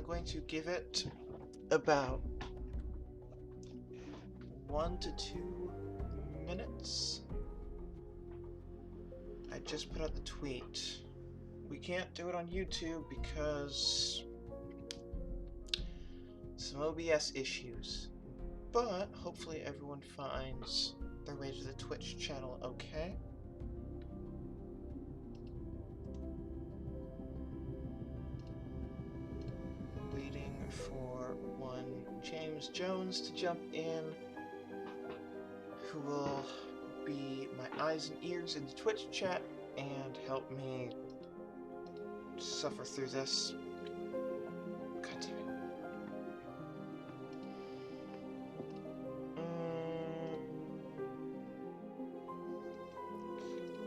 I'm going to give it about 1 to 2 minutes. I just put out the tweet. We can't do it on YouTube because some OBS issues, but hopefully everyone finds their way to the Twitch channel okay. Waiting for one James Jones to jump in, who will be my eyes and ears in the Twitch chat and help me suffer through this. God damn it.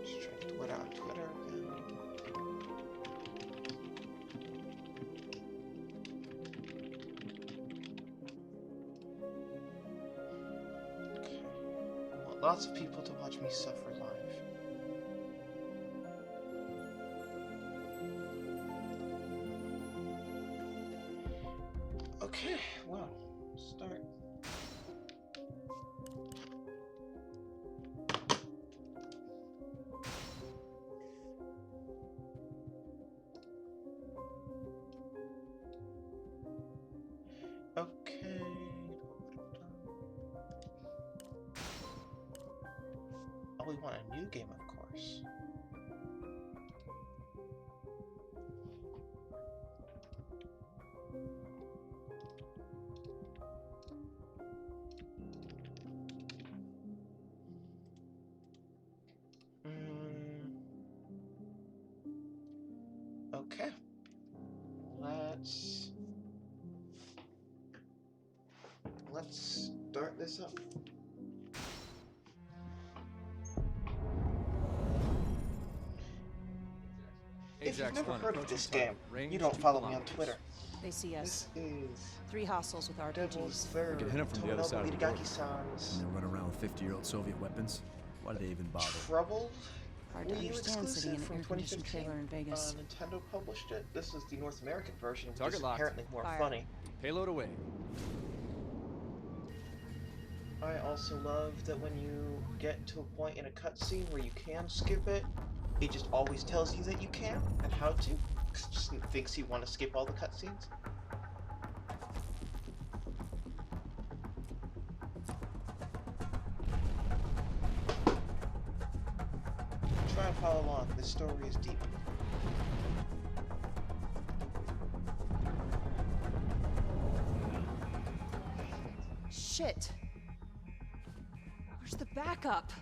Just trying to get the word out on Twitter. Okay. I want lots of people to watch me suffer live. Okay, well, start. Okay. Oh, we want a new game, of course. Okay. Let's start this up. If you've never heard of this game, you don't follow me on Twitter. They see us. This is 3 hostiles with Devil's RPGs. Third. We can hit 'em from the other side of the border. Ligaki-san's And they run around with 50-year-old Soviet weapons. Why do they even bother? Trouble. Hard to Wii U understand sitting in exclusive an from air-conditioned 2015. trailer in Vegas. Nintendo published it. This is the North American version, which Target is locked. apparently more Fire. funny. Payload away. I also love that when you get to a point in a cutscene where you can skip it, it just always tells you that you can and how to, because it just thinks you want to skip all the cutscenes. Try and follow along. This story is deep. Shit! Where's the backup?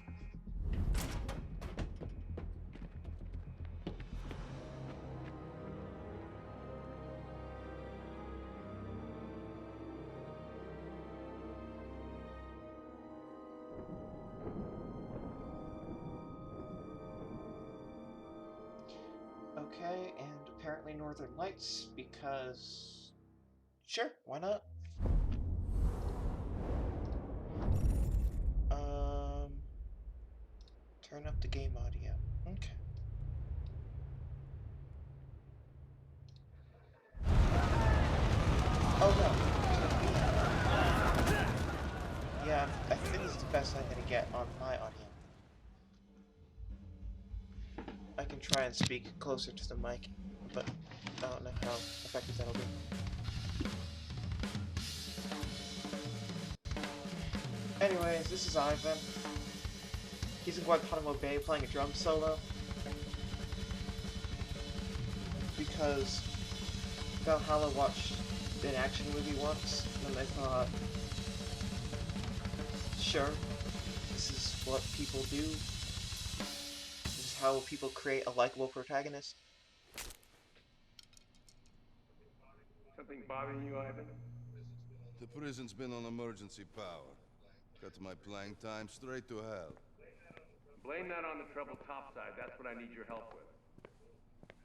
Okay, and apparently Northern Lights, because... Sure, why not? Turn up the game audio. Okay. Oh no. Yeah, I think this is the best I'm gonna get on my audio. I can try and speak closer to the mic, but I don't know how effective that'll be. Anyways, this is Ivan. He's in Guantanamo Bay playing a drum solo. Because Valhalla watched an action movie once, and I thought, sure, this is what people do. This is how people create a likable protagonist. Something bothering you, Ivan? The prison's been on emergency power. Cut my playing time straight to hell. Blame that on the troubled topside. That's what I need your help with.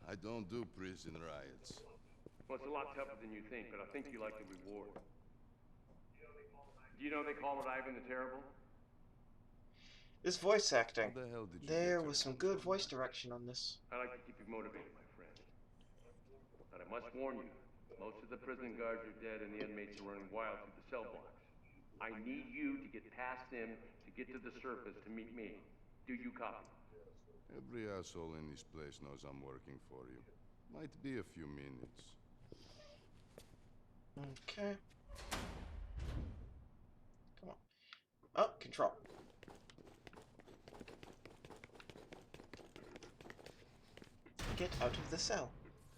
I don't do prison riots. Well, it's a lot tougher than you think, but I think you like the reward. Do you know they call it Ivan the Terrible? This voice acting. How the hell did you There get was to some good voice direction on this. I like to keep you motivated, my friend. But I must warn you, Most of the prison guards are dead and the inmates are running wild through the cell blocks. I need you to get past them to get to the surface to meet me. Do you copy? Every asshole in this place knows I'm working for you. Might be a few minutes. Okay. Come on. Oh, control. Get out of the cell.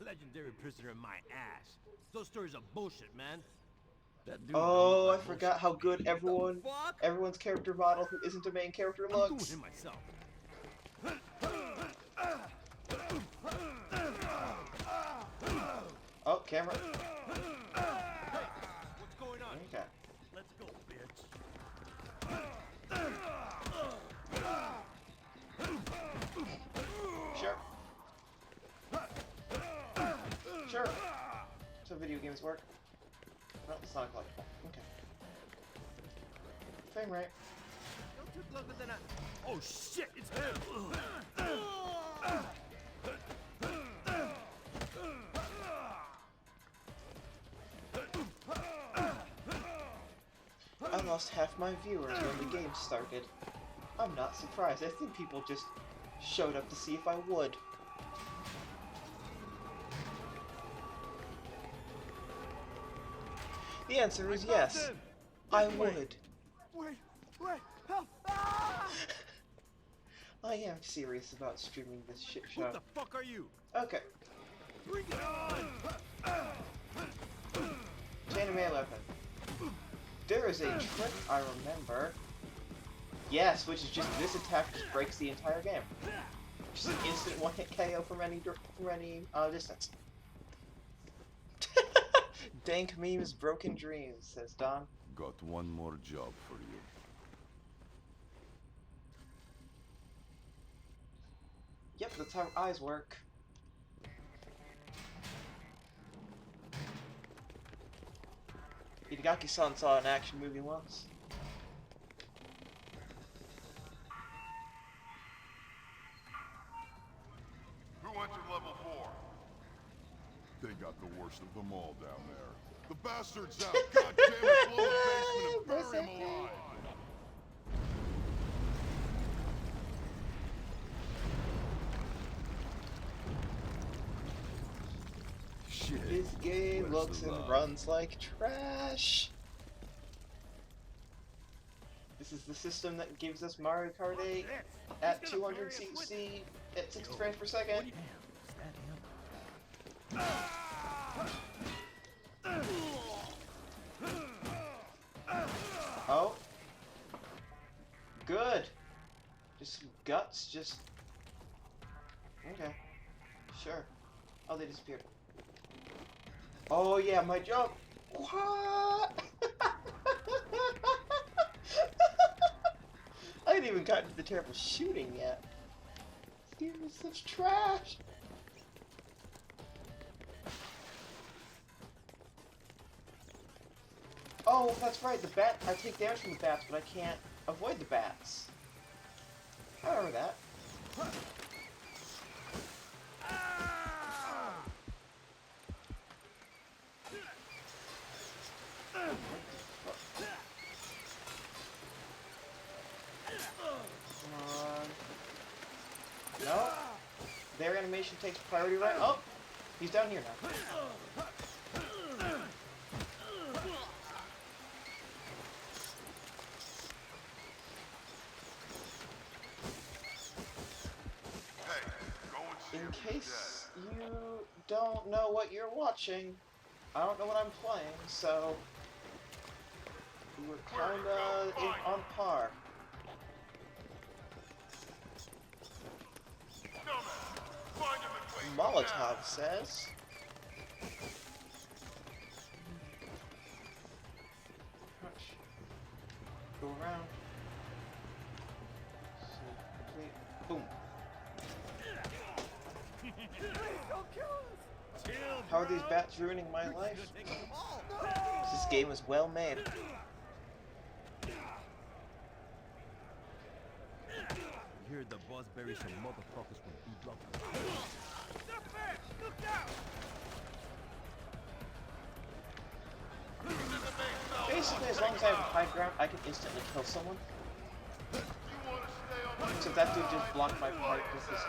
Legendary prisoner in my ass. Those stories are bullshit, man. That dude Oh, I don't look like forgot how good bullshit. Fuck? everyone's character model who isn't a main character I'm doing looks. it myself. Oh, camera. What's going on? Okay. Let's go, bitch. Sure. Sure. That's how video games work. No, it's not collectible. Okay. Frame rate. Don't took longer than I. Oh shit! It's him. I lost half my viewers when the game started. I'm not surprised. I think people just showed up to see if I would. The answer is yes. I would. Wait! Help! Ah! I am serious about streaming this shit show. What the fuck are you? Okay. Bring it on! Chain of melee weapon. There is a trick I remember. Yes, which is just this attack just breaks the entire game. Just an instant one-hit KO from any distance. Dank memes, broken dreams, says Don. Got one more job for you. Yep, that's how eyes work. Itagaki-san saw an action movie once. Who entered level 4? They got the worst of them all down there. The bastard's out! God damn it! Blow the basement and bury him alive! Shit. This game Where's looks the and love? runs like trash. This is the system that gives us Mario Kart 8 at 200 CC at 60 frames per second. Oh. Good. Just some guts, just... Okay. Sure. Oh, they disappeared. Oh yeah, my jump! What? I haven't even gotten to the terrible shooting yet. This game is such trash! Oh, that's right, the bat. I take damage from the bats, but I can't avoid the bats. I remember that. Come on. No. Their animation takes priority right. Oh, he's down here now. In case you don't know what you're watching, I don't know what I'm playing, so we're kinda on par. Molotov says. Go around. Boom. How are these bats ruining my life? This game is well made. You heard the boss bury some motherfuckers from B block. Basically, as long as I have high ground, I can instantly kill someone. Except that dude just blocked my pipe with his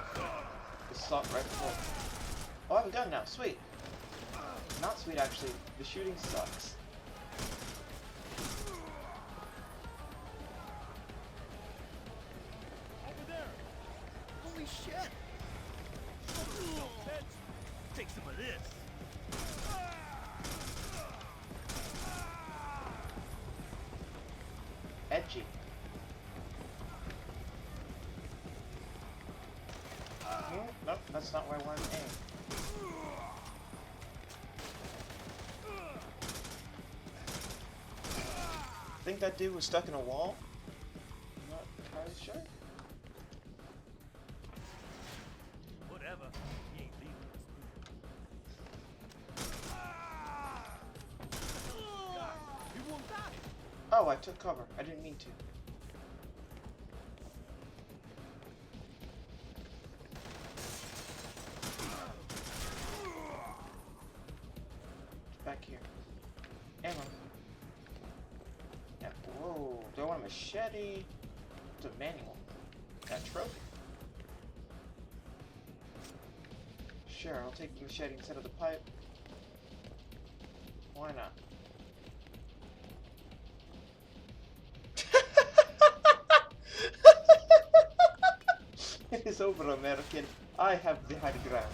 assault rifle. Oh, I have a gun now. Sweet. Not sweet, actually. The shooting sucks. Over there! Holy shit! Take some of this. Edgy. Nope, that's not where I wanted to aim. I think that dude was stuck in a wall. I'm not entirely sure. Whatever. He ain't leaving us. He won't die. Oh, I took cover. I didn't mean to. Back here. Ammo. Yeah, whoa. Do I want a machete? It's a manual. Got a trophy. Sure, I'll take the machete instead of the pipe. Why not? It is over, American. I have the high ground.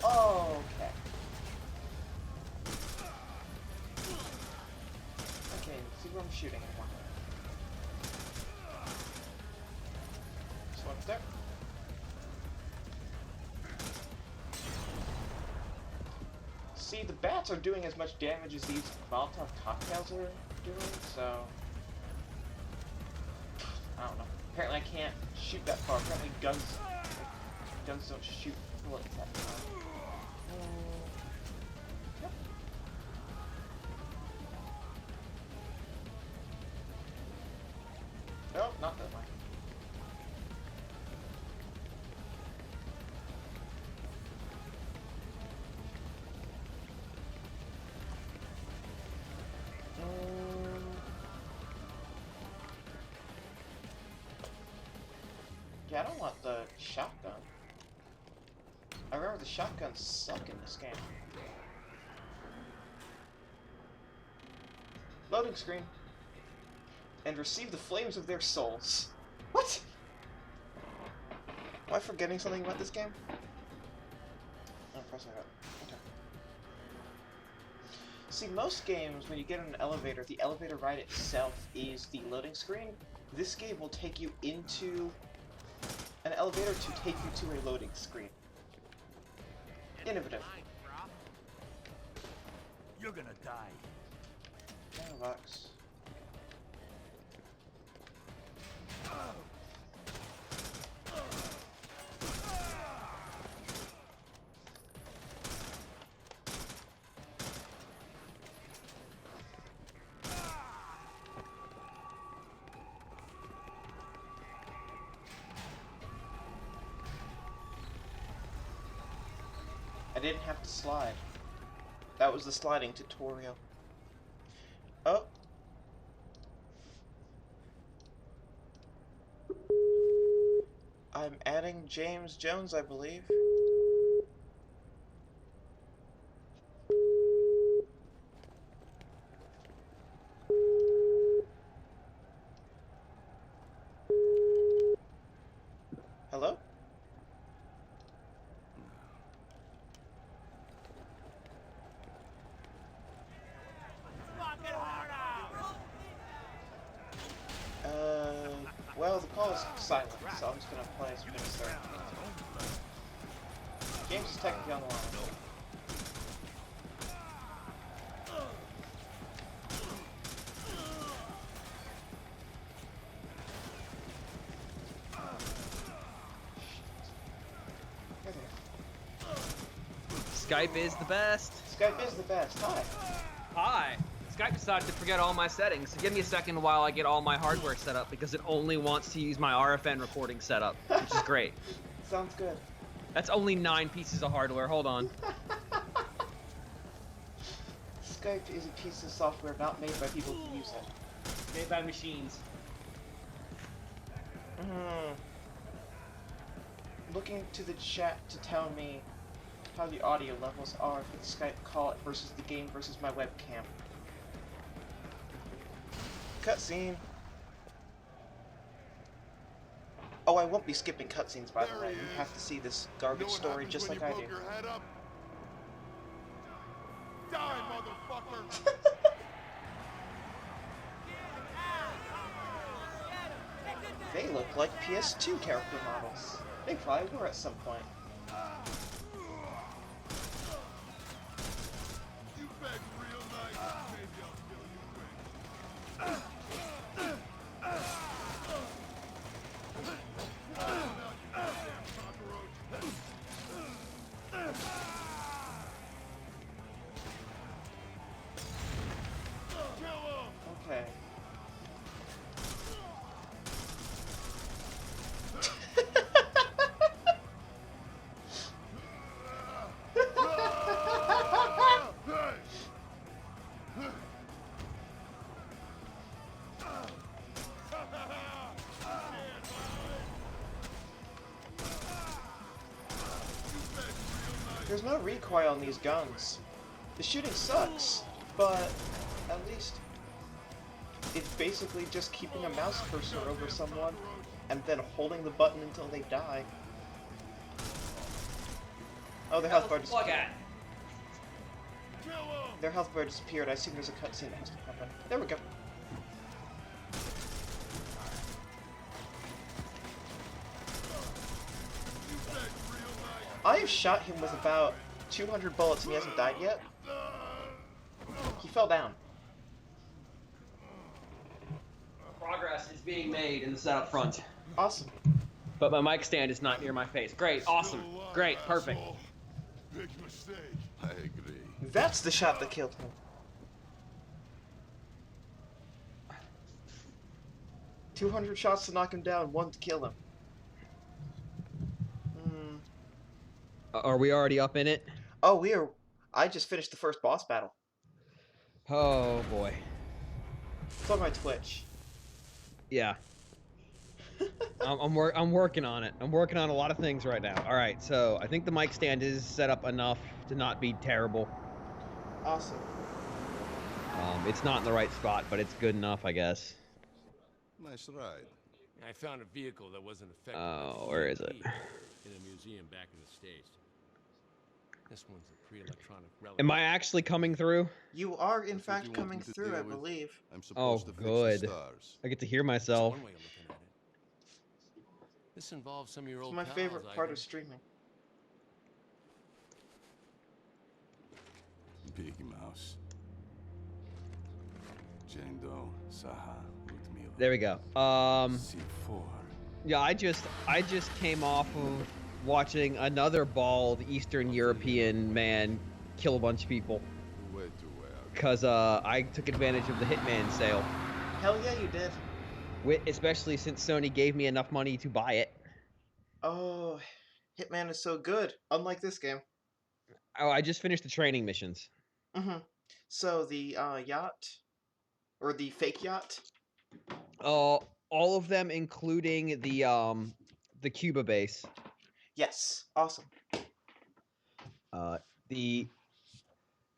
Okay. Okay, let's see where I'm shooting anymore. This one there. See, the bats are doing as much damage as these Molotov cocktails are doing, so... I don't know. Apparently I can't shoot that far. Apparently guns don't shoot bullets that far. Yep. Nope, not that way. Yeah, I don't want the shotgun. I remember the shotguns suck in this game. Loading screen. And receive the flames of their souls. What? Am I forgetting something about this game? Oh, press that up. Okay. See, most games, when you get in an elevator, the elevator ride itself is the loading screen. This game will take you into an elevator to take you to a loading screen. Innovative. You're gonna die. Box. I didn't have to slide. That was the sliding tutorial. Oh. I'm adding James Jones, I believe. Hello? Well, the call is silent, so I'm just gonna play as Minister. James is technically on the line. Skype is the best. Skype is the best. Hi. Hi. Skype decided to forget all my settings. So give me a second while I get all my hardware set up because it only wants to use my RFN recording setup, which is great. Sounds good. That's only 9 pieces of hardware. Hold on. Skype is a piece of software not made by people who use it. Made by machines. Looking to the chat to tell me how the audio levels are for the Skype call versus the game versus my webcam. Cutscene. Oh, I won't be skipping cutscenes, by the way. You have to see this garbage story just like I do. Die, motherfucker! They look like PS2 character models. They probably were at some point. You beg real nice, maybe I'll kill you quick. Okay. There's no recoil on these guns. The shooting sucks, but at least it's basically just keeping a mouse cursor over someone and then holding the button until they die. Oh, their health bar disappeared. Their health bar disappeared. I assume there's a cutscene that has to happen. There we go. I have shot him with about 200 bullets and he hasn't died yet. He fell down. Progress is being made in the setup front. Awesome. But my mic stand is not near my face. Great, awesome, great, perfect. Big mistake. I agree. That's the shot that killed him. 200 shots to knock him down, 1 to kill him. Are we already up in it? Oh, I just finished the first boss battle. Oh boy. It's on my Twitch. Yeah. I'm working on it. I'm working on a lot of things right now. All right, so I think the mic stand is set up enough to not be terrible. Awesome. It's not in the right spot, but it's good enough, I guess. Nice ride. I found a vehicle that wasn't affected. Oh, where is it? In a museum back in the States. This one's a pre-electronic relic. Am I actually coming through? You are, in That's what fact, you want coming me to through, deal I with? believe. I'm supposed to fix good. the stars. I get to hear That's myself. one way of looking at it. This involves some of your It's old my pals, favorite part Ivan. of streaming. Big Mouse. Jane Doe, Saha, Ludmila. There we go. C4. Yeah, I just came off of watching another bald Eastern European man kill a bunch of people. Way too well. Cause I took advantage of the Hitman sale. Hell yeah, you did. Especially since Sony gave me enough money to buy it. Oh, Hitman is so good. Unlike this game. Oh, I just finished the training missions. So the yacht, or the fake yacht. All of them, including the Cuba base. Yes, awesome. The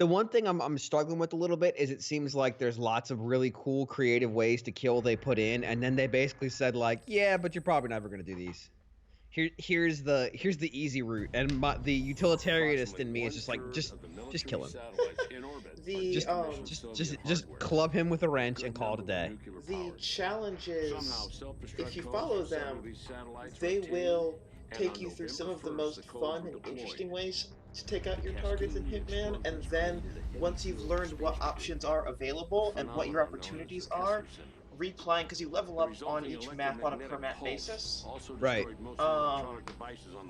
one thing I'm struggling with a little bit is it seems like there's lots of really cool creative ways to kill they put in, and then they basically said like, yeah, but you're probably never gonna do these. Here's the easy route, and the utilitarianist in me is just like, just kill him. Just club him with a wrench and call it a day. The challenge is, if you follow them, they will take you through some of the most fun and interesting ways to take out your targets in Hitman, and then once you've learned what options are available and what your opportunities are, replaying, because you level up on each map on a per map basis. Right.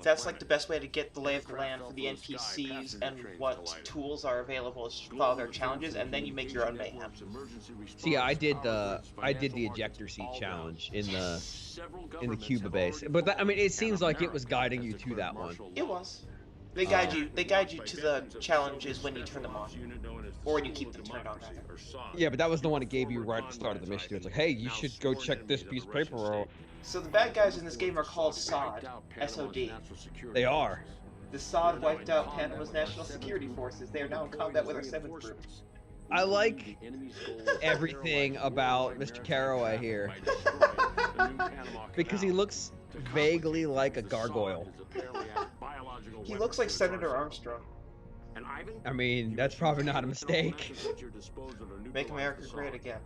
That's like the best way to get the lay of the land for the NPCs and what tools are available is to follow their challenges, and then you make your own mayhem. See, I did the ejector seat challenge in the Cuba base, but that, I mean, it seems like it was guiding you to that one. It was. They guide you to the challenges when you turn them on, or when you keep them turned on. Rather. Yeah, but that was the one it gave you right at the start of the mission. It's like, hey, you should go check this piece of paper out. So the bad guys in this game are called SOD. S-O-D. They are. The SOD wiped out Panama's national security forces. They are now in combat with our 7th group. I like everything about Mr. Caraway here because he looks vaguely like a gargoyle. He looks like Senator Armstrong. I mean, that's probably not a mistake. Make America great again.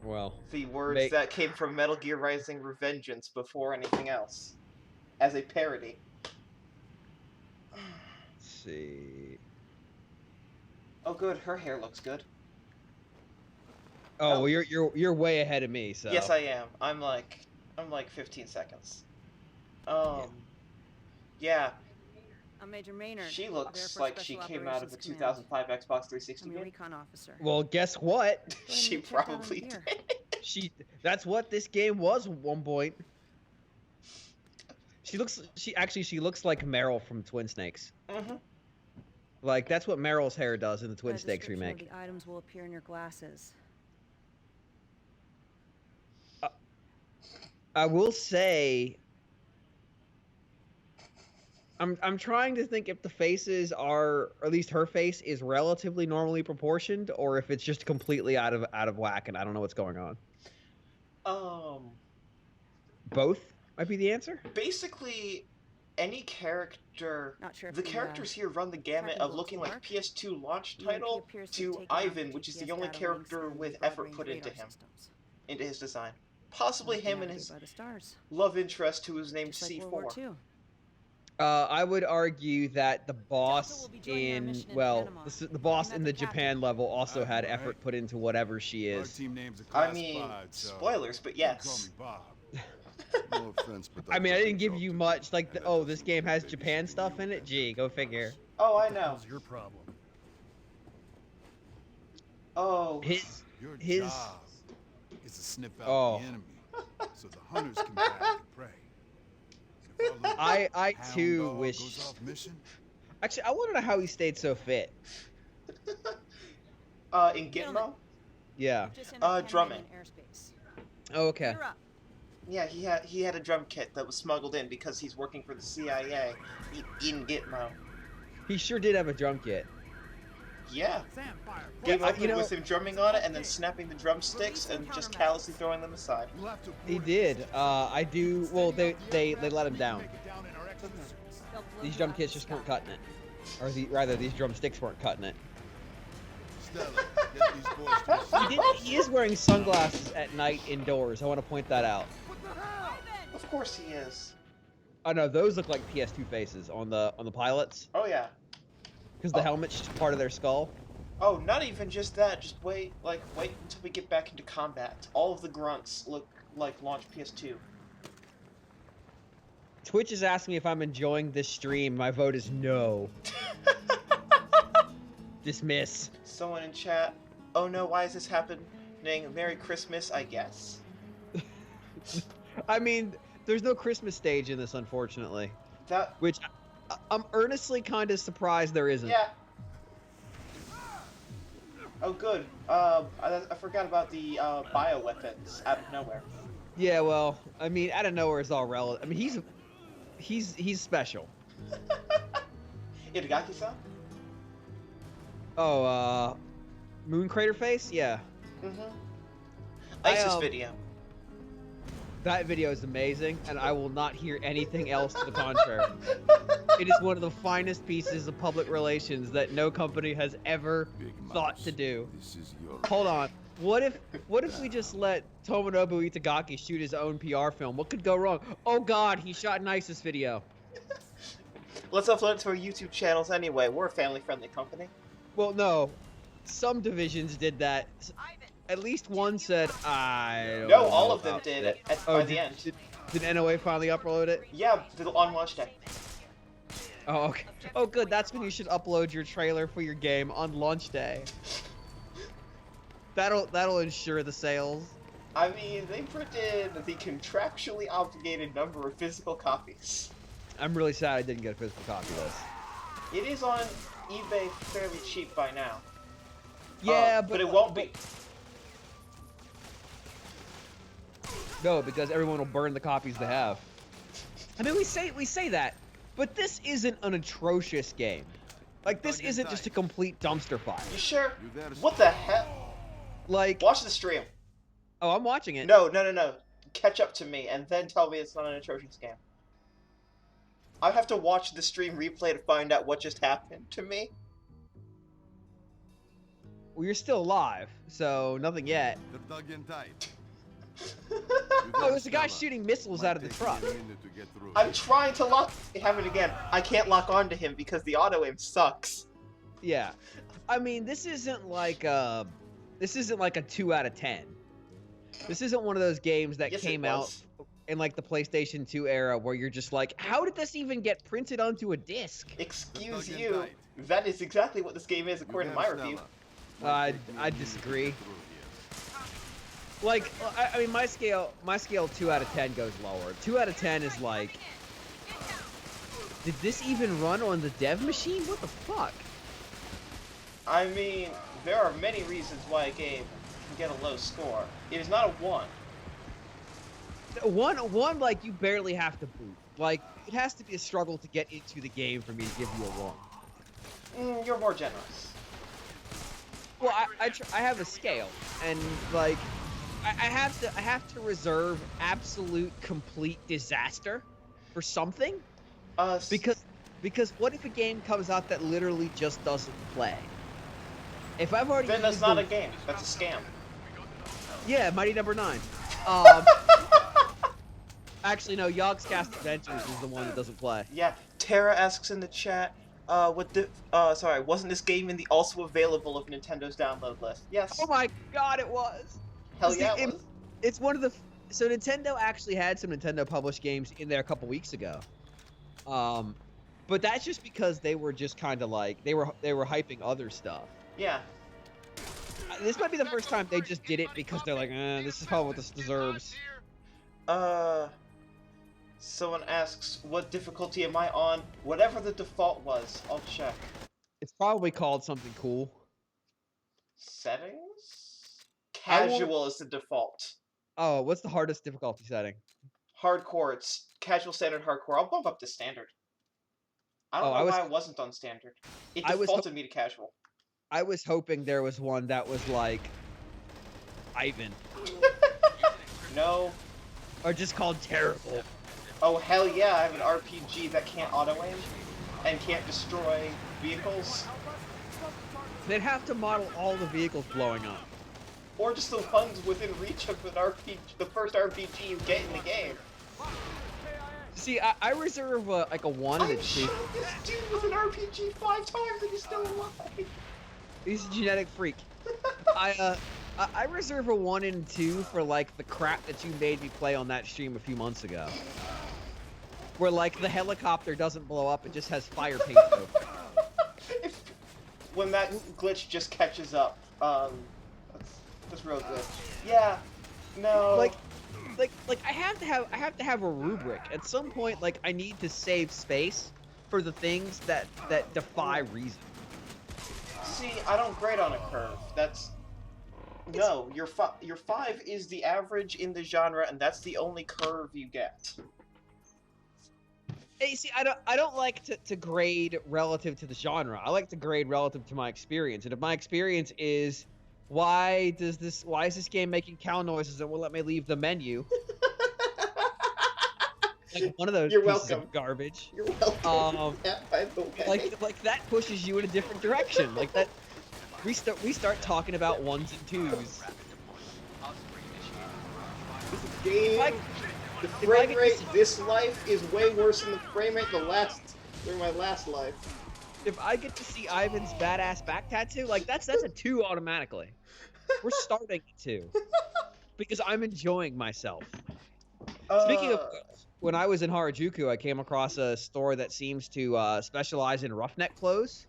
Well, The words that came from Metal Gear Rising Revengeance before anything else. As a parody. let's see. Oh good, her hair looks good. Oh, well, you're way ahead of me, so. Yes, I am. I'm like 15 seconds. Yeah. I'm Major Maynard. She Air looks Force like she Special came out of a Operations Command. 2005 Xbox 360 I'm your game. recon officer. Well, guess what? She check out probably here. did. That's what this game was at one point. She looks like Meryl from Twin Snakes. Mm-hmm. Like, that's what Meryl's hair does in the Twin A Snakes description of remake. The items will appear in your glasses. I will say, I'm trying to think if the faces are, or at least her face is relatively normally proportioned, or if it's just completely out of whack, and I don't know what's going on. Both might be the answer. Basically, any character. Not sure if The the, characters here run the gamut of looking like PS2 launch title to Ivan, which is the only character with effort put into him, into his design. Possibly him and his love interest, who is named C4. I would argue that the boss in, well, the boss in the Japan level also had effort put into whatever she is. I mean, spoilers, but yes. No offense, but I mean, I didn't give you much, like, oh, this game has Japan stuff in it? Gee, go figure. Oh, I know. Your problem. Oh. His job is to sniff out Oh. the enemy, so the hunters can back the prey. So if our little I hound too dog wish. goes off mission, Actually, I want to know how he stayed so fit. In Gitmo? Yeah. Drumming. Oh, okay. Yeah, he had a drum kit that was smuggled in because he's working for the CIA in Gitmo. He sure did have a drum kit. Yeah. Game opened with him drumming on it and then snapping the drumsticks and just callously throwing them aside. you'll have to He board did. I do. Well, they let him down. make it down in our exercise. These drum kits just weren't cutting it, or rather, these drumsticks weren't cutting it. Stella, get these boys to the He is wearing sunglasses at night indoors. I want to point that out. Of course he is. Oh no, those look like PS2 faces on the pilots, Oh yeah. because the helmet's just part of their skull. Oh, not even just that. Just wait until we get back into combat. All of the grunts look like launch PS2. Twitch is asking me if I'm enjoying this stream. My vote is no. Dismiss. Someone in chat. Oh no, why is this happening? Merry Christmas, I guess. I mean, there's no Christmas stage in this, unfortunately. That. Which I'm earnestly kind of surprised there isn't. Yeah. Oh good. I forgot about the bioweapons out of nowhere. Yeah, well, I mean, out of nowhere is all relative. I mean, he's special. Itagaki-san? Oh, Moon Crater Face? Yeah. Mm-hmm. ISIS I, video. That video is amazing, and I will not hear anything else to the contrary. It is one of the finest pieces of public relations that no company has ever thought to do. This is your Hold on. What if we just let Tomonobu Itagaki shoot his own PR film? What could go wrong? Oh god, he shot an ISIS video. Let's upload it to our YouTube channels anyway. We're a family-friendly company. Well, no. Some divisions did that. at least one said, I don't No, know all of them about did it. by the end. Did NOA finally upload it? Yeah, on launch day. Oh, okay. Oh, good. That's when you should upload your trailer for your game on launch day. That'll ensure the sales. I mean, they printed the contractually obligated number of physical copies. I'm really sad I didn't get a physical copy of this. It is on eBay fairly cheap by now. Yeah, but it won't be. No, because everyone will burn the copies they have. I mean, we say that, but this isn't an atrocious game. Like, this isn't just a complete dumpster fire. You sure? What the hell? Like, watch the stream. Oh, I'm watching it. No. Catch up to me, and then tell me it's not an atrocious game. I have to watch the stream replay to find out what just happened to me. Well, you're still alive, so nothing yet. They're dug in tight. Oh, there's a guy shooting missiles out of the truck. I'm trying to have it again. I can't lock onto him because the auto aim sucks. Yeah, I mean, this isn't like a 2 out of 10. This isn't one of those games that came out in like the PlayStation 2 era where you're just like, how did this even get printed onto a disc? Excuse you, that is exactly what this game is according to my review. I disagree. Like, I mean, my scale 2 out of 10 goes lower. 2 out of 10 is like, did this even run on the dev machine? What the fuck? I mean, there are many reasons why a game can get a low score. It is not a 1. One, like, you barely have to boot. Like, it has to be a struggle to get into the game for me to give you a 1. You're more generous. Well, I have a scale, and like, I have to reserve absolute complete disaster for something. Because what if a game comes out that literally just doesn't play? If I've already then that's not a game. That's a scam. Yeah, Mighty Number 9. Actually, no. Yogg's Cast Adventures is the one that doesn't play. Yeah. Tara asks in the chat, wasn't this game in the also available of Nintendo's download list? Yes. Oh my god, it was. Hell yeah, it was. It's one of the. So Nintendo actually had some Nintendo published games in there a couple weeks ago. But that's just because they were just kind of like they were hyping other stuff. Yeah. This might be the first time they just did it because they're like, this is probably what this deserves. Someone asks, what difficulty am I on? Whatever the default was, I'll check. It's probably called something cool. Settings? Casual is the default. Oh, what's the hardest difficulty setting? Hardcore. It's casual, standard, hardcore. I'll bump up to standard. I don't know why I wasn't on standard. It defaulted me to casual. I was hoping there was one that was like Ivan. No. Or just called terrible. Oh hell yeah, I have an RPG that can't auto-aim and can't destroy vehicles. They'd have to model all the vehicles blowing up. Or just the ones within reach of an RPG, the first RPG you get in the game. See, I reserve like a 1 and a 2. I've shot this dude with an RPG 5 times and he's still alive. He's a genetic freak. I reserve a 1 and 2 for like the crap that you made me play on that stream a few months ago. Where like the helicopter doesn't blow up, it just has fire paint over it. When that glitch just catches up, that's real good. Yeah, no. Like I have to have a rubric. At some point, like I need to save space for the things that defy reason. See, I don't grade on a curve. No, your 5 is the average in the genre, and that's the only curve you get. Hey, see, I don't like to grade relative to the genre. I like to grade relative to my experience. And if my experience is why is this game making cow noises and won't let me leave the menu? Like one of those pieces of garbage. You're welcome. By the way. Like that pushes you in a different direction. Like that we start talking about 1s and 2s. This game, the frame rate this life is way worse than the frame rate during my last life. If I get to see Ivan's badass back tattoo, like that's a 2 automatically. We're starting to. Because I'm enjoying myself. Speaking of which, when I was in Harajuku, I came across a store that seems to specialize in roughneck clothes.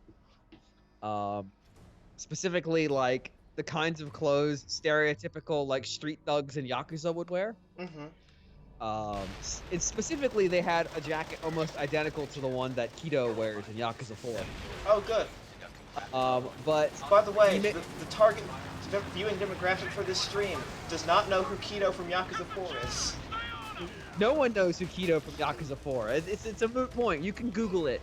Specifically, like, the kinds of clothes stereotypical, like, street thugs and Yakuza would wear. It's specifically, they had a jacket almost identical to the one that Kido wears in Yakuza 4. Oh, good. But by the way, the target viewing demographic for this stream does not know who Kido from Yakuza 4 is. No one knows who Kido from Yakuza 4. It's a moot point. You can Google it.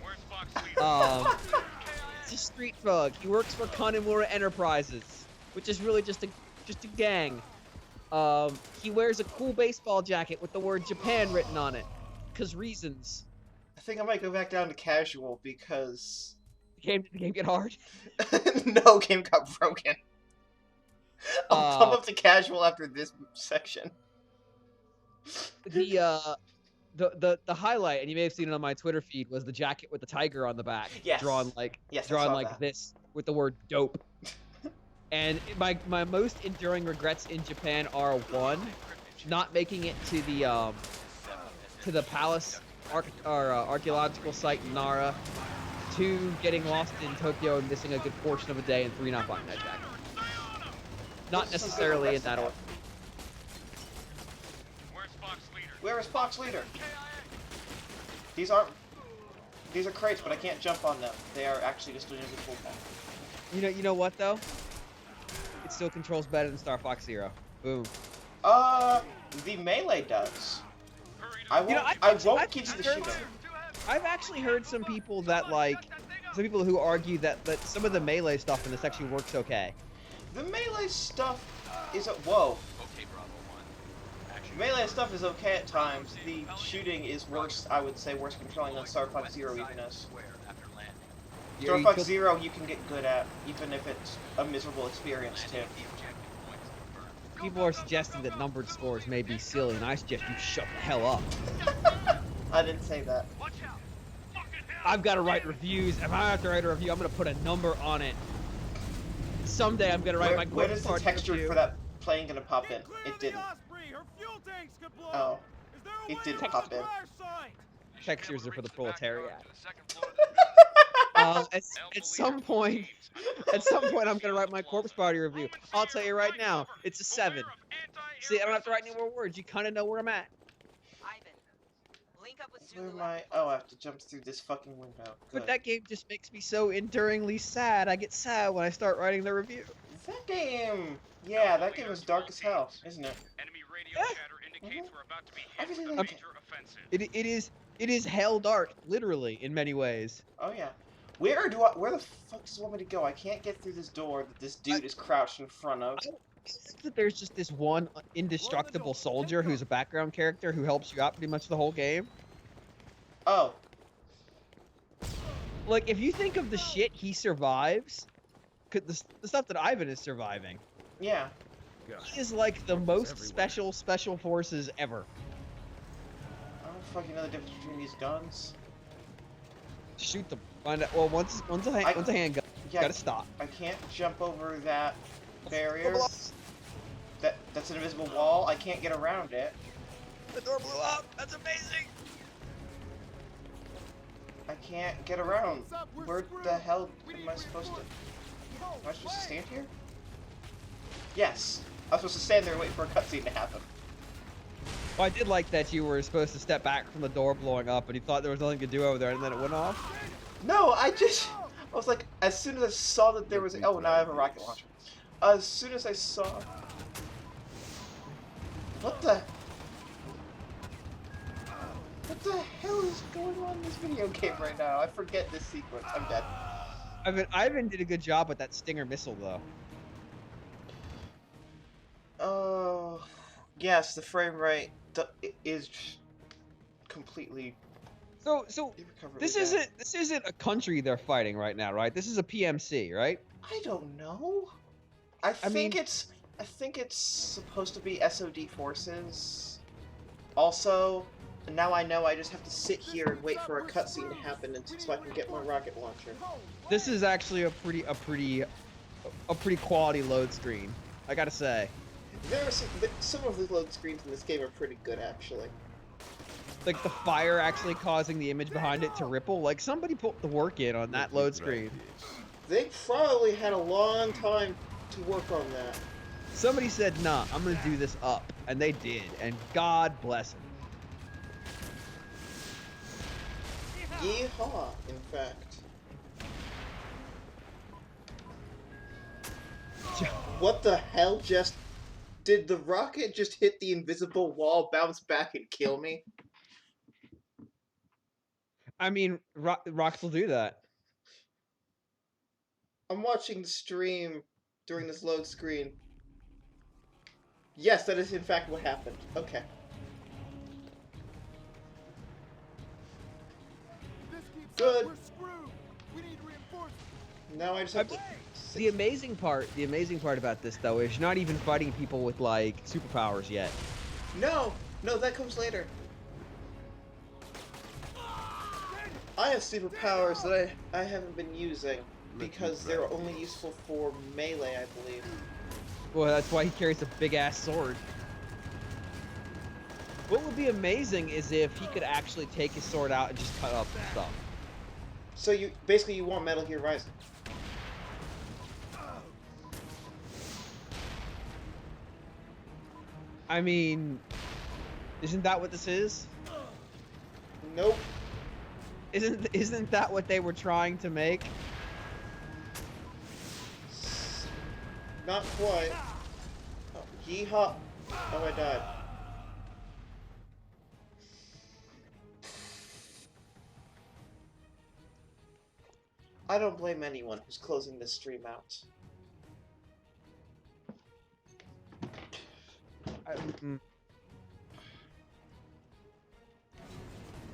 It's a street thug. He works for Kanemura Enterprises, which is really just a gang. He wears a cool baseball jacket with the word Japan written on it, 'cause reasons. I think I might go back down to casual because The game get hard. no, game got broken. I'll come up to casual after this section. The highlight, and you may have seen it on my Twitter feed, was the jacket with the tiger on the back, Yes. drawn like that. this with the word dope. And my most enduring regrets in Japan are, one, not making it to the palace archaeological site in Nara, 2, getting lost in Tokyo and missing a good portion of a day, and 3, not buying that jacket. Not necessarily in that order. Where is Fox Leader? These are crates, but I can't jump on them. They are actually just doing a full pack. You know what though? It still controls better than Star Fox Zero. Boom. The melee does. I won't get to the shooting. I've actually heard some people who argue that some of the melee stuff in this actually works okay. The melee stuff is whoa. Melee stuff is okay at times. The shooting is worse, I would say, worse controlling than Star Fox Zero even is. Star Fox Zero you can get good at, even if it's a miserable experience too. People are suggesting that numbered scores may be silly, and I suggest you shut the hell up. I didn't say that. I've got to write reviews. If I have to write a review, I'm going to put a number on it. Someday I'm going to write my When is the texture for that plane going to pop in? It didn't. Oh. It didn't pop in. Textures are for the proletariat. At some point, I'm gonna write my Corpse Party review. I'll tell you right now, it's a 7. See, I don't have to write any more words. You kind of know where I'm at. Where am I? Oh, I have to jump through this fucking window. Good. But that game just makes me so enduringly sad. I get sad when I start writing the review. That game, yeah, that game is dark as hell, isn't it? Enemy radio chatter indicates we're about to be hit with a major offensive. It is hell dark, literally, in many ways. Oh yeah. Where the fuck does it want me to go? I can't get through this door that this dude is crouched in front of. I think that there's just this one indestructible soldier who's a background character who helps you out pretty much the whole game. Oh. Like, if you think of the shit he survives, the stuff that Ivan is surviving. Yeah. He is like the most special forces ever. I don't fucking know the difference between these guns. Shoot them. Find out. Well, once a handgun, you gotta stop. I can't jump over that barrier. That's an invisible wall. I can't get around it. The door blew up. That's amazing. I can't get around. Where the hell am I supposed to? Am I supposed to stand here? Yes. I was supposed to stand there and wait for a cutscene to happen. Well, I did like that you were supposed to step back from the door blowing up, and you thought there was nothing to do over there, and then it went off. No, I was like, as soon as I saw that there was, oh, now I have a rocket launcher. As soon as I saw, what the hell is going on in this video game right now? I forget this sequence. I'm dead. Ivan did a good job with that Stinger missile, though. Oh, yes, the frame rate is completely. So this isn't a country they're fighting right now, right? This is a PMC, right? I don't know. I think it's supposed to be SOD forces. Also, now I know I just have to sit here and wait for a cutscene to happen so I can get my rocket launcher. This is actually a pretty quality load screen. I gotta say. There are some of the load screens in this game are pretty good, actually. Like the fire actually causing the image behind it to ripple. Like somebody put the work in on that load screen. They probably had a long time to work on that. Somebody said, nah, I'm gonna do this up. And they did. And God bless them. Yeehaw, in fact. What the hell just... Did the rocket just hit the invisible wall, bounce back, and kill me? I mean, rockets will do that. I'm watching the stream during this load screen. Yes, that is in fact what happened. Okay. Good. We're screwed. We need reinforcements. Now I just have to... The amazing part about this though is you're not even fighting people with like superpowers yet. No, that comes later. I have superpowers that I haven't been using because they're only useful for melee, I believe. Well, that's why he carries a big ass sword. What would be amazing is if he could actually take his sword out and just cut up and stuff. So you basically want Metal Gear Rising. I mean, isn't that what this is? Nope. Isn't that what they were trying to make? Not quite. Oh, yeehaw. Oh, I died. I don't blame anyone who's closing this stream out.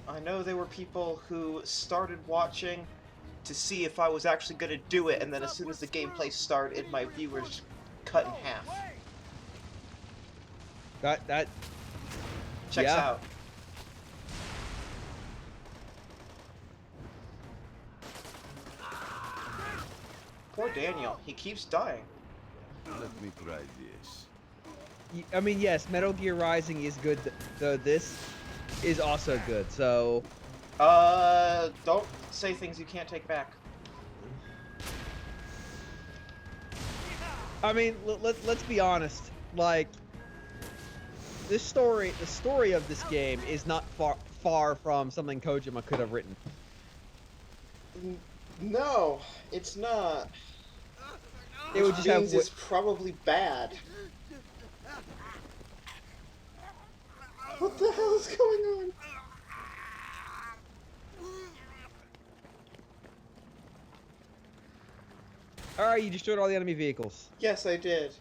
I know there were people who started watching to see if I was actually going to do it, and then as soon as the gameplay started, my viewers cut in half. That Checks out. Poor Daniel, he keeps dying. Let me try this. I mean, yes, Metal Gear Rising is good, though this is also good, so... Don't say things you can't take back. I mean, let's be honest, like, the story of this game is not far from something Kojima could have written. No, it's not. It would just have... It's probably bad. What the hell is going on? Alright, you destroyed all the enemy vehicles. Yes, I did.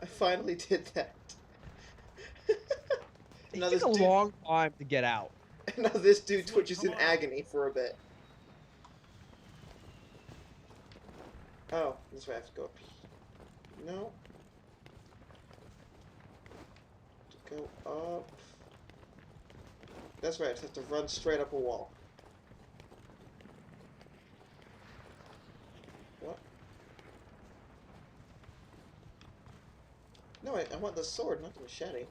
I finally did that. It took a long time to get out. Now this dude twitches in agony for a bit. Oh, this way I have to go up. No. To go up. That's right, I just have to run straight up a wall. What? No, I want the sword, not the machete.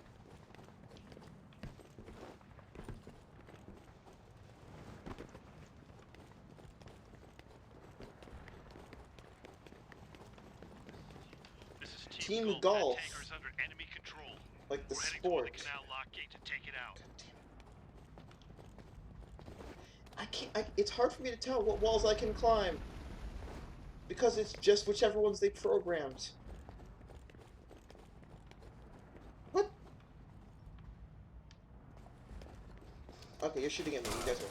This is Team Gold. Golf. That tanker's under enemy control. Like the We're heading sport. toward the canal lock gate to take it out. I can't. It's hard for me to tell what walls I can climb because it's just whichever ones they programmed. What? Okay, you're shooting at me. You guys are.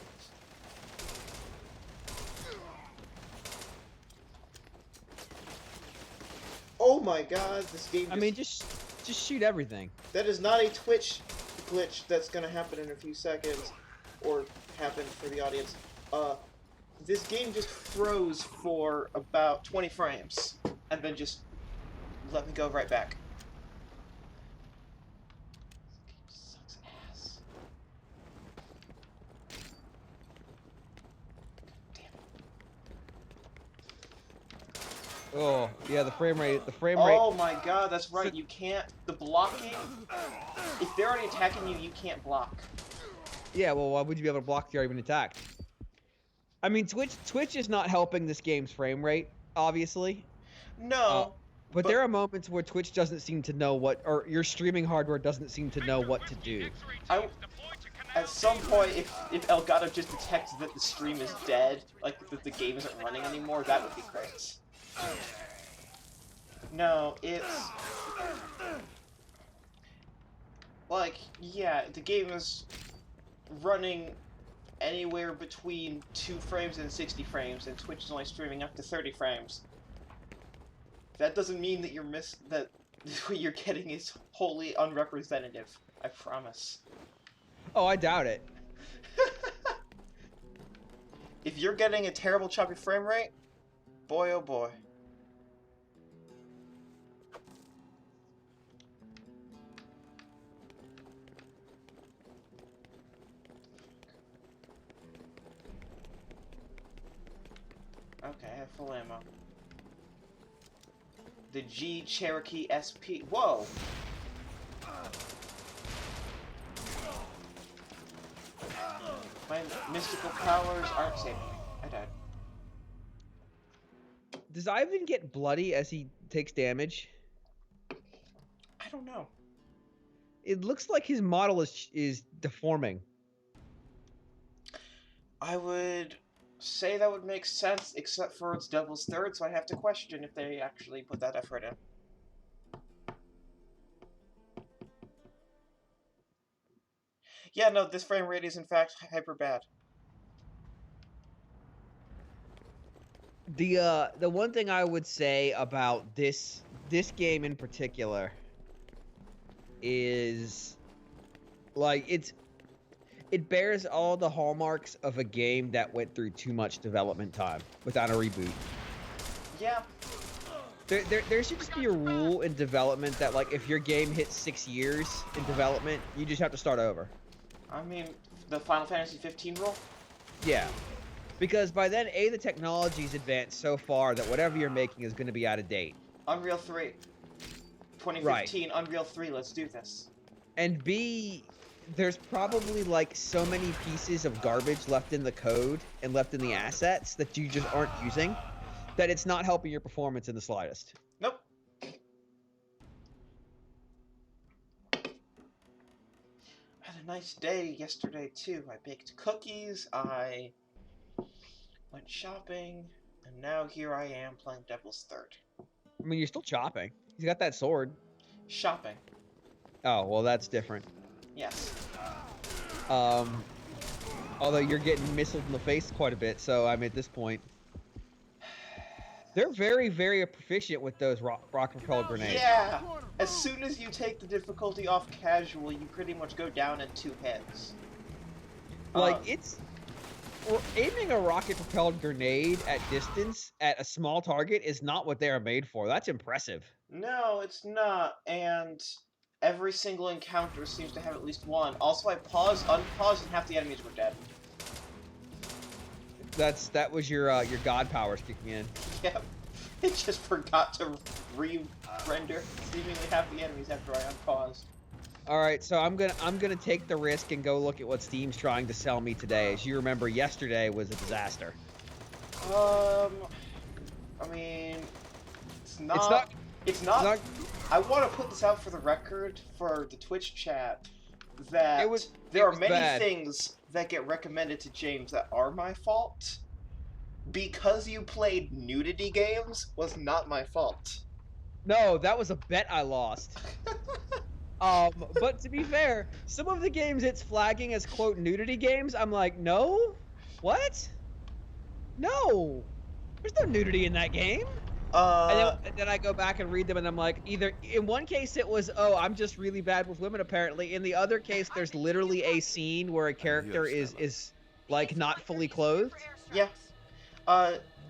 Oh my God! This game. I mean, just shoot everything. That is not a Twitch glitch that's gonna happen in a few seconds, or happen for the audience. This game just froze for about 20 frames, and then just let me go right back. This game sucks ass. Damn Oh, yeah, the frame rate. Oh my god, that's right. You can't. The blocking. If they're already attacking you, you can't block. Yeah, well, why would you be able to block if you're already been attacked? I mean, Twitch is not helping this game's frame rate, obviously. No. But there are moments where Twitch doesn't seem to know what, or your streaming hardware doesn't seem to know what to do. At some point, if Elgato just detects that the stream is dead, like that the game isn't running anymore, that would be great. No, it's... like, yeah, the game is running anywhere between 2 frames and 60 frames, and Twitch is only streaming up to 30 frames. That doesn't mean that that what you're getting is wholly unrepresentative. I promise. Oh, I doubt it. If you're getting a terrible choppy frame rate, boy oh boy. Okay, I have full ammo. The G Cherokee SP. Whoa! My mystical powers aren't saving me. I died. Does Ivan get bloody as he takes damage? I don't know. It looks like his model is deforming. I would say that would make sense, except for it's Devil's Third, so I have to question if they actually put that effort in. Yeah, no, this frame rate is in fact hyper bad. The one thing I would say about this game in particular is like it bears all the hallmarks of a game that went through too much development time without a reboot. Yeah. There should just be a rule in development that, like, if your game hits 6 years in development, you just have to start over. I mean, the Final Fantasy 15 rule? Yeah. Because by then, A, the technology's advanced so far that whatever you're making is going to be out of date. Unreal 3. 2015, right. Unreal 3, let's do this. And B, there's probably, like, so many pieces of garbage left in the code and left in the assets that you just aren't using that it's not helping your performance in the slightest. Nope. I had a nice day yesterday, too. I baked cookies, I went shopping, and now here I am playing Devil's Third. I mean, you're still chopping. He's got that sword. Shopping. Oh, well, that's different. Yes. Although you're getting missiled in the face quite a bit, so I'm at this point. They're very, very proficient with those rocket-propelled grenades. Yeah! As soon as you take the difficulty off casual, you pretty much go down in 2 heads. Like, aiming a rocket-propelled grenade at distance at a small target is not what they are made for. That's impressive. No, it's not, and every single encounter seems to have at least one. Also, I paused, unpaused, and half the enemies were dead. That was your god powers kicking in. Yep. It just forgot to re-render seemingly half the enemies after I unpaused. All right, so I'm gonna take the risk and go look at what Steam's trying to sell me today. As you remember, yesterday was a disaster. I mean, it's not. I want to put this out for the record for the Twitch chat that there are many things that get recommended to James that are my fault. Because you played nudity games was not my fault. No, that was a bet I lost. But to be fair, some of the games it's flagging as, quote, nudity games, I'm like, no? What? No! There's no nudity in that game. And then I go back and read them, and I'm like, either in one case it was, oh, I'm just really bad with women, apparently. In the other case, there's literally a scene where a character is like not fully clothed. Yeah.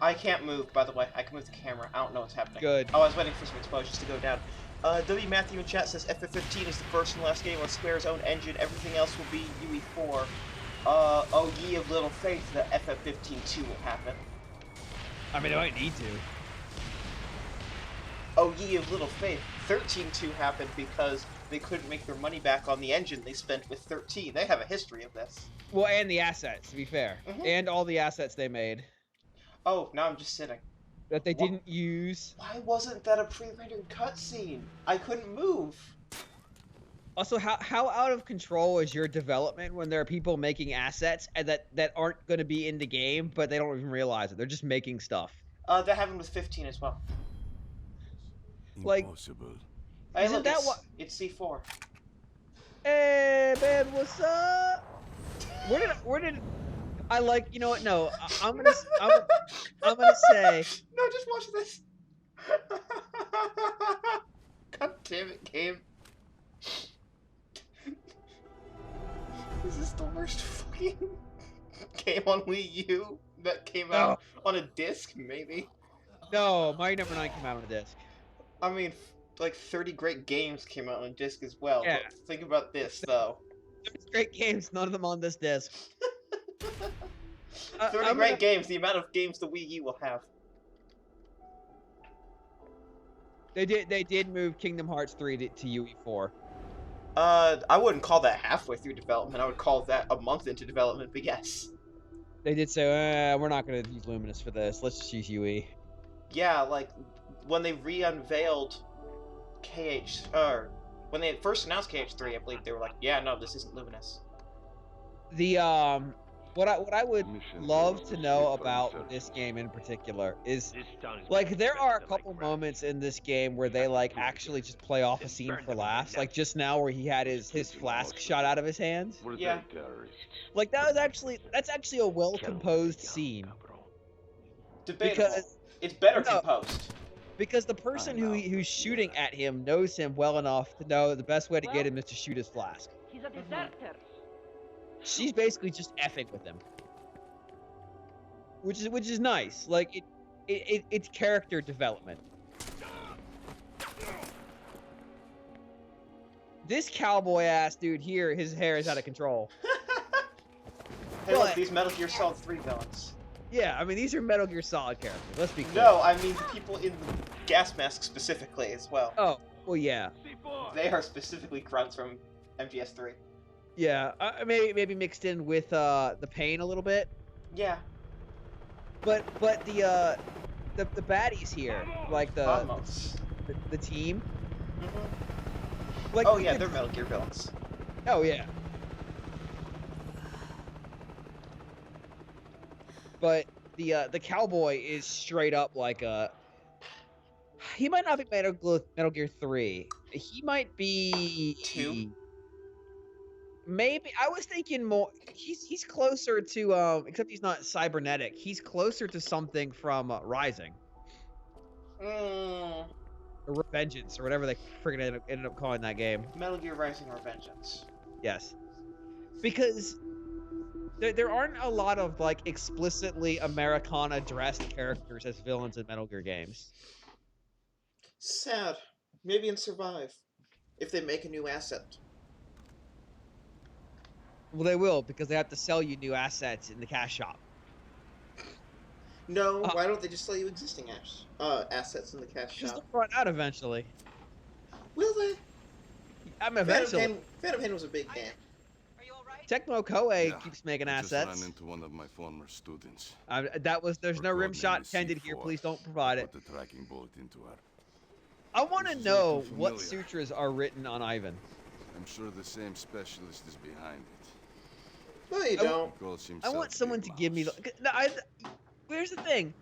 I can't move, by the way. I can move the camera. I don't know what's happening. Good. Oh, I was waiting for some exposures to go down. W. Matthew in chat says FF15 is the first and last game on Square's own engine. Everything else will be UE4. Oh, ye of little faith that FF15 2 will happen. I mean, I might need to. Oh, ye of little faith. 13-2 happened because they couldn't make their money back on the engine they spent with 13. They have a history of this. Well, and the assets, to be fair. And all the assets they made. Oh, now I'm just sitting. That they didn't use. Why wasn't that a pre-rendered cutscene? I couldn't move. Also, how out of control is your development when there are people making assets and that aren't going to be in the game, but they don't even realize it? They're just making stuff. That happened with 15 as well. Like, Impossible. Hey, isn't look, that what? It's C4. Hey, man, what's up? Where did? I like. You know what? No, I'm gonna say. No, just watch this. God damn it, game. Is this the worst fucking game on Wii U that came out on a disc? Maybe. No, Mario No. 9 came out on a disc. I mean, like 30 great games came out on disc as well. Yeah. But think about this though. 30 great games, none of them on this disc. 30 great games, the amount of games the Wii U will have. They did move Kingdom Hearts 3 to UE4. I wouldn't call that halfway through development. I would call that a month into development, but yes. They did say, we're not going to use Luminous for this. Let's just use UE. Yeah, like, when they re-unveiled when they first announced KH3, I believe they were like, yeah, no, this isn't Luminous. What I would love to know about this game in particular is, like, there are a couple moments in this game where they, like, actually just play off a scene for laughs. Like, just now where he had his flask shot out of his hand. Yeah. Like, that's actually a well-composed scene. Debatable. It's better composed. Because the person who's shooting at him knows him well enough to know the best way to get him is to shoot his flask. He's a deserter. She's basically just effing with him, which is nice. Like it's character development. This cowboy ass dude here, his hair is out of control. Hey, look, these Metal Gear Solid 3 villains. Yeah, I mean these are Metal Gear Solid characters. Let's be clear. No, I mean the people in the gas mask specifically as well. Oh, well, yeah. They are specifically grunts from MGS3. Yeah, maybe mixed in with the pain a little bit. Yeah. But the baddies here, like the team. Mm-hmm. Like, oh yeah, they're Metal Gear villains. Oh yeah. But the cowboy is straight up like a. He might not be Metal Gear 3. He might be 2. Maybe I was thinking more. He's closer to except he's not cybernetic. He's closer to something from Rising. Or Revengeance, or whatever they friggin' ended up calling that game. Metal Gear Rising Revengeance. Yes, because there aren't a lot of like explicitly Americana dressed characters as villains in Metal Gear games. Sad. Maybe in Survive, if they make a new asset. Well, they will, because they have to sell you new assets in the cash shop. No, why don't they just sell you existing assets in the cash shop? They'll run out eventually. Will they? I mean, eventually. Phantom Pain was a big game. Are you all right? Tecmo Koei keeps making assets. Just ran into one of my former students. There's no rim shot intended here. Please don't provide it. Put the tracking bullet into her. I want to know what sutras are written on Ivan. I'm sure the same specialist is behind it. No, you don't. I want someone to give me here's the thing.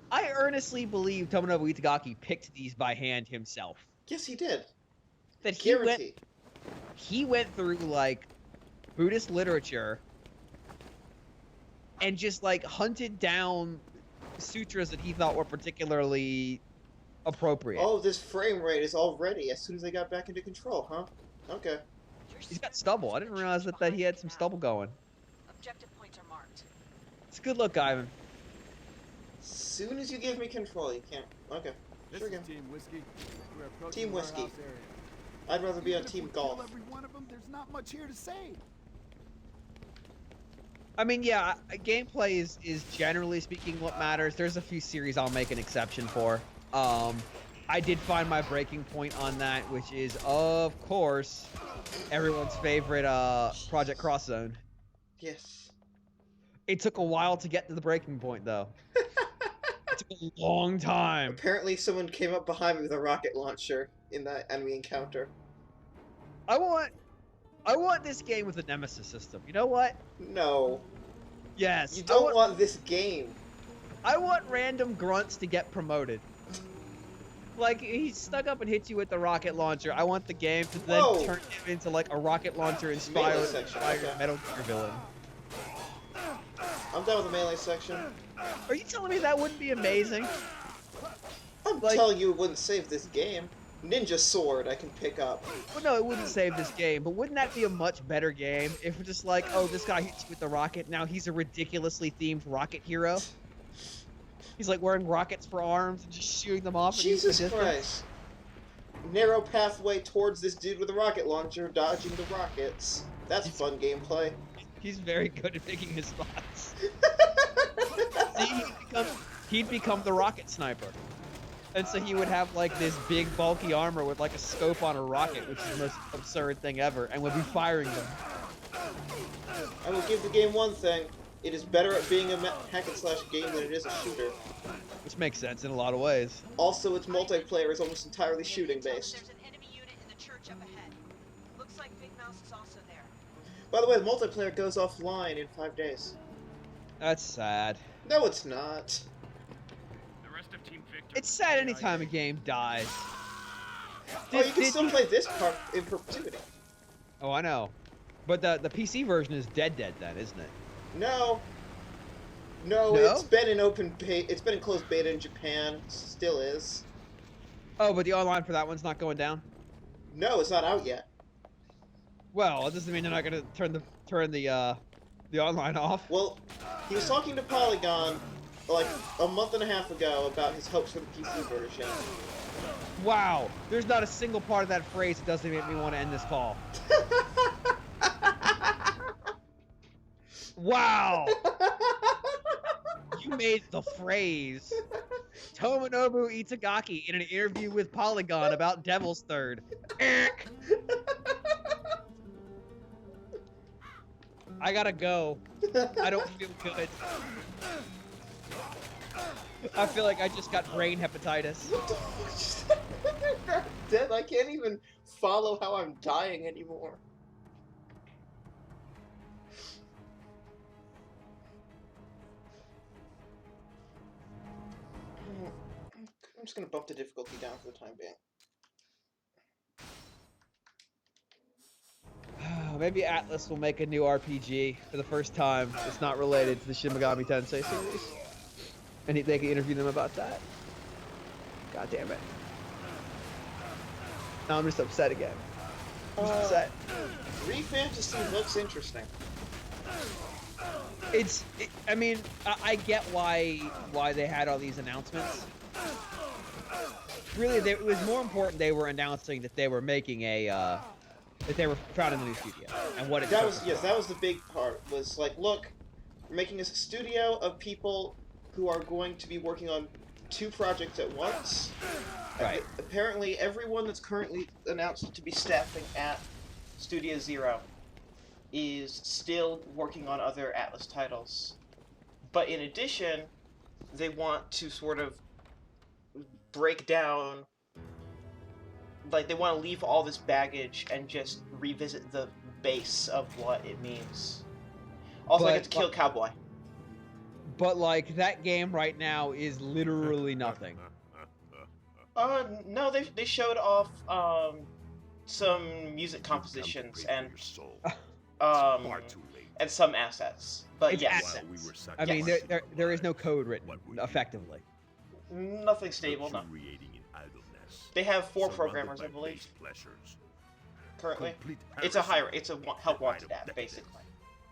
I earnestly believe Tomonobu Itagaki picked these by hand himself. Yes, he did. That Guaranteed. He went through like Buddhist literature and just like hunted down sutras that he thought were particularly appropriate. Oh, this frame rate is already as soon as they got back into control, huh? Okay. He's got stubble. I didn't realize that he had some stubble going. Objective points are marked. It's a good look, Ivan. As soon as you give me control, you can't. Okay. Sure again. Team Whiskey. Team Whiskey. I'd rather be on Team Golf. Every one of them, there's not much here to say. I mean, yeah, gameplay is generally speaking what matters. There's a few series I'll make an exception for. I did find my breaking point on that, which is, of course, everyone's favorite Project Cross Zone. Yes. It took a while to get to the breaking point, though. It took a long time. Apparently someone came up behind me with a rocket launcher in that enemy encounter. I want this game with a nemesis system. You know what? No. Yes. You don't want this game. I want random grunts to get promoted. Like, he stuck up and hit you with the rocket launcher. I want the game to then turn him into, like, a rocket launcher inspired Metal Gear villain. I'm done with the melee section. Are you telling me that wouldn't be amazing? I'm telling you it wouldn't save this game. Ninja sword I can pick up. Well, no, it wouldn't save this game, but wouldn't that be a much better game if we're just like, oh, this guy hits you with the rocket, now he's a ridiculously themed rocket hero? He's like wearing rockets for arms and just shooting them off. Jesus Christ. Narrow pathway towards this dude with a rocket launcher, dodging the rockets. That's fun gameplay. He's very good at picking his spots. See, he'd become the rocket sniper. And so he would have like this big bulky armor with like a scope on a rocket, which is the most absurd thing ever, and would be firing them. I will give the game one thing. It is better at being a hack and slash game than it is a shooter. Which makes sense in a lot of ways. Also, its multiplayer is almost entirely shooting based. There's an enemy unit in the church up ahead. Looks like Big Mouse is also there. By the way, the multiplayer goes offline in 5 days. That's sad. No, it's not. The rest of Team Victor. It's sad anytime a game dies. You can still play this part in perpetuity. Oh, I know. But the PC version is dead then, isn't it? No. No, it's been in it's been in closed beta in Japan. Still is. Oh, but the online for that one's not going down? No, it's not out yet. Well, it doesn't mean they're not gonna turn the online off. Well, he was talking to Polygon like a month and a half ago about his hopes for the PC version. Wow, there's not a single part of that phrase that doesn't make me want to end this call. Wow! You made the phrase. Tomonobu Itagaki in an interview with Polygon about Devil's Third. I gotta go. I don't feel good. I feel like I just got brain hepatitis. What the fuck just happened? I'm dead. I can't even follow how I'm dying anymore. I'm just gonna bump the difficulty down for the time being. Maybe Atlas will make a new RPG for the first time. It's not related to the Shin Megami Tensei series. And they can interview them about that. God damn it. Now I'm just upset again. I'm just upset. Re-Fantasy looks interesting. I mean, I get why they had all these announcements. Really, it was more important they were announcing that they were making that they were founding a new studio and what it was. Yes, that was the big part. Was like, look, we're making a studio of people who are going to be working on 2 projects at once. Right. Apparently, everyone that's currently announced to be staffing at Studio Zero is still working on other Atlas titles. But in addition, they want to sort of break down, like, they want to leave all this baggage and just revisit the base of what it means. Also, I get to kill Cowboy. But, like, that game right now is literally nothing. No, they showed off, some music compositions and, and some assets. But it's yes. assets. I mean, there is no code written, effectively. Nothing stable, no. They have 4 programmers, I believe. Currently. It's a help wanted app, basically.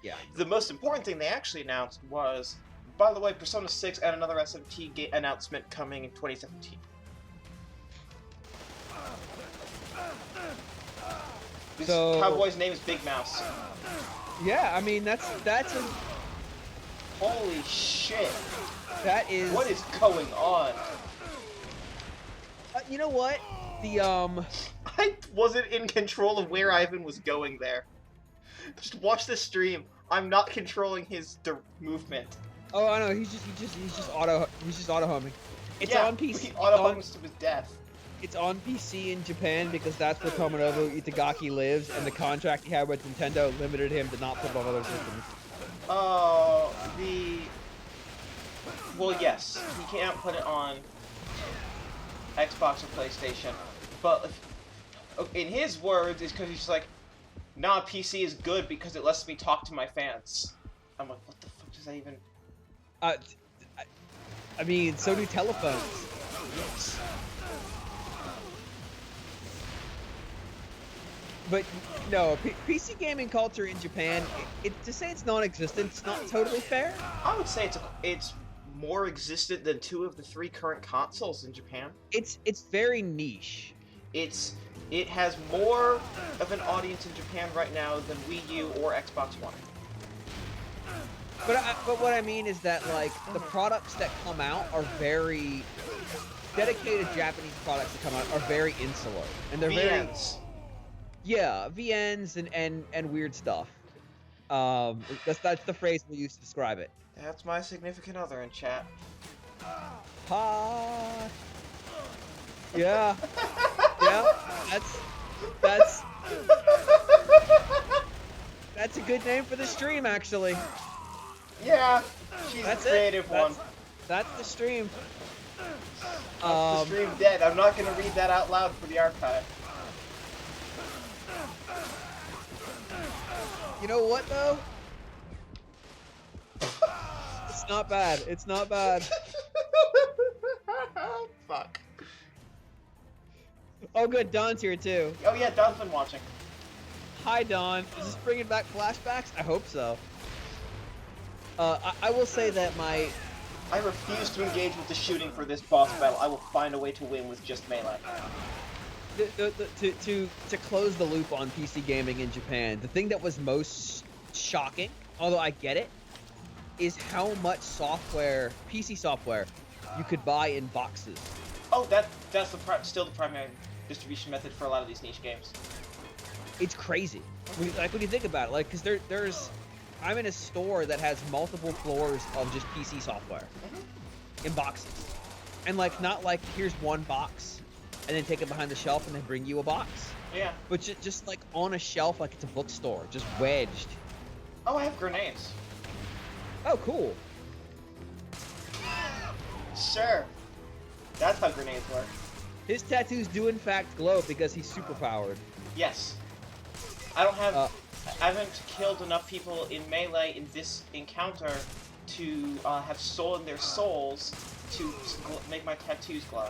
Yeah. The most important thing they actually announced was, by the way, Persona 6 and another SMT announcement coming in 2017. This Cowboy's name is Big Mouse. Yeah, I mean, that's a... Holy shit. That is... What is going on? you know what? The I wasn't in control of where Ivan was going there. Just watch the stream. I'm not controlling his movement. Oh, I know. He's just auto homing. It's on PC. He auto homes to his death. It's on PC in Japan because that's where Tomonobu Itagaki lives, and the contract he had with Nintendo limited him to not put it on other systems. Well, yes, he can't put it on Xbox or PlayStation, but in his words, it's because he's just like, nah, PC is good because it lets me talk to my fans. I'm like, what the fuck does that even... I mean, so do telephones. Yes. But no, PC gaming culture in Japan, to say it's non-existent, it's not totally fair. I would say it's more existent than 2 of the 3 current consoles in Japan. It's very niche. It has more of an audience in Japan right now than Wii U or Xbox One. But what I mean is that, like, the products that come out are very dedicated. Japanese products that come out are very insular, and they're VNs. Yeah, VNs and weird stuff. That's the phrase we use to describe it. That's my significant other in chat. Ha. Yeah. Yeah. That's a good name for the stream, actually. Yeah, she's a creative one. That's the stream. The stream dead. I'm not gonna read that out loud for the archive. You know what, though? It's not bad. It's not bad. Fuck. Oh, good. Don's here, too. Oh, yeah, Don's been watching. Hi, Don. Is this bringing back flashbacks? I hope so. I will say that I refuse to engage with the shooting for this boss battle. I will find a way to win with just melee. To close the loop on PC gaming in Japan, the thing that was most shocking, although I get it, is how much software, PC software, you could buy in boxes. Oh, that's still the primary distribution method for a lot of these niche games. It's crazy. When you think about it, like, because I'm in a store that has multiple floors of just PC software in boxes, and like, not like here's one box and then take it behind the shelf and then bring you a box. Yeah. But just like on a shelf, like it's a bookstore, just wedged. Oh, I have grenades. Oh, cool. Sure. That's how grenades work. His tattoos do in fact glow because he's super powered. Yes. I haven't killed enough people in melee in this encounter to have stolen their souls to make my tattoos glow.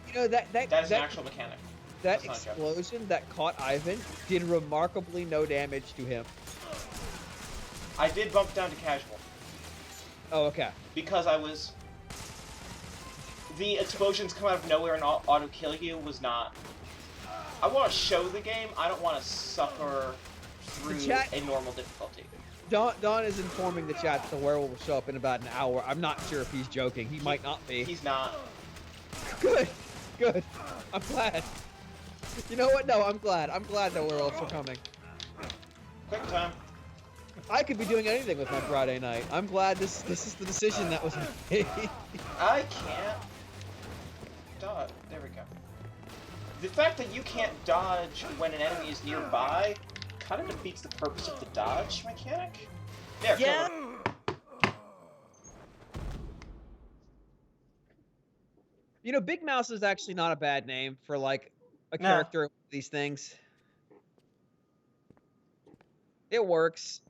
You know, that is an actual mechanic. That explosion that caught Ivan did remarkably no damage to him. I did bump down to casual. Oh, okay. Because the explosions come out of nowhere and auto kill you was not... I want to show the game, I don't want to suffer through a normal difficulty. Don is informing the chat that the werewolf will show up in about an hour. I'm not sure if he's joking. He might not be. He's not. Good. Good. I'm glad. You know what? No, I'm glad. I'm glad the werewolves are coming. Quick time. I could be doing anything with my Friday night. I'm glad this is the decision that was made. I can't dodge. There we go. The fact that you can't dodge when an enemy is nearby kind of defeats the purpose of the dodge mechanic. There, yeah. You know, Big Mouse is actually not a bad name for like a character of these things. It works.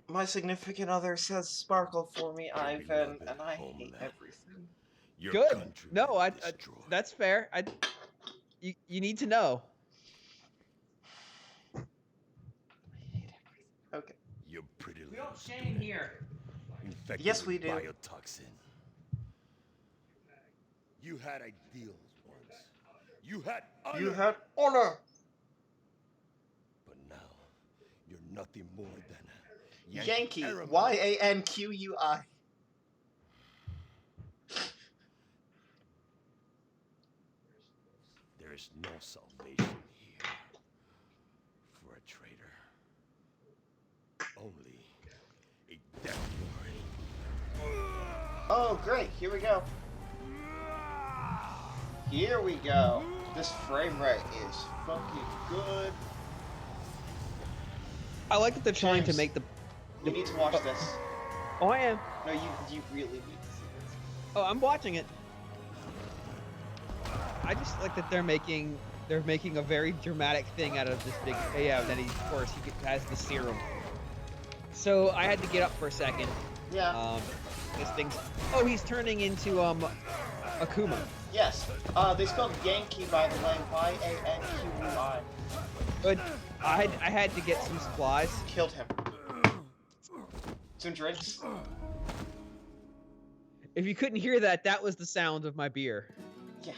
My significant other says sparkle for me, Ivan, and I hate everything. Good. No, that's fair. You need to know. I hate everything. Okay. You're pretty. We don't shame here. Infected yes, we with do. Biotoxin. You had ideals once. You had honor. You had honor. But now, you're nothing more than a Yankee. Y-A-N-Q-U-I. There's no salvation here for a traitor. Only a death warrant. Oh, great. Here we go. Here we go. This frame rate is fucking good. I like that they're trying to James, make the. You need to watch this. Oh, I am. No, you really need to see this. Oh, I'm watching it. I just like that they're making a very dramatic thing out of this big. Yeah, then of course he has the serum. So I had to get up for a second. Yeah. This thing's. Oh, he's turning into Akuma. Yes. They spelled Yankee, by the way. Y-A-N-Q-U-I. But I had to get some supplies. Killed him. Some drinks. If you couldn't hear that, that was the sound of my beer. Yeah.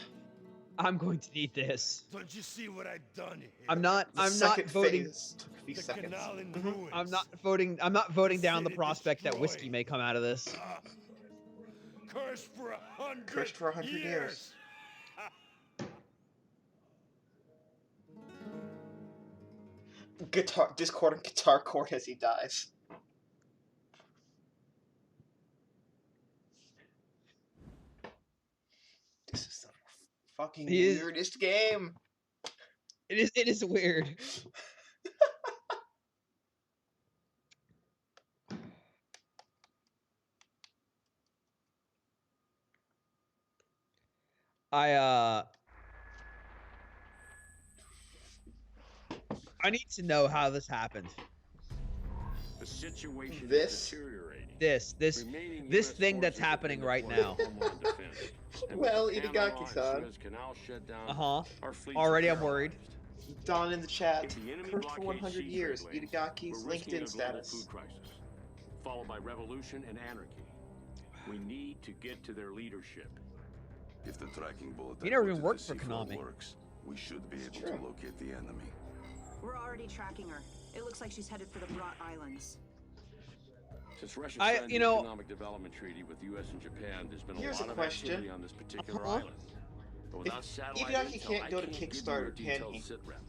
I'm going to need this. Don't you see what I've done here? I'm not voting. Took a few seconds. Canal in Mhm. ruins. I'm not voting down the prospect that whiskey may come out of this. Cursed for 100 Cursed for 100 years. Discordant guitar chord as he dies. This is the fucking weirdest game. It is weird. I need to know how this happened. The situation This? is deteriorating. This thing that's happening right now. Well, Itagaki-san. Already I'm worried. Don in the chat. Cursed for 100 years. Itagaki's LinkedIn status. Followed by revolution and anarchy. We need to get to their leadership. If the tracking bullet You never even worked for Konami. works, we should be able True. to locate the enemy. We're already tracking her. It looks like she's headed for the Brat Islands. Since Russia signed the you know- economic development treaty with the U.S. and Japan, there's been Here's a lot a of question. activity on this particular Uh-huh. island. But without satellite Itagaki intel, can't I go to can't give you Kickstarter, a can detailed he? sit rep.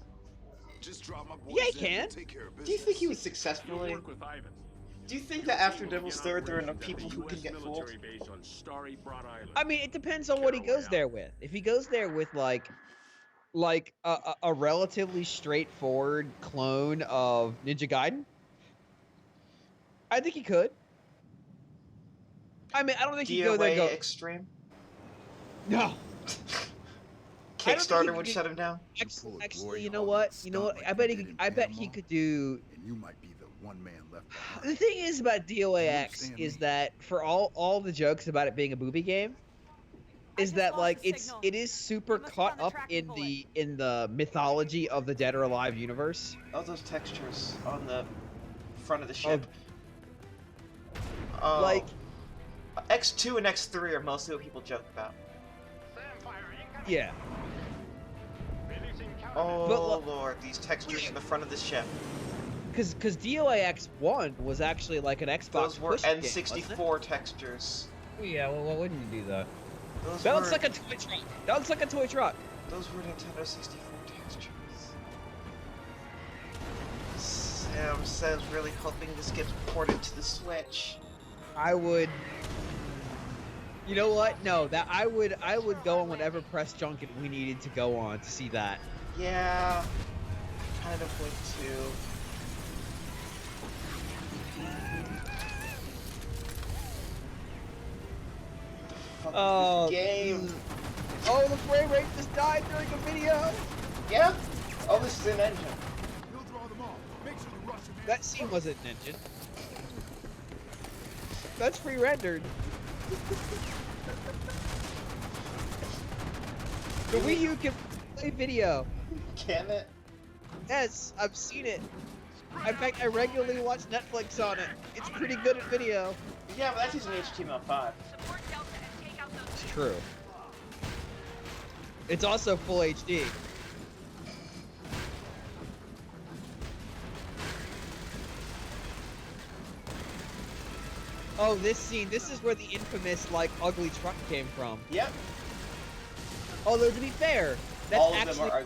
Just drop my boys Yeah, he in can. and take care of Do you think he would business. You'll successfully? work with Ivan. Do you think that after Devil's Third there are enough people who can get fooled? On starry Brat Island. I mean, it depends on what he goes there with. If he goes there with like a relatively straightforward clone of Ninja Gaiden, I think he could. I mean, I don't think he'd go there and DOA go. Extreme? No. I don't think Kickstarter he would could- shut him down? Actually, you know what? You know what? I bet he could do. And you might be the one man left behind. The thing is about DOAX is that for all the jokes about it being a booby game, is just that lost like the signal. it is super We must caught find the up tracking in the mythology of the Dead or Alive universe. Oh, those textures on the front of the ship. Oh. Like, X2 and X3 are mostly what people joke about. yeah. Oh But lord, these textures in the front of the ship. Because DOAX 1 was actually like an Xbox Those were push game, N64 textures. wasn't it? Yeah, well, why wouldn't you do that? Those That were, looks like a toy truck. That looks like a toy truck. Those were Nintendo 64 textures. Sam says really hoping this gets ported to the Switch. I would. You know what? No, that I would go on whatever press junket we needed to go on to see that. Yeah, I kind of would too. Fuck Oh, this game. Oh, the frame rate just died during a video. Yeah? Oh, this is an engine. He'll draw them all. Make sure the Russian man. That scene wasn't an engine. That's pre-rendered. The Wii U can play video. Can it? Yes, I've seen it. In fact, I regularly watch Netflix on it. It's pretty good at video. Yeah, but that's using HTML5. Support Delta and take out those. It's true. It's also full HD. Oh, this scene. This is where the infamous, like, ugly truck came from. Yep. Although, to be fair, That's all of actually, them are.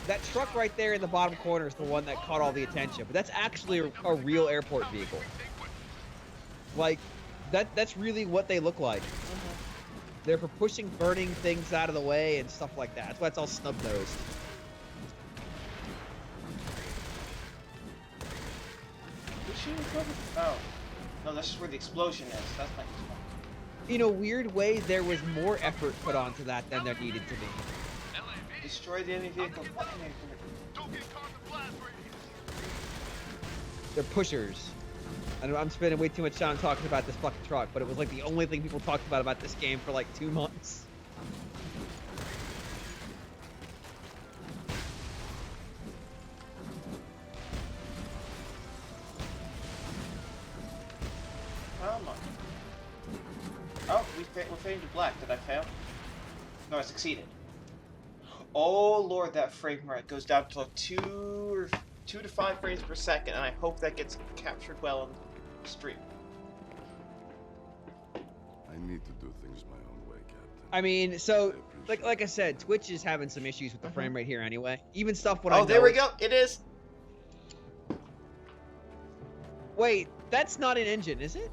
that truck right there in the bottom corner is the one that caught all the attention. But that's actually a real airport vehicle. Like, that's really what they look like. They're for pushing burning things out of the way and stuff like that. That's why it's all snub-nosed. Oh. No, that's just where the explosion is. That's my response. In a weird way, there was more effort put onto that than there needed to be. Destroy the enemy vehicle. What enemy vehicle? They're pushers. I know I'm spending way too much time talking about this fucking truck, but it was like the only thing people talked about this game for like 2 months. Come on. Oh, we're fading to black. Did I fail? No, I succeeded. Oh lord, that frame rate goes down to like 2 to 5 frames per second, and I hope that gets captured well on the stream. I need to do things my own way, Captain. I mean, so like I said, Twitch is having some issues with the frame rate here anyway. Even stuff when Oh, there we go. It is. Wait, that's not an engine, is it?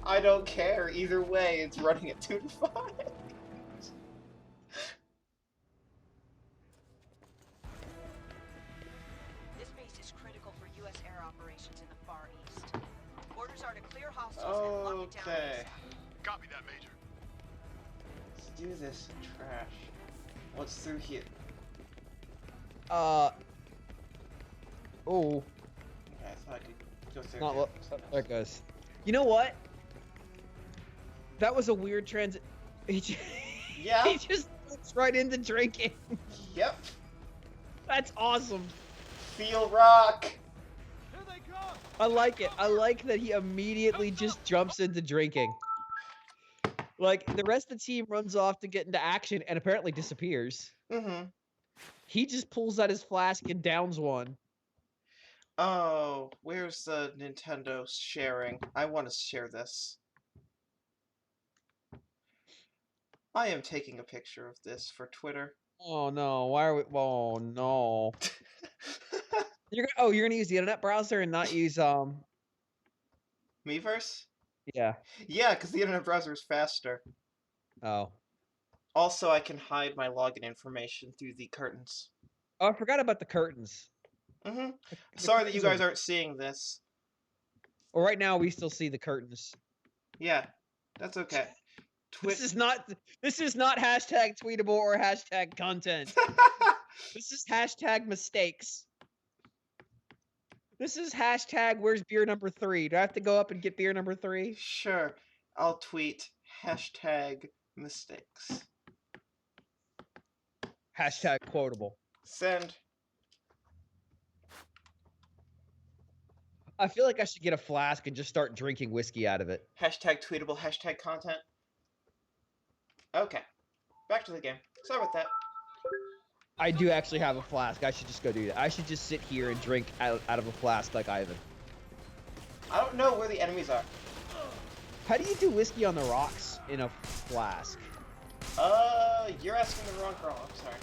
I don't care. Either way, it's running at 2 to 5. This base is critical for U.S. air operations in the Far East. Orders are to clear hostiles and lock it down. Okay. Copy that, Major. Let's do this. Trash. What's through here? Oh. Okay, I thought I could go through Not here. what? There it goes. You know what? That was a weird transit. Yeah. He just looks right into drinking. Yep. That's awesome. Feel rock. Here they come! I like it. I like that he immediately just jumps into drinking. Like, the rest of the team runs off to get into action and apparently disappears. Mm-hmm. He just pulls out his flask and downs one. Oh, where's the Nintendo sharing? I want to share this. I am taking a picture of this for Twitter. Oh no, why are we? Oh no. You're gonna use the internet browser and not use Miiverse? Yeah. Yeah, because the internet browser is faster. Oh. Also, I can hide my login information through the curtains. Oh, I forgot about the curtains. Mm-hmm. Sorry that you guys aren't seeing this. Well, right now we still see the curtains. Yeah, that's okay. This is not hashtag tweetable or hashtag content. This is hashtag mistakes. This is hashtag where's beer number 3. Do I have to go up and get beer number 3? Sure. I'll tweet hashtag mistakes. Hashtag quotable. Send. I feel like I should get a flask and just start drinking whiskey out of it. Hashtag tweetable, hashtag content. Okay. Back to the game. Sorry about that. I do actually have a flask. I should just go do that. I should just sit here and drink out of a flask like Ivan. I don't know where the enemies are. How do you do whiskey on the rocks in a flask? You're asking the wrong girl. I'm sorry.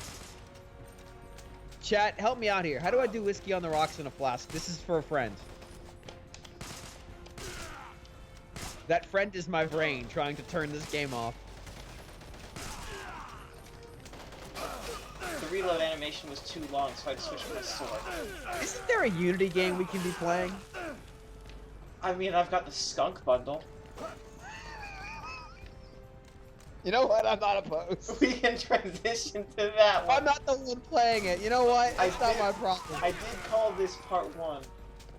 Chat, help me out here. How do I do whiskey on the rocks in a flask? This is for a friend. That friend is my brain trying to turn this game off. The reload animation was too long, so I had to switch to my sword. Isn't there a Unity game we can be playing? I mean, I've got the skunk bundle. You know what? I'm not opposed. We can transition to that one. I'm not the one playing it. You know what? It's not my problem. I did call this part 1.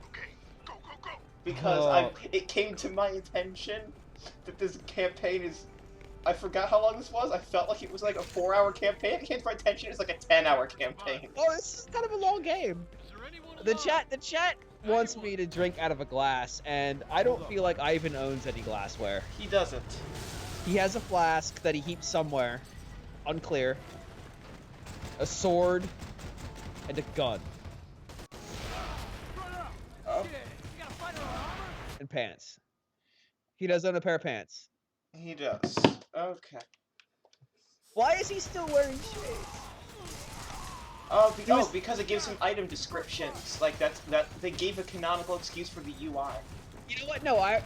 Okay, go, go, go. Because it came to my attention that this campaign is... I forgot how long this was. I felt like it was like a 4-hour campaign. It came to my attention it's like a 10-hour campaign. Oh, this is kind of a long game. The chat wants me to drink out of a glass, and I don't feel like Ivan owns any glassware. He doesn't. He has a flask that he keeps somewhere. Unclear. A sword. And a gun. Oh. And pants. He does own a pair of pants. He does. Okay. Why is he still wearing shades? Because it gives him item descriptions. Like that they gave a canonical excuse for the UI. You know what? No, I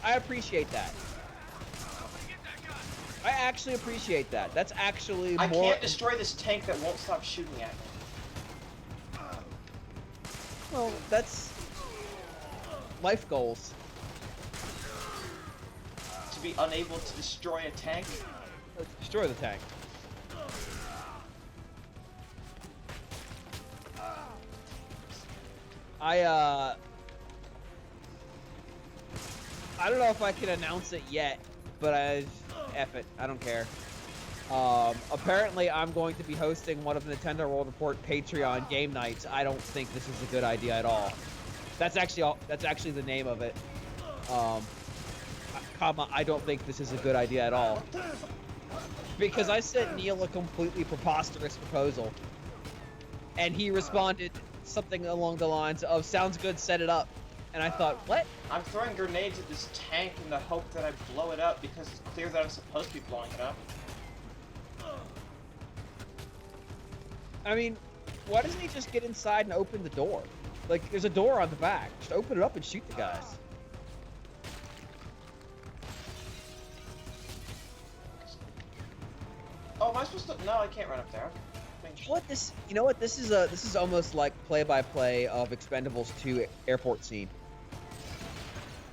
appreciate that. I actually appreciate that. That's actually more... I can't destroy this tank that won't stop shooting at me. Well, that's... life goals. To be unable to destroy a tank? Destroy the tank. I don't know if I can announce it yet, but F it. I don't care. Apparently, I'm going to be hosting one of the Nintendo World Report Patreon game nights. I don't think this is a good idea at all. That's actually the name of it. I don't think this is a good idea at all. Because I sent Neil a completely preposterous proposal, and he responded something along the lines of, "Sounds good, set it up." And I thought, what? I'm throwing grenades at this tank in the hope that I blow it up because it's clear that I'm supposed to be blowing it up. I mean, why doesn't he just get inside and open the door? Like, there's a door on the back. Just open it up and shoot the guys. Oh, am I supposed to? No, I can't run up there. You know what? This is almost like play-by-play of Expendables 2 airport scene.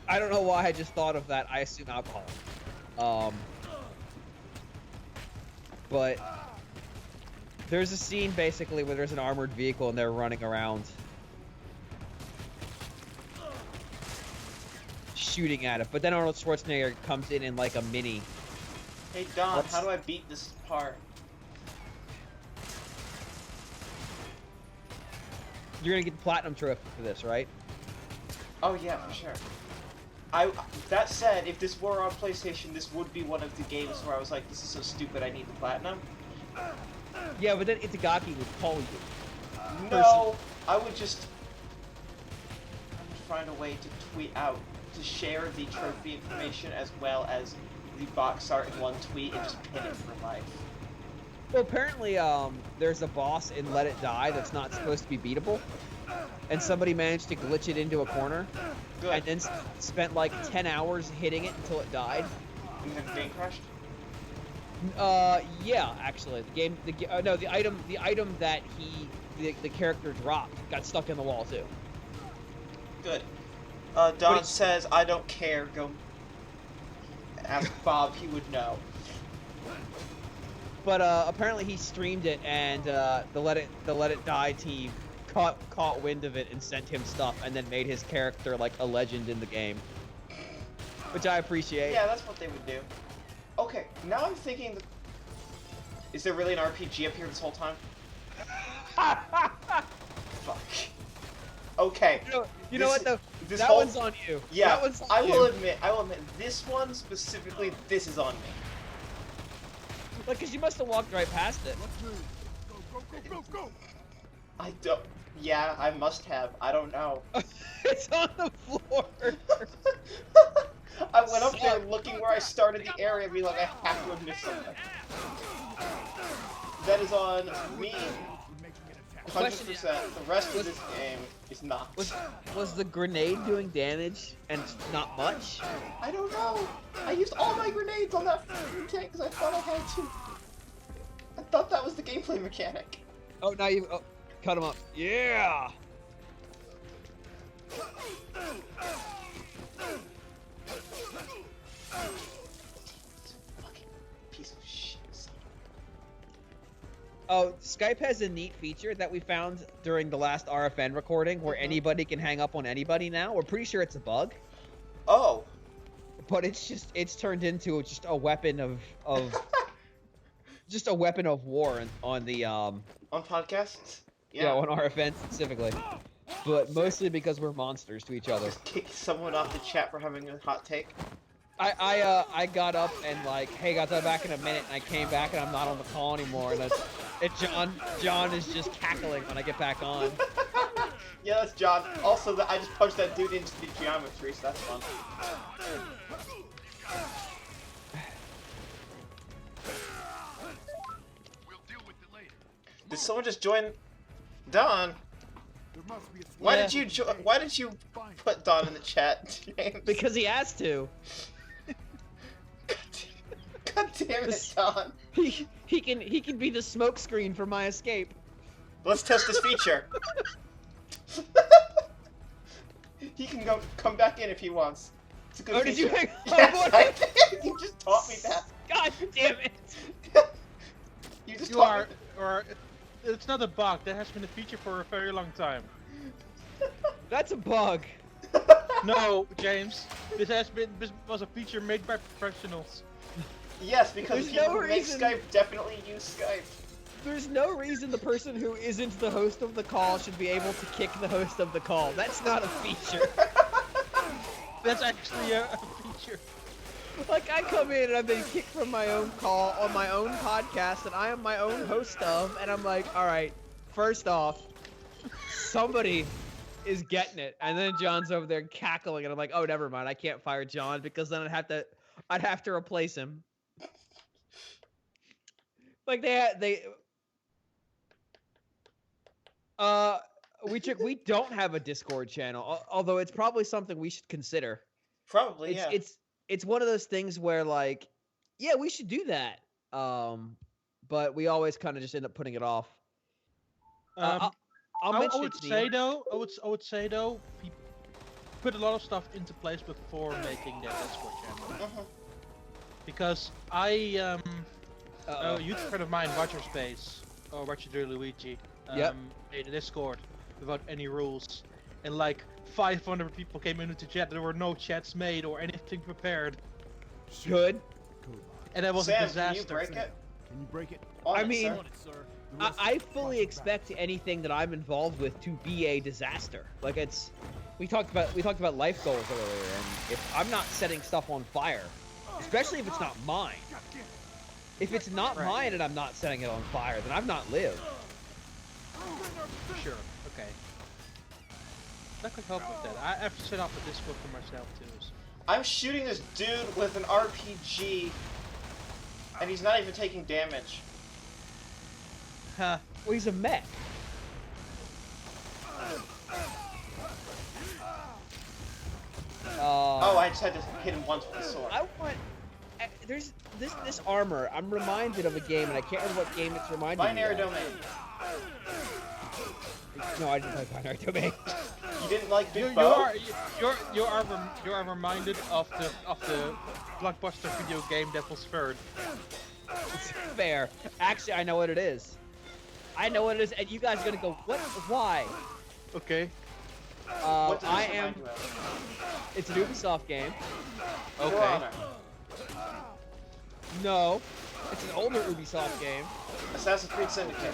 I don't know why I just thought of that. I assume alcohol. But there's a scene basically where there's an armored vehicle and they're running around shooting at it. But then Arnold Schwarzenegger comes in like a mini. Hey Don, how do I beat this part? You're gonna get the platinum trophy for this, right? Oh yeah, for sure. That said, if this were on PlayStation, this would be one of the games where I was like, this is so stupid, I need the platinum. Yeah, but then Itagaki would call you. No, I would find a way to tweet out, to share the trophy information as well as the box art in one tweet and just pin it for life. Well, apparently, there's a boss in Let It Die that's not supposed to be beatable, and somebody managed to glitch it into a corner, Good. and then spent like 10 hours hitting it until it died. And then the game crashed? Yeah, actually, the item that the character dropped got stuck in the wall too. Good. Don says, I don't care, go ask Bob, he would know. But apparently he streamed it, and the Let It Die team caught wind of it and sent him stuff, and then made his character like a legend in the game, which I appreciate. Yeah, that's what they would do. Okay, now I'm thinking, is there really an RPG up here this whole time? Fuck. Okay. You know what though? That one's on you. Yeah, that one's on I will you. admit, this one specifically, this is on me. Like, cause you must have walked right past it. Go! I don't. Yeah, I must have. I don't know. It's on the floor. I went up there looking where I started the area and be like, I have to have missed something. That is on me. 100%. The rest of this game is not. Was the grenade doing damage and not much? I don't know. I used all my grenades on that tank because I thought I had to. I thought that was the gameplay mechanic. Oh, now you cut him up. Yeah. Fucking piece of shit. Oh, Skype has a neat feature that we found during the last RFN recording where anybody can hang up on anybody now. We're pretty sure it's a bug. Oh. But it's turned into just a weapon of just a weapon of war on the on podcasts? Yeah, on RFN specifically. But mostly because we're monsters to each other. Just kick someone off the chat for having a hot take. I got up and like, hey, got that back in a minute, and I came back and I'm not on the call anymore, and John is just cackling when I get back on. Yeah, that's John. Also, I just punched that dude into the geometry, so that's fun. We'll deal with it later. Did someone just join Don? There must be a Why Yeah. did you why did you put Don in the chat, James? Because he has to. God damn it, Don. He can be the smoke screen for my escape. Let's test this feature. He can come back in if he wants. It's a good Did feature. you hang Yes, I did. You just taught me that. God damn it! You just You taught are, me. or it's not a bug. That has been a feature for a very long time. That's a bug. No, James, this was a feature made by professionals. Yes, because There's people no who make reason- Skype definitely use Skype. There's no reason the person who isn't the host of the call should be able to kick the host of the call. That's not a feature. That's actually a feature. Like, I come in and I've been kicked from my own call on my own podcast that I am my own host of, and I'm like, alright, first off, somebody is getting it. And then John's over there cackling, and I'm like, oh, never mind, I can't fire John, because then I'd have to replace him. Like, we don't have a Discord channel, although it's probably something we should consider. Probably, yeah. It's one of those things where, like, yeah, we should do that. But we always kind of just end up putting it off. I'll mention I would it to say you. though, we put a lot of stuff into place before making that Discord channel. Because a youth friend of mine, Roger Space, or Roger Luigi, Yep. made a Discord without any rules, and like 500 people came into chat. There were no chats made or anything prepared, Good. and that was Sam, a disaster. can you break it? Can you break it? On I it, mean- sir. On it, sir. I fully expect anything that I'm involved with to be a disaster. Like, it's we talked about life goals earlier, and if I'm not setting stuff on fire, especially if it's not mine, if it's not mine and I'm not setting it on fire, then I've not lived. Sure. Okay. That could help with that. I have to set up a Discord for myself too. So. I'm shooting this dude with an RPG, and he's not even taking damage. Huh. Well, he's a mech. Oh, I just had to hit him once with the sword. I want. There's this armor. I'm reminded of a game, and I can't remember what game it's reminding me Binary of. Domain. No, I didn't like Binary Domain. You didn't like Big You Bow? are reminded of the blockbuster video game Devil's Third. It's fair. Actually, I know what it is. I know what it is, and you guys are gonna go, what? Why? Okay. What does I this am. remind you of? It's an Ubisoft game. For Okay. Honor. No, it's an older Ubisoft game. Assassin's Creed Syndicate.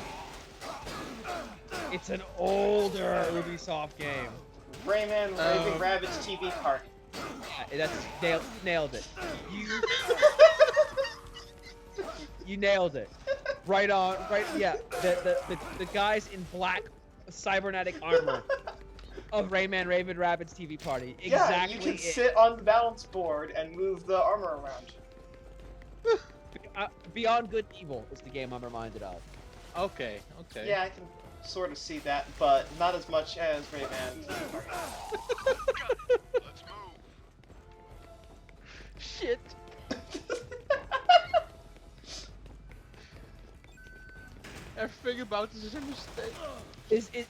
It's an older Ubisoft game. Rayman Raving Rabbids TV Party. Yeah, that's nailed it. You nailed it. Right on. Right. Yeah. The guys in black cybernetic armor of Rayman Raven Rabbids TV Party. Exactly. Yeah, you can sit on the balance board and move the armor around. Beyond Good and Evil is the game I'm reminded of. Okay. Okay. Yeah, I can sort of see that, but not as much as Rayman TV Party. Let's move. Shit. Everything about this is a mistake.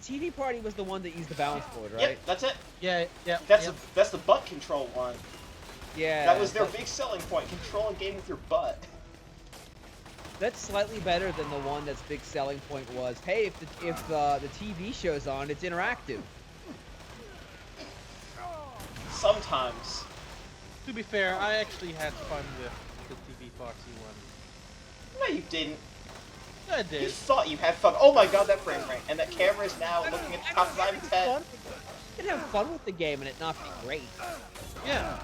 TV Party was the one that used the balance board, right? Yep, that's it. Yeah. That's the butt control one. Yeah. That was their big selling point, control a game with your butt. That's slightly better than the one that's big selling point was, hey, if the TV show's on, it's interactive. Sometimes. To be fair, I actually had fun with the TV Party one. No, you didn't. I You did. thought you had fun. Oh my god, that frame rate. And that camera is now looking at the top of my head. You can have fun with the game and it not be great. Yeah.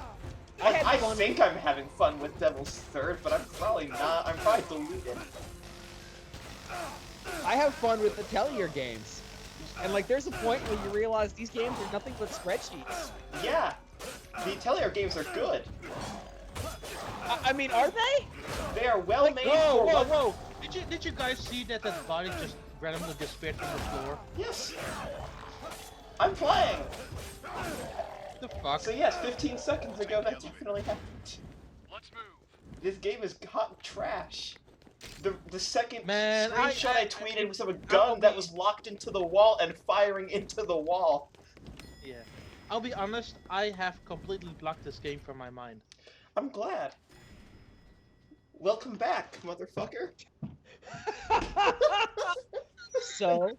I think I'm having fun with Devil's Third, but I'm probably not. I'm probably deluded. I have fun with the Tellier games. And like there's a point where you realize these games are nothing but spreadsheets. Yeah. The Tellier games are good. I mean, are they? They are well made Whoa, for whoa, what... whoa! Did you guys see that body just randomly disappeared from the floor? Yes. I'm playing. The fuck? So yes, 15 seconds ago that definitely happened. Let's move. This game is hot trash. The second Man, screenshot I tweeted was of a gun that was locked into the wall and firing into the wall. Yeah. I'll be honest, I have completely blocked this game from my mind. I'm glad. Welcome back, motherfucker. So,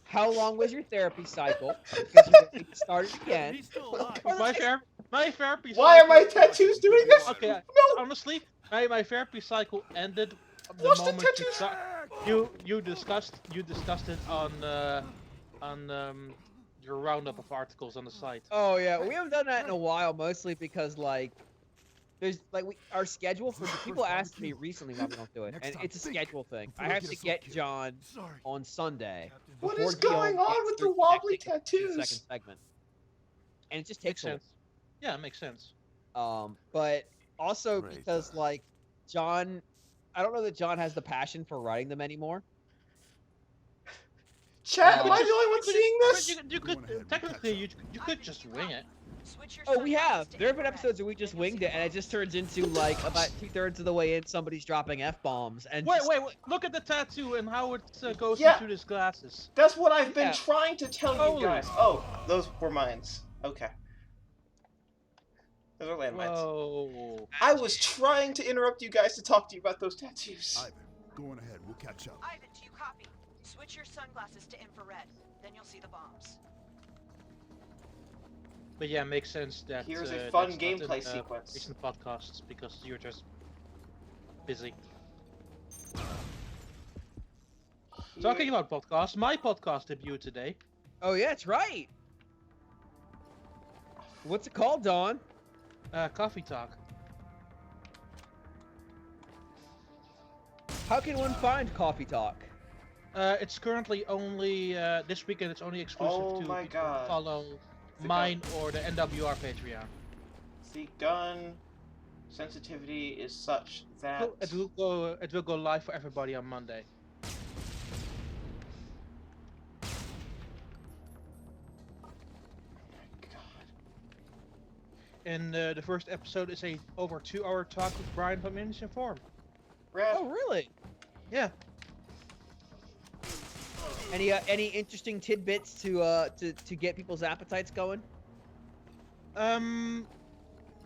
how long was your therapy cycle? Because you're going to start again. He's still alive. My therapy cycle... Why are my tattoos doing this? Okay, No! honestly, my therapy cycle ended the What's the moment tattoos? you discussed it on your roundup of articles on the site. Oh yeah, we haven't done that in a while, mostly because like there's like our schedule for people asked me recently why we don't do it, and it's a schedule thing. I have to get John on Sunday. What is before going Guillaume on gets with the through wobbly connecting to the tattoos? Second segment, and it just Makes takes a sense. Yeah, it makes sense. but also because like John, I don't know that John has the passion for writing them anymore. Chat, am I the only one seeing this? You could technically you could just wing it. Oh, we have. There have been episodes where we just winged it, and it just turns into like about 2/3 of the way in, somebody's dropping f-bombs. And Wait, just... wait! Look at the tattoo and how it goes Yeah. into his glasses. That's what I've been Yeah. trying to tell you Holy. guys. Oh, those were mines. Okay. Those are landmines. Whoa! I was trying to interrupt you guys to talk to you about those tattoos. Ivan, going ahead. We'll catch up. Ivan, do you copy? Switch your sunglasses to infrared. Then you'll see the bombs. But yeah, it makes sense that Here's a fun that's not gameplay in, sequence. recent podcasts because you're just busy. Talking about podcasts, my podcast debuted today. Oh yeah, that's right. What's it called, Don? Coffee Talk. How can one find Coffee Talk? It's currently only this weekend. It's only exclusive Oh to my people God. who follow mine or the NWR Patreon. The gun sensitivity is such that It will go live for everybody on Monday. And the first episode is a over 2-hour talk with Brian from Indies Inform. Rad. Oh really? Yeah. Any interesting tidbits to get people's appetites going?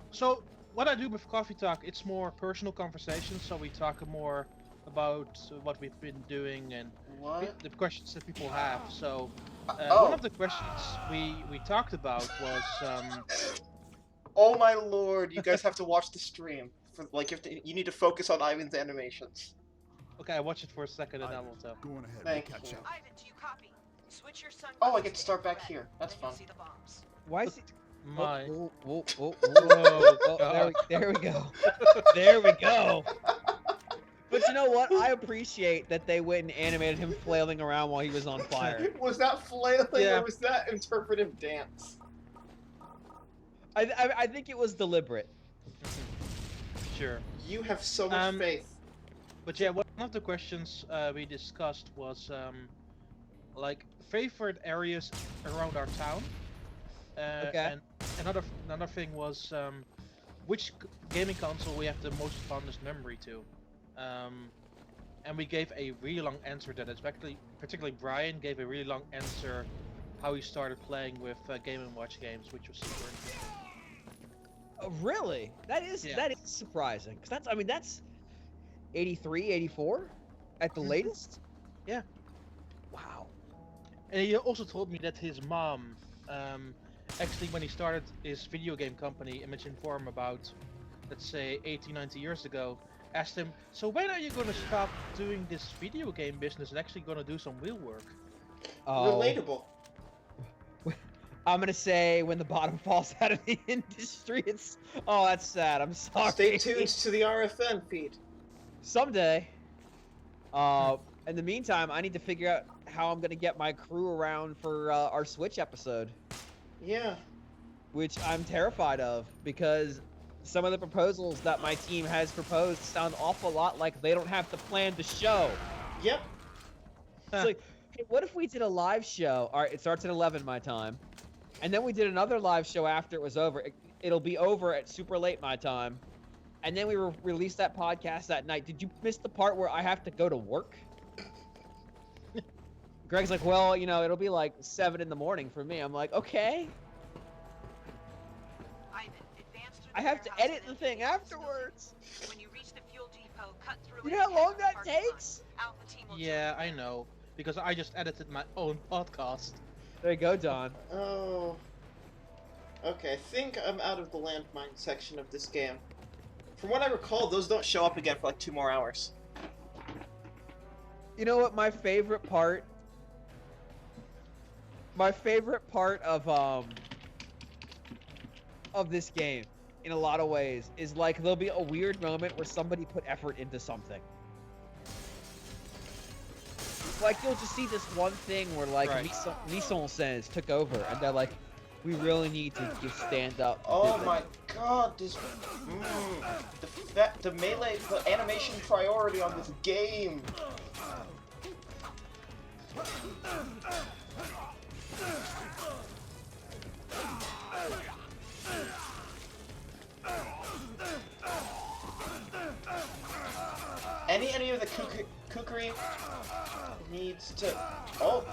So what I do with Coffee Talk, it's more personal conversations. So we talk more about what we've been doing and What? the questions that people have. So Oh. one of the questions we talked about was Oh my lord, you guys have to watch the stream. For like, you need to focus on Ivan's animations. okay, I watch it for a second and I will tell. Going ahead. Thank we'll catch you. up. Ivan, do you copy? Switch your sunglasses. Oh, I get to to start back infrared. here. That's Then you'll fun. see the bombs. Why is it? My Oh, oh, oh, Whoa, oh, there we go. There we go. But you know what? I appreciate that they went and animated him flailing around while he was on fire. Was that flailing Yeah. or was that interpretive dance? I think it was deliberate. sure. You have so much faith. But yeah, one of the questions we discussed was like favorite areas around our town. Okay. And another thing was which gaming console we have the most fondest memory to. And we gave a really long answer that it's actually, particularly Brian gave a really long answer how he started playing with Game & Watch games, which was super interesting. Oh, really? That is surprising. Cause that's 83, 84 at the latest. Yeah. Wow. And he also told me that his mom, actually when he started his video game company, Image Inform, about, let's say, 80, 90 years ago, asked him, so when are you going to stop doing this video game business and actually going to do some real work? Oh. Relatable. I'm gonna say when the bottom falls out of the industry, it's... Oh, that's sad. I'm sorry. Stay tuned to the RFN feed. Someday. In the meantime, I need to figure out how I'm gonna get my crew around for our Switch episode. Yeah. Which I'm terrified of, because some of the proposals that my team has proposed sound awful lot like they don't have to plan the show. Yep. It's like, hey, what if we did a live show? All right, it starts at 11 my time, and then we did another live show after it was over. It'll be over at super late my time, and then we release that podcast that night. Did you miss the part where I have to go to work? Greg's like, well, you know, it'll be like 7 in the morning for me. I'm like, okay. I have to edit the thing afterwards. When you reach the fuel depot, cut through. You know how long that takes? Yeah, I know. Because I just edited my own podcast. There you go, Don. Oh. Okay, I think I'm out of the landmine section of this game. From what I recall, those don't show up again for like 2 more hours. You know what my favorite part? My favorite part of this game, in a lot of ways, is like there'll be a weird moment where somebody put effort into something. Like you'll just see this one thing where like mise-en-scène took over, and they're like, we really need to just stand up. Oh my god, this the melee, the animation priority on this game. Any of the kookery needs to... Oh!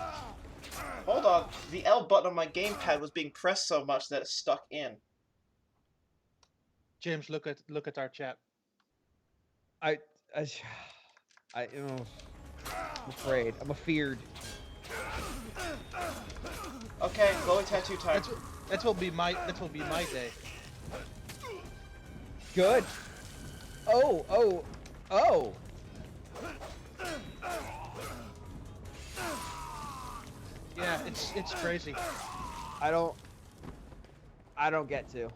Hold on. The L button on my gamepad was being pressed so much that it stuck in. James, look at our chat. I'm afraid. I'm afeared. Okay, glowing tattoo time. That will be my day. Good. Oh. Yeah, it's crazy. I don't get to.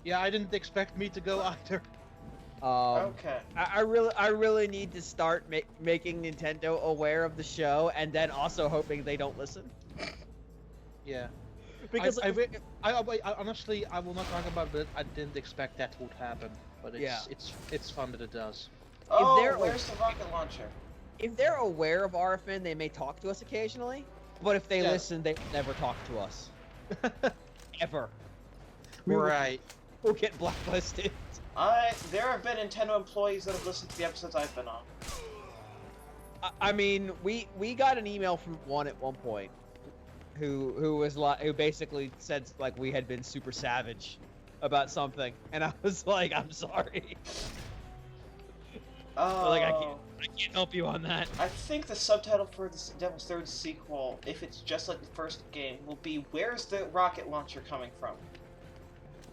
Yeah, I didn't expect me to go either. Okay. I really need to start making Nintendo aware of the show, and then also hoping they don't listen. Yeah. Because I honestly, I will not talk about it. I didn't expect that would happen, but it's fun that it does. Oh, where's the rocket launcher? If they're aware of RFN, they may talk to us occasionally, but if they listen, they never talk to us. Ever. Right. We'll get blacklisted. There have been Nintendo employees that have listened to the episodes I've been on. I mean, we got an email from one at one point, who basically said like we had been super savage about something, and I was like, I'm sorry. Oh. Like I can't help you on that. I think the subtitle for the Devil's Third sequel, if it's just like the first game, will be "Where's the rocket launcher coming from?"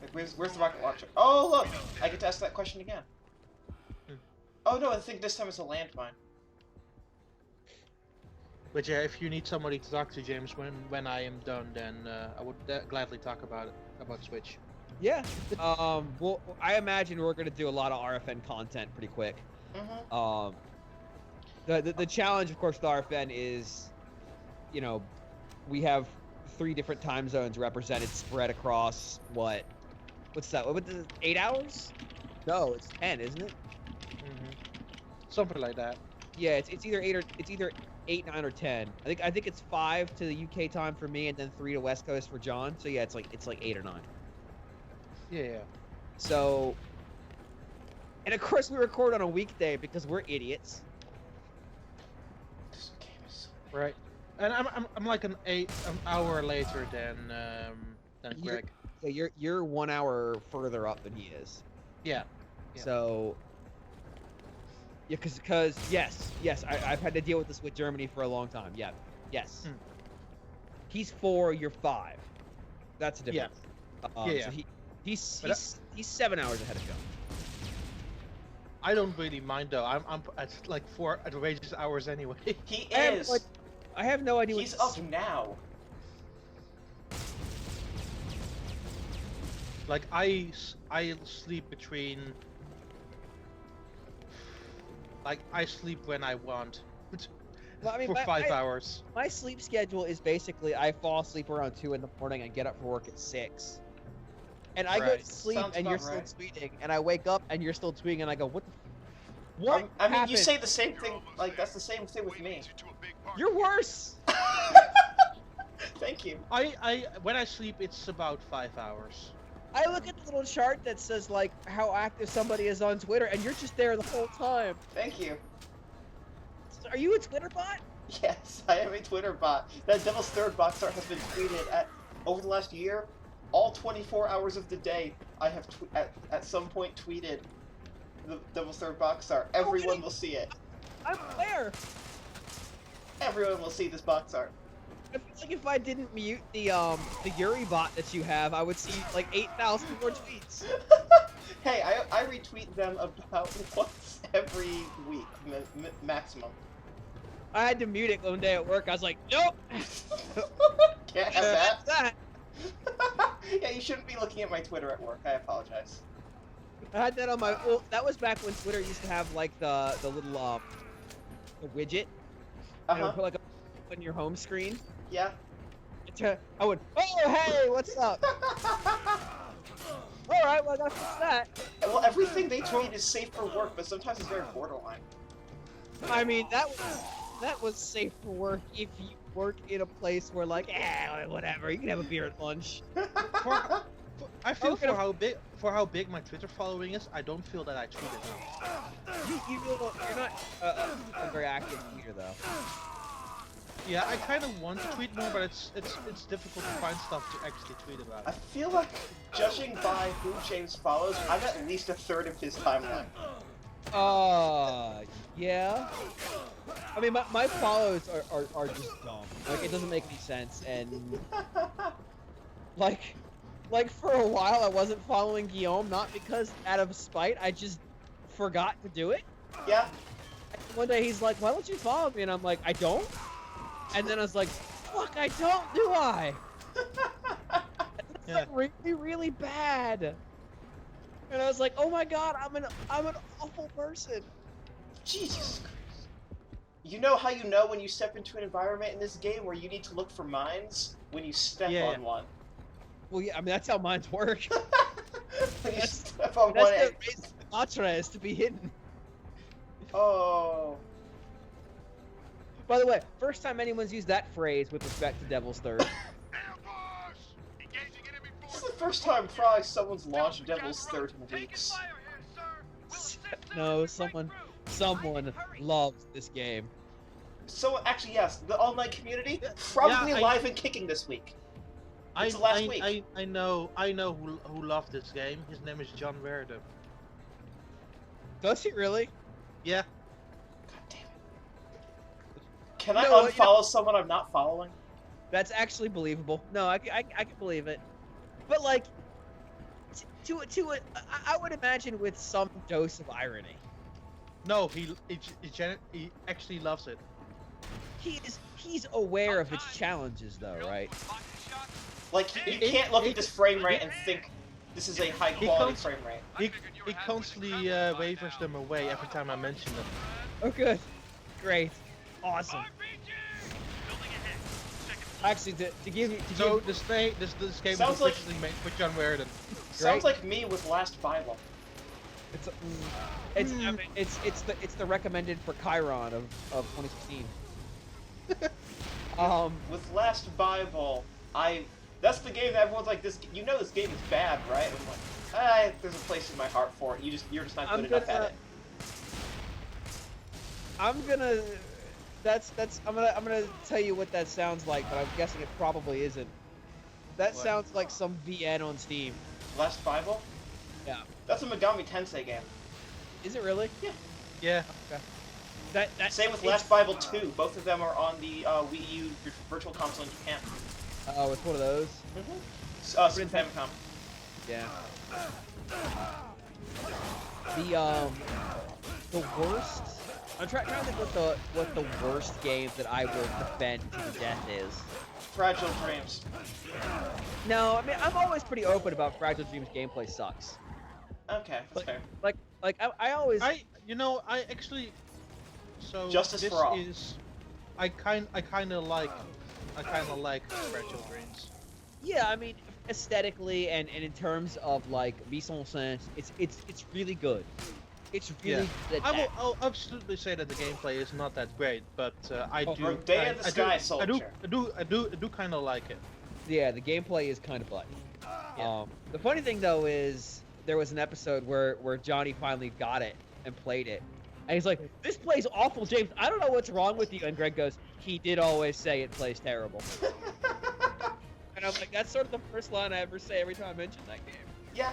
Like, where's the rocket launcher? Oh look, I get to ask that question again. Oh no, I think this time it's a landmine. But yeah, if you need somebody to talk to, James, when I am done, then I would gladly talk about Switch. Yeah. Well, I imagine we're gonna do a lot of RFN content pretty quick. The challenge, of course, with RFN is, you know, we have 3 different time zones represented, spread across what's that? What is it, 8 hours? No, it's 10, isn't it? Something like that. Yeah, it's either 8, 9, or 10. I think it's 5 to the UK time for me, and then 3 to West Coast for John. So yeah, it's like 8 or 9. Yeah. So, and of course we record on a weekday because we're idiots. This game is so right. And I'm like an hour later than Greg. Yeah, you're 1 hour further up than he is. Yeah. So. Yeah, because yes, I've had to deal with this with Germany for a long time. Yeah, yes. He's 4, you're 5. That's the difference. Yeah. So he's 7 hours ahead of John. I don't really mind though. I'm at like 4 outrageous hours anyway. He is. I have no idea. He's up now. Like I sleep between. Like I sleep when I want. Well, I mean, for 5 hours. My sleep schedule is basically I fall asleep around 2 in the morning and get up for work at 6. and I go Right. to sleep Sounds and you're about still right. tweeting, and I wake up and you're still tweeting, and I go, what the? What I mean, happened? you say the same thing. Like that's the same thing with me. You're worse. Thank you. When I sleep, it's about 5 hours. I look at the little chart that says like how active somebody is on Twitter, and you're just there the whole time. Thank you. Are you a Twitter bot? Yes, I am a Twitter bot. That Devil's Third box art has been tweeted over the last year. All 24 hours of the day, I have at some point tweeted the Devil's Third box art. Everyone will see it. I'm aware. Everyone will see this box art. I feel like if I didn't mute the Yuri bot that you have, I would see like 8,000 more tweets. Hey, I retweet them about once every week, maximum. I had to mute it one day at work. I was like, nope. Can't have that. Yeah, you shouldn't be looking at my Twitter at work. I apologize. I had that on my. Well, that was back when Twitter used to have like the little the widget. You know, put like on your home screen. Yeah. I would. Oh hey, what's up? All right, well I gotta fix that. Well, everything they tweet is safe for work, but sometimes it's very borderline. I mean, that was safe for work if you work in a place where like, whatever, you can have a beer at lunch. I feel for how big my Twitter following is, I don't feel that I tweet enough. You're not a very active tweeter though. Yeah, I kind of want to tweet more, but it's difficult to find stuff to actually tweet about. I feel like, judging by who James follows, I'm at least a third of his timeline. Yeah. I mean, my follows are just dumb. Like, it doesn't make any sense, and like for a while I wasn't following Guillaume, not because out of spite, I just forgot to do it. Yeah. One day he's like, why don't you follow me? And I'm like, I don't? And then I was like, fuck, I don't, do I? It's like really, really bad. And I was like, oh my god, I'm an awful person. Jesus Christ. You know how you know when you step into an environment in this game where you need to look for mines? When you step on one. Well, yeah, I mean, that's how mines work. When you step on one That's the mantra is to be hidden. Oh. By the way, first time anyone's used that phrase with respect to Devil's Third. This is the first time probably someone's launched Devil's Third in weeks. No, someone loves this game. So actually, yes, the online community probably alive and kicking this week. It's the last week. I know who loved this game. His name is John Werder. Does he really? Yeah. God damn it. Can I unfollow someone I'm not following? That's actually believable. No, I can believe it. But like, I would imagine with some dose of irony. No, he actually loves it. He's aware of its challenges, though, right? Like, you can't look at this frame rate and think this is a high quality frame rate. He constantly wavers them away every time I mention them. Oh, good. Great. Awesome. Actually, to give you... This game is officially made for John Werder. Sounds like me with Last Bible. It's the recommended for Chiron of 2016. With Last Bible, that's the game that everyone's like, this. You know, this game is bad, right? I'm like, there's a place in my heart for it. You're just not good enough at it. I'm gonna tell you what that sounds like, but I'm guessing it probably isn't. That sounds like some VN on Steam. Last Bible? Yeah. That's a Megami Tensei game. Is it really? Yeah. Yeah. Okay. Same with Last Bible 2. Both of them are on the Wii U Virtual Console in Japan. Oh, it's one of those? Mm-hmm. Super Famicom. Yeah. The worst... I'm trying to think what the worst game that I will defend to the death is. Fragile Dreams. No, I mean, I'm always pretty open about Fragile Dreams gameplay sucks. Okay, that's fair. I always... I actually... So Justice this for All. I kind of like Fragile Dreams. Yeah, I mean, aesthetically and in terms of like mise en scène, it's really good. It's really good. I'll absolutely say that the gameplay is not that great, but I do. Or Day of the Sky Soldier. I do kind of like it. Yeah, the gameplay is kind of button. The funny thing though is there was an episode where Johnny finally got it and played it, and he's like, "This plays awful, James. I don't know what's wrong with you." And Greg goes, "He did always say it plays terrible." And I'm like, that's sort of the first line I ever say every time I mention that game. Yeah.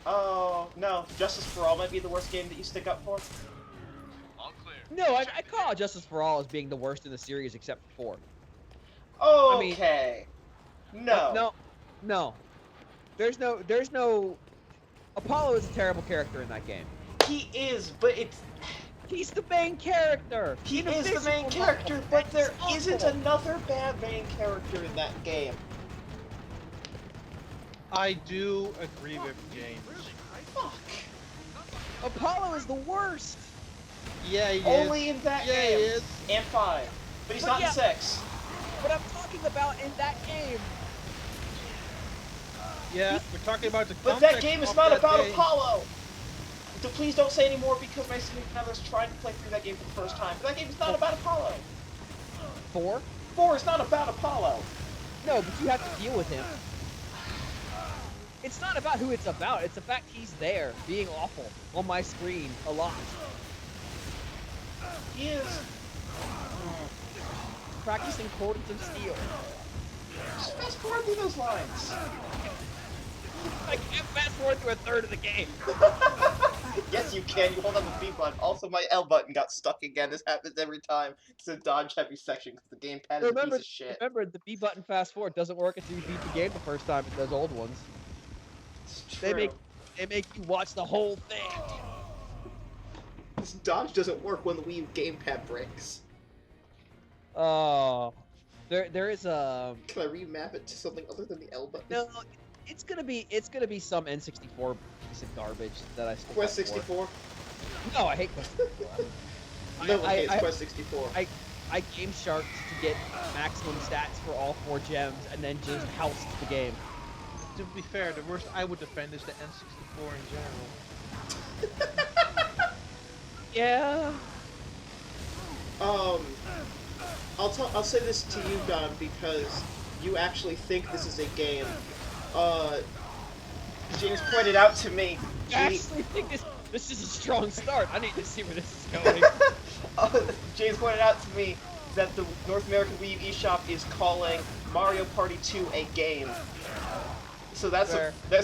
Oh, no. Justice for All might be the worst game that you stick up for? All clear. No, I call Justice for All as being the worst in the series except for 4. Okay. No. There's no... Apollo is a terrible character in that game. He is, but he's the main character! He is the main character, but there isn't another bad main character in that game. I do agree with James. Fuck. Apollo is the worst! Yeah, he is. Only in that game. He is. And 5. But he's not in 6. But I'm talking about in that game. Yeah, we're talking about the But that game is not about Apollo! So please don't say anymore because my significant other's trying to play through that game for the first time. But that game is not about Apollo! 4? 4 is not about Apollo! No, but you have to deal with him. It's not about who it's about, it's the fact he's there, being awful, on my screen, a lot. He is... Practicing Chords of Steel. Just fast forward through those lines. I can't fast forward through a third of the game. Yes, you can. You hold on the B button. Also, my L button got stuck again. This happens every time. It's a dodge-heavy section because the gamepad is a piece of shit. Remember, the B button fast forward doesn't work until you beat the game the first time in those old ones. They make you watch the whole thing. This dodge doesn't work when the Wii U gamepad breaks. Oh, there is a. Can I remap it to something other than the L button? No, it's gonna be some N64 piece of garbage that I still. Quest 64. No, I hate Quest 64. No one hates Quest 64. I game sharked to get maximum stats for all 4 gems and then just housed the game. To be fair, the worst I would defend is the N64 in general. Yeah. I'll say this to you, Don, because you actually think this is a game. James pointed out to me. I actually think this is a strong start. I need to see where this is going. James pointed out to me that the North American Wii U eShop is calling Mario Party 2 a game. So that's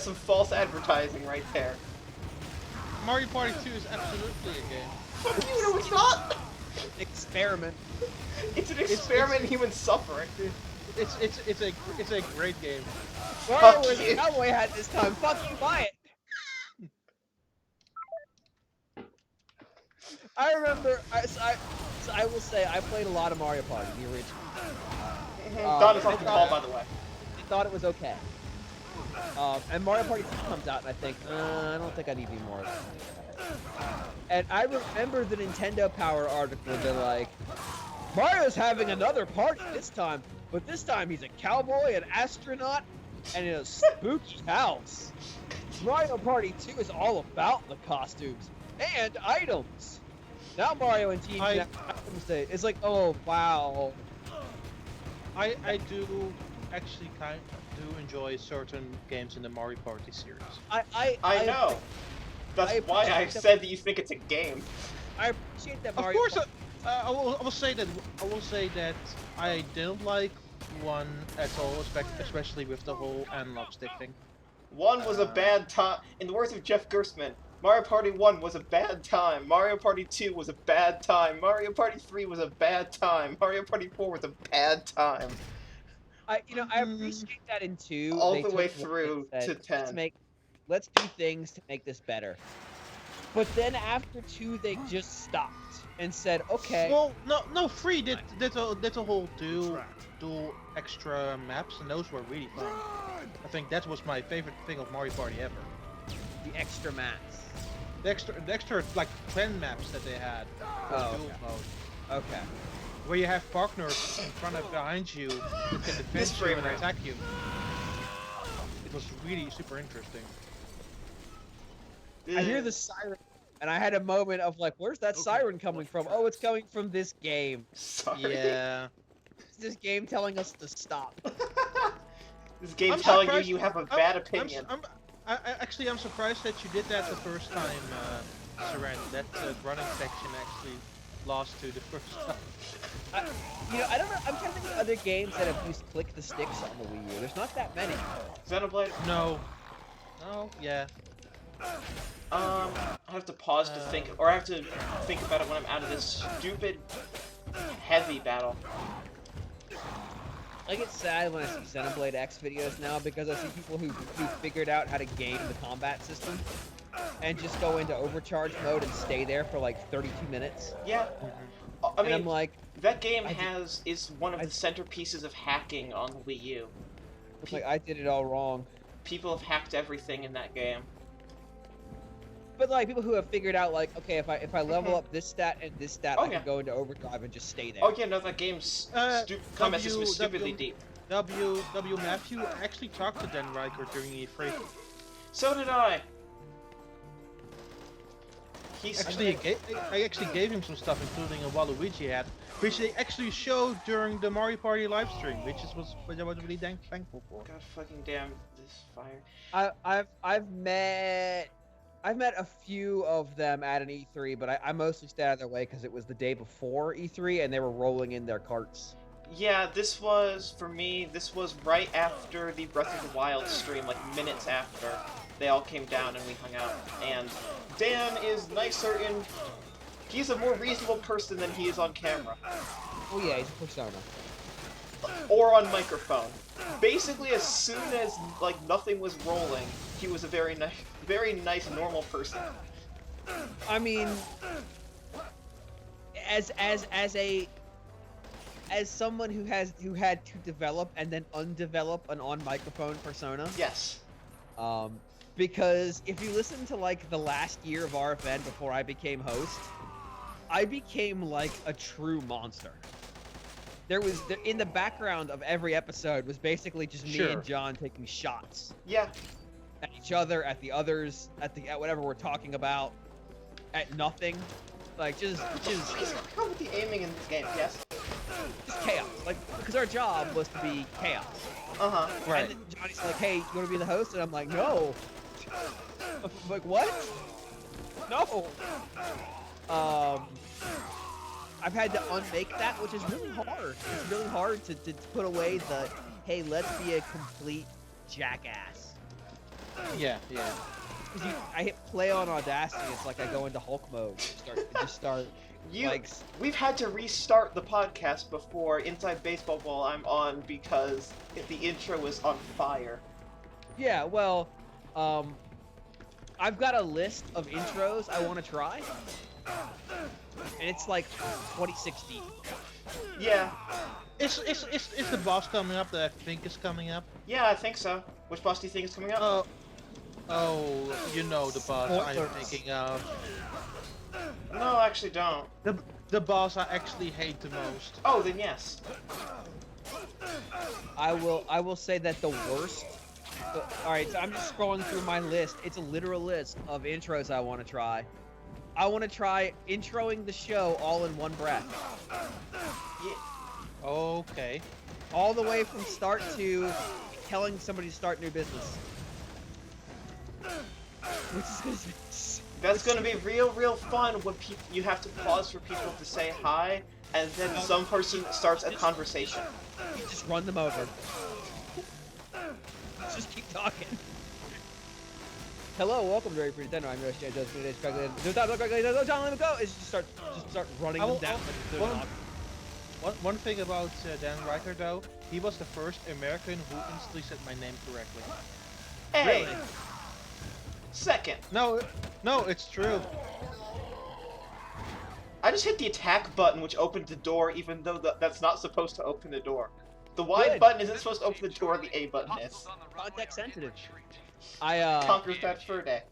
some false advertising right there. Mario Party 2 is absolutely a game. Fuck you, no it's not! Experiment. It's an experiment in human suffering. It's a great game. Mario was a cowboy hat this time. Fuck you, buy it. I remember. I will say I played a lot of Mario Party, the original. Don is off the call, by the way. I thought it was okay. And Mario Party 2 comes out, and I think, I don't think I need any more of that. And I remember the Nintendo Power article. They're like, Mario's having another party this time, but this time he's a cowboy, an astronaut, and in a spooky house. Mario Party 2 is all about the costumes and items. Now Mario and Team items day. It's like, oh wow. I do actually kind of enjoy certain games in the Mario Party series. I know. That's why I said that you think it's a game. I appreciate that. Mario. Of course, I will say that I didn't like 1 at all, especially with the whole analog stick thing. 1 was a bad time. In the words of Jeff Gerstmann, Mario Party 1 was a bad time. Mario Party 2 was a bad time. Mario Party 3 was a bad time. Mario Party 4 was a bad time. I appreciate that in 2. All the way through to 10. Let's do things to make this better. But then after 2, they just stopped and said, okay. Well, no, 3 did a whole dual extra maps, and those were really fun. I think that was my favorite thing of Mario Party ever. The extra maps. The extra like 10 maps that they had for dual mode. Okay. where you have partners in front of behind you who can defend you and attack you. It was really super interesting. I hear the siren, and I had a moment of like, where's that siren coming from? Oh, it's coming from this game. Sorry. Yeah. It's this game telling us to stop. This game telling you have a bad opinion. I'm surprised that you did that the first time, Syrenne. That running section actually lost to the first time. I don't know. I'm trying to think of other games that have used click the sticks on the Wii U. There's not that many. Xenoblade? No. Oh, yeah. I have to pause to think, or I have to think about it when I'm out of this stupid heavy battle. I get sad when I see Xenoblade X videos now because I see people who figured out how to game the combat system and just go into overcharge mode and stay there for like 32 minutes. Yeah. I mean, I'm like, that game is one of the centerpieces of hacking on the Wii U. It's like I did it all wrong. People have hacked everything in that game. But like people who have figured out like, okay, if I level up this stat and this stat, I can go into overdrive and just stay there. Oh yeah, no, that game's combat system is stupidly deep. Matthew actually talked to Dan Riker during E3. So did I. I actually gave him some stuff, including a Waluigi hat, which they actually showed during the Mario Party livestream, which I was really thankful for. God fucking damn this fire. I've met a few of them at an E3, but I mostly stayed out of their way because it was the day before E3 and they were rolling in their carts. Yeah, this was, for me, this was right after the Breath of the Wild stream, like minutes after. They all came down and we hung out. And Dan is nicer in... He's a more reasonable person than he is on camera. Oh yeah, he's a persona. Or on microphone. Basically, as soon as, like, nothing was rolling, he was a very nice, normal person. I mean, as someone who had to develop and then undevelop an on-microphone persona. Yes. Because if you listen to like the last year of RFN before I became host, I became like a true monster. In the background of every episode was basically just me and John taking shots. Yeah. At each other, at the others, at whatever we're talking about, at nothing. Like just how with the aiming in this game, yes? Just chaos. Like, because our job was to be chaos. Uh-huh. Right. And then Johnny's like, hey, you want to be the host? And I'm like, no. I'm like, what? No. I've had to unmake that, which is really hard. It's really hard to put away the, hey, let's be a complete jackass. Yeah. Because I hit play on Audacity, it's like I go into Hulk mode. We've had to restart the podcast before Inside Baseball while I'm on because the intro was on fire. Yeah, well, I've got a list of intros I want to try, and it's like 26 deep. Yeah. Is the boss coming up that I think is coming up? Yeah, I think so. Which boss do you think is coming up? Oh, you know the boss I'm thinking of. No, I actually don't. The boss I actually hate the most. Oh, then yes. I will say that the worst. Alright, so I'm just scrolling through my list. It's a literal list of intros I want to try. I want to try introing the show all in one breath. Yeah. Okay. All the way from start to telling somebody to start new business. That's gonna be real fun when you have to pause for people to say hi, and then some person starts a conversation. You just run them over. Just keep talking. Hello, welcome to Very Free Nintendo. I'm your host, John, let me go. Just start running them down. One thing about Dan Riker though, he was the first American who instantly said my name correctly. Hey. Really? Second. No, it's true. I just hit the attack button, which opened the door, even though that's not supposed to open the door. The Y button isn't supposed to open the door, the A button is. Context sensitive. Conquers that fur day.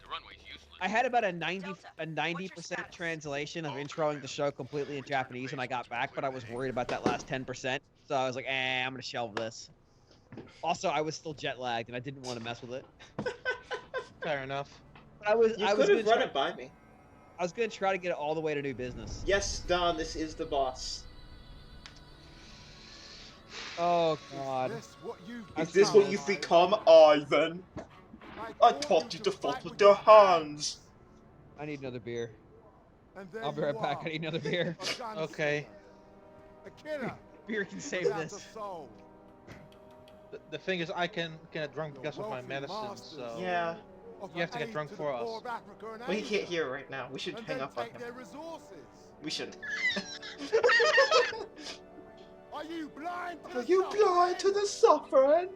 I had about a 90% translation of introing the show completely in Japanese when I got back, but I was worried about that last 10%. So I was like, I'm gonna shelve this. Also, I was still jet lagged and I didn't want to mess with it. Fair enough. But You could have run it by me. I was gonna try to get it all the way to new business. Yes, Don, this is the boss. Oh God. Is this what you've become, Ivan? I taught you to fight with your hands. I need another beer. I'll be right back. I need another beer. Okay. Beer can save this. The thing is, I can get drunk because of my medicine, so... Yeah. You have to get drunk for us. Well, he can't hear right now. We should hang up on him. We shouldn't. Are you blind? Are you blind to the suffering?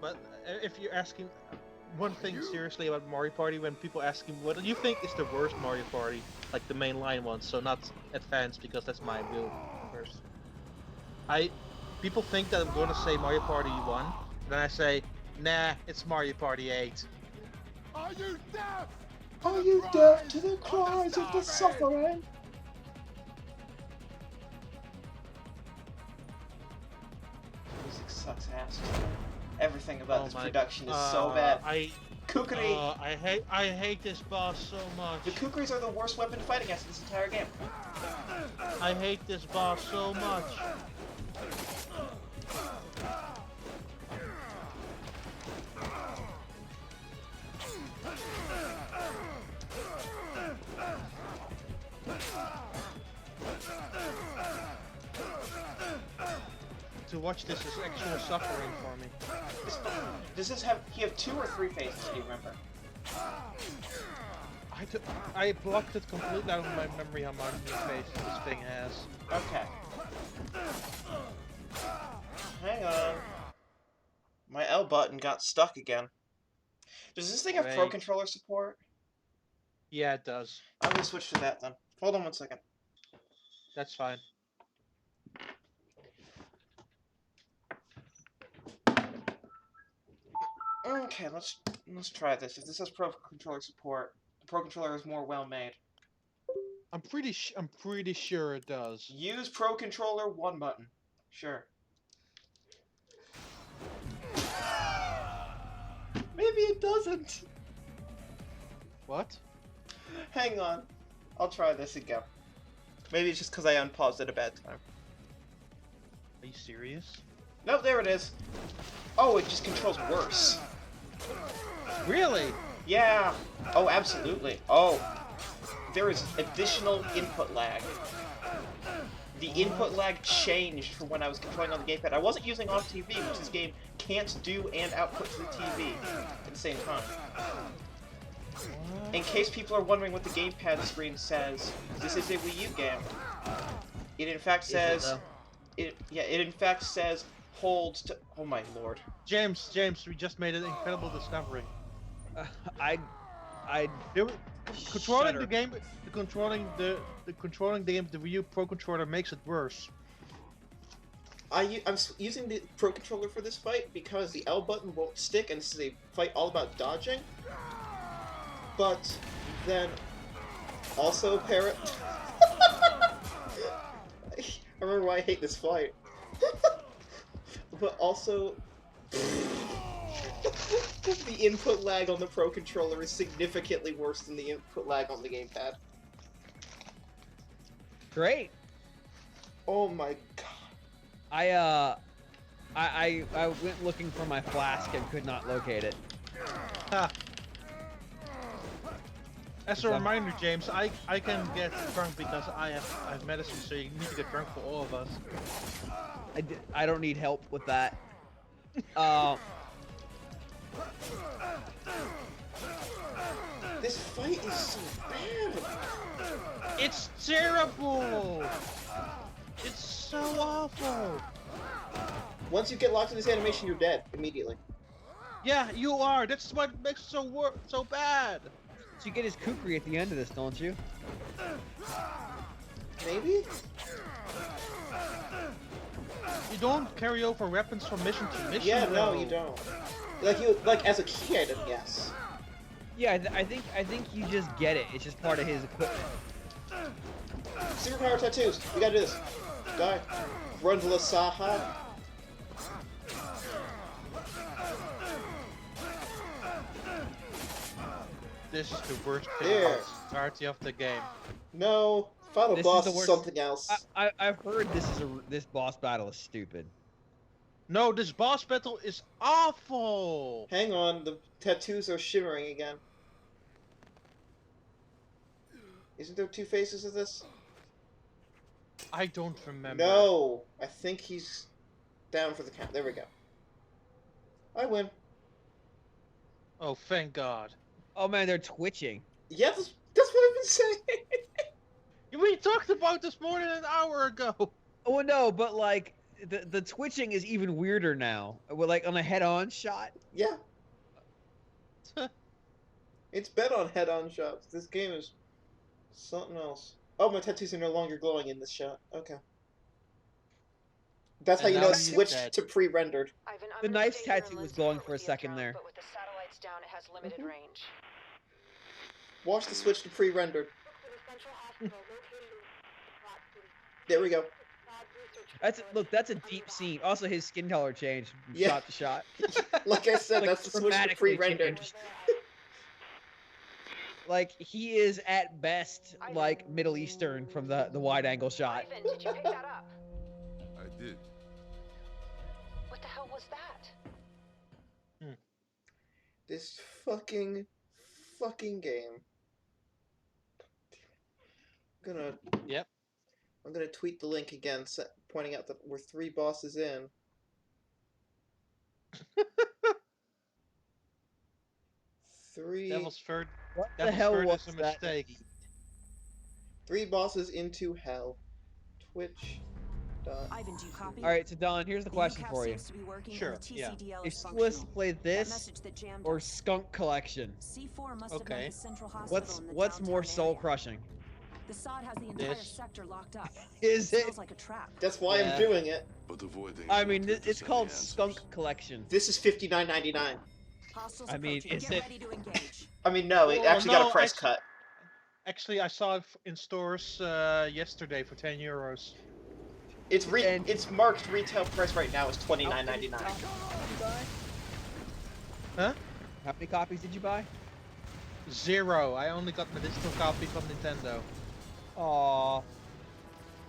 But if you're asking one thing seriously about Mario Party, when people ask him what do you think is the worst Mario Party, like the mainline one, so not advanced because that's my real first. People think that I'm going to say Mario Party 1, and then I say, nah, it's Mario Party 8. Are you deaf? Are you deaf to the cries of the suffering? Music sucks ass. Everything about this production is so bad. Kukri! I hate this boss so much. The Kukris are the worst weapon to fight against in this entire game. I hate this boss so much. To watch this is actual suffering for me. Does this have? He have 2 or 3 phases? Do you remember? I blocked it completely out of my memory how many phases this thing has. Okay. Hang on. My L button got stuck again. Does this thing have Pro Controller support? Yeah, it does. I'm gonna switch to that then. Hold on 1 second. That's fine. Okay, let's try this. If this has Pro Controller support, the Pro Controller is more well made. I'm pretty sure it does. Use Pro Controller 1 button. Sure. Maybe it doesn't. What? Hang on. I'll try this again. Maybe it's just because I unpaused at a bad time. Are you serious? Nope, there it is. Oh, it just controls worse. Really? Yeah. Oh, absolutely. Oh. There is additional input lag. The input lag changed from when I was controlling on the gamepad. I wasn't using off TV, which this game can't do and output to the TV at the same time. In case people are wondering what the gamepad screen says, this is a Wii U game. It in fact says... It in fact says hold to... Oh my lord. James, we just made an incredible discovery. Controlling the game, controlling the game, the Wii U Pro Controller makes it worse. I'm using the Pro Controller for this fight because the L button won't stick, and this is a fight all about dodging. But then, also, Parrot. I remember why I hate this fight. But also, the input lag on the Pro Controller is significantly worse than the input lag on the gamepad. Great. Oh my god. I went looking for my flask and could not locate it. Ha. As a reminder, James, I can get drunk because I have medicine, so you need to get drunk for all of us. I don't need help with that. This fight is so bad. It's terrible. It's so awful. Once you get locked in this animation, you're dead immediately. Yeah, you are. That's what makes it so bad. So you get his kukri at the end of this, don't you? Maybe? You don't carry over weapons from mission to mission. Yeah, no, though. you don't. Like as a kid, yes. Yeah, I think you just get it. It's just part of his equipment. Superpower tattoos. We gotta do this. Die. Grundla Saha. This is the worst There. party of the game. No. Final This boss is the is worst. something else. I've heard this boss battle is stupid. No, this boss battle is awful! Hang on, the tattoos are shimmering again. Isn't there 2 phases of this? I don't remember. No! I think he's down for the count. There we go. I win. Oh, thank God. Oh man, they're twitching. Yeah, that's what I've been saying. We talked about this more than an hour ago. Oh no, but like the twitching is even weirder now. We're like on a head-on shot. Yeah. It's been on head-on shots. This game is something else. Oh, my tattoos are no longer glowing in this shot. Okay. That's how And you now know he's it's switched dead. to pre-rendered. Ivan, I'm The gonna knife stay here in tattoo was Lynn's glowing tower for a with the second account, there. But with the satellites down, it has limited range. Watch the switch to pre-rendered. There we go. That's a deep scene. Also, his skin color changed from Yeah. shot to shot. Like I said, Like, that's the switch to dramatically pre-rendered. changed. Like he is at best like Middle Eastern from the wide angle shot. Ivan, did you pick that up? I did. What the hell was that? This fucking game. Yep. I'm gonna tweet the link again, pointing out that we're 3 bosses in. Devil's Third. What the Devil's hell Third was is a that? mistake. 3 bosses into hell. Twitch. Ivan, do you copy? All right, so Don, here's the question for you. Sure, yeah. If she was to play this or Skunk Collection, C4 must Okay. have been the central hospital in the what's more downtown soul area. crushing? The sod has the entire This. sector locked up. Is Smells it? like a trap. That's why Yeah. I'm doing it. But avoid things I like mean, this to it's send called the answers. Skunk Collection. This is $59.99. Hostiles I mean, approaching. is Get it- ready to engage. I mean, no, it Well, actually got no, a price actu- cut. Actually, I saw it in stores yesterday for €10. Its marked retail price right now is $29.99. Huh? How many copies did you buy? 0. I only got the digital copy from Nintendo. Aw.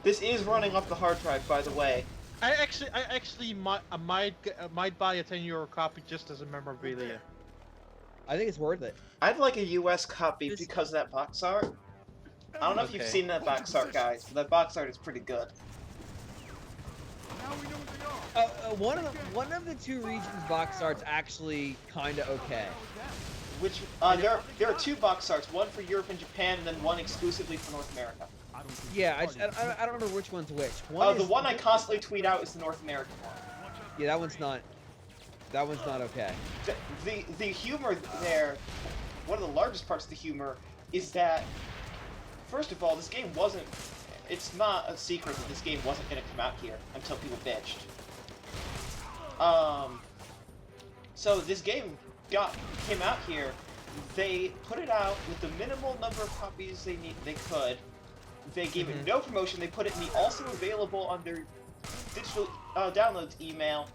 This is running off the hard drive, by the way. I actually might buy a €10 copy just as a memorabilia. I think it's worth it. I'd like a US copy because of that box art. I don't know if you've Okay. seen that box art, guys, but that box art is pretty good. Now we know what they are. One of the 2 regions box art's actually kind of okay. Which there are 2 box arts, one for Europe and Japan, and then one exclusively for North America. Yeah, I don't remember which one's which. The one I constantly tweet out is the North American one. Yeah, that one's not okay. The humor there, one of the largest parts of the humor is that, first of all, this game wasn't. It's not a secret that this game wasn't going to come out here until people bitched. So this game came out here. They put it out with the minimal number of copies they could. They gave it no promotion. They put it in the also available on their digital downloads email.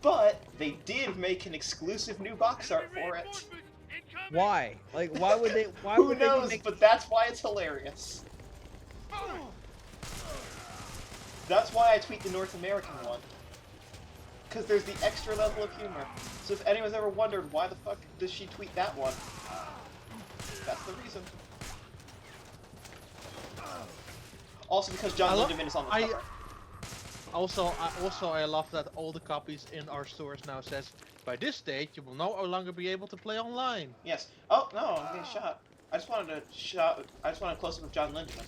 But they did make an exclusive new box art for it. Why? Like, why would they? Why Who would knows? they make? But that's why it's hilarious. That's why I tweet the North American one. Because there's the extra level of humor. So if anyone's ever wondered why the fuck does she tweet that one, that's the reason. Also because John Lindemann is on the cover. Also, I love that all the copies in our stores now says, by this date, you will no longer be able to play online. Yes. Oh no, I'm getting shot. I just wanted a close up of John Lindemann.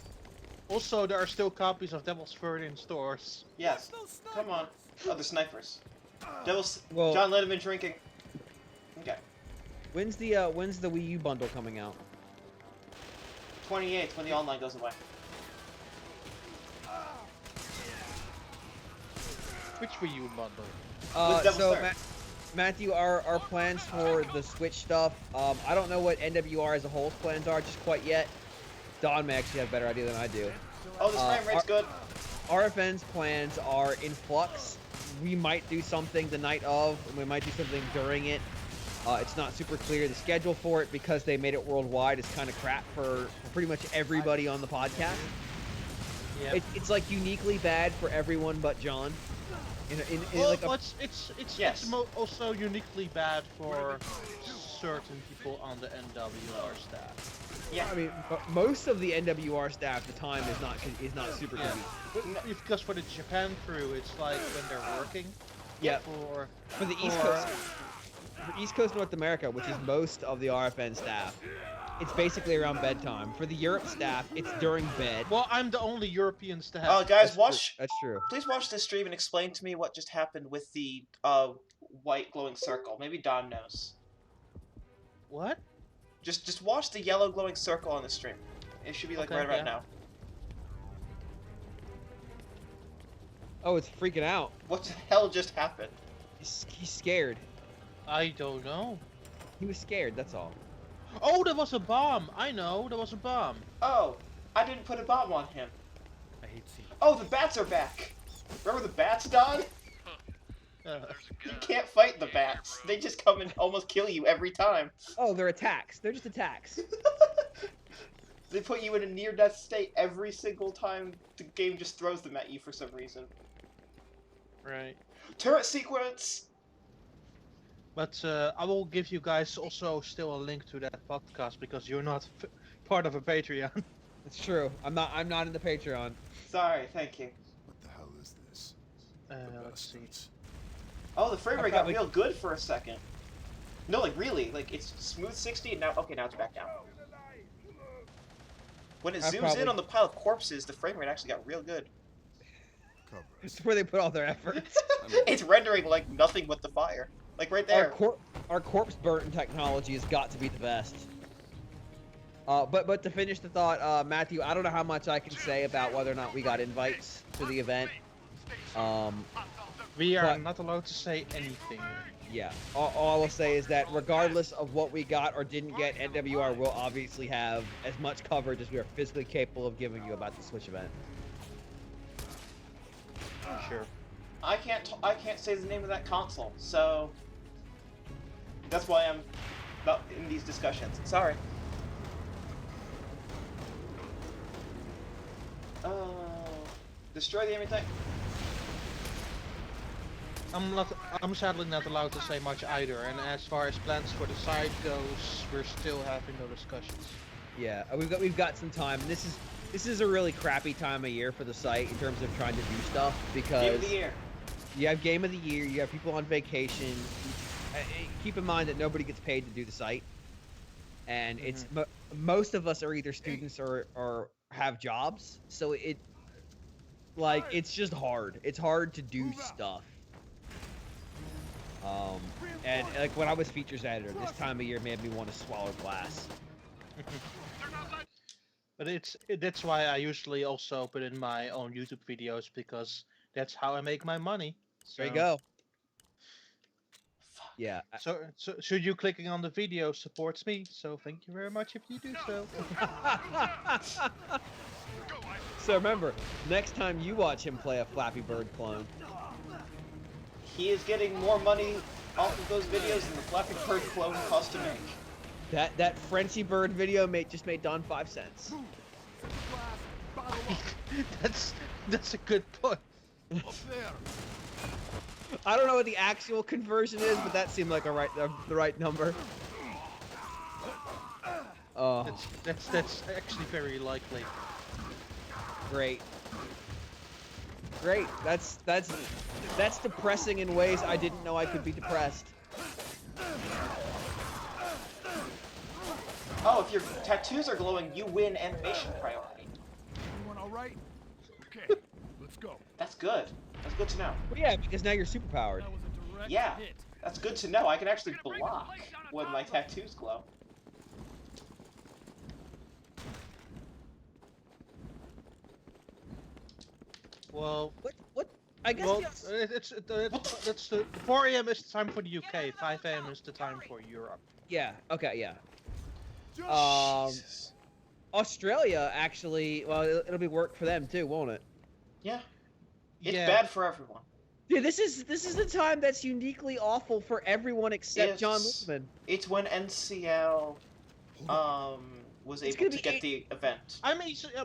Also, there are still copies of Devil's Third in stores. Yes. Come on. Oh, the snipers. Well, John Lindemann drinking. Okay. When's the Wii U bundle coming out? 28th when the online goes away. Which Wii U bundle? With Devil's So Third. Matthew, our plans for the Switch stuff. I don't know what NWR as a whole's plans are just quite yet. Don may actually have a better idea than I do. Oh, this frame rate's good. RFN's plans are in flux. We might do something the night of, and we might do something during it. It's not super clear. The schedule for it, because they made it worldwide, is kind of crap for pretty much everybody on the podcast. Yeah. It's like uniquely bad for everyone but John. It's also uniquely bad for certain people on the NWR staff. Yeah, I mean, most of the NWR staff, the time is not super Yeah. convenient. Because for the Japan crew, it's like when they're working. Yeah. For the East Coast, for East Coast North America, which is most of the RFN staff, it's basically around bedtime. For the Europe staff, it's during bed. Well, I'm the only European staff. Guys, That's true. Please watch this stream and explain to me what just happened with the white glowing circle. Maybe Don knows. What? Just watch the yellow glowing circle on the stream. It should be like right about now. Oh, it's freaking out. What the hell just happened? He's scared. I don't know. He was scared, that's all. Oh, there was a bomb! I know, there was a bomb. Oh, I didn't put a bomb on him. I hate seeing. Oh, the bats are back! Remember the bats, Don? You can't fight the bats. They just come and almost kill you every time. Oh, they're attacks. They're just attacks. They put you in a near-death state every single time the game just throws them at you for some reason. Right. Turret sequence! But I will give you guys also still a link to that podcast because you're not part of a Patreon. It's true. I'm not in the Patreon. Sorry, thank you. What the hell is this? Let's see. Oh, the frame rate got real good for a second. No, like really, like it's smooth 60 and now it's back down. When it zooms in on the pile of corpses, the frame rate actually got real good. It's where they put all their efforts. It's rendering like nothing but the fire. Like right there. Our corpse burn technology has got to be the best. But to finish the thought, Matthew, I don't know how much I can say about whether or not we got invites to the event. We are not allowed to say anything. Yeah, all I will say is that regardless of what we got or didn't get, NWR will obviously have as much coverage as we are physically capable of giving you about the Switch event. Sure. I can't say the name of that console, so that's why I'm not in these discussions. Sorry. Destroy the enemy tank. I'm sadly not allowed to say much either, and as far as plans for the site goes, we're still having no discussions. Yeah, we've got some time. And this is a really crappy time of year for the site in terms of trying to do stuff because Game of the year. You have Game of the Year, you have people on vacation. Keep in mind that nobody gets paid to do the site, and it's most of us are either students or have jobs, so it's just hard. It's hard to do stuff. And like when I was features editor, this time of year made me want to swallow glass. But that's why I usually also put in my own YouTube videos because that's how I make my money. So, there you go. Yeah. So should you clicking on the video supports me? So thank you very much if you do so. So remember, next time you watch him play a Flappy Bird clone, he is getting more money off of those videos than the Flappy Bird clone cost to make. That Frenchy Bird video just made Don 5 cents. That's a good point. I don't know what the actual conversion is, but that seemed like the right number. Oh, that's actually very likely. Great. That's depressing in ways I didn't know I could be depressed. Oh, if your tattoos are glowing, you win animation priority. Everyone all right? Okay, let's go. That's good. That's good to know. Well, yeah, because now you're superpowered. Yeah, that's good to know. I can actually block when my tattoos glow. Well, what? I guess. Well, it's 4 a.m. is the time for the UK. 5 a.m. is the time for Europe. Yeah. Okay. Yeah. Jesus. Australia actually. Well, it'll be work for them too, won't it? Yeah. It's Yeah. bad for everyone. Dude, this is the time that's uniquely awful for everyone except John Lindemann. It's when NCL was able to get the event. I'm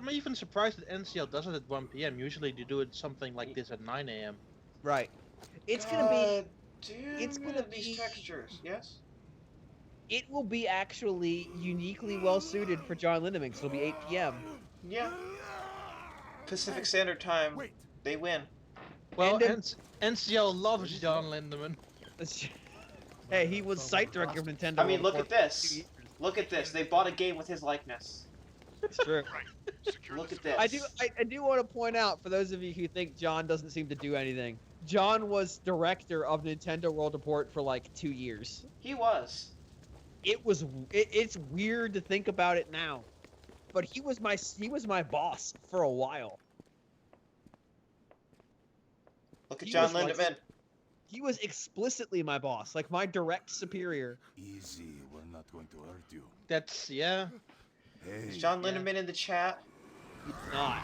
even surprised that NCL does it at 1 p.m. Usually they do it something like this at 9 a.m. Right. It's gonna be these textures, yes? It will be actually uniquely well suited for John Lindemann, because it'll be 8 p.m. Yeah. Pacific Standard Time, they win. Well, NCL loves John Lindemann. Hey, he was site director of Nintendo. I mean, look at this. Look at this. They bought a game with his likeness. It's true. Look at this. I do want to point out, for those of you who think John doesn't seem to do anything, John was director of Nintendo World Report for like 2 years. He was. It's weird to think about it now, but he was my boss for a while. Look at John Lindemann. He was explicitly my boss, like my direct superior. Easy, we're not going to hurt you. That's, yeah. Hey. Is John Lindemann in the chat? He's not.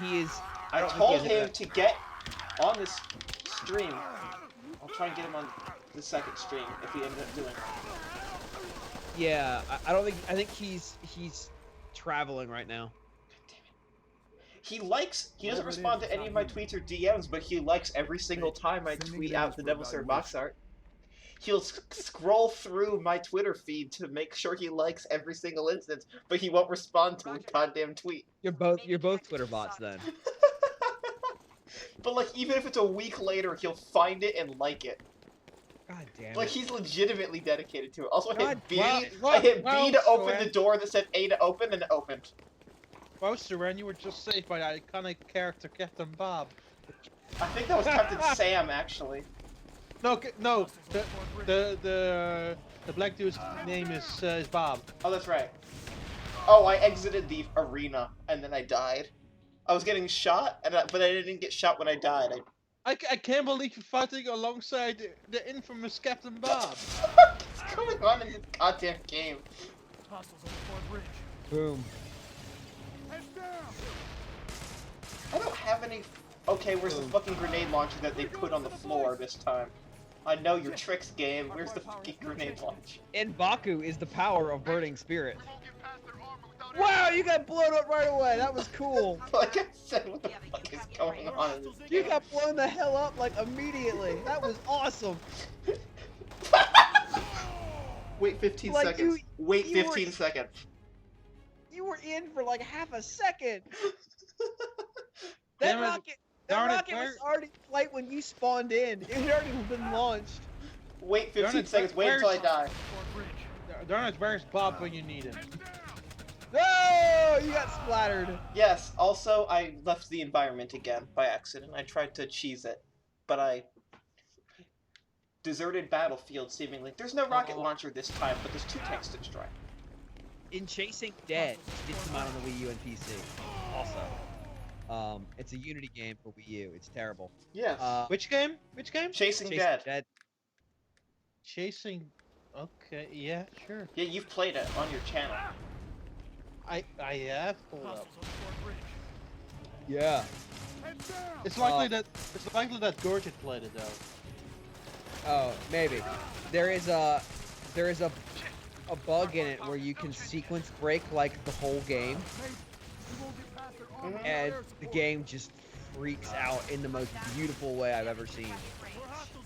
He is. I told him to get on this stream. I'll try and get him on the second stream if he ended up doing it. Yeah, I don't think. I think he's traveling right now. He doesn't respond to any of my tweets or DMs, but he likes every single time I tweet out the Devil Slayer box art. He'll scroll through my Twitter feed to make sure he likes every single instance, but he won't respond to a goddamn tweet. You're both Twitter bots then. But like, even if it's a week later, he'll find it and like it. God damn it. Like, he's legitimately dedicated to it. Also, I hit B. well, I hit well, B to open Syrenne. the door that said A to open, and it opened. Well, Syrenne, you were just saved by the iconic character Captain Bob. I think that was Captain Sam, actually. No, the black dude's name is Bob. Oh, that's right. Oh, I exited the arena, and then I died. I was getting shot, but I didn't get shot when I died. I can't believe you're fighting alongside the infamous Captain Bob. What's going on in this goddamn game? Boom. I don't have any... Okay, where's the fucking grenade launcher that they put on the floor this time? I know your tricks, game. Where's the fucking grenade launcher? And Baku is the power of burning spirit. Wow, you got blown up right away. That was cool. Like I said, what the fuck is going on in this You game? got blown the hell up like immediately. That was awesome. Wait 15 Like, seconds. Wait you 15 were- seconds. You were in for like half a second. Damn That it. rocket, Darn it, was already in flight when you spawned in. It had already been launched. Wait Darn 15 it, seconds. Wait until I die. Darn it, where's Bob when you need him? No, you got splattered. Yes, also, I left the environment again by accident. I tried to cheese it, but I... Deserted battlefield, seemingly. There's no rocket launcher this time, but there's 2 tanks to destroy. In Chasing Dead, it did come out on the Wii U and PC. Also, it's a Unity game for Wii U. It's terrible. Yes. Which game? Which game? Chasing Dead. Chasing. Okay, yeah, sure. Yeah, you've played it on your channel. I have. Hold up. Yeah. It's likely that Gorge had played it though. Oh, maybe. There is a bug in it where you can sequence break like the whole game, and the game just freaks out in the most beautiful way I've ever seen.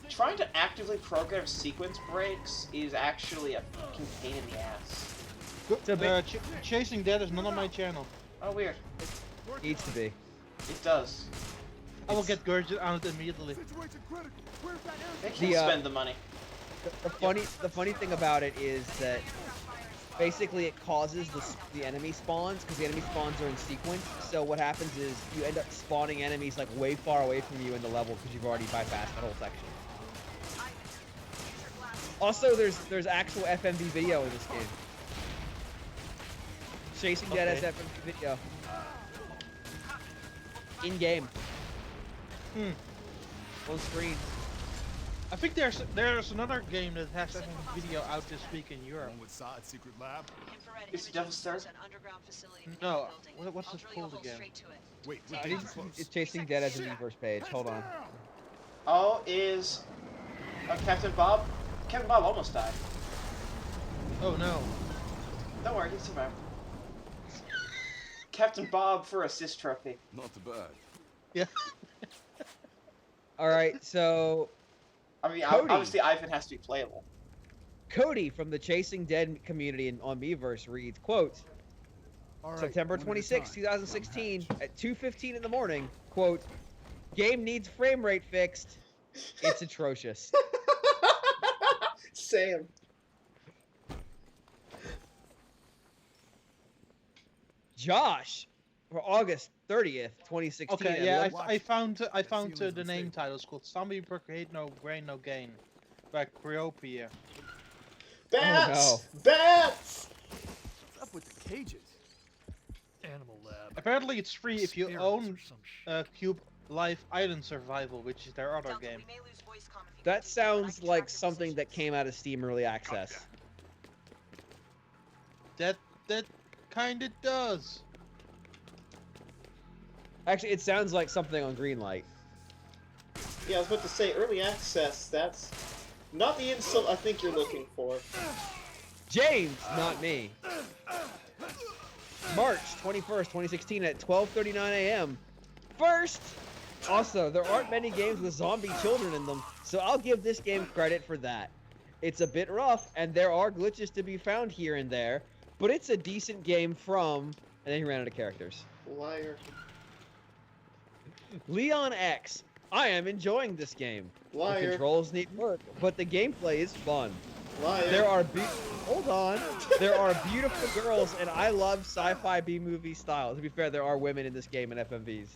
Trying to actively program sequence breaks is actually a fucking pain in the ass. Chasing Dead is not on my channel. Oh, weird. Needs to be. It does. I will get Gorge on it immediately. They can spend the money. The funny thing about it is that basically it causes the enemy spawns, because the enemy spawns are in sequence. So what happens is you end up spawning enemies like way far away from you in the level because you've already bypassed that whole section. Also, there's actual FMV video in this game. Chasing Dead has FMV video. In game. on screen. I think there's another game that has that video out this week in Europe. One with Saad's secret lab. Infrared It's imaging Devil's Third? shows an underground facility in the No, building. what's I'll it drill you a called hole again? straight to it. Wait, Take I it think from close. it's Chasing Dead as a Miiverse page. Hold on. Oh, is Captain Bob? Captain Bob almost died. Oh no. Don't worry, he survived. Captain Bob for assist trophy. Not too bad. Yeah. All right, so I mean, Cody. obviously Ivan has to be playable. Cody from the Chasing Dead community on Miiverse reads, quote, September 26, 2016 at 2:15 in the morning, quote, game needs frame rate fixed. It's atrocious. Sam. Josh, for August 30th, 2016. Okay, at yeah, 11 I found the name title. It's called Zombie Brigade No Brain No Gain by Creopia. Bats! no. Bats! What's up with the cages? Animal Lab. Apparently it's free if you Experiments own or some shit. Cube Life Island Survival, which is their other Delta, game. we may lose voice comm if you That continue, but I sounds can like track your something that positions. came out of Steam Early Access. That kinda does. Actually, it sounds like something on Greenlight. Yeah, I was about to say, early access, that's not the insult I think you're looking for. James, not me. March 21st, 2016 at 12:39 a.m. First! Also, there aren't many games with zombie children in them, so I'll give this game credit for that. It's a bit rough, and there are glitches to be found here and there, but it's a decent game from... And then he ran out of characters. Liar. Leon X. I am enjoying this game. Liar. The controls need work, but the gameplay is fun. Liar. There are hold on. There are beautiful girls, and I love sci-fi B-movie style. To be fair, there are women in this game in FMVs.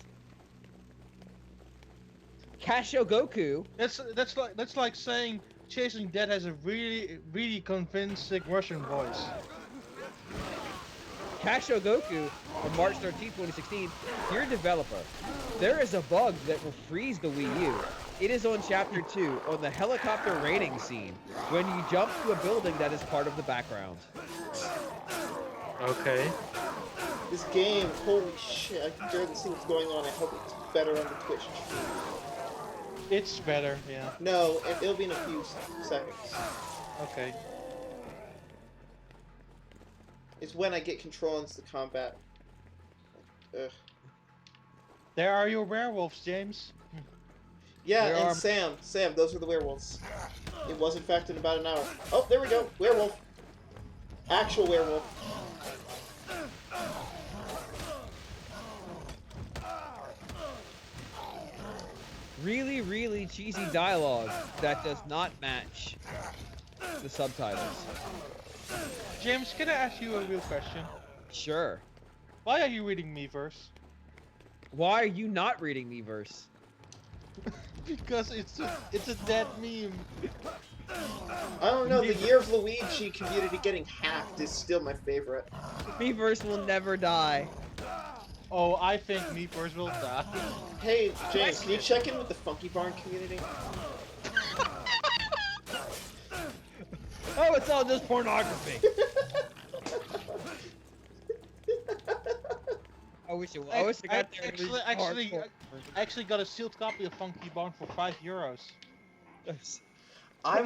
Casho Goku. That's like saying Chasing Dead has a really convincing Russian voice. Casho Goku on March 13, 2016. Dear developer, there is a bug that will freeze the Wii U. It is on Chapter 2 on the helicopter raining scene when you jump to a building that is part of the background. Okay. This game, holy shit, I can barely see what's going on. I hope it's better on the Twitch stream. It's better, yeah. No, it'll be in a few seconds. Okay. It's when I get control into the combat. Ugh. There are your werewolves, James. Yeah, There and are- Sam, those are the werewolves. It was in fact in about an hour. Oh, there we go, werewolf. Actual werewolf. Really, really cheesy dialogue that does not match the subtitles. James, can I ask you a real question? Sure. Why are you reading Miiverse? Why are you not reading Miiverse? Because it's a dead meme. I don't know, the Year of Luigi community getting hacked is still my favorite. Miiverse will never die. Oh, I think Miiverse will die. Hey, James, can you check in with the Funky Barn community? Oh, it's all just pornography. I wish it was. I wish I got there. and it was hardcore. I actually got a sealed copy of Funky Barn for €5. I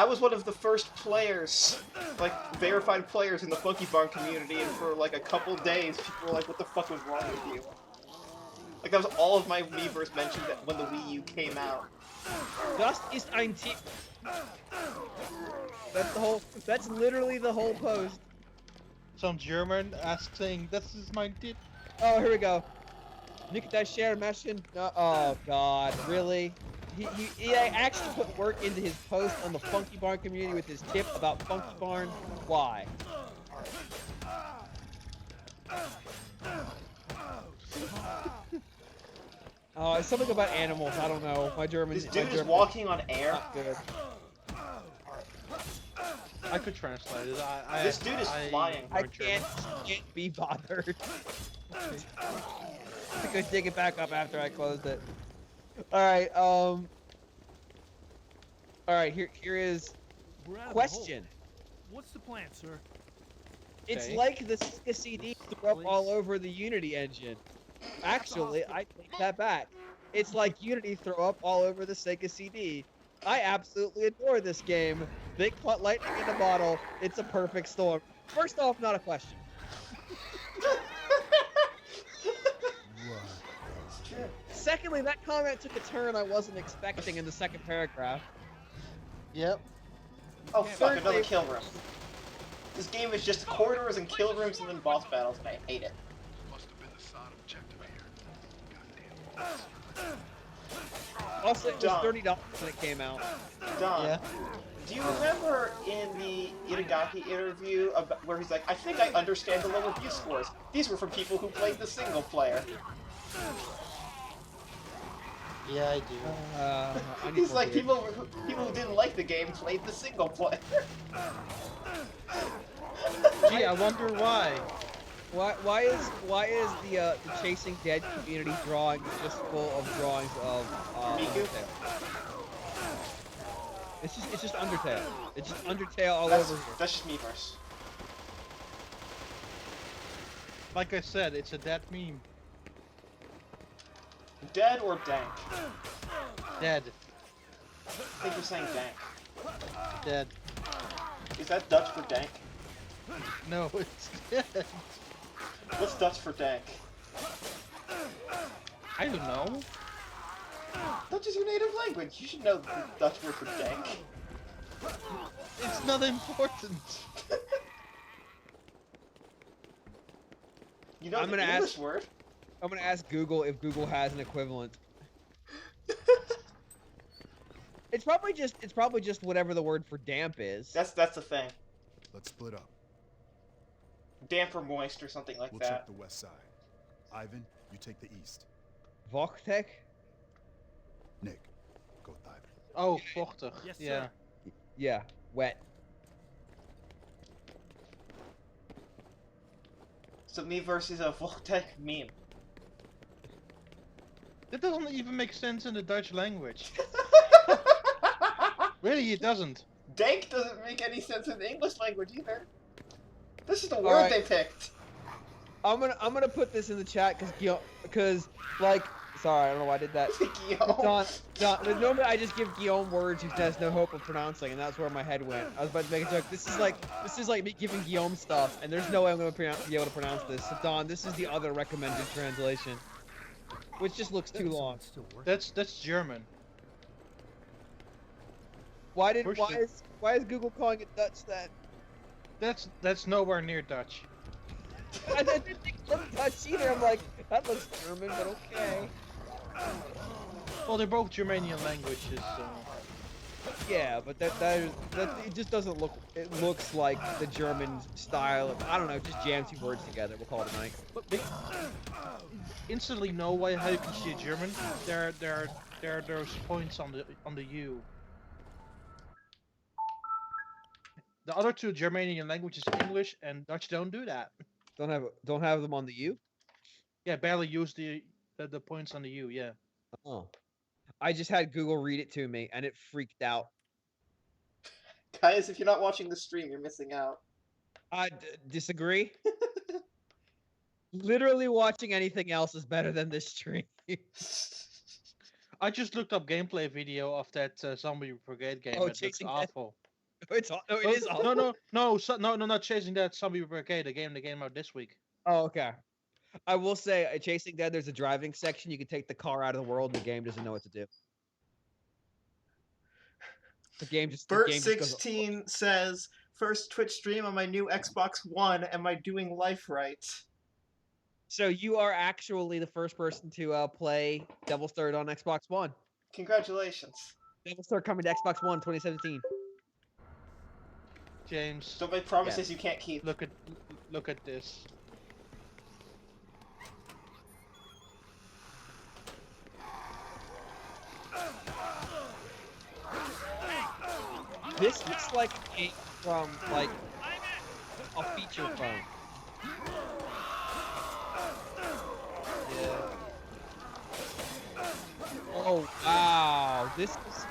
was one of the first players, like verified players in the Funky Barn community, and for like a couple days, people were like, "What the fuck was wrong with you?" Like that was all of my Miiverse mentioned that when the Wii U came out. Das ist ein Tipp. That's the whole. That's literally the whole post. Some German asking, "Das ist mein Tipp." Oh, here we go. Nick that share machine. Oh God, really? He actually put work into his post on the Funky Barn community with his tip about Funky Barn. Why? Oh, it's something about animals. I don't know. My German. This my dude is German- walking on air. Not good. I could translate it. This dude is flying. I can't be bothered. I could dig it back up after I closed it. Alright, All right, here is We're out of the question. hole. What's the plan, sir? It's Okay. like the Sega CD threw up all over the Unity engine. Actually, I take that back. It's like Unity throw up all over the Sega CD. I absolutely adore this game. They caught lightning in a bottle. It's a perfect storm. First off, not a question. Secondly, that comment took a turn I wasn't expecting in the second paragraph. Yep. Oh fuck, another kill room. This game is just corridors and kill rooms and then boss battles, and I hate it. Must have been the side objective here. Goddamn. Also, it was Dumb. $30 when it came out. Don, Yeah. do you remember in the Itagaki interview about, where he's like, I think I understand the low review scores. These were from people who played the single player. Yeah, I do. I need He's more like, beer. people who didn't like the game played the single player. Gee, I wonder why. Why is the Chasing Dead community drawing just full of drawings of Miku? Undertale? It's just Undertale. It's just Undertale all That's over here. that's just Miiverse. Like I said, it's a dead meme. Dead or dank? Dead. I think you're saying dank. Dead. Is that Dutch for dank? No, it's dead. What's Dutch for dank? I don't know. Dutch is your native language. You should know the Dutch word for dank. It's not important. You know I'm the gonna English ask- word. I'm gonna ask Google if Google has an equivalent. It's probably just whatever the word for damp is. That's the thing. Let's split up. Damp or moist or something like We'll that. check the west side. Ivan, you take the east. Vochtek? Nick, go with Ivan. Oh, vochtig. Yes, sir. Yeah. Yeah, wet. So me versus a Voltec meme. That doesn't even make sense in the Dutch language. Really, it doesn't. Dank doesn't make any sense in the English language either. This is the word Alright. they picked. I'm gonna put this in the chat because like sorry, I don't know why I did that. Guillaume. Don, normally I just give Guillaume words he has no hope of pronouncing, and that's where my head went. I was about to make a joke. This is like me giving Guillaume stuff, and there's no way I'm gonna be able to pronounce this. So Don, this is the other recommended translation, which just looks too long. That's German. Why Push is Google calling it Dutch then? That's nowhere near Dutch. I didn't think it looked Dutch either. I'm like, that looks German, but okay. Well, they're both Germanian languages, so... Yeah, but that it just doesn't look. It looks like the German style of, I don't know, just jam two words together. We'll call it a night. But they instantly know how you can see a German. There are those points on the U. The other two Germanian languages, English and Dutch, don't do that. Don't have them on the U. Yeah, barely use the points on the U. Yeah. Oh, I just had Google read it to me, and it freaked out. Guys, if you're not watching the stream, you're missing out. I disagree. Literally watching anything else is better than this stream. I just looked up gameplay video of that Zombie Brigade game. Oh, It looks Chasing Dead. awful. It is awful. No, not Chasing That Zombie Brigade, the game that came out this week. Oh, okay. I will say, Chasing Dead, there's a driving section. You can take the car out of the world, and the game doesn't know what to do. The game just. Bert16 says, first Twitch stream on my new Xbox One. Am I doing life right? So you are actually the first person to play Devil's Third on Xbox One. Congratulations. Devil's Third coming to Xbox One 2017. James, Don't make promises you can't keep. look at this. This looks like a from like a feature phone. Yeah. Oh wow, this is.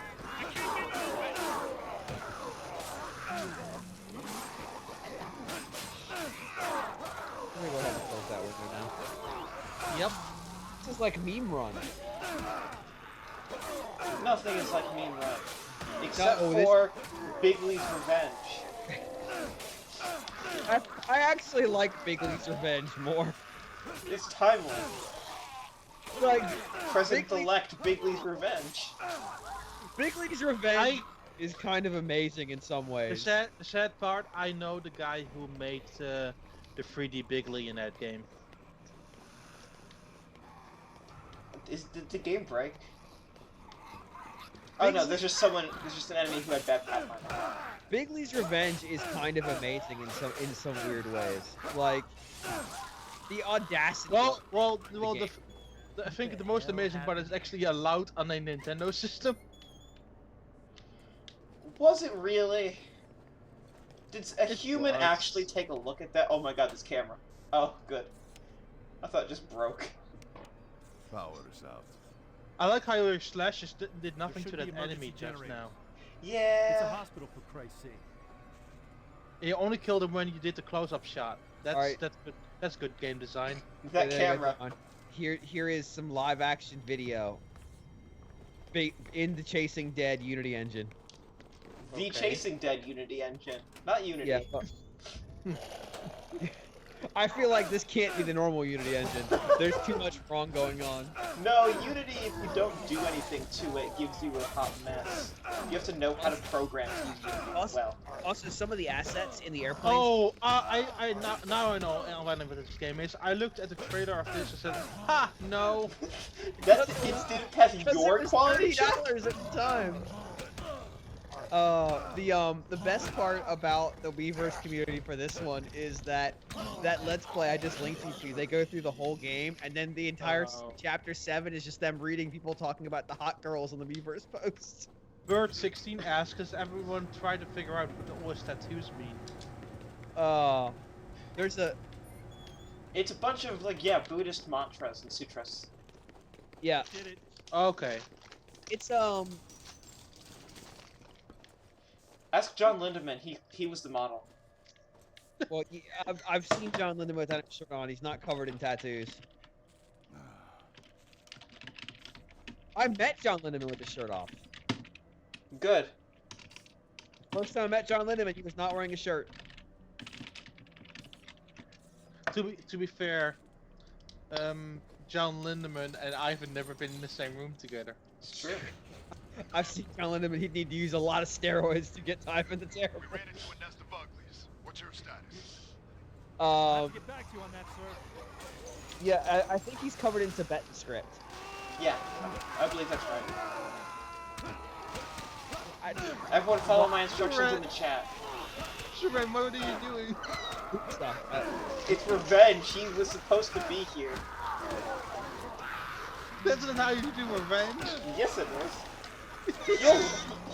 Yep. This is like meme run. Nothing is like Meme Run. Except No, for Bigley's Revenge. I actually like Bigley's Revenge more. It's timely. Like, President-elect Bigley's Revenge. Bigley's Revenge is kind of amazing in some ways. The sad part, I know the guy who made the 3D Bigley in that game. Did the game break? Oh no, there's just an enemy who had bad pathfinder. Bigley's Revenge is kind of amazing in some weird ways. Like the audacity. Well, I think the most amazing part is actually allowed on a Nintendo system. Was it really? Did a human actually take a look at that? Oh my god, this camera. Oh, good. I thought it just broke. Power's out. I like how your slashes did nothing to that enemy just now. Yeah. It's a hospital, for Christ's sake. You only killed him when you did the close-up shot. That's Right. good. That's good game design. That camera. Here is some live action video. In the Chasing Dead Unity engine. The Chasing Dead Unity engine, not Unity. Yeah. I feel like this can't be the normal Unity engine. There's too much wrong going on. No, Unity, if you don't do anything to it, gives you a hot mess. You have to know how to program to use Unity well. Also, some of the assets in the airplane. Oh, now I know what this game is. I looked at the trailer of this and said, "Ha, no." It didn't pass your quality check? $30 at the time. The best part about the Weverse community for this one is that Let's Play I just linked you to, they go through the whole game, and then the entire chapter 7 is just them reading people talking about the hot girls on the Weverse posts. Bird16 asks us everyone try to figure out what all his tattoos mean. It's a bunch of Buddhist mantras and sutras. Yeah. Okay. It's Ask John Lindemann. He was the model. Well, I've seen John Lindemann without a shirt on. He's not covered in tattoos. I met John Lindemann with his shirt off. Good. First time I met John Lindemann, he was not wearing a shirt. To be fair, John Lindemann and I have never been in the same room together. It's true. I've seen John Lindemann. He'd need to use a lot of steroids to get time in the terrible. We ran into a nest of uglies. What's your status? I'll get back to you on that, sir. Yeah, I think he's covered in Tibetan script. Yeah, I believe that's right. Everyone follow my instructions in the chat. Syrenne, what are you doing? It's revenge. He was supposed to be here. That's not how you do revenge. Yes, it was.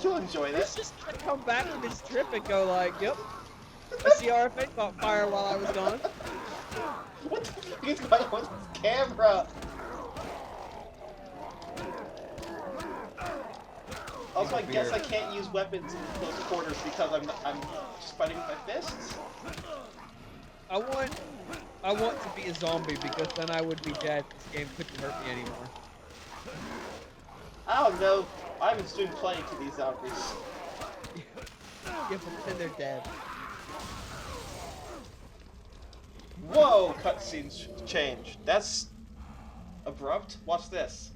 You'll enjoy this. He's just gonna come back from his trip and go like, "Yep, the CRFA caught fire while I was gone." What the fuck is going on with this camera? Also, I guess I can't use weapons in close quarters because I'm just fighting with my fists. I want to be a zombie because then I would be dead. This game couldn't hurt me anymore. I don't know. I haven't stood playing to these zombies. Yeah, but then they're dead. Whoa! Cutscenes change. That's abrupt. Watch this.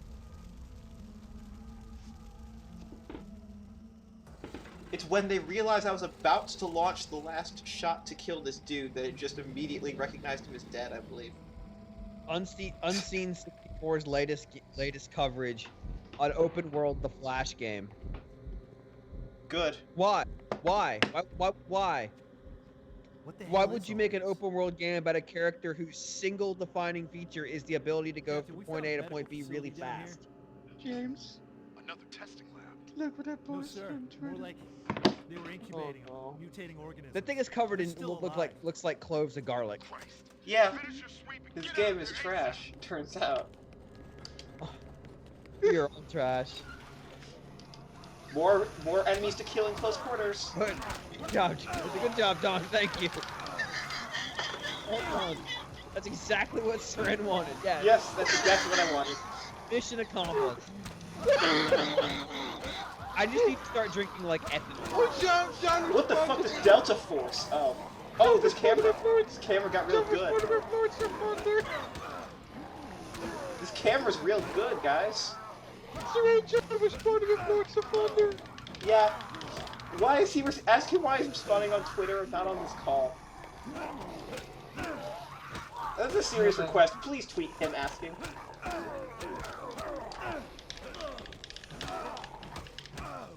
It's when they realized I was about to launch the last shot to kill this dude that it just immediately recognized him as dead, I believe. Unseen 64's latest coverage on open world The Flash game. Good. Why? Why? Why? Why would you make an open world game about a character whose single defining feature is the ability to go from point A to point B really fast? James. Another testing lab. Look what that No, boy's sir. More like they were incubating a mutating organism. The thing is covered in looks like cloves of garlic. Yeah. This game is trash, turns out. You're all trash. More enemies to kill in close quarters. Good job, John. Good job, John. Thank you. Hold on. That's exactly what Syrenne wanted. Yeah. Yes, that's exactly what I wanted. Mission accomplished. I just need to start drinking like ethanol. Oh, John What the fuck is Delta Force? Oh. Oh, this camera got real good. This camera's real good, guys. John responding with Lords of Thunder. Yeah. Why is he ask him why he's responding on Twitter and not on this call? That's a serious request. Please tweet him asking.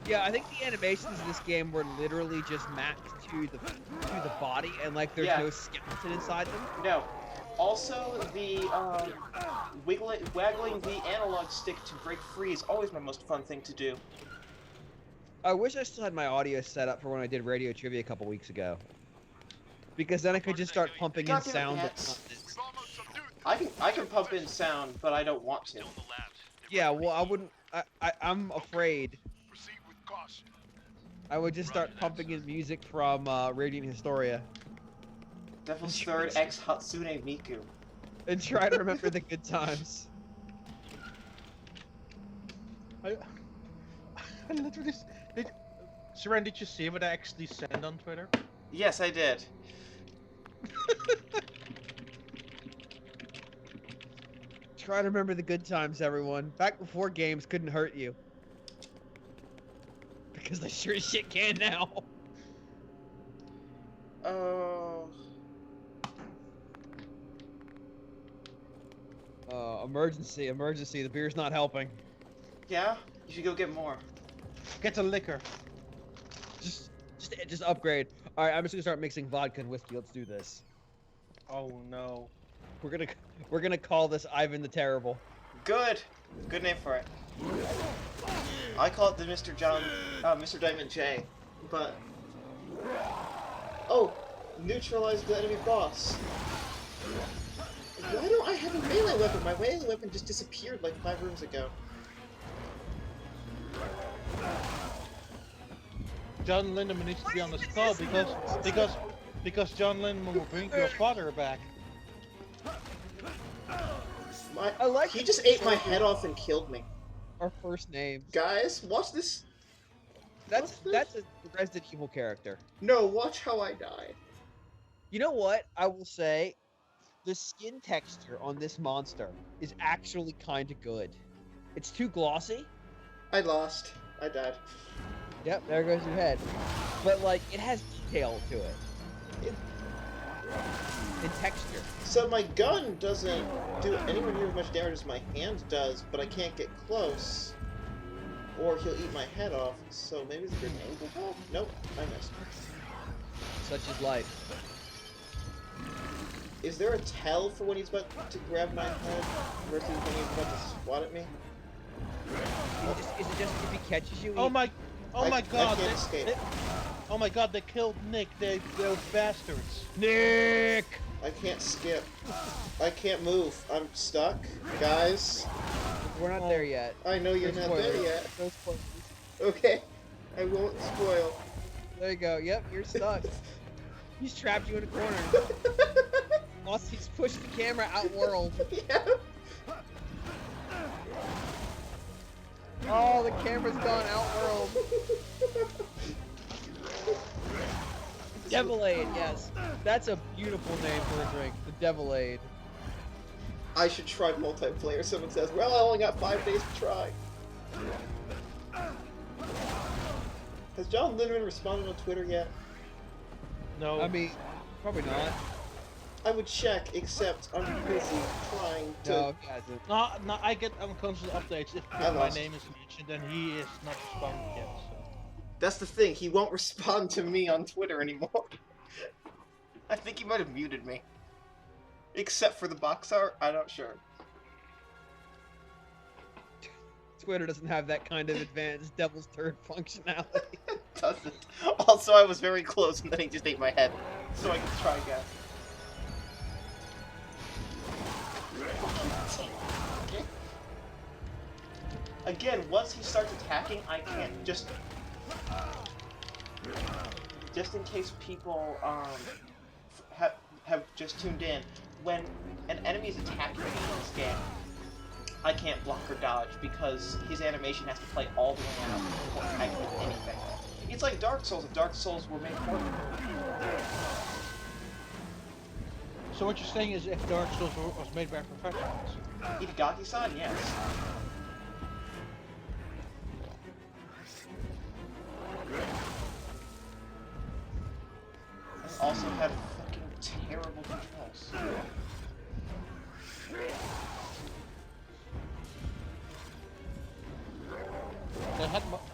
Yeah, I think the animations in this game were literally just mapped to the body, and like there's no skeleton inside them. No. Also, the waggling the analog stick to break free is always my most fun thing to do. I wish I still had my audio set up for when I did radio trivia a couple weeks ago, because then I could just start pumping in sound. I can pump in sound, but I don't want to. Yeah, well, I wouldn't. I'm afraid. I would just start pumping in music from Radiant Historia. Devil's Third X Hatsune Miku. And try to remember the good times. I literally... Syrenne, did you see what I actually sent on Twitter? Yes, I did. Try to remember the good times, everyone. Back before games couldn't hurt you. Because they sure as shit can now. Oh. Emergency, emergency. The beer's not helping. Yeah? You should go get more. Get the liquor. Just upgrade. All right, I'm just gonna start mixing vodka and whiskey. Let's do this. Oh no. We're gonna call this Ivan the Terrible. Good. Good name for it. I call it the Mr. Diamond J, but... Oh! Neutralize the enemy boss. Why don't I have a melee weapon? My melee weapon just disappeared like 5 rooms ago. John Lindemann needs to be on this call because John Lindemann will bring your father back. He just ate my head off and killed me. Our first names. Guys, watch this. That's a Resident Evil character. No, watch how I die. You know what? I will say, the skin texture on this monster is actually kind of good. It's too glossy. I lost. I died. Yep, there goes your head. But like, it has detail to it. In texture. So my gun doesn't do anywhere near as much damage as my hand does, but I can't get close, or he'll eat my head off. So maybe the grenade will help. Nope, I missed. Such is life. Is there a tell for when he's about to grab my head versus when he's about to swat at me? Is it just if he catches you? Oh my god! I can't escape. Oh my god! They killed Nick. They're bastards. Nick! I can't skip. I can't move. I'm stuck, guys. We're not there yet. I know you're not there yet. No spoilers. Okay, I won't spoil. There you go. Yep, you're stuck. He's trapped you in a corner. He's pushed the camera outworld. Yeah. Oh, the camera's gone outworld. Devilade, yes. That's a beautiful name for a drink. The Devilade. I should try multiplayer, someone says. Well, I only got 5 days to try. Has John Lindemann responded on Twitter yet? No. I mean, probably not. I would check, except I'm busy trying to... No, he hasn't. No, I get unconscious updates if my name is mentioned, and he is not responding yet. So. That's the thing, he won't respond to me on Twitter anymore. I think he might have muted me. Except for the box art, I'm not sure. Twitter doesn't have that kind of advanced Devil's Third functionality. It doesn't. Also, I was very close and then he just ate my head. So I can try again. Again, once he starts attacking, I can't just in case people have just tuned in. when an enemy is attacking me in this game, I can't block or dodge because his animation has to play all the way out before I can do anything. It's like Dark Souls if Dark Souls were made for me. So what you're saying is if Dark Souls was made by professionals? Itagaki-san, yes. I also have fucking terrible controls.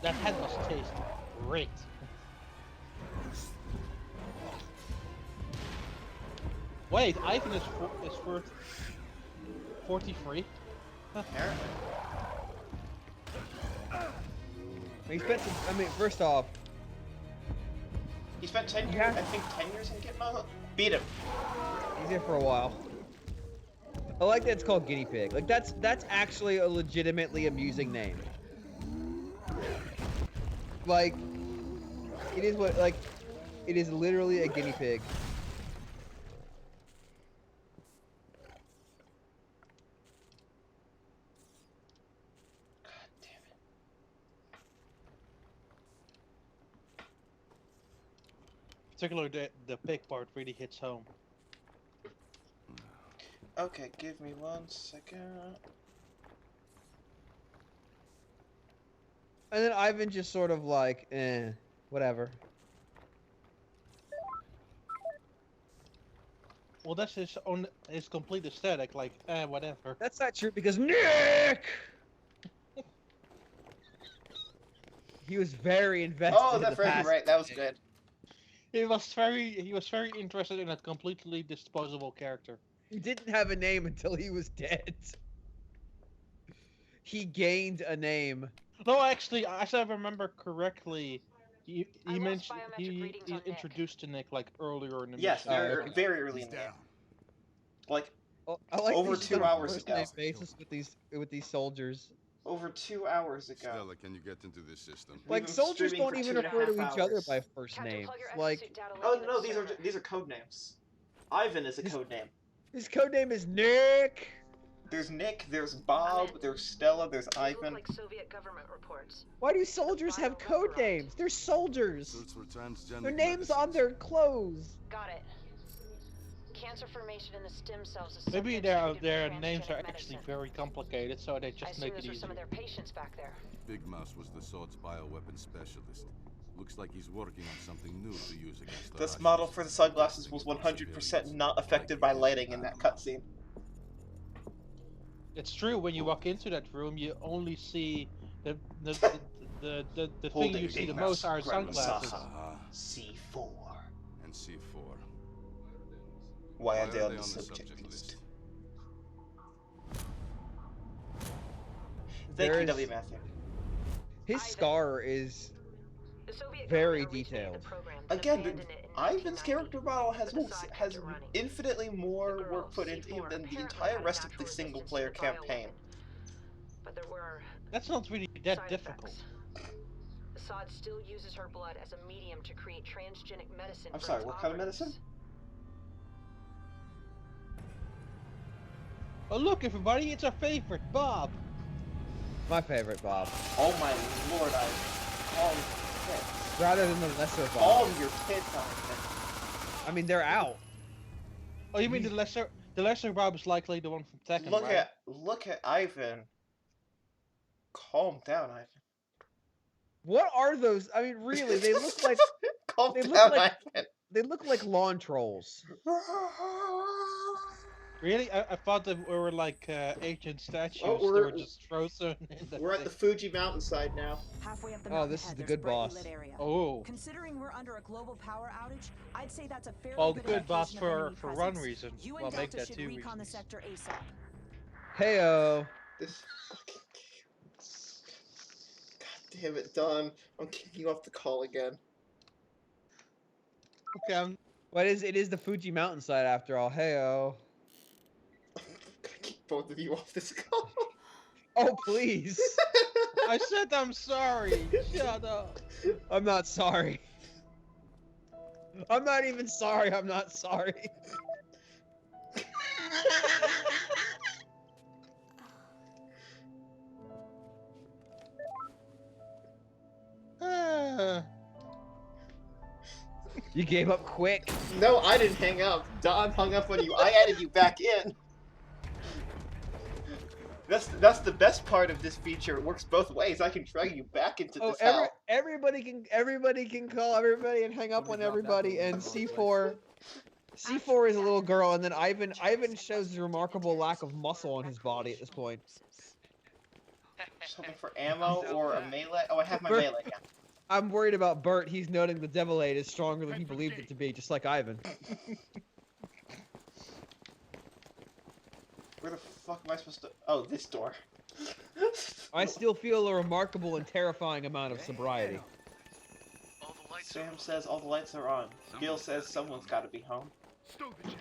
That head must taste great. Wait, Ivan is worth 43? Apparently. He spent some, I mean, first off, He spent 10 years, I think 10 years in Gitmo. Beat him. he's here for a while. I like that it's called Guinea Pig. Like that's actually a legitimately amusing name. Like, it is what, like, it is literally a guinea pig. God damn it. Particularly the pig part really hits home. Okay, give me 1 second. And then Ivan just sort of like, whatever. Well, that's his complete aesthetic, like, whatever. That's not true because Nick! He was very invested Oh, in that the frame past. rate, that was good. He was very interested in a completely disposable character. He didn't have a name until he was dead. He gained a name. No, actually, as I remember correctly, he mentioned he introduced to Nick like earlier in the Yes, mission. very early in the game. Like, I like over these 2 hours first ago. name basis with these soldiers. Over 2 hours ago. Stella, can you get into this system? We've Like been soldiers streaming don't for even 2.5 refer to each other hours. by first names. Like, Oh no, these are code names. Ivan is a code name. his code name is Nick. There's Nick, there's Bob, there's Stella, there's Ivan. Like Soviet government reports. Why do soldiers have code names? They're soldiers. Suits for transgender Their names medicine. on their clothes. Got it. Cancer formation in the stem cells is Maybe subject their to their transgenic names are medicine. actually very complicated, so they I just assume make it those were easy. some of their patients back there. Big Mouse was the Sword's bioweapon specialist. Looks like he's working on something new to use against the This Russians. model for the sunglasses was 100% not affected by lighting in that cutscene. It's true. When you walk into that room, you only see the thing Holding you see Big the Mouse most are Grandma sunglasses. Saha. C4. And C4. Why are Why they on the subject list? Thank you, W. Matthew. His scar is The Soviet very government originated detailed. the program, then Again, abandoned it in Ivan's 1990, character model has but the side has kept it running. infinitely more The girl, work put into him C4, than the apparently entire had rest of the natural single resistance player to the campaign. bioweapon. But there were That's not really that side difficult. effects. Assad still uses her blood as a medium to create transgenic medicine. I'm for sorry, its what kind of operatives. medicine? Oh look, everybody, it's our favorite, Bob. my favorite Bob. Oh my lord, calm your tits. Rather than the lesser Bob. Calm your tits, Ivan. I mean, they're out. Oh, you mean the lesser Bob is likely the one from Tekken, right? Look at Ivan. Calm down, Ivan. What are those? I mean, really, they look like Calm they down, look like Ivan. they look like lawn trolls. Really? I thought they were like ancient statues. Oh, They were just frozen in the We're at the thing. Fuji mountainside now. Halfway up the Oh, this is the good boss. Oh. Considering we're under a global power outage, I'd say that's a fairly Well, good good boss indication of enemy for one presence. reason. You and Well, make Delta that should two recon the reasons. sector ASAP. Heyo. This fucking God damn it, Don. I'm kicking you off the call again. Okay. What is it? Is the Fuji mountainside after all? Heyo. I'm gonna kick both of you off this call. Oh please. I said I'm sorry. Shut up. I'm not sorry. I'm not even sorry. I'm not sorry. You gave up quick. No, I didn't hang up. Don hung up on you. I added you back in. That's the best part of this feature. It works both ways. I can drag you back into this hell. Everybody can call everybody and hang up on everybody. And C4 is a little girl, and then Ivan shows a remarkable lack of muscle on his body at this point. Something for ammo or a melee? Oh, I have my melee gun. I'm worried about Bert. He's noting the Devil Aid is stronger than he believed it to be, just like Ivan. Where the fuck am I supposed to... Oh, this door. I still feel a remarkable and terrifying amount of sobriety. Sam says all the lights are on. Gil says someone's got to be home. Stow the jet.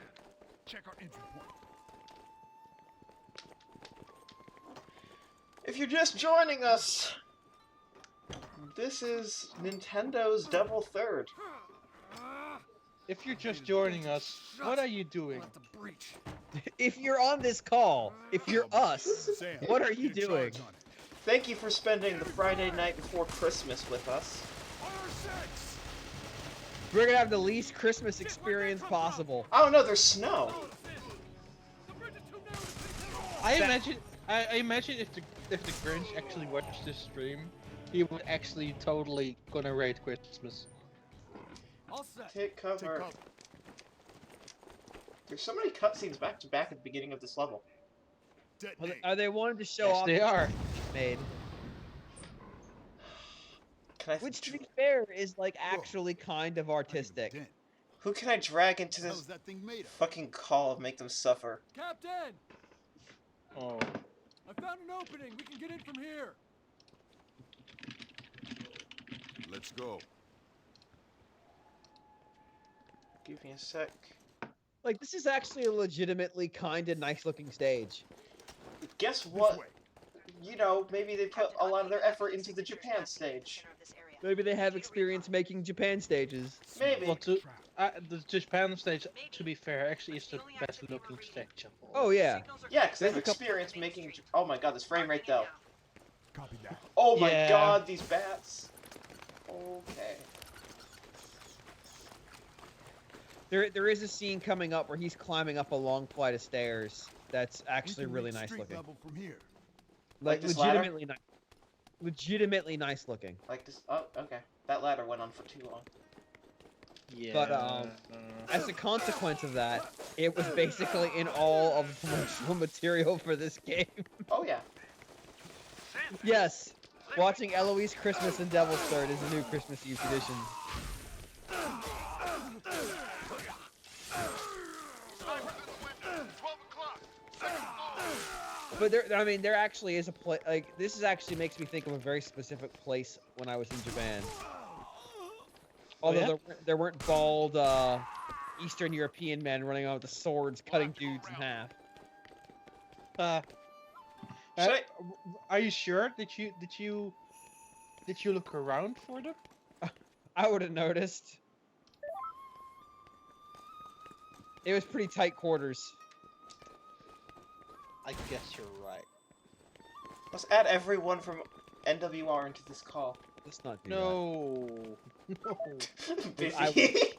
Check our entry point. If you're just joining us, this is Nintendo's Devil Third. If you're just joining us, what are you doing? If you're on this call, if you're us, what are you doing? Thank you for spending the Friday night before Christmas with us. We're gonna have the least Christmas experience possible. Oh no, there's snow. I imagine if the Grinch actually watched this stream, he would actually totally gonna rate Christmas. Take cover. There's so many cutscenes back to back at the beginning of this level. Are they wanting to show off? They are. Made. Which, to be fair, is like actually kind of artistic. Who can I drag into this fucking call and make them suffer? Captain! Oh. I found an opening. We can get in from here. Let's go. Give me a sec. Like, this is actually a legitimately kind of nice-looking stage. Guess what? You know, maybe they put a lot of their effort into the Japan stage. Maybe they have experience making Japan stages. Maybe. Well, the Japan stage, to be fair, actually is the best looking stage of all. Oh, yeah. Yeah, because they have experience making... Oh my god, this frame rate, though. Oh my god, these bats. Okay. There is a scene coming up where he's climbing up a long flight of stairs that's actually really nice looking. From here. Like legitimately nice. Legitimately nice looking. Like this. Oh, okay. That ladder went on for too long. Yeah. But as a consequence of that, it was basically in all of the promotional material for this game. Oh yeah. Yes. Watching Eloise Christmas and Devil's Third is a new Christmas Eve tradition. But there actually is a place, like, this is actually makes me think of a very specific place when I was in Japan. Although there weren't bald, Eastern European men running around with the swords cutting dudes in half. Are you sure? Did you look around for them? I would have noticed. It was pretty tight quarters. I guess you're right. Let's add everyone from NWR into this call. Let's not do that. No. Busy.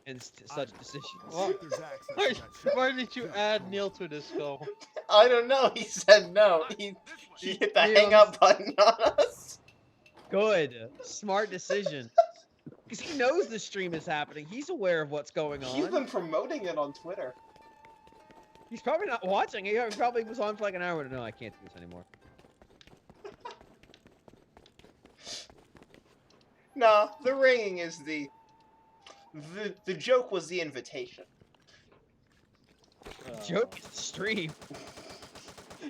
And such decisions. Why did you add Neil to this call? I don't know. He said no. He hit the hang up button on us. Good. Smart decision. Because he knows the stream is happening. He's aware of what's going on. He's been promoting it on Twitter. He's probably not watching. He probably was on for like an hour. No, I can't do this anymore. Nah, the ringing is the joke was the invitation. The joke is the stream.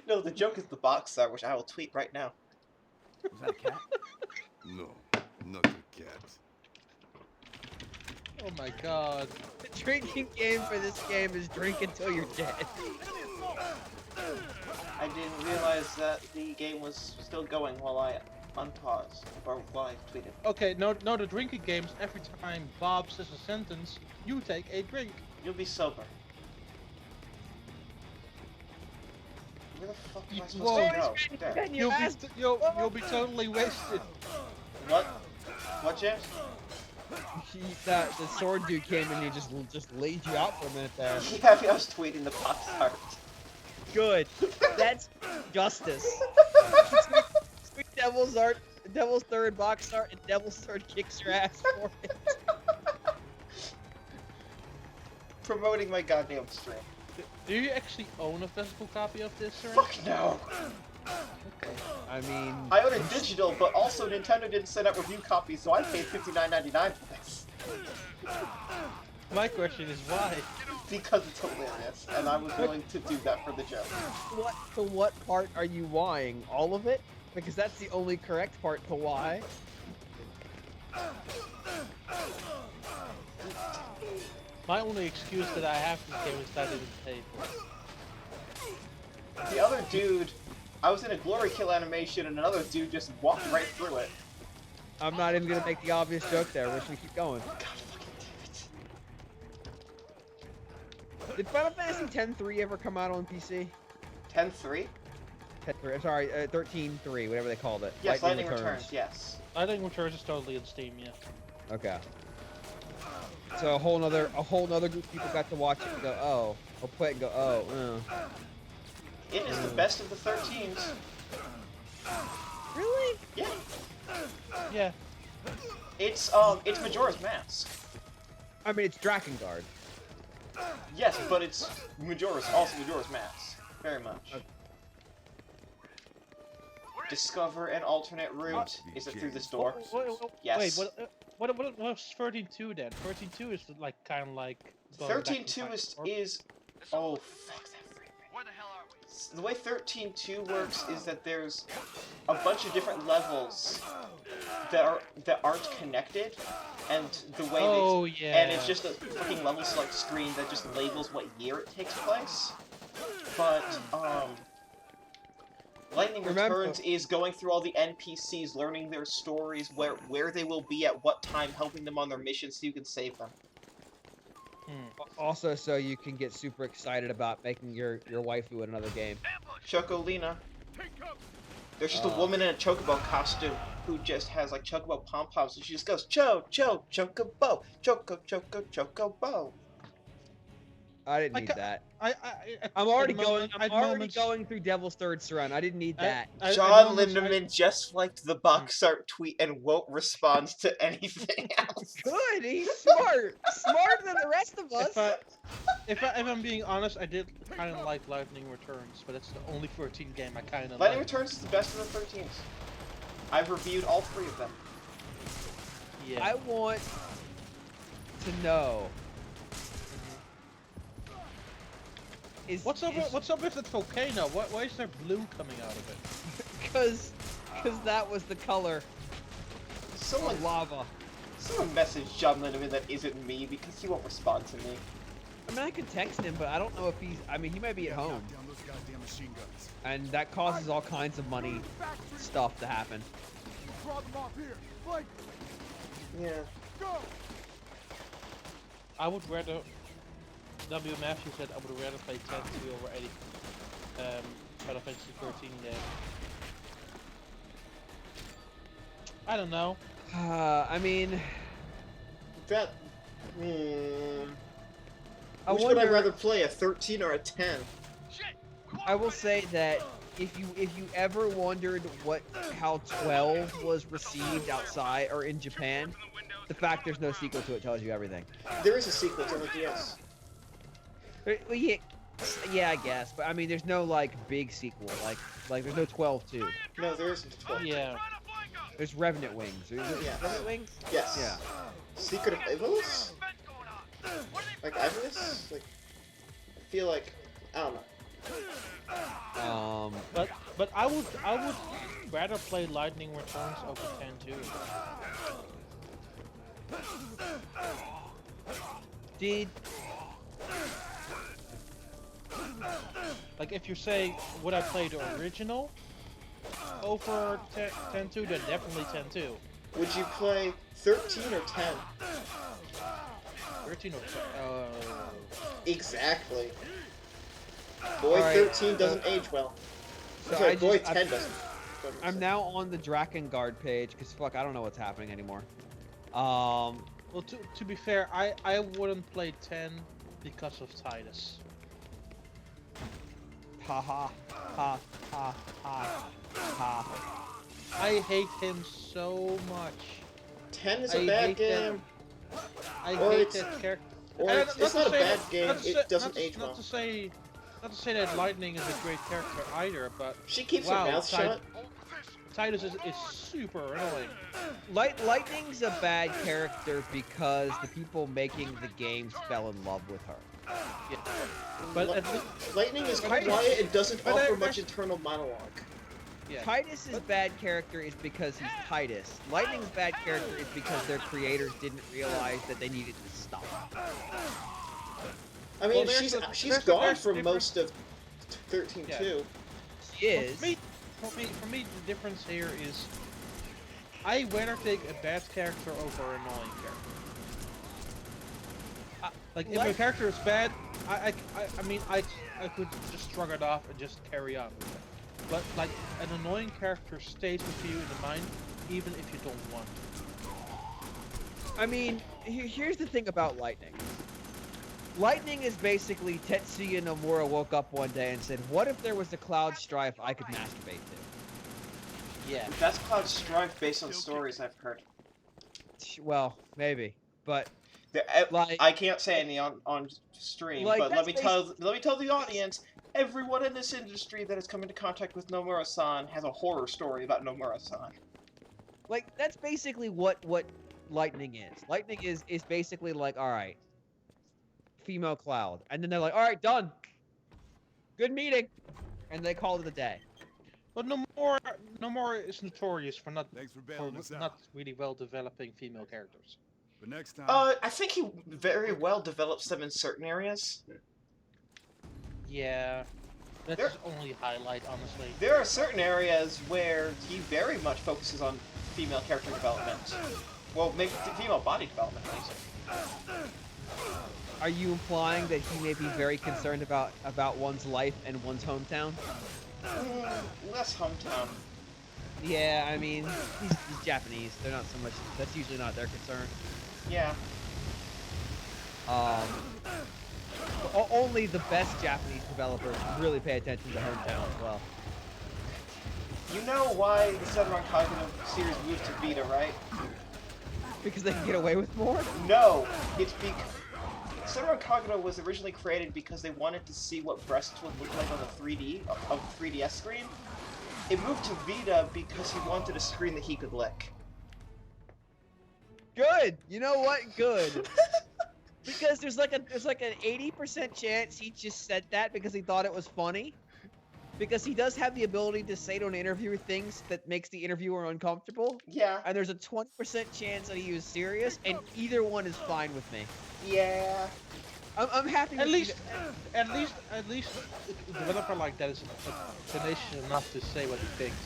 No, the joke is the box art, which I will tweet right now. Is that a cat? No, not a cat. Oh my god. The drinking game for this game is drink until you're dead. I didn't realize that the game was still going while I unpaused, or while I tweeted. Okay, no, the drinking games, every time Bob says a sentence, you take a drink. You'll be sober. Where the fuck am I supposed to go? There. You'll be totally wasted. What? What, James? The sword dude came in and he just laid you out for a minute there. Yeah, I was tweeting the box art. Good. That's justice. Sweet Devil's Third box art, and Devil's Third kicks your ass for it. Promoting my goddamn stream. Do you actually own a physical copy of this, sir? Fuck no. Okay. I mean, I own it digital, but also Nintendo didn't send out review copies, so I paid $59.99 for this. My question is why? Because it's hilarious, and I was willing to do that for the joke. What part are you whying? All of it? Because that's the only correct part to why. My only excuse that I have for this game is that I didn't pay for it. The other dude, I was in a glory kill animation, and another dude just walked right through it. I'm not even gonna make the obvious joke there. We're just gonna keep going. God fucking damn it. Did Final Fantasy X-3 ever come out on PC? 10-3? 10-3, sorry, 13-3, whatever they called it. Yes, Lightning Returns, yes. Lightning Returns is totally in Steam, yeah. Okay. So a whole nother group of people got to watch it and go, oh, or play it and go, oh. It is the best of the 13s. Really? Yeah. Yeah. It's Majora's Mask. I mean, it's Drakengard. Yes, but it's also Majora's Mask. Very much. Okay. Discover an alternate route. Is it through this door? Yes. Wait, what's 13-2 then? 13-2 is like kind of like. 13-2 is oh fuck that frame rate. Where the hell are we? The way 13-2 works is that there's a bunch of different levels that aren't connected, and the way and it's just a fucking level select screen that just labels what year it takes place. But Lightning Returns is going through all the NPCs, learning their stories, where they will be at what time, helping them on their missions so you can save them. Also, so you can get super excited about making your waifu in another game. Chocolina. There's just a woman in a chocobo costume who just has like chocobo pom-poms, and she just goes chocobo, chocobo. I didn't need that. I'm already going through Devil's Third Syrenne. I didn't need that. John Lindemann just liked the box art tweet and won't respond to anything else. Good, he's smart. Smarter than the rest of us. If I'm being honest, I did kind of like Lightning Returns, but it's the only 13 game I kind of like. Lightning Returns is the best of the 13s. I've reviewed all 3 of them. Yeah. I want to know. What's up with the volcano? Why is there blue coming out of it? Because that was the color. Someone lava. Someone messaged John Lindemann that isn't me because he won't respond to me. I mean, I could text him, but I don't know if he's. I mean, he might be at home. And that causes all kinds of money stuff to happen. Yeah. I would rather. W. Matthew said I would rather play 10-2 over 80. Final Fantasy 13 game. I don't know. I mean, that. Which would I rather play, a 13 or a 10? I will say that if you ever wondered how 12 was received outside or in Japan, the fact there's no sequel to it tells you everything. There is a sequel to the DS. Well, yeah, I guess, but I mean, there's no like big sequel, like there's no 12-2. No, there isn't a 12. Yeah. There's Revenant Wings. Yeah. Revenant Wings? Yes. Yeah. Secret of Ivos? Like Ivos? Like, I feel like, I don't know. But I would rather play Lightning Returns over 10-2. Like, if you say, would I play the original over 10-2, then definitely 10-2. Would you play 13 or 10? 13 or 10? Exactly. Boy, right, 13 doesn't age well. So Sorry, boy, 10 doesn't. I'm now on the Drakengard page because fuck, I don't know what's happening anymore. Well, to be fair, I wouldn't play 10 because of Titus. Ha ha ha ha ha ha. I hate him so much. 10 is a bad game. I hate that character. Or it's not a bad game. It doesn't age well. Not to say that Lightning is a great character either, but she keeps her mouth shut. Titus is super annoying. Lightning's a bad character because the people making the games fell in love with her. Yeah. But Lightning is quiet and doesn't offer much internal monologue. Yeah. Titus's bad character is because he's Titus. Lightning's bad character is because their creators didn't realize that they needed to stop. I mean, she's gone for most of 13 too. She is. For me, the difference here is I rather take a bad character over an annoying character. Like if a character is bad, I mean I could just shrug it off and just carry on with it. But like an annoying character stays with you in the mind, even if you don't want to. I mean, here's the thing about Lightning. Lightning is basically Tetsuya Nomura woke up one day and said, "What if there was a Cloud Strife I could masturbate to?" Yeah. That's Cloud Strife based on stories I've heard. Well, maybe, but like, I can't say any on stream, but let me tell the audience. Everyone in this industry that has come into contact with Nomura-san has a horror story about Nomura-san. Like, that's basically what Lightning is. Lightning is basically like, alright, female Cloud. And then they're like, alright, done. Good meeting. And they called it a day. But Nomura is notorious for not really well developing female characters. But next time... I think he very well develops them in certain areas. Yeah, that's his only highlight, honestly. There are certain areas where he very much focuses on female character development. Well, maybe female body development, basically. Are you implying that he may be very concerned about one's life and one's hometown? Less hometown. Yeah, I mean, he's Japanese. They're not so much. That's usually not their concern. Yeah. Only the best Japanese developers really pay attention to hometown as well. You know why the Syrenne McNulty series moved to Vita, right? Because they can get away with more? No, it's because Syrenne McNulty was originally created because they wanted to see what breasts would look like on the 3DS screen. It moved to Vita because he wanted a screen that he could lick. Good. You know what? Good. Because there's like an 80% chance he just said that because he thought it was funny. Because he does have the ability to say to an interviewer things that makes the interviewer uncomfortable. Yeah. And there's a 20% chance that he was serious, and either one is fine with me. Yeah. I'm happy. At least a developer like that is tenacious enough to say what he thinks.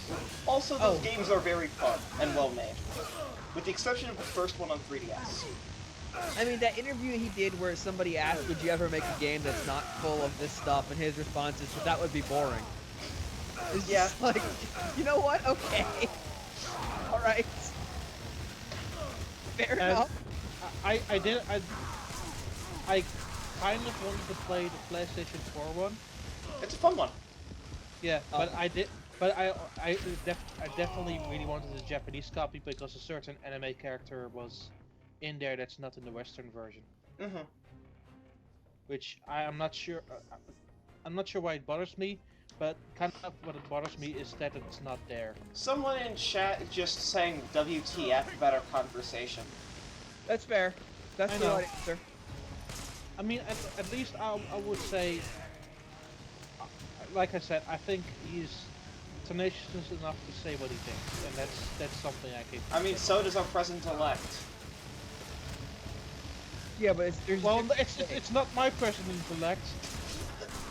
Also, those games are very fun and well made, with the exception of the first one on 3DS. I mean, that interview he did where somebody asked, would you ever make a game that's not full of this stuff? And his response is, that would be boring. It's just like, you know what? Okay. Alright. Fair enough. I kind of wanted to play the PlayStation 4 one. It's a fun one. Yeah, but I definitely really wanted the Japanese copy because a certain anime character was in there that's not in the Western version. Mm-hmm. Which I'm not sure. I'm not sure why it bothers me, but kind of what it bothers me is that it's not there. Someone in chat is just saying WTF about our conversation. That's fair. That's the right answer. I mean, at least I would say, like I said, I think he's tenacious enough to say what he thinks, and that's something I can. I mean, so does our president-elect. Yeah, but it's not my president-elect.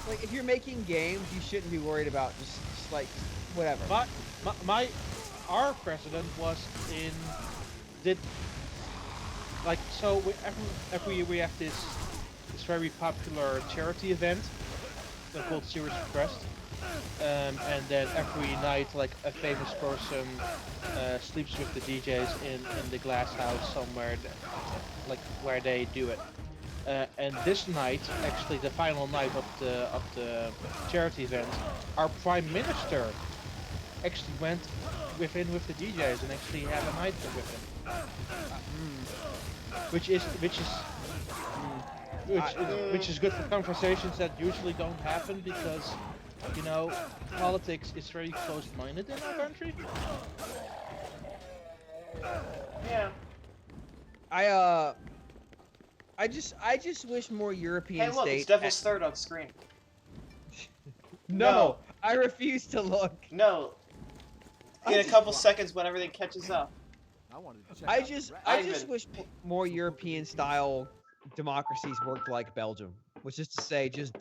Like, if you're making games, you shouldn't be worried about just like whatever. Our president was so every year we have this very popular charity event called Serious Request, and then every night, like a famous person sleeps with the DJs in the glass house somewhere, like where they do it. And this night, actually the final night of the charity event, our Prime Minister actually went with the DJs and actually had a night with him. Which is good for conversations that usually don't happen because, you know, politics is very closed-minded in our country. Yeah. I just wish more European Hey, look, states. it's Devil's Third on screen. No, I refuse to look. No. In a couple seconds when everything catches up. I just wish more European style democracies worked like Belgium, which is to say, just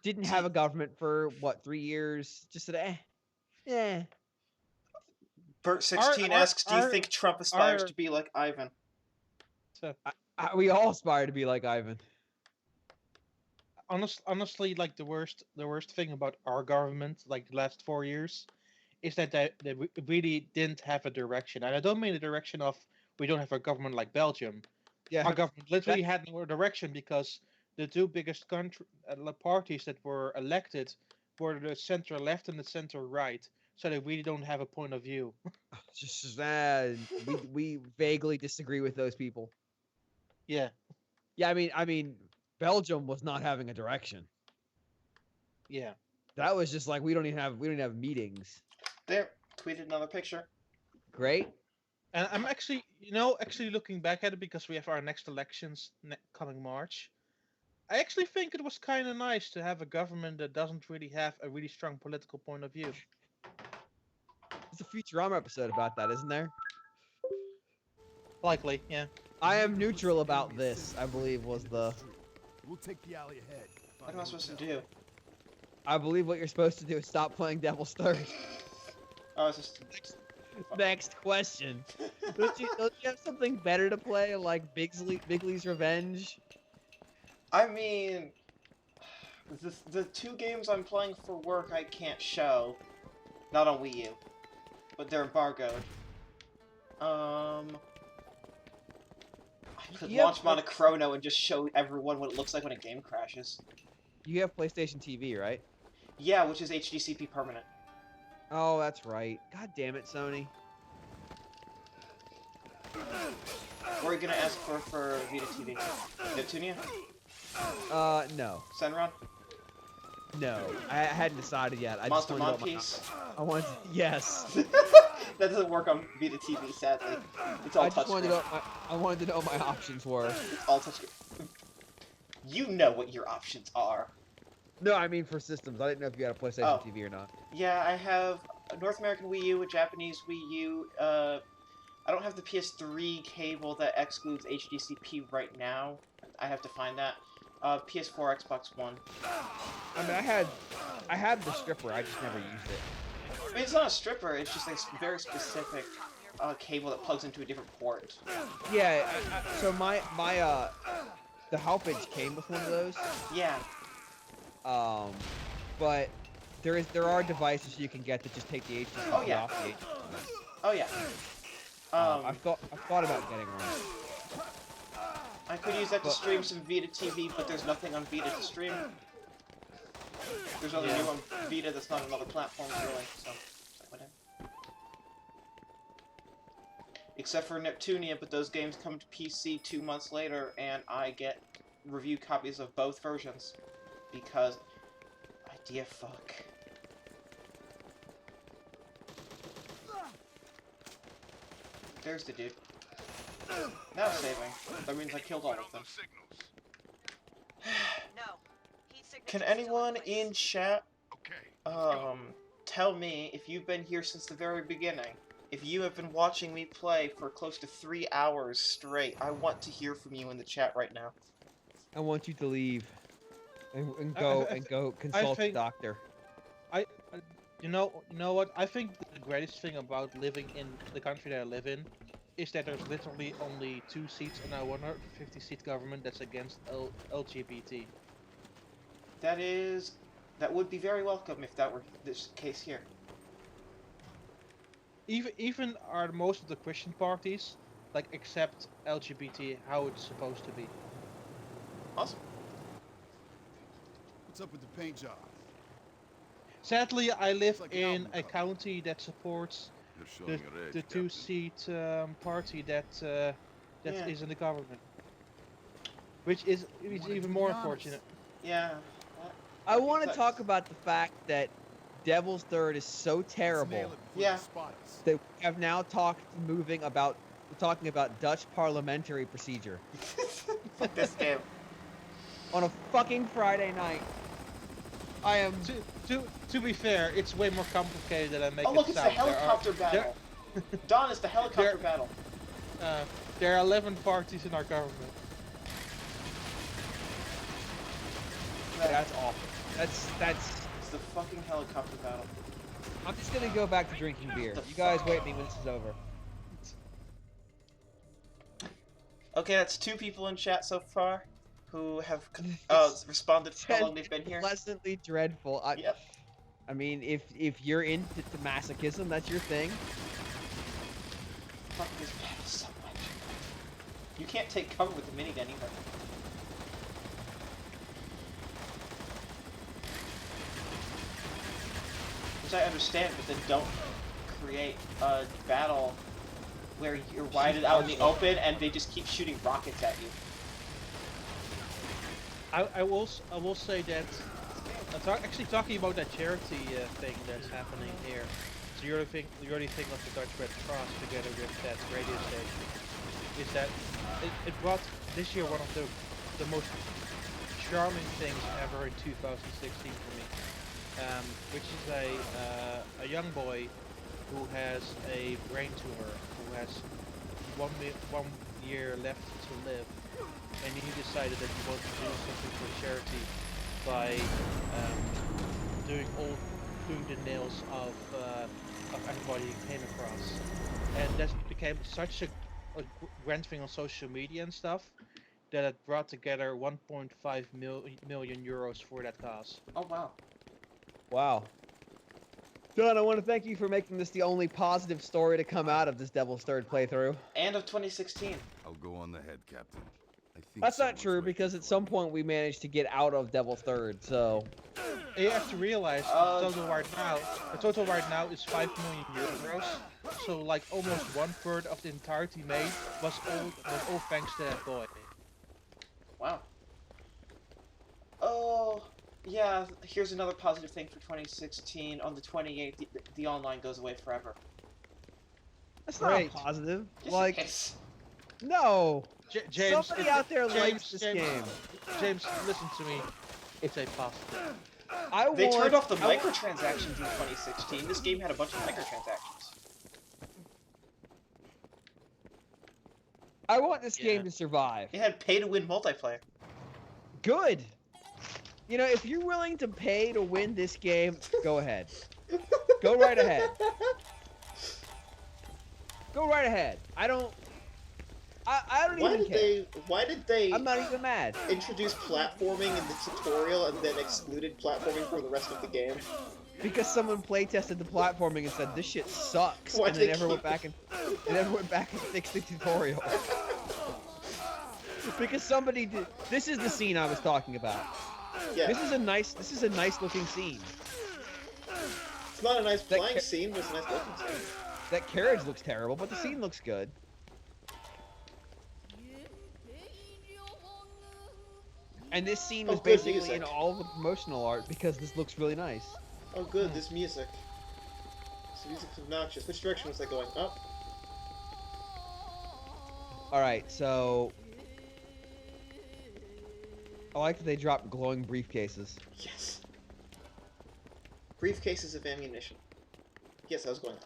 didn't have a government for what, 3 years. Just said, eh. Bert16 asks, do you think Trump aspires to be like Ivan? We all aspire to be like Ivan. Honestly, like the worst thing about our government, like the last 4 years, is that they really didn't have a direction. And I don't mean the direction of we don't have a government like Belgium. Yeah, our government literally had no direction because the two biggest parties that were elected were the center left and the center right. So they really don't have a point of view. Just we vaguely disagree with those people. Yeah. Yeah, I mean, Belgium was not having a direction. Yeah. That was just like we don't even have meetings. There, tweeted another picture. Great. And I'm actually looking back at it because we have our next elections coming March. I actually think it was kind of nice to have a government that doesn't really have a really strong political point of view. There's a Futurama episode about that, isn't there? Likely, yeah. I am neutral about this, I believe was the... We'll take the alley ahead. What am I supposed to do? I believe what you're supposed to do is stop playing Devil's Third. Oh, it's just... Next question. Don't you have something better to play, like Bigley's Revenge? I mean... The 2 games I'm playing for work I can't show. Not on Wii U. But they're embargoed. I could launch Monocrono and just show everyone what it looks like when a game crashes. You have PlayStation TV, right? Yeah, which is HDCP permanent. Oh, that's right. God damn it, Sony. What are you gonna ask for Vita TV? Neptunia? No. Senron? No, I hadn't decided yet. I Monster just Monkeys? I want yes. That doesn't work on Vita TV, sadly. It's all touchscreen. I wanted to know what my options were. It's all touchscreen. You know what your options are. No, I mean for systems. I didn't know if you had a PlayStation TV or not. Yeah, I have a North American Wii U, a Japanese Wii U. I don't have the PS3 cable that excludes HDCP right now. I have to find that. PS4, Xbox One. I mean, I had the stripper. I just never used it. I mean, it's not a stripper. It's just a very specific cable that plugs into a different port. Yeah. So my the Halpage came with one of those. Yeah. But there are devices you can get that just take the HDCP off the HDCP. Oh yeah. I've thought about getting one. I could use that to stream some Vita TV, but there's nothing on Vita to stream. There's nothing new on Vita that's not on other platforms, really, so whatever. Except for Neptunia, but those games come to PC 2 months later, and I get review copies of both versions. Because... idea fuck. There's the dude. Now saving. That means I killed all of them. Can anyone in chat tell me if you've been here since the very beginning? If you have been watching me play for close to 3 hours straight, I want to hear from you in the chat right now. I want you to leave and go consult a doctor. You know what? I think the greatest thing about living in the country that I live in is that there's literally only 2 seats in our 150-seat government that's against LGBT. That is that would be very welcome if that were this case here. Even are most of the Christian parties like accept LGBT how it's supposed to be. Awesome. What's up with the paint job? Sadly, I live Like an in album a cover. county that supports You're the, showing your age, the Captain. two-seat party that Yeah. is in the government, which is even more unfortunate. Yeah. I want to Sucks. talk about the fact that Devil's Third is so terrible Yeah. that we have now talking about Dutch parliamentary procedure Fuck this game. on a fucking Friday night. I am. To be fair, it's way more complicated than I make Oh look, it it's the sound. helicopter battle. Don, it's the helicopter battle. There are 11 parties in our government. That's awful. That's. It's the fucking helicopter battle. I'm just gonna go back to drinking beer. You guys wait me when this is over. Okay, that's 2 people in chat so far who have responded to how long they've been here. Pleasantly dreadful. Yep. I mean, if you're into masochism, that's your thing. Fuck this battle so much. You can't take cover with the minigun either. Which I understand, but then don't create a battle where you're wide out in the open and they just keep shooting rockets at you. I will say that actually talking about that charity thing that's happening here. So the early thing of the Dutch Red Cross together with that radio station is that it brought this year one of the most charming things ever in 2016 for me, which is a young boy who has a brain tumor, who has one year left to live, and he decided that he wanted to do something for charity by doing the nails of everybody he came across, and that became such a grand thing on social media and stuff that it brought together 1.5 million euros for that cause. Oh wow. Wow. Don, I want to thank you for making this the only positive story to come out of this Devil's Third playthrough. And of 2016. I'll go on the head, Captain. I think That's not someone's true, waiting because for at some point we managed to get out of Devil's Third, so... You have to realize the total right now is 5 million euros. So like almost 1/3 of the entirety made was all thanks to that boy. Wow. Oh, yeah, here's another positive thing for 2016. On the 28th, the online goes away forever. That's not positive. Yes, like, it is. no! James, Somebody out there likes this game. James, listen to me. It's a positive. They turned off the microtransactions in 2016. This game had a bunch of microtransactions. I want this game to survive. It had pay-to-win multiplayer. Good! You know, if you're willing to pay to win this game, go ahead. Go right ahead. Go right ahead. I don't even care. Why did they I'm not even mad. introduce platforming in the tutorial and then excluded platforming for the rest of the game? Because someone playtested the platforming and said this shit sucks, Why'd and they they never went keep back and fixed the tutorial. Because somebody did. This is the scene I was talking about. Yeah. This is a nice looking scene. It's not a nice flying scene, but it's a nice looking scene. That carriage looks terrible, but the scene looks good. And this scene was good basically music. in all the promotional art because this looks really nice. Oh good, this music. This music's obnoxious. Which direction was that going? Up? Alright, so... I like that they dropped glowing briefcases. Yes. Briefcases of ammunition. Yes, I was going up.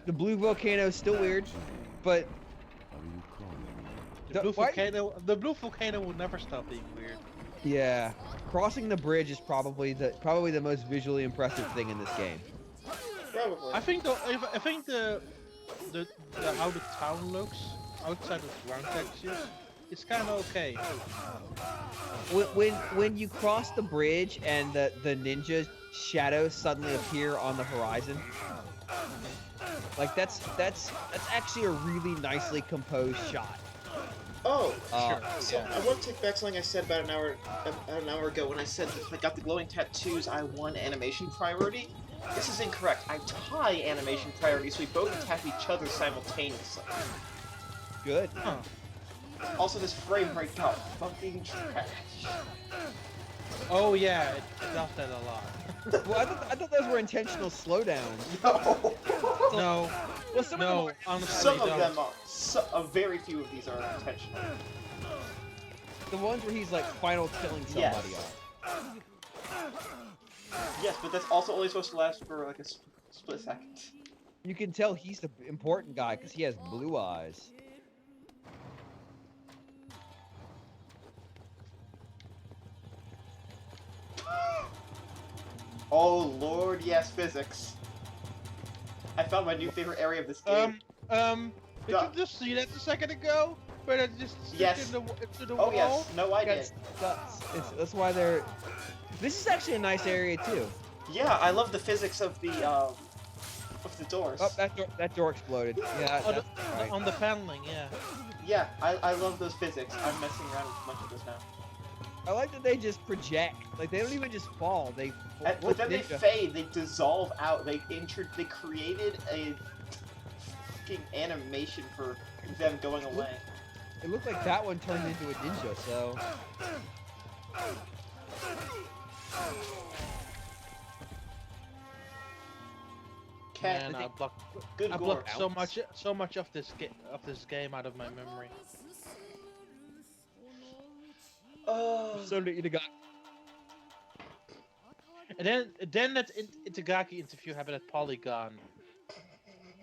The blue volcano is still weird, but... The blue volcano will never stop being weird. Yeah, crossing the bridge is probably the most visually impressive thing in this game. Probably. I think the how the town looks outside of ground textures, it's kind of okay. When you cross the bridge and the ninja shadows suddenly appear on the horizon, like that's actually a really nicely composed shot. Oh, Sure. so Yeah. I want to take back something I said about an hour ago when I said that if I got the glowing tattoos, I won animation priority. This is incorrect. I tie animation priority, so we both attack each other simultaneously. Good. Huh. Also, this frame rate got fucking trash. Oh yeah, it does that a lot. Well, I thought those were intentional slowdowns. No. No, Well, some of them no, are. honestly, Some of don't. them are. Very few of these are intentional. The ones where he's like final killing somebody off. Yes, but that's also only supposed to last for like a split second. You can tell he's the important guy because he has blue eyes. Oh lord, yes, physics. I found my new favorite area of this game. Did you just see that a second ago? Where it just slipped Yes. into the Oh wall? yes, no I did. That's why they're. This is actually a nice area too. Yeah, I love the physics of the doors. Oh, that door exploded. Yeah. Oh, that's right. on the paneling, yeah. Yeah, I love those physics. I'm messing around with a bunch of this now. I like that they just project. Like they don't even just fall. They. But then they fade. They dissolve out. They created a fucking animation for them going away. It looked like that one turned into a ninja. So. Cat, Man, I blocked good I gore. blocked so much of this game out of my memory. Oh. So did you got. And then that Itagaki interview happened at Polygon.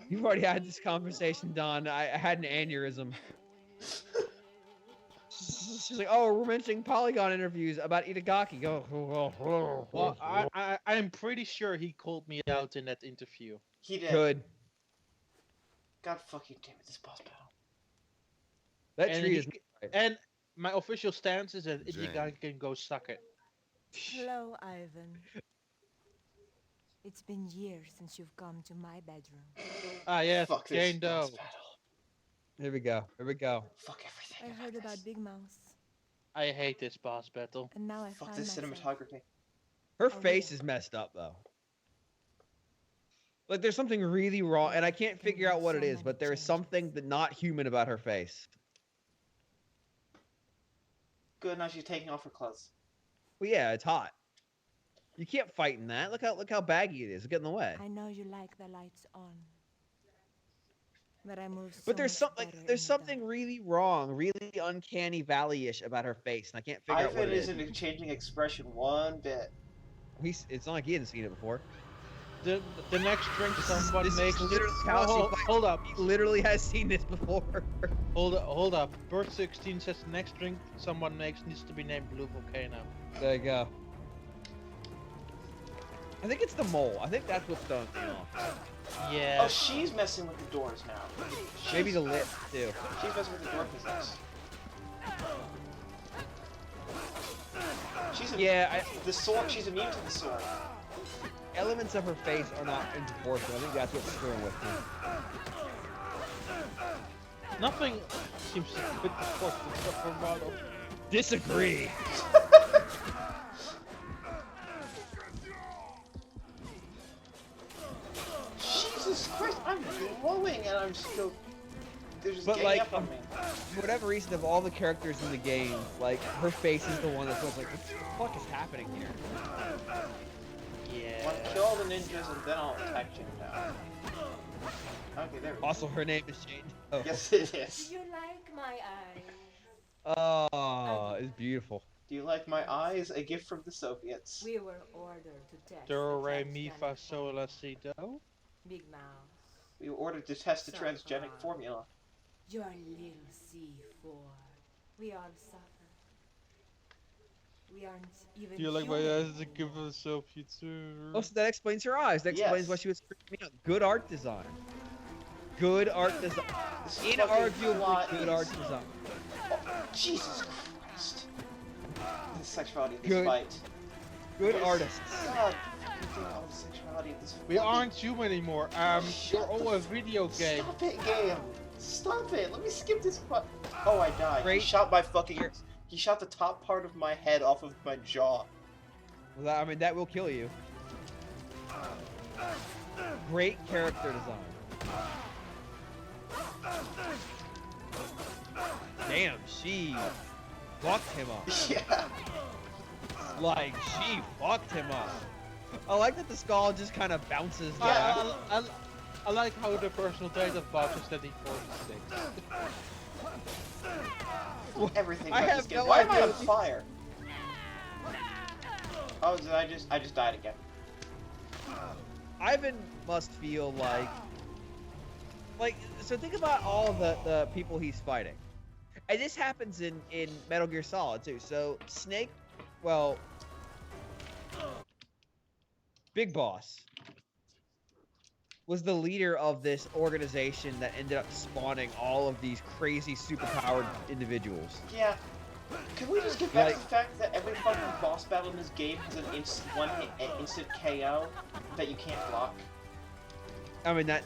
You've already had this conversation, Don. I had an aneurysm. She's like, "Oh, we're mentioning Polygon interviews about Itagaki." Well, I'm pretty sure he called me out in that interview. He did. Good. God fucking damn it, this boss battle. That And tree he- is. And my official stance is that Itagaki can go suck it. Hello, Ivan. It's been years since you've come to my bedroom. Ah yes, Fuck this Jane boss Doe. battle. Here we go. Here we go. Fuck everything. I heard about Big Mouse, I hate this boss battle. and now I Fuck find this myself. cinematography. Her Oh, face yeah. is messed up though. Like there's something really wrong, and I can't figure out what it is, but there is something that not human about her face. Good, now she's taking off her clothes. Well, yeah, it's hot. You can't fight in that. Look how baggy it is. Get in the way. I know you like the lights on, but I move. But there's something really wrong, really uncanny valley-ish about her face, and I can't figure out what Ivan it is. isn't changing expression one bit. It's not like he hasn't seen it before. The next drink someone This is makes. literally how she fights. Hold up. He literally has seen this before. Hold up. Bird 16 says the next drink someone makes needs to be named Blue Volcano. There you go. I think it's the mole. I think that's what's throwing me off. Yeah. Oh, she's messing with the doors now. Maybe the lip too. She's messing with the door physics. The sword. She's immune to the sword. Elements of her face are not in proportion. I think that's what's screwing with me. Nothing seems to fit the force except for model. Disagree. Jesus Christ, I'm glowing and I'm still. They're just But ganging like, up on me. for whatever reason, of all the characters in the game, like her face is the one that's like, what the fuck is happening here? Yeah. Want to kill all the ninjas and then I'll attack Jane down. Okay, there we go. Also, her name is Jane Doe. Yes, it is. Do you like my eyes? Oh, it's beautiful. Do you like my eyes? A gift from the Soviets. We were ordered to test. Do, the re, mi, fa, transgenic sol, la, si, do. Big Mouse. We were ordered to test the So transgenic far. formula. You're a little C4. We all suffer. We aren't even. Do you like my human eyes to give us a pizza? Oh, so that explains her eyes. That explains Yes. why she was freaking me out. Good art design. good art design. Inarguably good art design. Oh, Jesus Christ. The sexuality of this fight. Good artists. God, all the sexuality of this fight. We aren't you anymore. You're all a video game. Stop it, game. Stop it. Let me skip this part. Oh, I died. Great. He shot my fucking... He shot the top part of my head off of my jaw. Well, I mean, that will kill you. Great character design. Damn, she fucked him up. Yeah. Like, she fucked him up. I like that the skull just kind of bounces back. I like how the personal trait of Bob is that he 46. Everything I about have this game. no Why am I idea. on fire? Oh, did I just died again. Ivan must feel like, so think about all the people he's fighting. And this happens in Metal Gear Solid too. So Snake, well, Big Boss was the leader of this organization that ended up spawning all of these crazy superpowered individuals. Yeah. Can we just get back to the fact that every fucking boss battle in this game has an instant KO that you can't block? I mean, that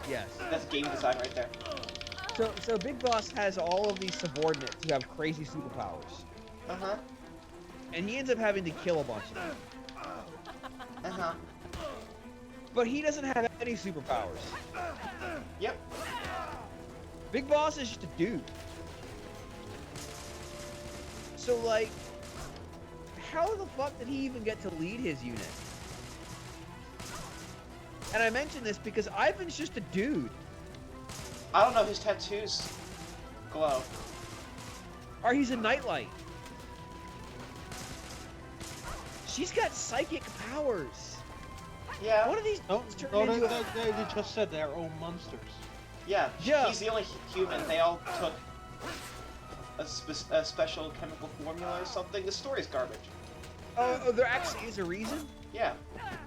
yes. That's game design right there. So Big Boss has all of these subordinates who have crazy superpowers. Uh-huh. And he ends up having to kill a bunch of them. Uh-huh. But he doesn't have any superpowers. Yep. Big Boss is just a dude. So, like, how the fuck did he even get to lead his unit? And I mention this because Ivan's just a dude. I don't know, his tattoos glow. Or he's a nightlight. She's got psychic powers. Yeah. One of these No, turn no, into they just said they're all monsters. Yeah, Yeah. he's the only human. They all took a special chemical formula or something. The story's garbage. Oh, there actually is a reason? Yeah.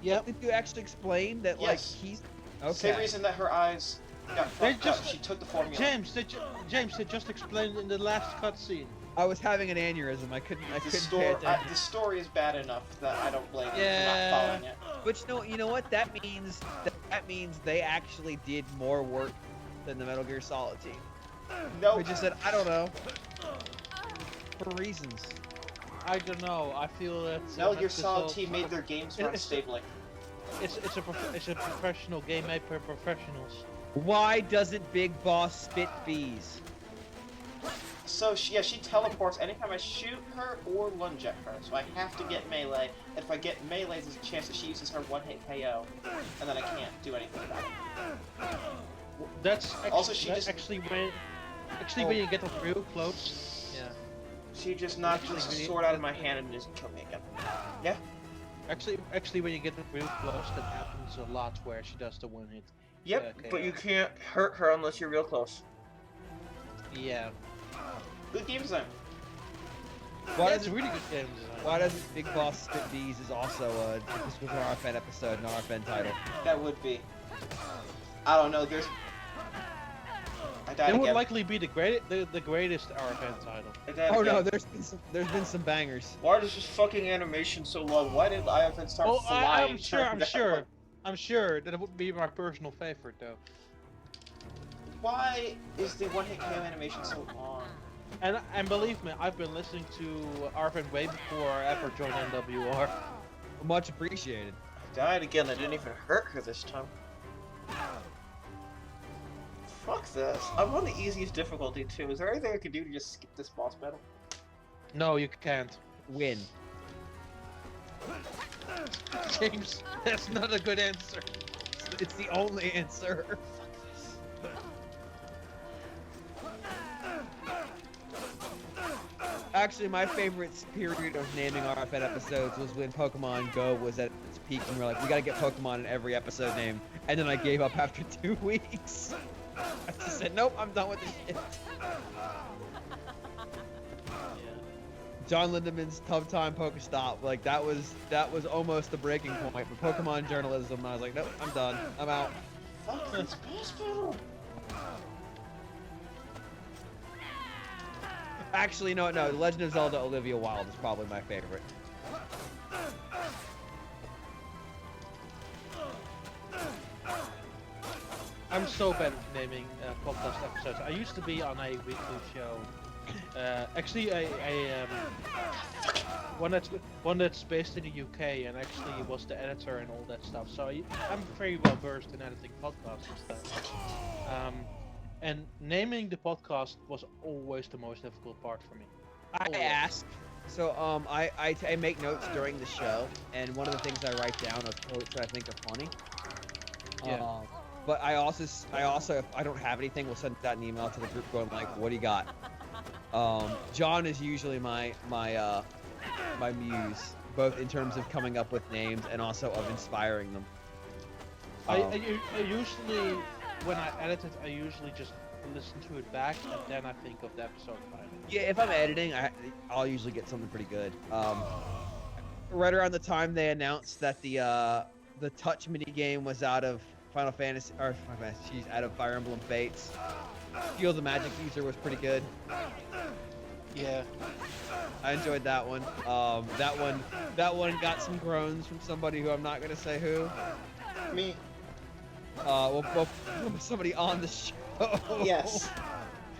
Yep. Did you actually explain that, Yes. like, he's... Okay. Same reason that her eyes got They fucked up. just- She took the formula. James, they just explained in the last cutscene. I was having an aneurysm. I couldn't pay attention. The story is bad enough that I don't blame you Yeah. for not following it. But you know what? That means they actually did more work than the Metal Gear Solid team. Nope. They just said, I don't know. For reasons. I don't know. I feel that Metal Gear Solid team made their games run It's- stably. It's a professional game made for professionals. Why doesn't Big Boss spit bees? So she teleports anytime I shoot her or lunge at her. So I have to get melee. And if I get melee, there's a chance that she uses her one-hit KO, and then I can't do anything about it. That's actually, Also, she that's just- actually when when you get up real close. Yeah. She just knocked Actually, the really- sword out of my hand and just killed me again. Yeah. Actually, when you get up real close, that happens a lot where she does the one hit. Yep. KO. But you can't hurt her unless you're real close. Yeah. Good game design. Why That's doesn't a really good game design. Why doesn't Big Boss spit bees is also this was an RFN episode, an RFN title. That would be. I don't know. There's. I died It would again. likely be the greatest RFN title. I died Oh no, again. there's been some bangers. Why is this fucking animation so long? Why did IFN start flying? I'm sure that it would be my personal favorite though. Why is the one-hit KO animation so long? And believe me, I've been listening to RFN way before I ever joined NWR. Much appreciated. I died again. I didn't even hurt her this time. Fuck this. I'm on the easiest difficulty too. Is there anything I can do to just skip this boss battle? No, you can't. Win. James, that's not a good answer. It's the only answer. Actually, my favorite period of naming RFN episodes was when Pokemon Go was at its peak, and we're like, we gotta get Pokemon in every episode name. And then I gave up after 2 weeks. I just said, nope, I'm done with this shit. John Lindemann's Tough Time Pokestop, like that was almost the breaking point. But Pokemon journalism, I was like, nope, I'm done, I'm out. Fuck this boss battle! Actually, no. The Legend of Zelda Olivia Wilde is probably my favorite. I'm so bad at naming podcast episodes. I used to be on a weekly show. Actually, one that's based in the UK, and actually was the editor and all that stuff. So I'm very well versed in editing podcasts and stuff. And naming the podcast was always the most difficult part for me. I ask. So I make notes during the show, and one of the things I write down are quotes that I think are funny. Yeah. But I also, if I don't have anything, we'll send out an email to the group going like, "What do you got?" John is usually my muse, both in terms of coming up with names and also of inspiring them. I usually, when I edit it, I usually just listen to it back, and then I think of the episode title. Yeah, if I'm editing, I'll usually get something pretty good. Right around the time they announced that the touch mini game was out of out of Fire Emblem Fates, Feel the Magic User was pretty good. Yeah, I enjoyed that one. That one got some groans from somebody who I'm not gonna say who. Me. Well, somebody on the show. Yes.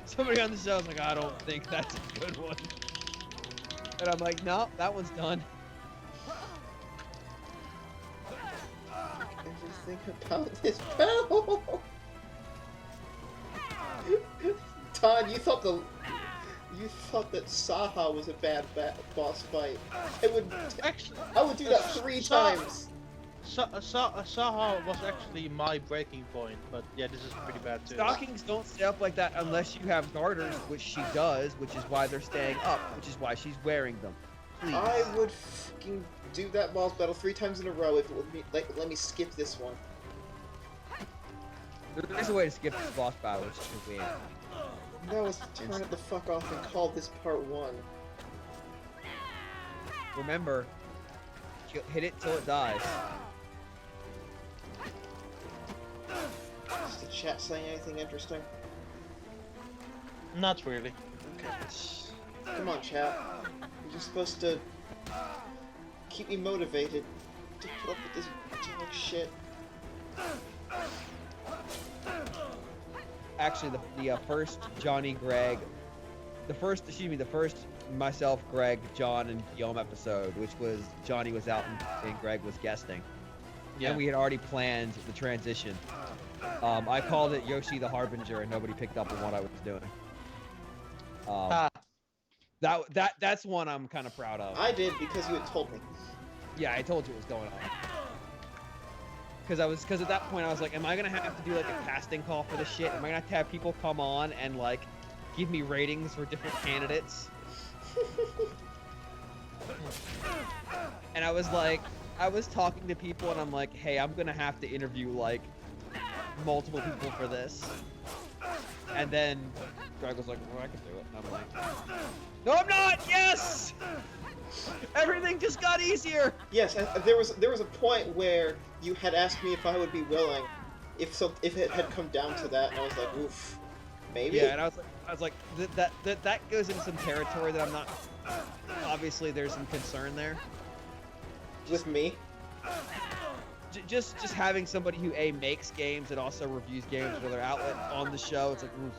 Somebody on the show was like, I don't think that's a good one. And I'm like, no, that one's done. Everything about this battle. Todd, you thought that Saha was a bad boss fight. I would do that 3 times. Saha was actually my breaking point, but yeah, this is pretty bad too. Stockings don't stay up like that unless you have garters, which she does, which is why they're staying up, which is why she's wearing them. Please. I would fucking do that boss battle 3 times in a row if it would be, let me skip this one. There's a way to skip this boss battle, which is to win. No, it's to turn it the fuck off and call this part 1. Remember, hit it till it dies. Is the chat saying anything interesting? Not really. Okay. Come on, chat. You're just supposed to keep me motivated to put up with this dog shit. Actually, the first Johnny, Greg, the first myself, Greg, John, and Guillaume episode, which was Johnny was out and Greg was guesting. Yeah. And we had already planned the transition. I called it Yoshi the Harbinger, and nobody picked up on what I was doing. That's one I'm kind of proud of. I did because you had told me. Yeah, I told you what was going on. Because at that point I was like, am I gonna have to do like a casting call for this shit? Am I gonna have to have people come on and like give me ratings for different candidates? And I was talking to people and I'm like, hey, I'm gonna have to interview like multiple people for this. And then Greg was like, well, I can do it. And I'm like, no, I'm not. Yes. Everything just got easier. Yes, there was a point where you had asked me if I would be willing, if it had come down to that, and I was like, oof, maybe. Yeah, and I was like, that goes into some territory that I'm not. Obviously, there's some concern there. With me? Just having somebody who makes games and also reviews games with another outlet on the show, it's like oof.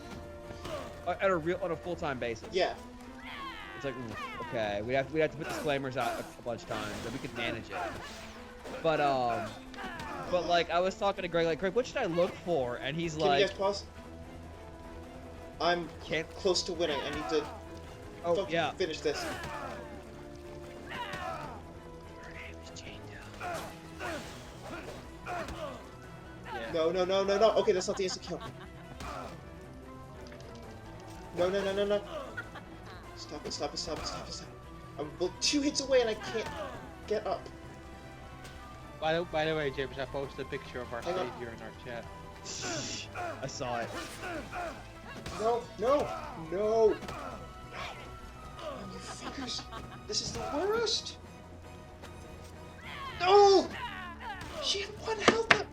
On a full-time basis. Yeah. It's like, okay, we'd have to put disclaimers out a bunch of times, and we could manage it. But like, I was talking to Greg, like, Greg, what should I look for? And he's like... Can you guys pause? I'm close to winning. I need to finish this. No. Okay, that's not the instant kill. No. Stop it. I'm 2 hits away and I can't get up. By the way, James, I posted a picture of our savior in our chat. I saw it. No. You fuckers. This is the worst. No! She had 1 health up.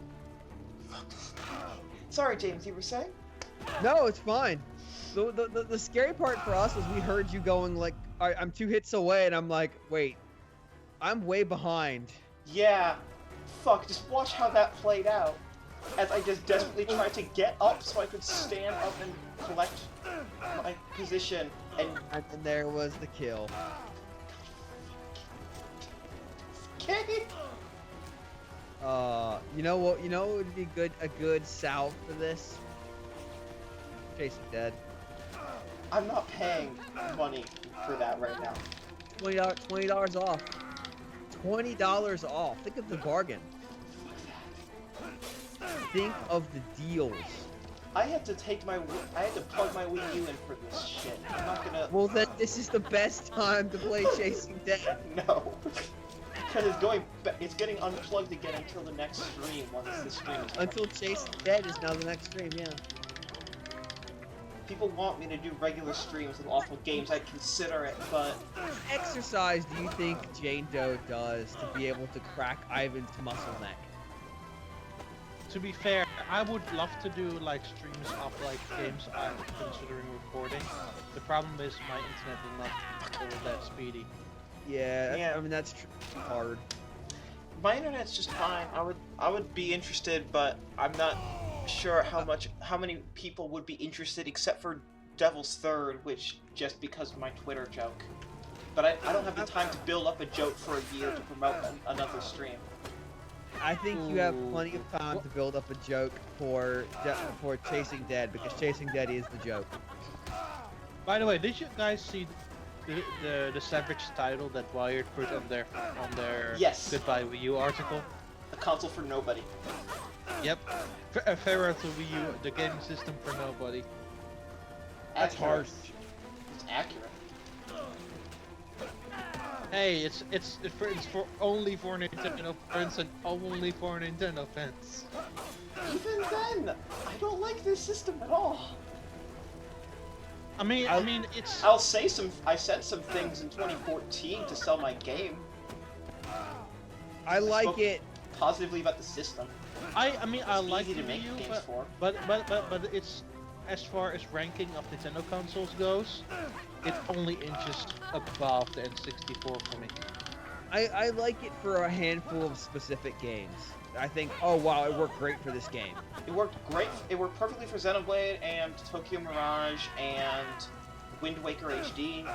Sorry, James, you were saying? No, it's fine. The scary part for us was we heard you going like, I'm 2 hits away, and I'm like, wait, I'm way behind. Yeah. Fuck, just watch how that played out. As I just desperately tried to get up so I could stand up and collect my position, and there was the kill. Okay. You know what? You know what would be a good salve for this? Chasing Dead. I'm not paying money for that right now. $20 off. $20 off. Think of the bargain. Think of the deals. I had to plug my Wii U in for this shit. I'm not gonna. Well, then this is the best time to play Chasing Dead. No. Because it's getting unplugged again until the next stream. Once the stream is until Chasing Dead is now the next stream, yeah. People want me to do regular streams with awful games. I'd consider it, but what exercise do you think Jane Doe does to be able to crack Ivan's muscle neck? To be fair, I would love to do like streams of like games I'm considering recording. The problem is my internet is not all that speedy. Yeah. I mean that's hard. My internet's just fine. I would be interested, but I'm not sure how many people would be interested, except for Devil's Third, which just because of my Twitter joke. But I don't have the time to build up a joke for a year to promote another stream. I think you have plenty of time to build up a joke for Chasing Dead, because Chasing Dead is the joke. By the way, did you guys see the Savage title that Wired put on their yes. Goodbye Wii U article? A console for nobody. Yep. Farewell to Wii U, the gaming system for nobody. That's harsh. It's accurate. Hey, it's for only for Nintendo fans and only for Nintendo fans. Even then, I don't like this system at all. I mean, it's. I said some things in 2014 to sell my game. I like it positively about the system. I mean, I like easy to make Wii U, games for. but it's, as far as ranking of Nintendo consoles goes, it only inches above the N64 for me. I like it for a handful of specific games. I think, oh wow, it worked great for this game. It worked great. It worked perfectly for Xenoblade and Tokyo Mirage and Wind Waker HD.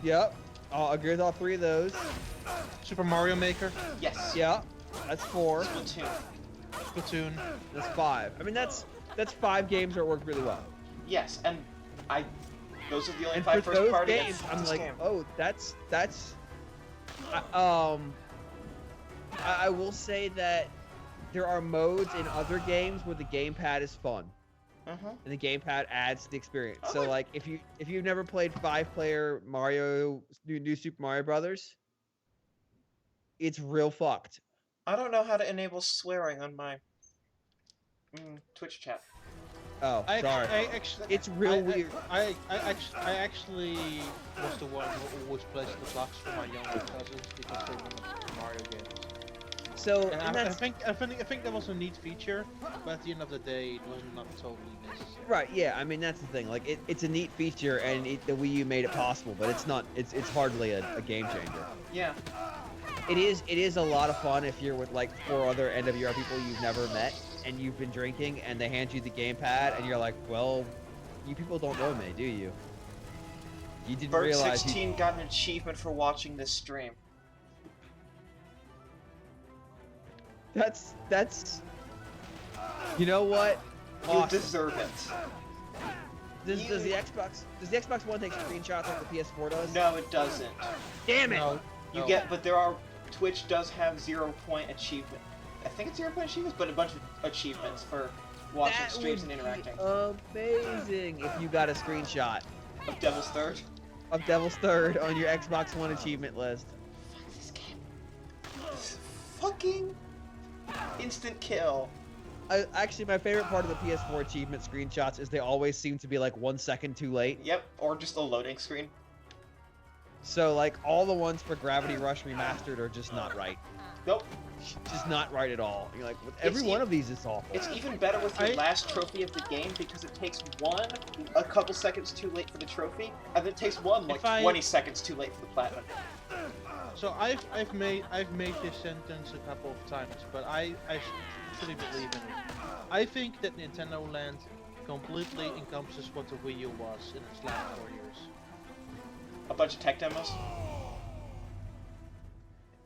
Yep, I'll agree with all 3 of those. Super Mario Maker. Yes. Yeah, that's 4. Splatoon. That's 5. I mean, that's 5 games that worked really well. Yes, and those are the only and 5 for first those party games, I'm like, game. oh, that's. I will say that there are modes in other games where the gamepad is fun, and the gamepad adds to the experience. So, like, if you've never played 5-player Mario, New Super Mario Brothers, it's real fucked. I don't know how to enable swearing on my Twitch chat. Oh, sorry. It's real weird. I actually was the one who always placed the blocks for my younger cousins because they wanted Mario games. So, and I think that was a neat feature, but at the end of the day, it was not totally necessary. Right? Yeah. I mean, that's the thing. Like, it's a neat feature, and the Wii U made it possible, but it's not. It's hardly a game changer. Yeah. It is a lot of fun if you're with like 4 other NWR people you've never met and you've been drinking and they hand you the gamepad and you're like, well, you people don't know me, do you? You didn't realize. 16 got an achievement for watching this stream. That's. You know what? You deserve it. Does the Xbox One take screenshots like the PS4 does? No, it doesn't. Damn it! No. You get, but there are. Twitch does have 0-point achievement. I think it's 0-point achievements, but a bunch of achievements for watching streams and interacting. Amazing if you got a screenshot of Devil's Third. Of Devil's Third on your Xbox One achievement list. Fuck this game. This fucking instant kill. Actually, my favorite part of the PS4 achievement screenshots is they always seem to be like 1 second too late. Yep, or just a loading screen. So, like, all the ones for Gravity Rush Remastered are just not right. Nope. just not right at all. You're like, every one of these is awful. It's even better with your last trophy of the game because it takes one a couple seconds too late for the trophy, and then it takes one like 20 seconds too late for the platinum. So I've made this sentence a couple of times, but I truly believe in it. I think that Nintendo Land completely encompasses what the Wii U was in its last 4 years. A bunch of tech demos?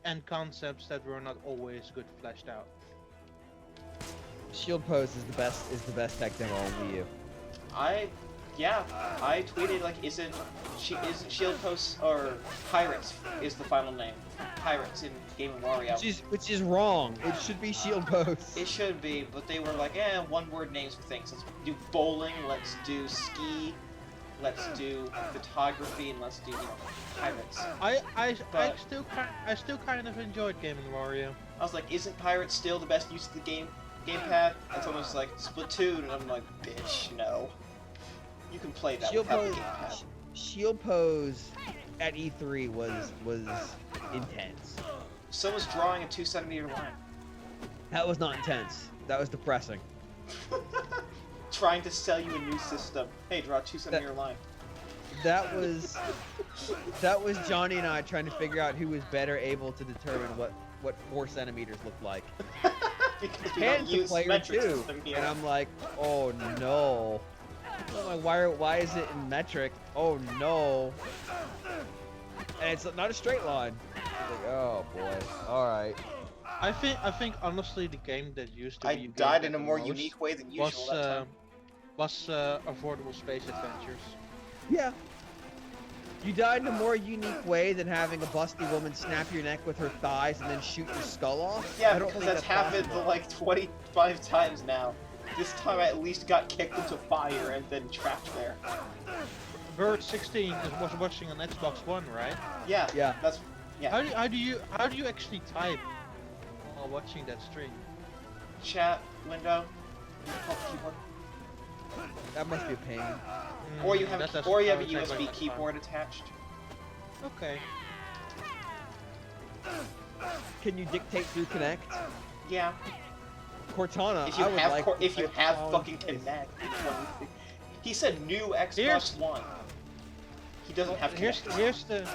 And concepts that were not always good fleshed out. Shield pose is the best tech demo on Wii U. I tweeted like, isn't Shield Pose or Pirates is the final name? Pirates in Game & Wario. Which is wrong. It should be Shield Pose. It should be, but they were like, one-word names for things. Let's do bowling. Let's do ski. Let's do photography, and let's do pirates. I still kind of enjoyed Game & Wario. I was like, isn't Pirates still the best use of the gamepad? And someone was like, Splatoon, and I'm like, bitch, no. You can play that without the gamepad. Shield Pose at E3 was intense. So was drawing a 2-centimeter line. That was not intense. That was depressing. Trying to sell you a new system. Hey, draw a 2-centimeter line. That was Johnny and I trying to figure out who was better able to determine what 4 centimeters looked like. Because we don't use metric system here. And I'm like, oh no. I'm like, why is it in metric? Oh no. And it's not a straight line. I'm like, oh boy. Alright. I think honestly the game that used to be I died in a more unique way than usual was Affordable Space Adventures. Yeah. You died in a more unique way than having a busty woman snap your neck with her thighs and then shoot your skull off? Yeah, because that's happened like 25 times now. This time I at least got kicked into fire and then trapped there. Bird16 was watching on Xbox One, right? Yeah. Yeah. That's yeah. How do you actually type while watching that stream? Chat window. Keyboard. That must be a pain. Or you have a USB keyboard attached. Okay. Can you dictate through Kinect? Yeah. Cortana, if you have fucking Kinect. He said new Xbox One. He doesn't have Kinect. Here's the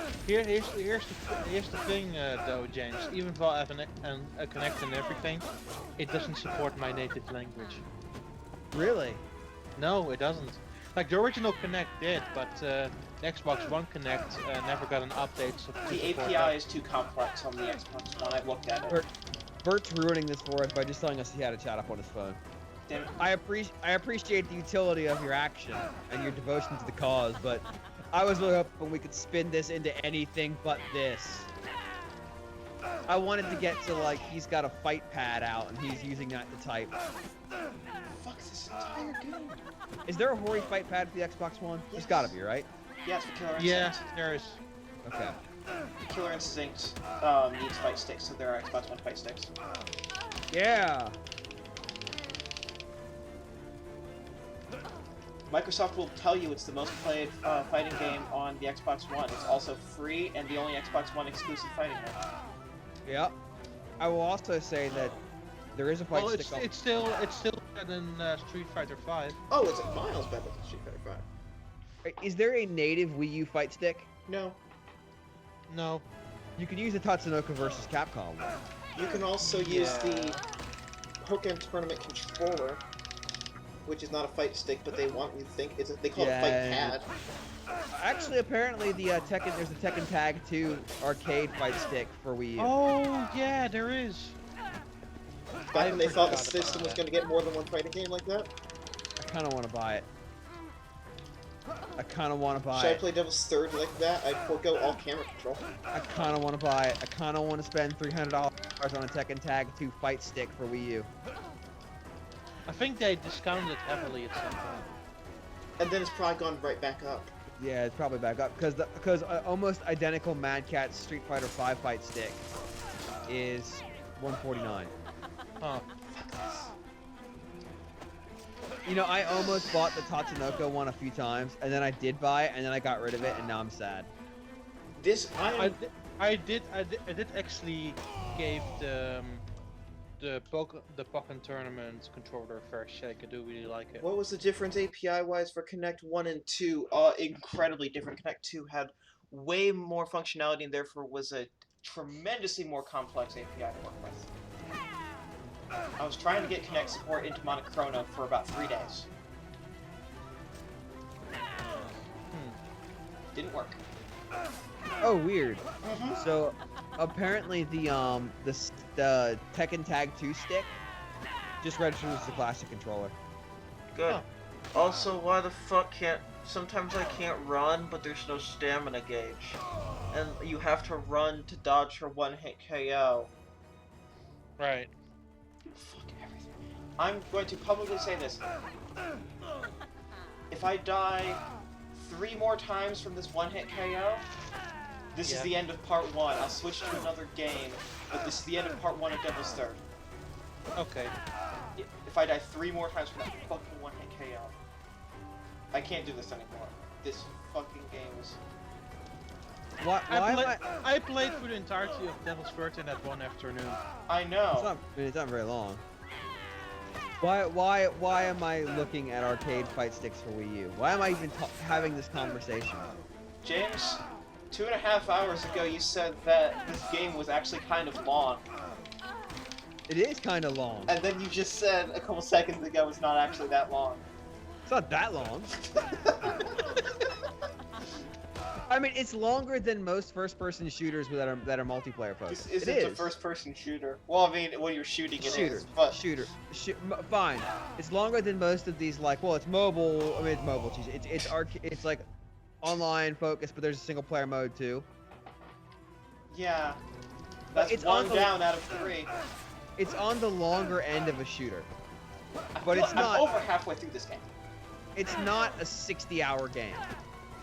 thing, though, James. Even though I have a Kinect and everything, it doesn't support my native language. Really? No, it doesn't. Like the original Kinect did, but the Xbox One Kinect never got an update. So the API is too complex on the Xbox One. I've looked at it. Bert's ruining this for us by just telling us he had a chat up on his phone. Damn. I appreciate the utility of your action and your devotion to the cause, but I was really hoping we could spin this into anything but this. I wanted to get to like he's got a fight pad out and he's using that to type. Fuck this entire game. Is there a Hori fight pad for the Xbox One? Yes. There's gotta be, right? Yeah, it's for Killer Instinct. Yeah, there is. Okay. Killer Instinct needs fight sticks, so there are Xbox One fight sticks. Yeah. Microsoft will tell you it's the most played fighting game on the Xbox One. It's also free and the only Xbox One exclusive fighting game. Yeah. I will also say that there is a fight stick. It's still better than Street Fighter 5. Oh, it's miles better than Street Fighter 5. Is there a native Wii U fight stick? No. No. You can use the Tatsunoko versus Capcom one. You can also use the Pokken Tournament controller, which is not a fight stick, but they want you to think they call it a fight pad. Actually, apparently there's a Tekken Tag 2 arcade fight stick for Wii U. Oh yeah, there is. Back when they thought the system was going to get more than one fighting game like that. I kind of want to buy it. Should I play Devil's Third like that? I'd forego all camera control. I kind of want to buy it. I kind of want to spend $300 on a Tekken Tag 2 fight stick for Wii U. I think they discounted it heavily at some point. And then it's probably gone right back up. Yeah, it's probably back up because almost identical Mad Catz Street Fighter 5 fight stick is $149. Huh. You know, I almost bought the Tatsunoko one a few times, and then I did buy it, and then I got rid of it, and now I'm sad. I did actually gave the the Pokken Tournament controller fair shake. I do really like it. What was the difference API-wise for Connect 1 and 2? Incredibly different. Connect 2 had way more functionality and therefore was a tremendously more complex API to work with. I was trying to get Connect support into Monochrome for about 3 days. Didn't work. Oh, weird. So, apparently the Tekken Tag 2 stick just registers as the classic controller. Good. Also, why the fuck can't... Sometimes I can't run, but there's no stamina gauge. And you have to run to dodge her one-hit KO. Right. Fuck everything. I'm going to publicly say this. If I die 3 more times from this one-hit KO, this is the end of part 1. I'll switch to another game, but this is the end of part 1 of Devil's Third. Okay. If I die 3 more times from that fucking one-hit KO, I can't do this anymore. This fucking game is... I played through the entirety of Devil's Third in that one afternoon. I know. It's not very long. Why am I looking at arcade fight sticks for Wii U? Why am I even having this conversation? James, 2.5 hours ago you said that this game was actually kind of long. It is kind of long. And then you just said a couple seconds ago it's not actually that long. It's not that long. I mean, it's longer than most first-person shooters that are multiplayer focused. This isn't a first-person shooter. Well, I mean, when you're shooting, it is. But... Fine. It's longer than most of these. Like, well, it's mobile. I mean, it's mobile. It's like online focused, but there's a single-player mode too. Yeah. That's one down out of 3. It's on the longer end of a shooter, but it's not. I'm over halfway through this game. It's not a 60-hour game.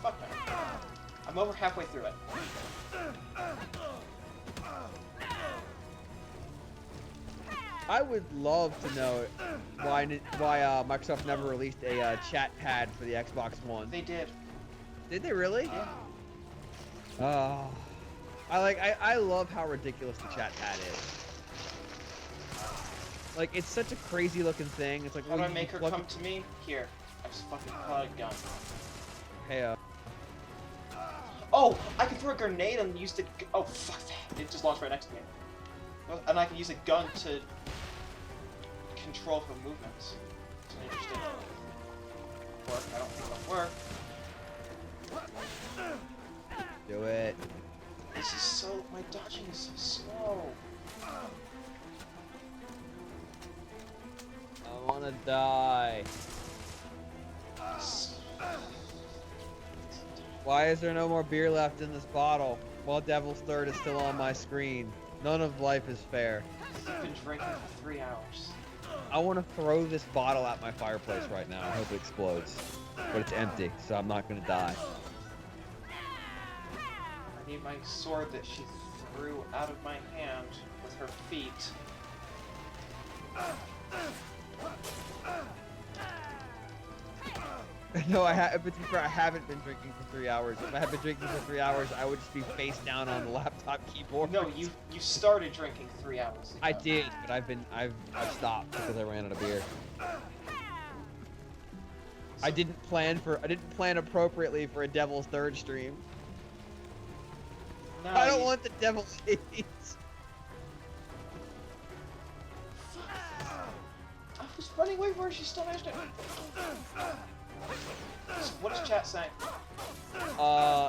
Fuck no. I'm over halfway through it. I would love to know why Microsoft never released a chat pad for the Xbox One. They did. Did they really? Yeah. I love how ridiculous the chat pad is. Like, it's such a crazy looking thing. It's like, how do I make her come to me? Here, I just fucking caught a gun. Hey, oh, I can throw a grenade and use the... Oh, fuck that. It just launched right next to me. And I can use a gun to control her movements. It's interesting. Work. I don't think it'll work. Do it. This is so... My dodging is so slow. I wanna die. Why is there no more beer left in this bottle? While Devil's Third is still on my screen. None of life is fair. I've been drinking for 3 hours. I want to throw this bottle at my fireplace right now. I hope it explodes. But it's empty, so I'm not gonna die. I need my sword that she threw out of my hand with her feet. No, I haven't been drinking for 3 hours. If I had been drinking for 3 hours, I would just be face down on the laptop keyboard. No, you started drinking 3 hours ago. I did, but I've stopped because I ran out of beer. I didn't plan appropriately for a Devil's Third stream. No, I don't want the Devil's AIDS. I was running away from her, she still managed it. What is chat saying?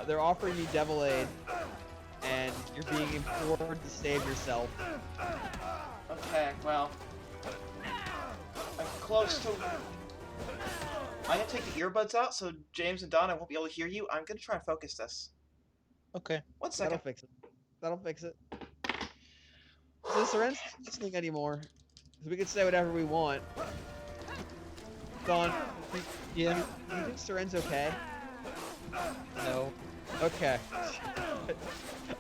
They're offering me Devil Aid, and you're being implored to save yourself. Okay, well, I'm close to... I'm gonna take the earbuds out, so James and Don, I won't be able to hear you. I'm gonna try and focus this. Okay. 1 second. That'll fix it. So Syrenne's not listening anymore. So we can say whatever we want. Don, yeah, do you think Syrenne's okay? No. Okay.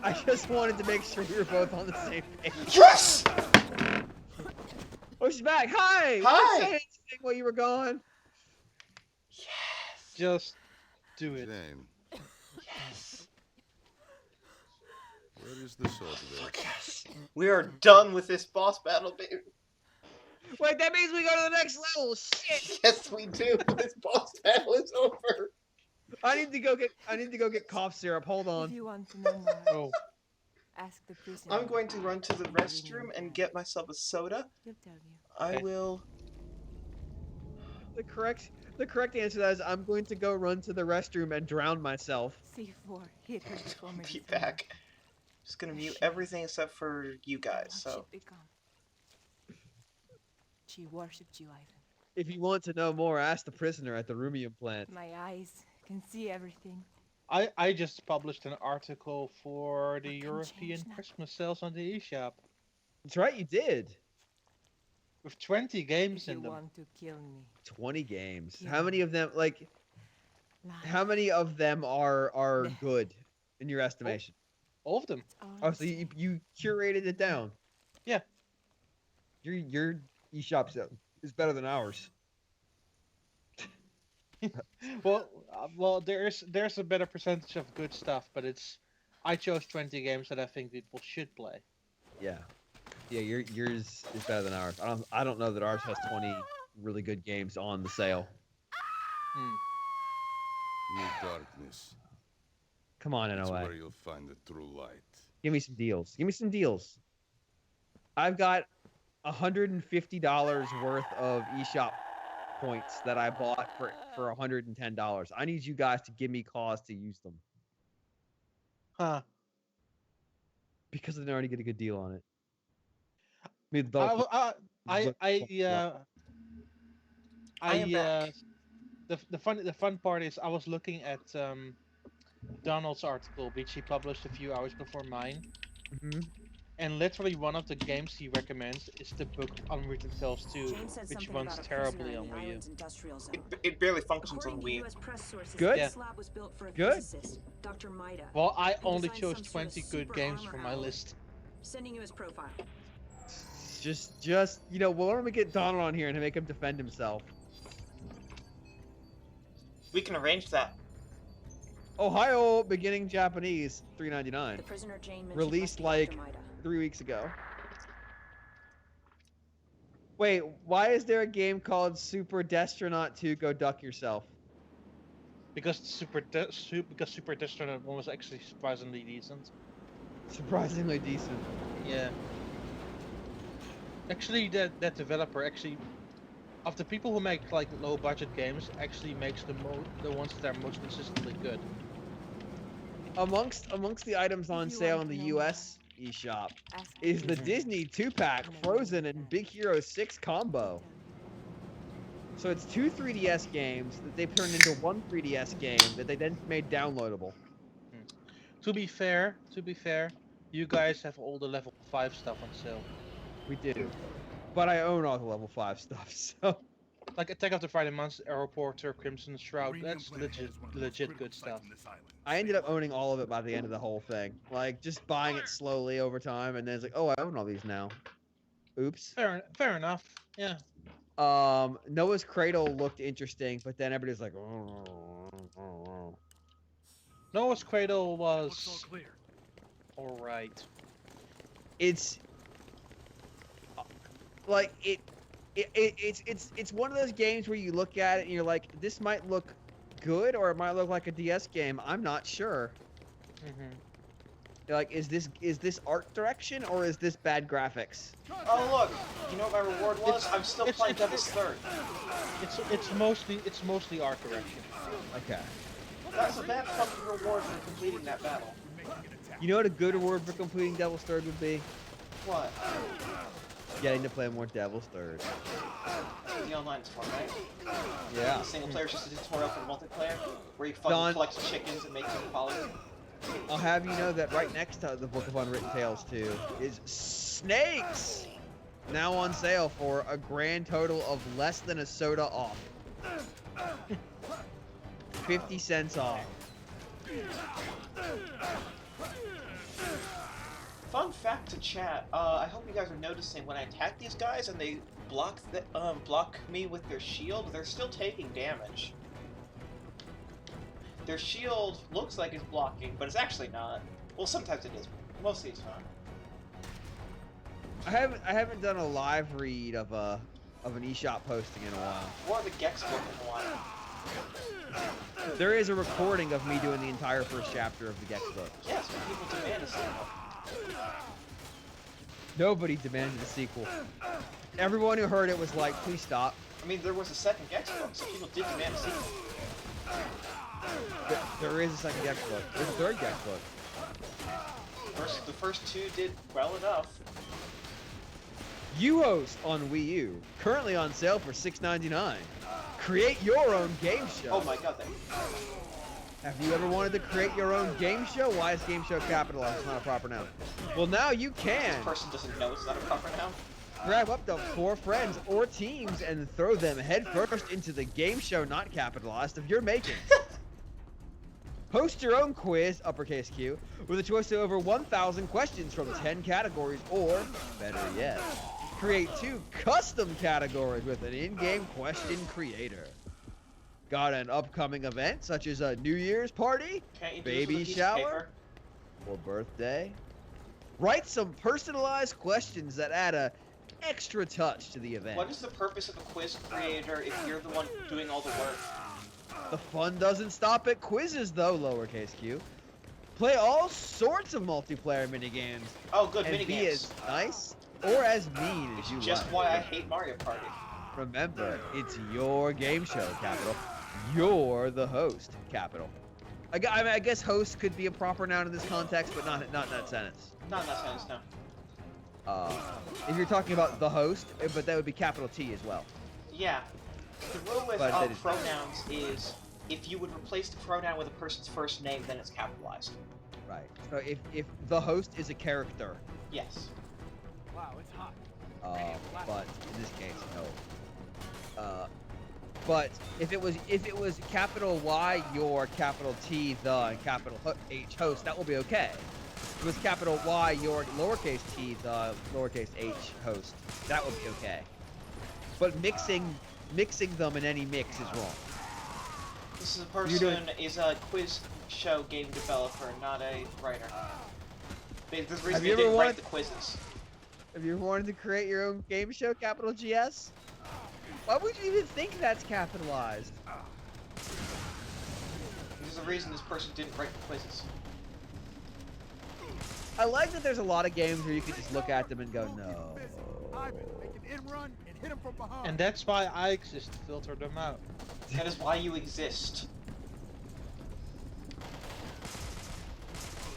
I just wanted to make sure we were both on the same page. Yes! Oh, she's back. Hi! Hi! You say anything while you were gone? Yes! Just do it. Shame. Yes! Where is the soldier? Yes! We are done with this boss battle, baby. Wait, that means we go to the next level. Shit. Yes, we do. This boss battle is over. I need to go get cough syrup. Hold If on. you want to know more, Oh. ask the prisoner. I'm going to run to the restroom and get myself a soda. He'll tell you. I Okay. will. The correct answer to that is I'm going to go run to the restroom and drown myself. C4 hit her before I'll be medicine. back. Just gonna mute everything except for you guys. What So. she'd become. She worshipped you, Ivan. If you want to know more, ask the prisoner at the Rumium plant. My eyes can see everything. I just published an article for the What can European change now? Christmas sales on the eShop That's right, you did. with 20 games If you in them. want to kill me, 20 games. Yeah. How many of them lie. how many of them are good in your estimation? All of them. It's all Oh, the so you same. you curated it down. Yeah. Your eShop is better than ours. Well, there's a better percentage of good stuff, but I chose 20 games that I think people should play. Yeah. Yeah, yours is better than ours. I don't know that ours has 20 really good games on the sale. New darkness. Come on, That's NOA. where you'll find the true light. Give me some deals. Give me some deals. I've got $150 worth of eShop points that I bought for $110. I need you guys to give me cause to use them Huh. because I already get a good deal on it. I mean, the fun part is I was looking at Donald's article, which he published a few hours before mine, and literally one of the games he recommends is the book Unwritten Tales 2, which runs terribly on Wii U. It barely functions on Wii. Good. Yeah. Good. Dr. Maida. Well, I Who only designed chose some sort of 20 good super games armor from my alloy. list. Sending you his profile. Just why don't we get Donald on here and make him defend himself? We can arrange that. Ohio beginning Japanese, $3.99. The prisoner Jane mentioned Released must be like Dr. Maida. 3 weeks ago. Wait, why is there a game called Super Destronaut 2 Go Duck Yourself? Because Super Destronaut 1 was actually surprisingly decent. Surprisingly decent. Yeah. Actually, that developer actually, of the people who make like low budget games, actually makes the ones that are most consistently good. Amongst the items on If you sale want in the to know US eShop ask is the the Disney 2-pack Frozen and Big Hero 6 combo. So it's 2 3DS games that they've turned into 1 3DS game that they then made downloadable. To be fair, you guys have all the level 5 stuff on sale. We do. But I own all the level 5 stuff, so... Like Attack of the Friday Monster, Aeroporter, Crimson Shroud, Premium that's Planet has one of the most legit critical good sites stuff. on this island. I ended up owning all of it by the end of the whole thing. Like, just buying it slowly over time, and then it's like, oh, I own all these now. Oops. Fair enough, yeah. Noah's Cradle looked interesting, but then everybody's like, oh. Noah's Cradle Looks all was clear. alright. It's... like, it's one of those games where you look at it and you're like, this might look good or it might look like a DS game. I'm not sure. You're like, is this art direction or is this bad graphics? Oh look, you know what my reward was? I'm still playing Devil's Third. It's mostly art direction. Okay. That's a bad fucking reward for completing that battle. You know what a good reward for completing Devil's Third would be? What? Getting to play more Devil's Third. The online's fun, right? Yeah. The single player is just a tutorial for multiplayer, where you fucking Don- collect chickens and make them follow you. I'll have you know that right next to the Book of Unwritten Tales 2 is Snakes! Now on sale for a grand total of less than a soda off. 50 cents off. Fun fact to chat, I hope you guys are noticing when I attack these guys and they block me with their shield, they're still taking damage. Their shield looks like it's blocking, but it's actually not. Well, sometimes it is. Mostly it's fine. I haven't done a live read of of an eShop posting in a while. Or the Gex book in a while. There is a recording of me doing the entire first chapter of the Gex book. Yes, but people demand a sequel. Nobody demanded a sequel. Everyone who heard it was like, please stop. I mean, there was a second Gex book, so people did demand a sequel. There is a second Gex book. There's a third Gex book. The first two did well enough. U-Host on Wii U, currently on sale for $6.99. Create your own game show. Oh my god, Have you ever wanted to create your own game show? Why is game show capitalized? It's not a proper noun. Well, now you can. This person doesn't know it's not a proper noun. Grab up to 4 friends or teams and throw them headfirst into the game show not capitalized of your making. Host your own quiz, uppercase Q, with a choice of over 1,000 questions from 10 categories, or, better yet, create 2 custom categories with an in-game question creator. Got an upcoming event such as a New Year's party, baby shower, or birthday? Write some personalized questions that add a extra touch to the event. What is the purpose of a quiz creator if you're the one doing all the work? The fun doesn't stop at quizzes, though, lowercase q. Play all sorts of multiplayer minigames. Oh, good, and minigames. Be as nice or as mean as you like. Just why I hate Mario Party. Remember, it's your game show, capital. You're the host, capital. I guess host could be a proper noun in this context, but not in that sentence. Not in that sentence, no. If you're talking about the host, but that would be capital T as well. Yeah. The rule with pronouns is if you would replace the pronoun with a person's first name, then it's capitalized. Right. So if the host is a character. Yes. Wow, it's hot. But in this case, no. But if it was capital Y your, capital T the, and capital H host, that will be okay. If it was capital Y your, lowercase t the, lowercase h host, that would be okay. But mixing them in any mix is wrong. This is a person is a quiz show game developer, not a writer. There's a reason they didn't write the quizzes. Have you ever wanted to create your own game show, capital GS? Why would you even think that's capitalized? There's a reason this person didn't write the quizzes. I like that there's a lot of games where you can just look at them and go, no. And that's why I exist to filter them out. That is why you exist.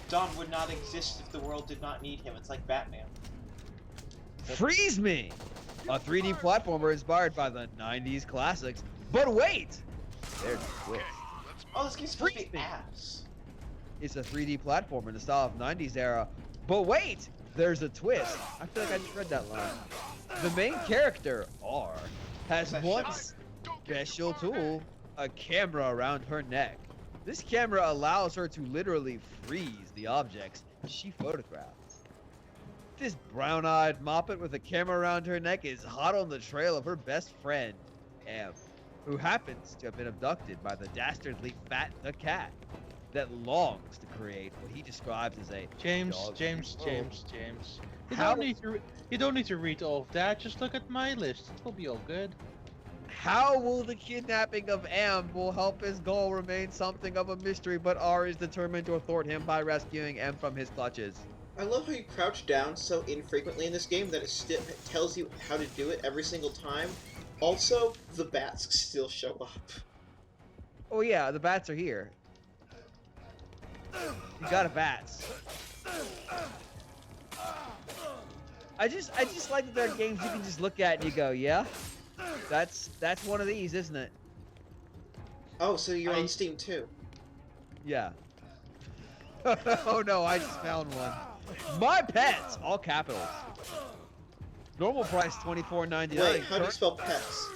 Don would not exist if the world did not need him. It's like Batman. Freeze Me! A 3D platformer inspired by the 90s classics. But wait! There's a twist. Oh, this game's supposed to be ass. It's a 3D platformer in the style of 90s era. But wait! There's a twist. I feel like I just read that line. The main character, R, has one special tool, a camera around her neck. This camera allows her to literally freeze the objects she photographs. This brown-eyed moppet with a camera around her neck is hot on the trail of her best friend, M, who happens to have been abducted by the dastardly Fat the Cat that longs to create what he describes as a James. You don't need to read all of that. Just look at my list. It will be all good. How will the kidnapping of M will help his goal remain something of a mystery, but R is determined to thwart him by rescuing M from his clutches. I love how you crouch down so infrequently in this game that it tells you how to do it every single time. Also, the bats still show up. Oh yeah, the bats are here. You got a bats. I just like that there are games you can just look at and you go, yeah, that's one of these, isn't it? Oh, so you're on Steam too? Yeah. Oh no, I just found one. My Pets, all capitals. Normal price $24.99. Wait, how do you spell pets?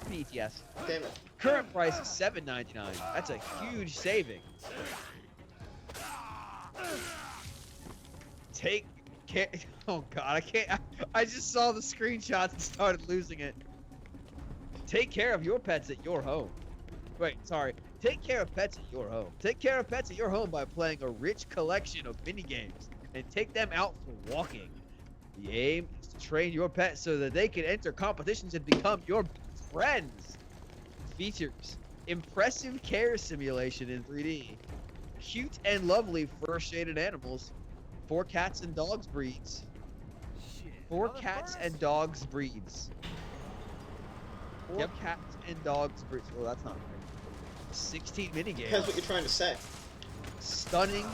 PETS. Damn it. Current price is $7.99. That's a huge saving. Take care. Oh god, I can't. I just saw the screenshots and started losing it. Take care of your pets at your home. Wait, sorry. Take care of pets at your home. Take care of pets at your home by playing a rich collection of minigames and take them out for walking. The aim is to train your pet so that they can enter competitions and become your best friends. Features: impressive care simulation in 3D, cute and lovely fur-shaded animals, 4 cats and dogs breeds. Shit. 4 another cats first? and dogs breeds. 4 cats and dogs breeds. Oh, that's not right. 16 minigames. Depends what you're trying to say. Stunning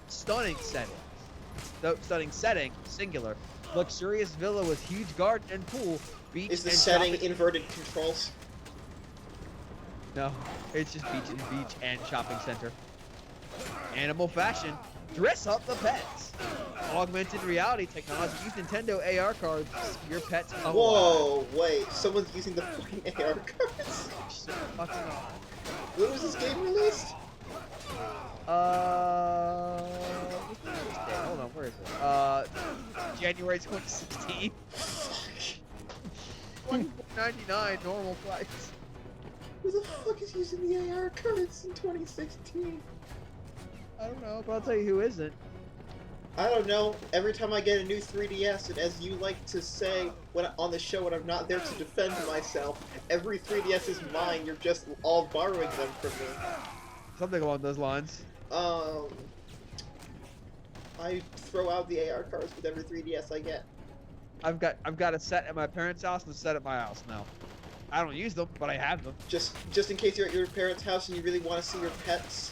setting. Stunning setting, singular. Luxurious villa with huge garden and pool, beach Is the and setting shopping. inverted controls? No, it's just beach and shopping center. Animal fashion. Dress up the pets. Augmented reality technology. Use Nintendo AR cards. Your pets come alive. Whoa, wait. Someone's using the fucking AR cards? When was this game released? Hold on, where is it? January 2016. $24.99 normal price. Who the fuck is using the AR cards in 2016? I don't know, but I'll tell you who isn't. I don't know. Every time I get a new 3DS, and as you like to say when on the show when I'm not there to defend myself, every 3DS is mine. You're just all borrowing them from me. Something along those lines. I throw out the AR cards with every 3DS I get. I've got a set at my parents' house and a set at my house now. I don't use them, but I have them. Just in case you're at your parents' house and you really want to see your pets.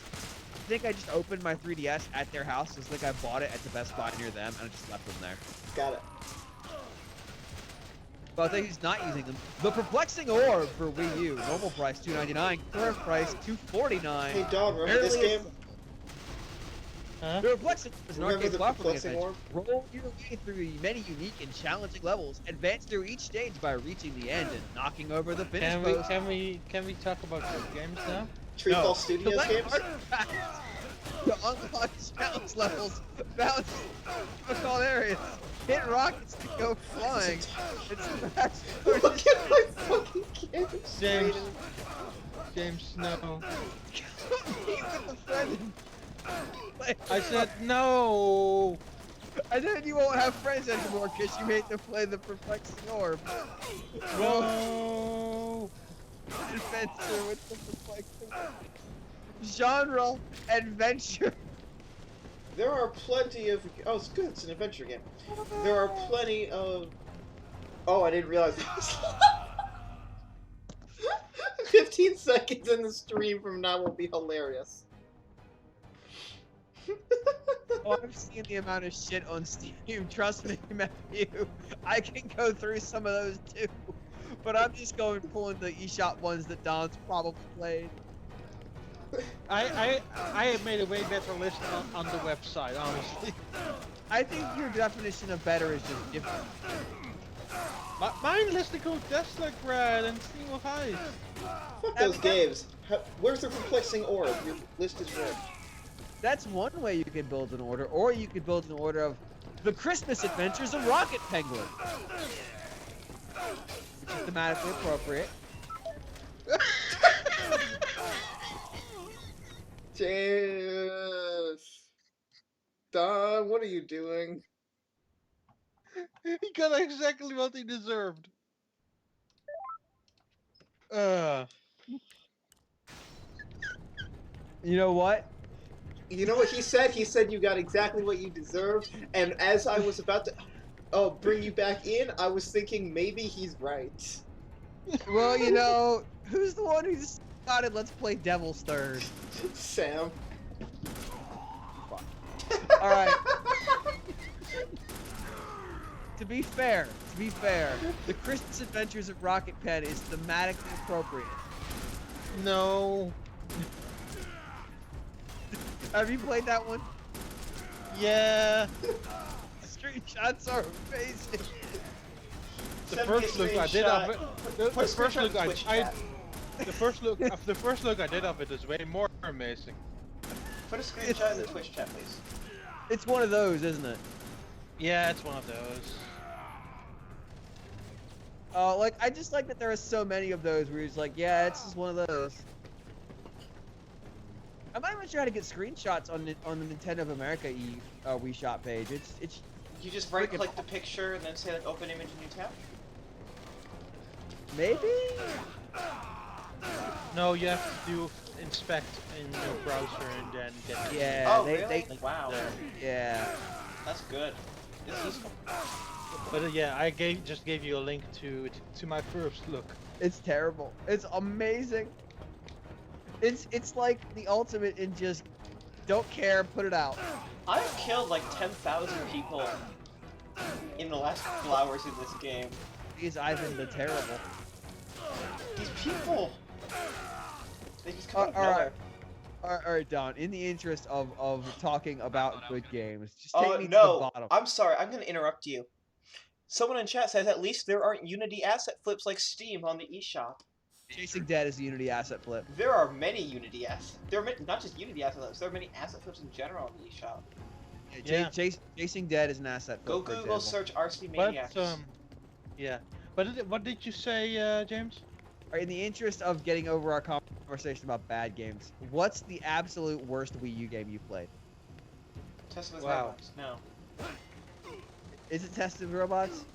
I think I just opened my 3DS at their house. It's like I bought it at the Best Buy near them, and I just left them there. Got it. But I think he's not using them. The Perplexing Orb for Wii U. Normal price $2.99. Current price $2.49. Hey, dog, remember this game? The Perplexing Orb is an Remember arcade the platforming Perplexing adventure. Orb? Roll your way through many unique and challenging levels. Advance through each stage by reaching the end and knocking over the finish post. Can we talk about those games now? Treefall Studios games? To unlock challenge levels, bounce difficult areas, hit rockets to go flying. Look at my fucking games. James, no. I said no. And then you won't have friends anymore because you made them play the Perplexing Orb. No. Adventure with the Perplexing Orb. Genre adventure. There are plenty of. Oh, it's good. It's an adventure game. There are plenty of. Oh, I didn't realize. 15 seconds in the stream from now will be hilarious. Oh, I've seen the amount of shit on Steam. Trust me, Matthew. I can go through some of those too. But I'm just pulling the eShop ones that Don's probably played. I have made a way better list on the website, honestly. I think your definition of better is just different. Mine listed called Deslagrad and Steam of Ice. Fuck those games. Where's the Perplexing Orb? Your list is red. That's one way you could build an order, or you could build an order of the Christmas Adventures of Rocket Penguin, which is thematically appropriate. James. Don, what are you doing? He got exactly what he deserved. You know what? You know what he said? He said you got exactly what you deserved, and as I was about to bring you back in, I was thinking maybe he's right. Well, you know, who's the one who decided let's play Devil's Third? Sam. Alright. To be fair, the Christmas Adventures of Rocket Pen is thematically appropriate. No. Have you played that one? Yeah. Screenshots are amazing. The first look I did of it. The first look I did of it is way more amazing. Put a screenshot in the Twitch chat, please. It's one of those, isn't it? Yeah, it's one of those. Like, I just like that there are so many of those where he's like, yeah, it's just one of those. I'm not even sure how to get screenshots on the Nintendo of America Wii Shop page. It's You just right-click the picture and then say like open image new tab? Maybe? No, you have to do inspect in your browser and then get. Yeah. Oh, they, really? they, Wow. yeah. That's good. It's useful. But yeah, I just gave you a link to my first look. It's terrible. It's amazing. It's like the ultimate in just don't care, put it out. I've killed like 10,000 people in the last couple hours in this game. He's Ivan the Terrible. These people! They just come out of nowhere. Alright, Don, in the interest of talking about good games, just take me to the No, bottom. I'm sorry, I'm gonna interrupt you. Someone in chat says at least there aren't Unity asset flips like Steam on the eShop. Chasing Dead is a Unity asset flip. There are many Unity assets. There are not just Unity asset flips, there are many asset flips in general on the eShop. Yeah, Chasing Dead is an asset flip. Go Google search RC Maniacs. But, yeah. But what did you say, James? In the interest of getting over our conversation about bad games, what's the absolute worst Wii U game you played? Tested with Robots. No. Is it Tested with Robots?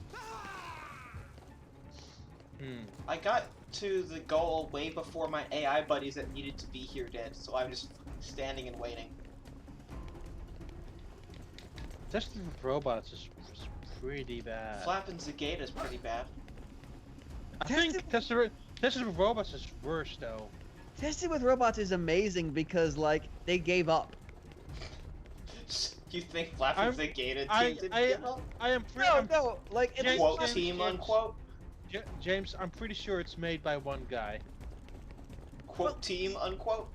I got to the goal way before my AI buddies that needed to be here did, so I'm just standing and waiting. Tested with Robots is pretty bad. Flappin' Zagata is pretty bad. I think Tested with Robots is worse though. Tested with Robots is amazing because like they gave up. You think Flappin' Zagata team didn't give up? I am pretty. No, like James, quote team unquote. James, I'm pretty sure it's made by one guy. Quote team unquote.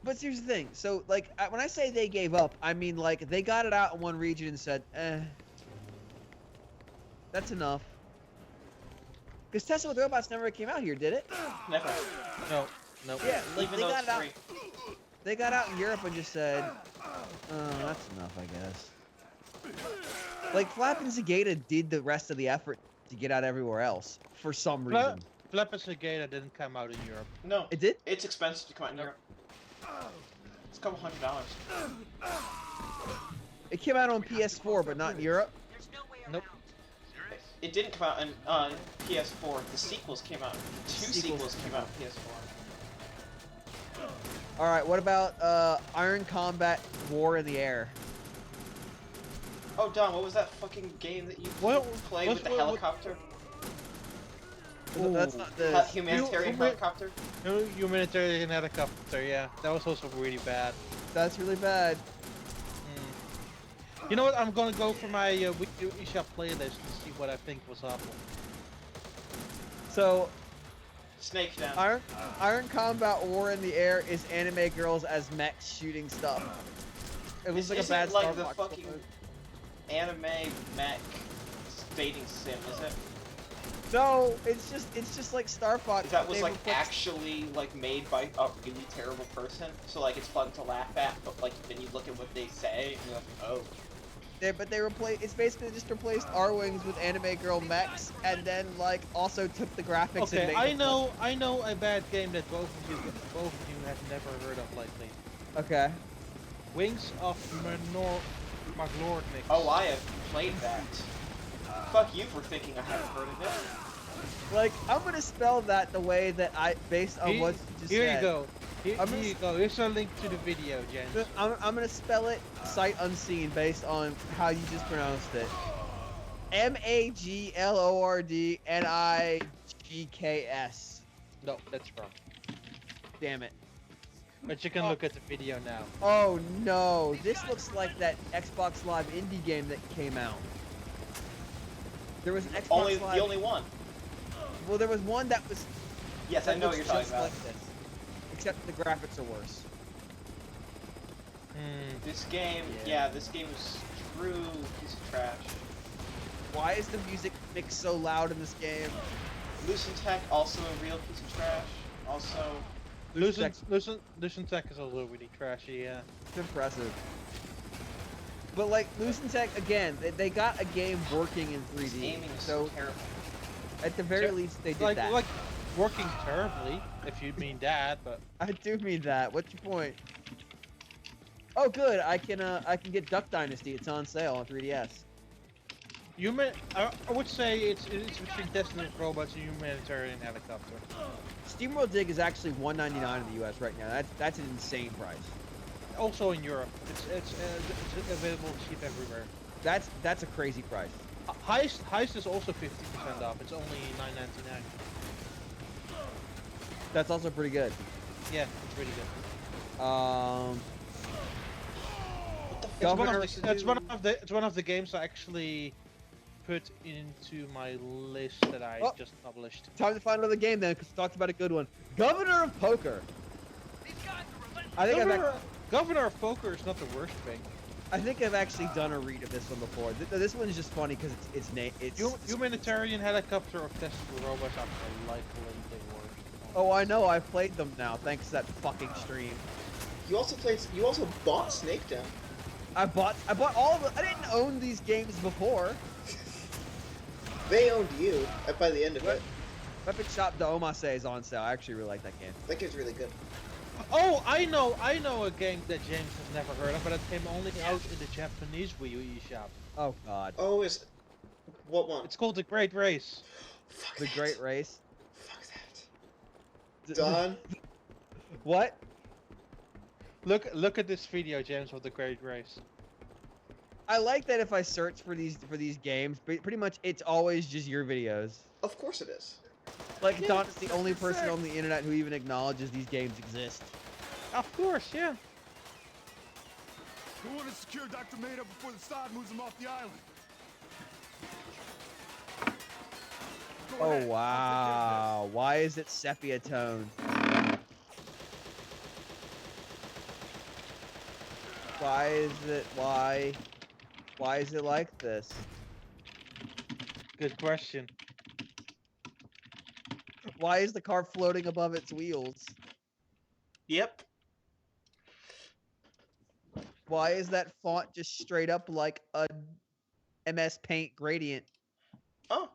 But here's the thing. So like when I say they gave up, I mean like they got it out in one region and said, that's enough. Because Tested with Robots never came out here, did it? Never. No. Yeah, like even they though got it's it out. free. They got out in Europe and just said, that's enough, I guess. Like Flappin' Zagata did the rest of the effort to get out everywhere else for some reason. Flappin' Zagata didn't come out in Europe. No. It did? It's expensive to come out in Europe. It's a couple $100. It came out on PS4, but not in Europe. Nope. It didn't come out on PS4. The sequels came out. Two sequels came out on PS4. Alright, what about Iron Combat War in the Air? Oh, Don, what was that fucking game that you played with the helicopter? That's not the humanitarian helicopter. Humanitarian helicopter, yeah, that was also really bad. That's really bad. You know what? I'm gonna go for my eShop playlist and see what I think was awful. So, Snake down. Iron Combat War in the Air is anime girls as mechs shooting stuff. It was like a bad like Star the Fox fucking anime mech dating sim, is it? No, it's just like Star Fox. That was like actually like made by a really terrible person, so like it's fun to laugh at, but like then you look at what they say and you're like, oh. But they replaced. It's basically just replaced R-Wings with anime girl mechs, and then like also took the graphics. Okay, and made I know a bad game that both of you have never heard of lately. Okay. Wings of Maglordnix. Oh, I have played that. Fuck you for thinking I haven't heard of it. Like, I'm gonna spell that the way that based on what you just said. Here you go. Here you go. Here's a link to the video, James. I'm gonna spell it sight unseen based on how you just pronounced it. Maglordnix. No, that's wrong. Damn it. But you can look at the video now. Oh no, this looks like that Xbox Live indie game that came out. There was an Xbox Live. The only one. Well, there was one that was. Yes, I know what you're talking about. Like this, except the graphics are worse. This game, yeah, this game is true piece of trash. Why is the music mixed so loud in this game? Lucent Tech, also a real piece of trash. Also. Lucent Tech is also really trashy, yeah. It's impressive. But like Lucent Tech, again, they got a game working in 3D. Aiming is so terrible. At the very least, they did that. Like working terribly, if you mean that, but I do mean that. What's your point? Oh, good. I can get Duck Dynasty. It's on sale on 3DS. I would say it's between testing robots and humanitarian helicopter. SteamWorld Dig is actually $199 in the U.S. right now. That's an insane price. Also in Europe, it's available cheap everywhere. That's a crazy price. Heist is also 50% off. It's only $9.99. That's also pretty good. Yeah, it's really good. It's one of the games I actually put into my list that I just published. Time to find another game then, because we talked about a good one. Governor of Poker. I think Governor of Poker is not the worst thing. I think I've actually done a read of this one before. This one's just funny because it's humanitarian helicopter or testable robots are likely the worst. Oh, I know. I've played them now, thanks to that fucking stream. You also bought Snakedown. I bought all of them. I didn't own these games before. They owned you by the end of it. Weapon Shop de Omase is on sale. I actually really like that game. That game's really good. Oh, I know a game that James has never heard of, but it came only out in the Japanese Wii U eShop. Oh God. Oh, what one? It's called The Great Race. Fuck The that. Great Race. Fuck that. Done. What? Look at this video, James, of The Great Race. I like that if I search for these games, but pretty much it's always just your videos. Of course it is. Like Don is the only person on the internet who even acknowledges these games exist. Of course, yeah. Who want to secure Dr. Maida before the Sod moves him off the island? Oh wow! Why is it sepia tone? Why is it like this? Good question. Why is the car floating above its wheels? Yep. Why is that font just straight up like a MS Paint gradient? Oh.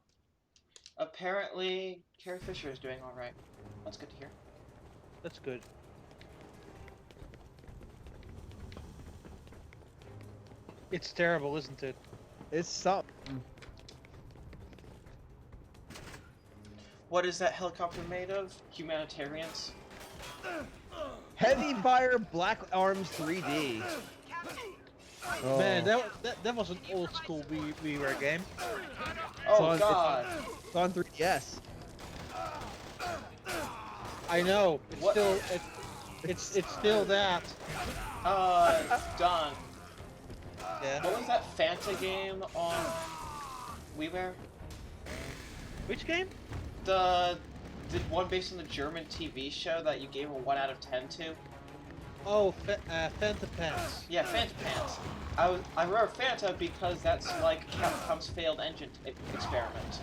Apparently, Carrie Fisher is doing all right. That's good to hear. That's good. It's terrible, isn't it? It's something. What is that helicopter made of? Humanitarians? Heavy Fire Black Arms 3D. Oh. Man, that was an old school WiiWare game. Oh God! It's on 3DS. I know. It's still that. Don. Yeah. What was that Fanta game on WiiWare? Which game? The one based on the German TV show that you gave a 1 out of 10 to. Oh, Fanta Pants. Yeah, Fanta Pants. I remember Fanta because that's like Capcom's failed engine experiment.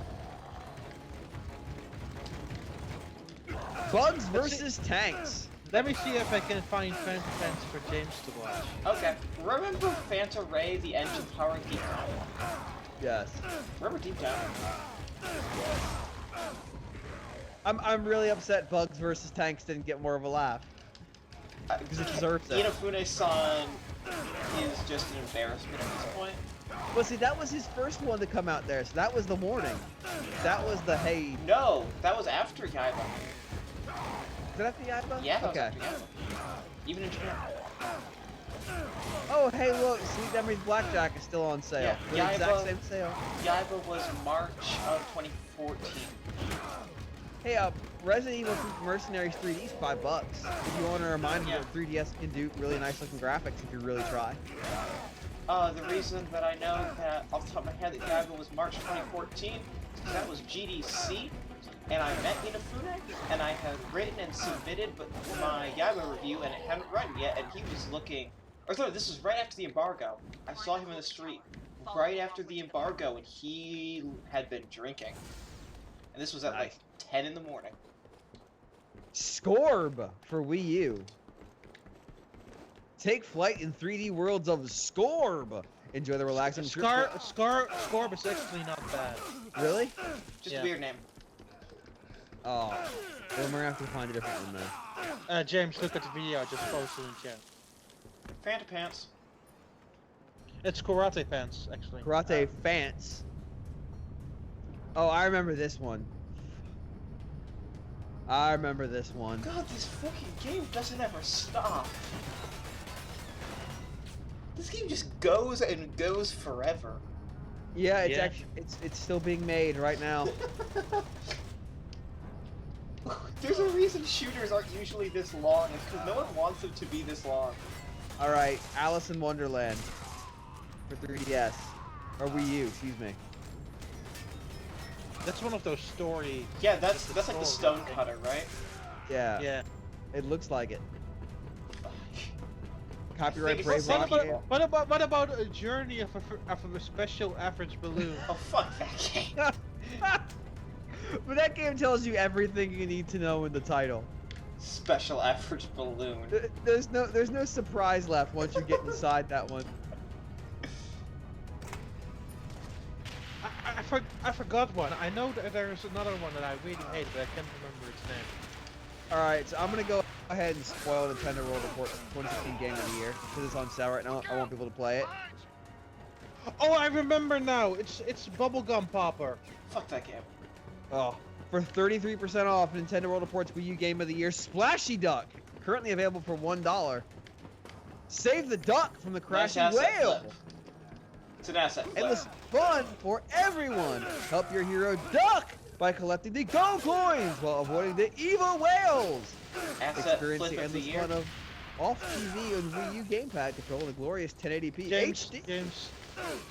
Bugs versus Tanks. Let me see if I can find Fanta Pants for James to watch. Okay. Remember Fanta Ray, the engine powering Deep Down? Yes. Remember Deep Down? I'm really upset Bugs versus Tanks didn't get more of a laugh. Because it deserves it. Inafune-san is just an embarrassment at this point. Well, see, that was his first one to come out there, so that was the warning. That was the hey. No, that was after Yaiba. Is that after Yaiba? Yeah, that okay. was after Yaiba. Even in Japan. Oh, hey, look, Sweet Memories Blackjack is still on sale. Yeah, the exact same sale. Yaiba was March of 2014. Hey, Resident Evil 2 Mercenaries 3D is $5. If you want to remind you that 3DS can do really nice looking graphics if you really try. The reason that I know that off the top of my head that Yaiba was March 2014 is because that was GDC, and I met Inafune, and I had written and submitted my Yaiba review, and it hadn't run yet, and he was looking. Or sorry, this was right after the embargo. I saw him in the street right after the embargo, and he had been drinking. And this was at like 10 in the morning. Scorb for Wii U. Take flight in 3D worlds of Scorb. Enjoy the relaxing. Scorb is actually not bad. Really? Just a weird name. Oh, well, we're gonna have to find a different one then. James, look at the video I just posted in chat. Fanta Pants. It's Karate Pants, actually. Karate Fants. Oh, I remember this one. I remember this one. God, this fucking game doesn't ever stop. This game just goes and goes forever. Yeah, it's actually it's still being made right now. There's a reason shooters aren't usually this long. It's because no one wants them to be this long. All right, Alice in Wonderland for 3DS or Wii U, excuse me. That's one of those story. Yeah, that's like the Stonecutter, right? Yeah. Yeah. It looks like it. Copyright Brave Rock. What about a journey of a special average balloon? Oh fuck that game. But that game tells you everything you need to know in the title. Special average balloon. There's no surprise left once you get inside that one. I forgot one. I know that there's another one that I really hate, but I can't remember its name. Alright, so I'm gonna go ahead and spoil Nintendo World Report 2016 Game of the Year because it's on sale right now. I want people to play it. Oh, I remember now. It's Bubblegum Popper. Fuck that game. Oh, for 33% off, Nintendo World Report's Wii U Game of the Year, Splashy Duck, currently available for $1. Save the duck from the crashing whale. Flip. It's an asset flip. Endless fun for everyone. Help your hero duck by collecting the Go Coins while avoiding the evil whales. Asset Experience flip the of the endless year. fun of off-TV and Wii U gamepad control in the glorious 1080p HD.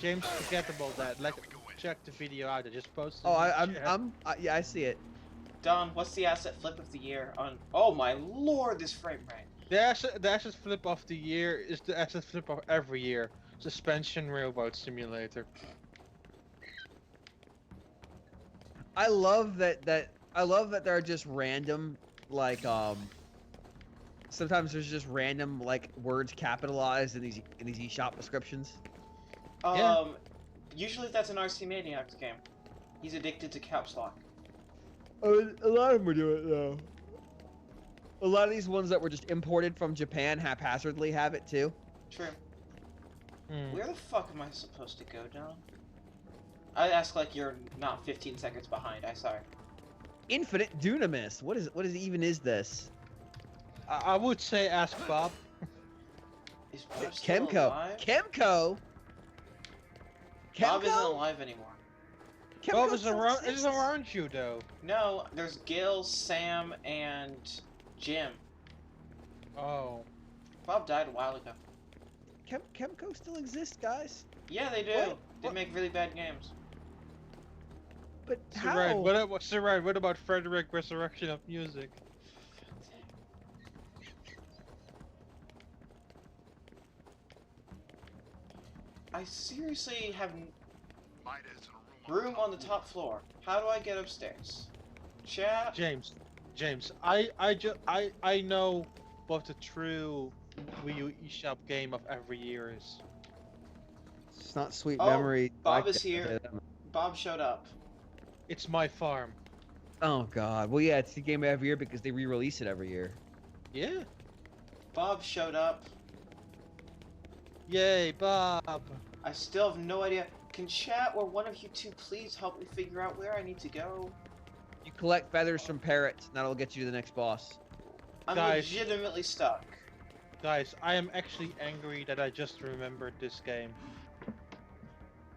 James, forget about that. Like, check the video out. I just posted. Oh, yeah, I see it. Don, what's the asset flip of the year on? Oh my lord, this frame rate. The asset flip of the year is the asset flip of every year. Suspension Railroad Simulator. I love that there are just random like sometimes there's just random like words capitalized in these eShop descriptions. Usually that's an RC Maniac's game. He's addicted to caps lock. A lot of them are doing it though. A lot of these ones that were just imported from Japan haphazardly have it too. True. Where the fuck am I supposed to go, Don? I ask like you're not 15 seconds behind. I sorry. Infinite Dunamis. What even is this? I would say ask Bob. Is Bob still alive? Chemco. Bob isn't alive anymore. Bob is around you though. No, there's Gil, Sam, and Jim. Oh. Bob died a while ago. Chemco still exists, guys. Yeah, they do. They make really bad games. But how? What about Frederick Resurrection of Music? I seriously have room on the top floor. How do I get upstairs? Chat. James, I know what the true Wii U eShop game of every year is. It's not Sweet Memory. Bob is here. Bob showed up. It's My Farm. Oh god. Well, yeah, it's the game of every year because they re-release it every year. Yeah. Bob showed up. Yay, Bob. I still have no idea. Can chat or one of you two please help me figure out where I need to go? You collect feathers from parrots, and that'll get you to the next boss. I'm legitimately stuck. Guys, I am actually angry that I just remembered this game.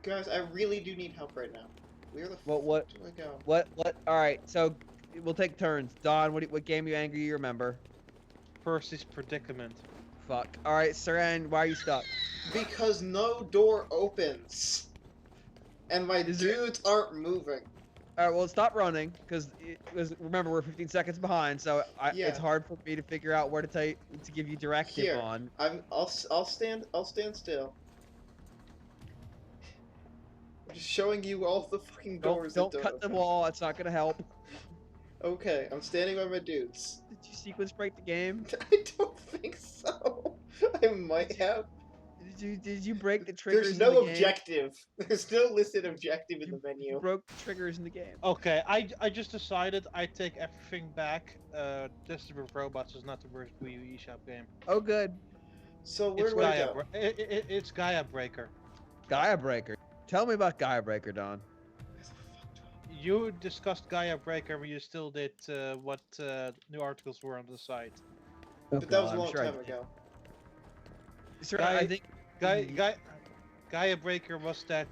Guys, I really do need help right now. Where the what do I go? What? Alright, so we'll take turns. Don, what game you angry you remember? Percy's Predicament. Fuck. Alright, Syrenne, why are you stuck? Because no door opens. And my dudes aren't moving. Alright, well stop running, because remember we're 15 seconds behind, so it's hard for me to figure out where to give you directive on. I'll stand still. I'm just showing you all the fucking doors. Don't cut the wall. It's not gonna help. Okay, I'm standing by my dudes. Did you sequence break the game? I don't think so. I might have. Did you break the triggers? There's no objective. There's no listed objective in the menu. You broke the triggers in the game. Okay, I just decided I take everything back. This with Robots is not the worst Wii U eShop game. Oh, good. So where do I go? It's Gaia Breaker. Gaia Breaker. Tell me about Gaia Breaker, Don. you discussed Gaia Breaker when you still did what new articles were on the site. Oh, But that was a God, I'm long sure I time did. ago. Sir, Gaia, I think Gaia Breaker was that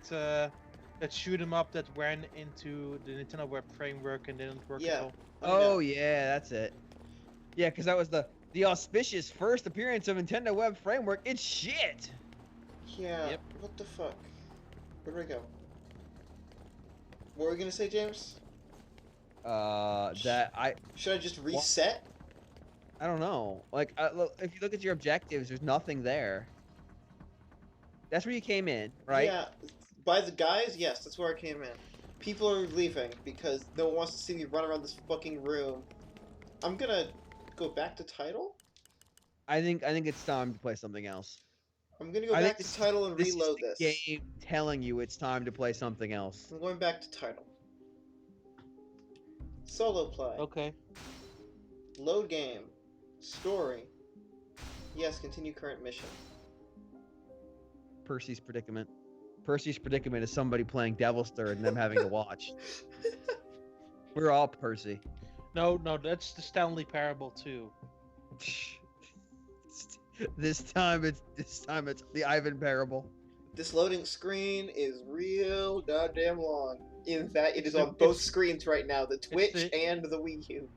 that shoot 'em up that ran into the Nintendo Web Framework and didn't work at all. Oh yeah, that's it. Yeah, because that was the auspicious first appearance of Nintendo Web Framework. It's shit. Yeah. Yep. What the fuck? Where do I go? What were we gonna say, James? Should I just reset? I don't know. Like, look, if you look at your objectives, there's nothing there. That's where you came in, right? Yeah. By the guys, yes, that's where I came in. People are leaving because no one wants to see me run around this fucking room. I'm gonna go back to title. I think it's time to play something else. I'm gonna go back to title and reload this. This is the game telling you it's time to play something else. I'm going back to title. Solo play. Okay. Load game. Story. Yes, continue current mission. Percy's predicament. Percy's predicament is somebody playing Devil's Third and them having to watch. We're all Percy. No, that's the Stanley Parable too. This time it's the Ivan Parable. This loading screen is real goddamn long. In that it is on both screens right now, the Twitch and the Wii U.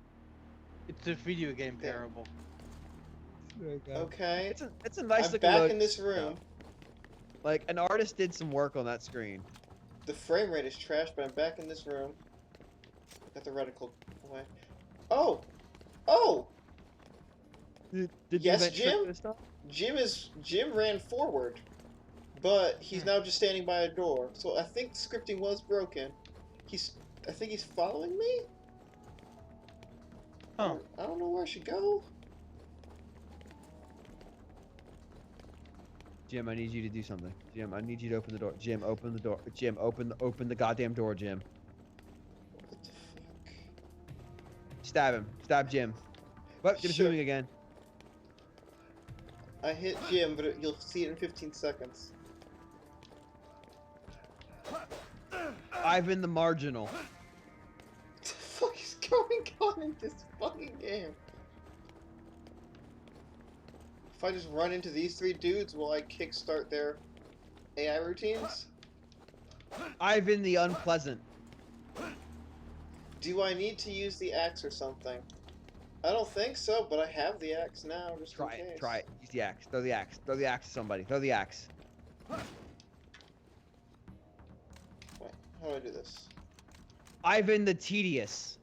It's a video game parable. Okay. It's a nice looking back in this room. Like, an artist did some work on that screen. The frame rate is trash, but I'm back in this room. Got the reticle away. Oh! Oh! Did yes, Jim? Jim ran forward. But he's now just standing by a door. So I think the scripting was broken. I think he's following me? Oh. I don't know where I should go. Jim, I need you to do something. Jim, I need you to open the door. Jim, open the door. Jim, open the goddamn door, Jim. What the fuck? Stab him. Stab Jim. But Jim's moving again. I hit Jim, but you'll see it in 15 seconds. Ivan the Marginal. What the fuck is going on in this fucking game? If I just run into these three dudes, will I kickstart their AI routines? Ivan the Unpleasant. Do I need to use the axe or something? I don't think so, but I have the axe now, just in case. Try it. Use the axe. Throw the axe. Throw the axe to somebody. Throw the axe. Wait, how do I do this? Ivan the Tedious.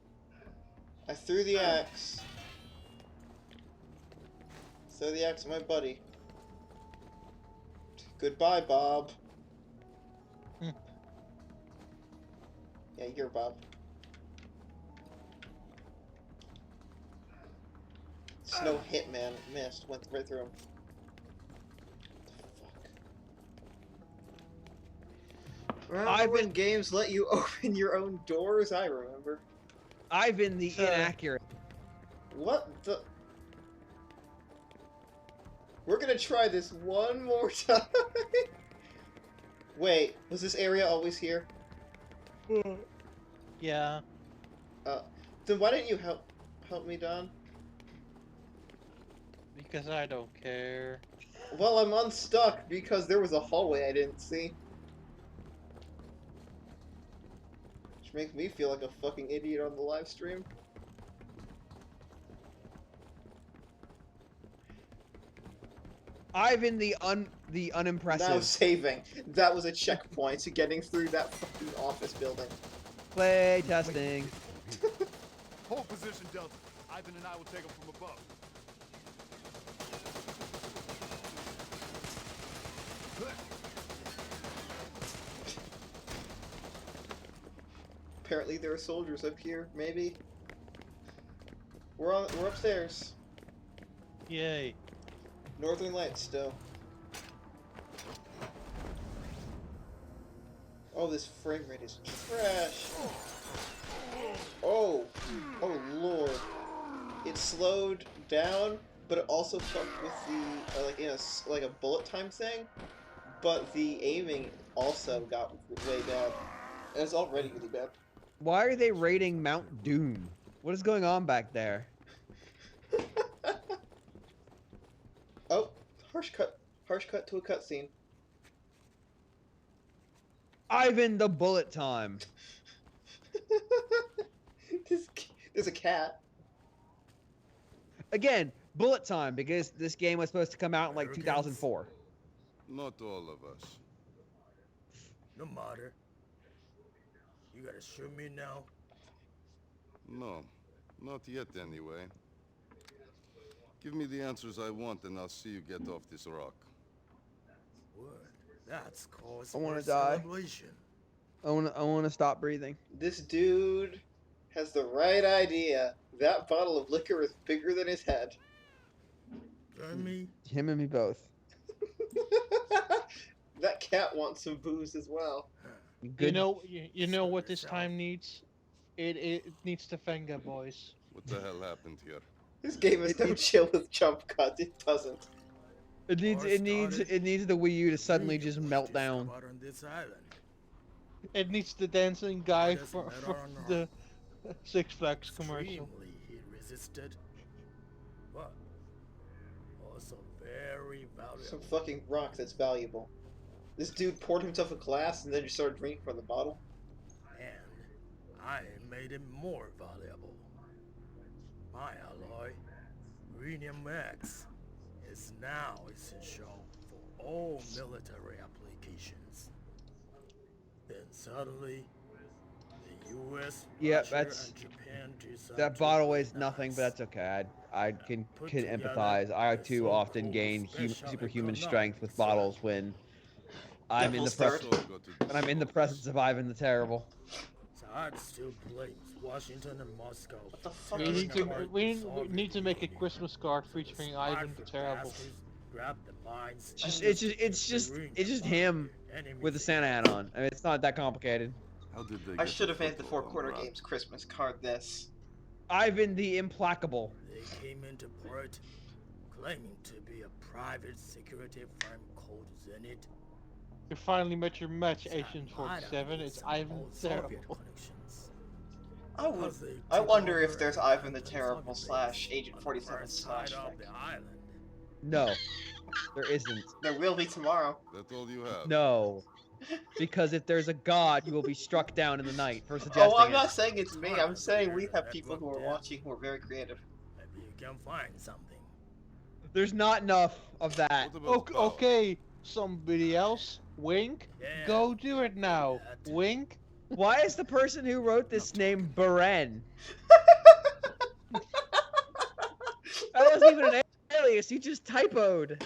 I threw the axe. Throw the axe at my buddy. Goodbye, Bob. Yeah, you're Bob. Snow hit, man. Missed. Went right through him. Remember when games let you open your own doors? I remember. Ivan the Inaccurate. What the... We're gonna try this one more time. Wait, was this area always here? Yeah. Then why didn't you help me, Don? Because I don't care. Well, I'm unstuck because there was a hallway I didn't see. Which makes me feel like a fucking idiot on the live stream. Ivan the unimpressive. Now saving. That was a checkpoint to getting through that fucking office building. Play testing. Hold position, Delta. Ivan and I will take them from above. Apparently there are soldiers up here, maybe. We're upstairs. Yay. Northern Lights still. Oh, this frame rate is trash. Oh lord. It slowed down, but it also fucked with the like a bullet time thing. But the aiming also got way bad. And it's already really bad. Why are they raiding Mount Doom? What is going on back there? Oh, harsh cut to a cutscene. Ivan the Bullet Time. There's a cat. Again, bullet time, because this game was supposed to come out in like 2004. Not all of us. No matter. You gotta shoot me now? No, not yet anyway. Give me the answers I want and I'll see you get off this rock. What? That's cause I wanna for die. celebration. I wanna stop breathing. This dude has the right idea. That bottle of liquor is bigger than his head. Me? Him and me both. That cat wants some booze as well. Good. You know what this time needs? It needs to finger, boys. What the hell happened here? This game is no chill with jump cuts. It doesn't. It needs the Wii U to suddenly just melt down. It needs the dancing guy from the Six Flags commercial. He resisted. What? Also very valuable. Some fucking rock that's valuable. This dude poured himself a glass and then just started drinking from the bottle. And I made it more valuable. My alloy, Rhenium X, is now essential for all military applications. Then suddenly, the U.S. Yeah, Russia, that's and Japan decide that to bottle weighs organize. nothing, but that's okay. I can Put together empathize. I a too so-called often gain special superhuman economic strength with zone. bottles when I'm in the when I'm in the presence of Ivan the Terrible. Saad still blames Washington and Moscow. What the fuck We is need to going on? we need to make a Christmas card featuring Ivan the Terrible. Grab the mines. It's just him with a Santa hat on. I mean, it's not that complicated. How did they I get should have made the football Four Quarter on Games Christmas card this. Ivan the Implacable. They came into port claiming to be a private security firm called Zenit. You finally met your match, Agent 47. It's Ivan the Terrible. I wonder if there's Ivan the Terrible / Agent 47 / No, there isn't. There will be tomorrow. That's all you have. No, because if there's a god, you will be struck down in the night for suggesting Oh, I'm it. not saying it's me. I'm saying we have people who are watching who are very creative. Maybe you can find something. There's not enough of that. Okay, somebody else. Wink. Yeah. Go do it now. Wink. Why is the person who wrote this named Beren? That wasn't even an alias. He just typoed.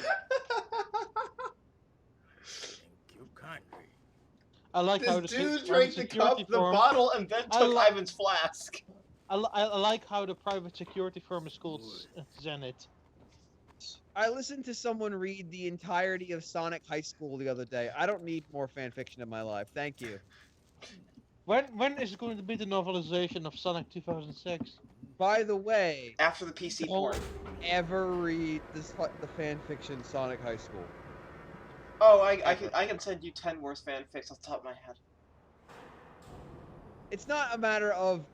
I like how the This dude private drank the cup, security the firm- bottle, and then took Ivan's flask. I like how the private security firm is called Zenit. I listened to someone read the entirety of Sonic High School the other day. I don't need more fan fiction in my life. Thank you. When is it going to be the novelization of Sonic 2006? By the way, After the PC port. Ever read the fan fiction Sonic High School? Oh, I can send you 10 worst fanfics off the top of my head. It's not a matter of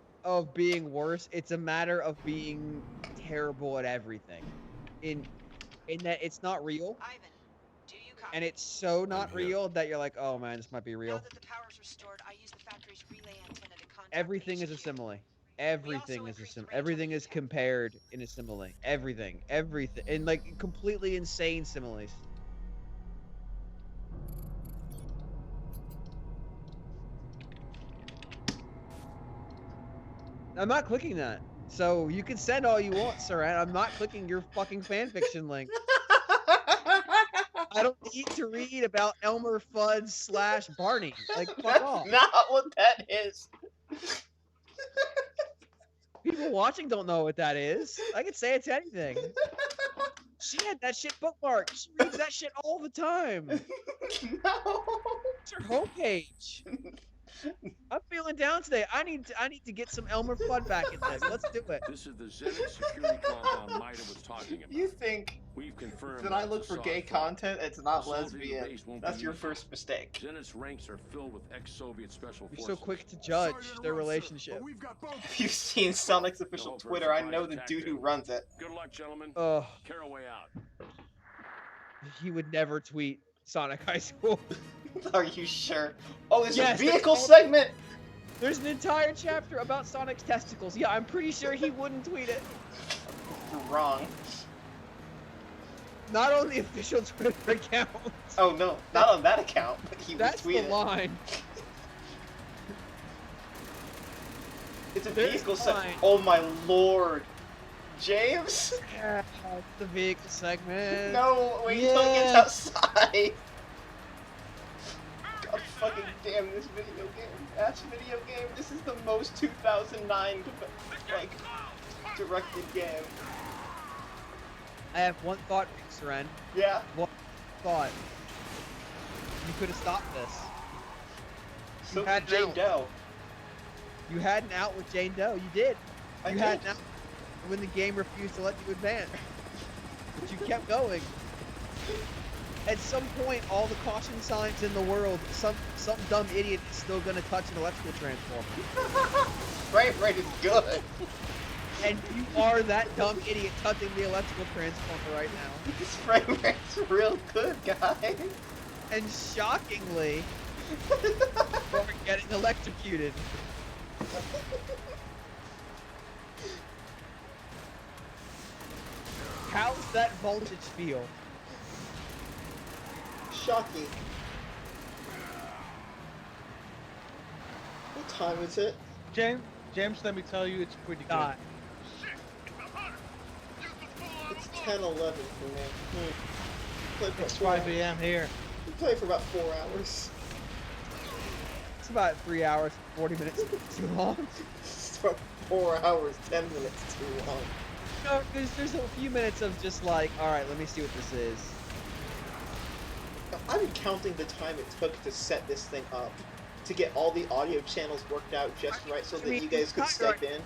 being worse. It's a matter of being terrible at everything. In that it's not real. Ivan, do you copy? And it's so not real that you're like, oh man, this might be Now real. that the power's restored, I use the factory's relay antenna to contact Everything is a HQ. simile. Everything is compared in a simile. Everything, and like completely insane similes. I'm not clicking that. So you can send all you want, Syrenne. I'm not clicking your fucking fanfiction link. I don't need to read about Elmer Fudd / Barney. Like, fuck That's off. not what that is. People watching don't know what that is. I can say it to anything. She had that shit bookmarked. She reads that shit all the time. No. It's her homepage. I'm feeling down today. I need to get some Elmer Fudd back in this. Let's do it. This is the Zenit security compound Mida was talking about. You think We've confirmed Did I look for gay content? It's not lesbian. That's your first mistake. Zenith's ranks are filled with ex-Soviet special You're forces. so quick to judge their relationship. If you've seen Sonic's official Twitter, I know the dude who runs it. Good luck, gentlemen. Caraway out. He would never tweet Sonic High School. Are you sure? Oh, there's a vehicle segment! There's an entire chapter about Sonic's testicles. Yeah, I'm pretty sure he wouldn't tweet it. You're wrong. Not on the official Twitter account. Oh no, not on that account, but he would tweet it. That's the line. It's a vehicle segment. Oh my lord. James? Yeah, the vehicle segment. No, wait until it gets outside. God fucking damn this video game. That's video game. This is the most 2009 like directed game. I have one thought, Syrenne. Yeah. One thought. You could have stopped this. So did Jane Doe. You had an out with Jane Doe. You did. I You had an out when the game refused to let you advance. But you kept going. At some point, all the caution signs in the world, some dumb idiot is still going to touch an electrical transformer. Frame rate is good. And you are that dumb idiot touching the electrical transformer right now. This frame rate's real good, guys. And shockingly, we're getting electrocuted. How's that voltage feel? Shocking. What time is it? James, let me tell you, it's pretty good. It's 10:11 for me. It's 5 a.m. here. We play for about 4 hours. It's about 3 hours, 40 minutes too long. It's about 4 hours, 10 minutes too long. No, there's a few minutes of just like, alright, let me see what this is. I've been counting the time it took to set this thing up. To get all the audio channels worked out just right so that you guys could step in.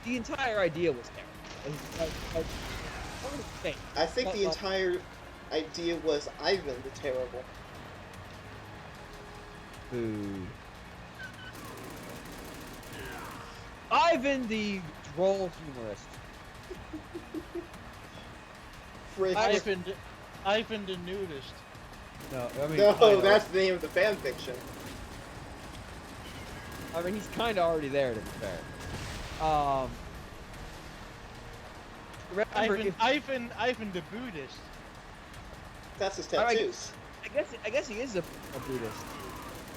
The entire idea was terrible. I think the entire idea was Ivan the Terrible. Boo. Ivan the droll humorist. Ivan the nudist. No, I mean, no, that's the name of the fan fiction. I mean, he's kind of already there, to be fair. Ivan the Buddhist. That's his tattoos. I guess he is a Buddhist.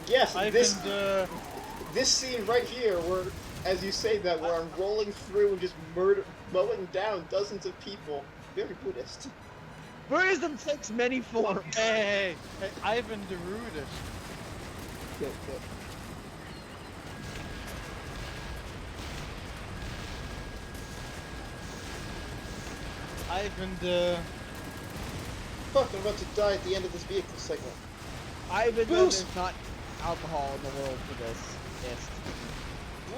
Yes, this scene right here, where, as you say that, where I'm rolling through and just mowing down dozens of people, very Buddhist. Buddhism takes many forms. Hey, Ivan the Rudist. Good. Ivan the... Fuck, I'm about to die at the end of this vehicle segment. Ivan, there's not alcohol in the world for this. Yes.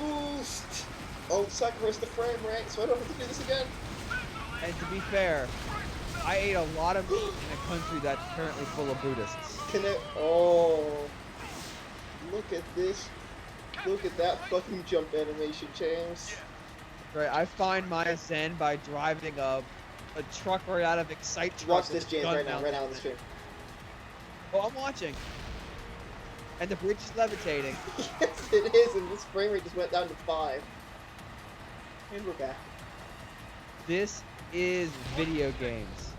Boost! Oh, sacrifice the frame rate so I don't have to do this again. And to be fair, I ate a lot of meat in a country that's currently full of Buddhists. Oh. Look at this. Look at that fucking jump animation, James. Right, I find my zen by driving a truck right out of Excite Truck. Watch this, James, right now on the stream. Oh, I'm watching. And the bridge is levitating. Yes, it is, and this frame rate just went down to 5. And we're back. This is video games.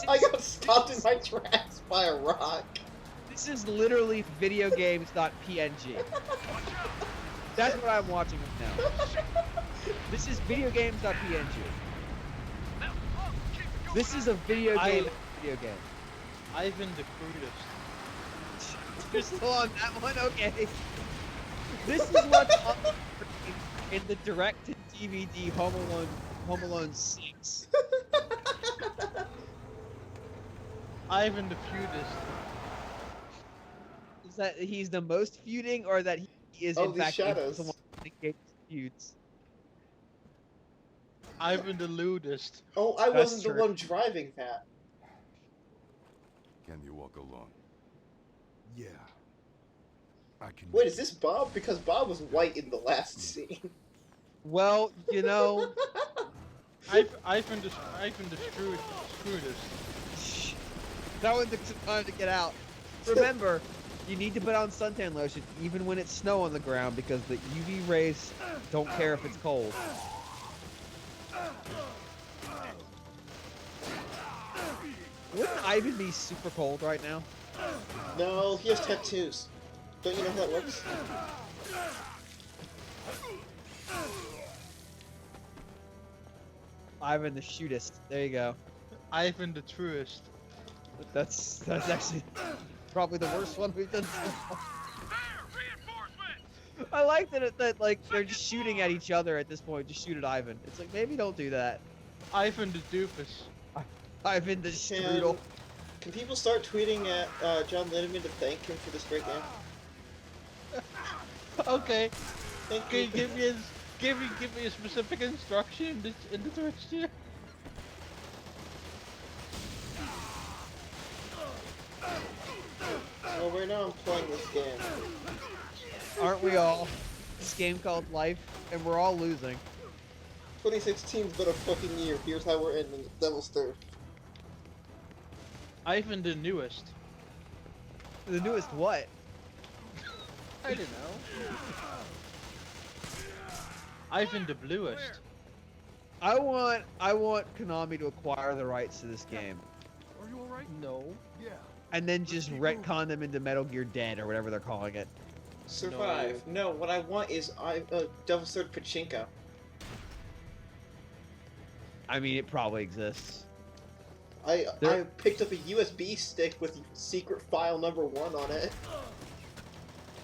I got stopped in my tracks by a rock. This is literally videogames.png. That's what I'm watching right now. This is videogames.png. This is a video game. Ivan the Crudist. You're still on that one? Okay. This is what's on in the direct-to-DVD Home Alone 6. Ivan the Feudist. Is that he's the most feuding, or that he is in fact the one that engages feuds? Ivan the lewdest. Oh, I That's wasn't the true. one driving that. Can you walk alone? Yeah. I can. Wait, is this Bob? Because Bob was white in the last scene. Well, you know, Ivan the screwdest. that was the time to get out. Remember, you need to put on suntan lotion even when it's snow on the ground because the UV rays don't care if it's cold. Wouldn't Ivan be super cold right now? No, he has tattoos. Don't you know how that works? Ivan the shootist. There you go. Ivan the truest. That's actually probably the worst one we've done so far. I like that like they're just shooting at each other at this point. Just shoot at Ivan. It's like maybe don't do that. Ivan the doofus. Ivan the strudel. Can people start tweeting at John Linneman to thank him for this great game? Okay. Thank Can you. you give me a specific instruction in the Twitch here? Well, right now I'm playing this game. Aren't we all? This game called Life, and we're all losing. 2016's been a fucking year. Here's how we're ending it. Devil's Third. Ivan the newest. The newest what? I don't know. Ivan the bluest. I want Konami to acquire the rights to this game. Are you alright? No. Yeah. And then just retcon them into Metal Gear Dead or whatever they're calling it. Survive. No, what I want is Devil's Third Pachinko. I mean, it probably exists. I picked up a USB stick with secret file number 1 on it.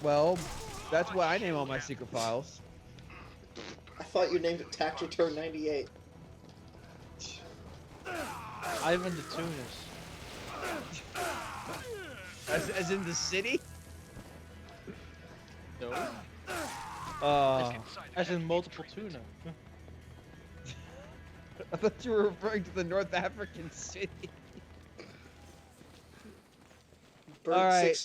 Well, that's what I name all my secret files. I thought you named it Tax Return 98. Ivan the Tunis. As in the city? No. As in multiple tuna. I thought you were referring to the North African city. Bert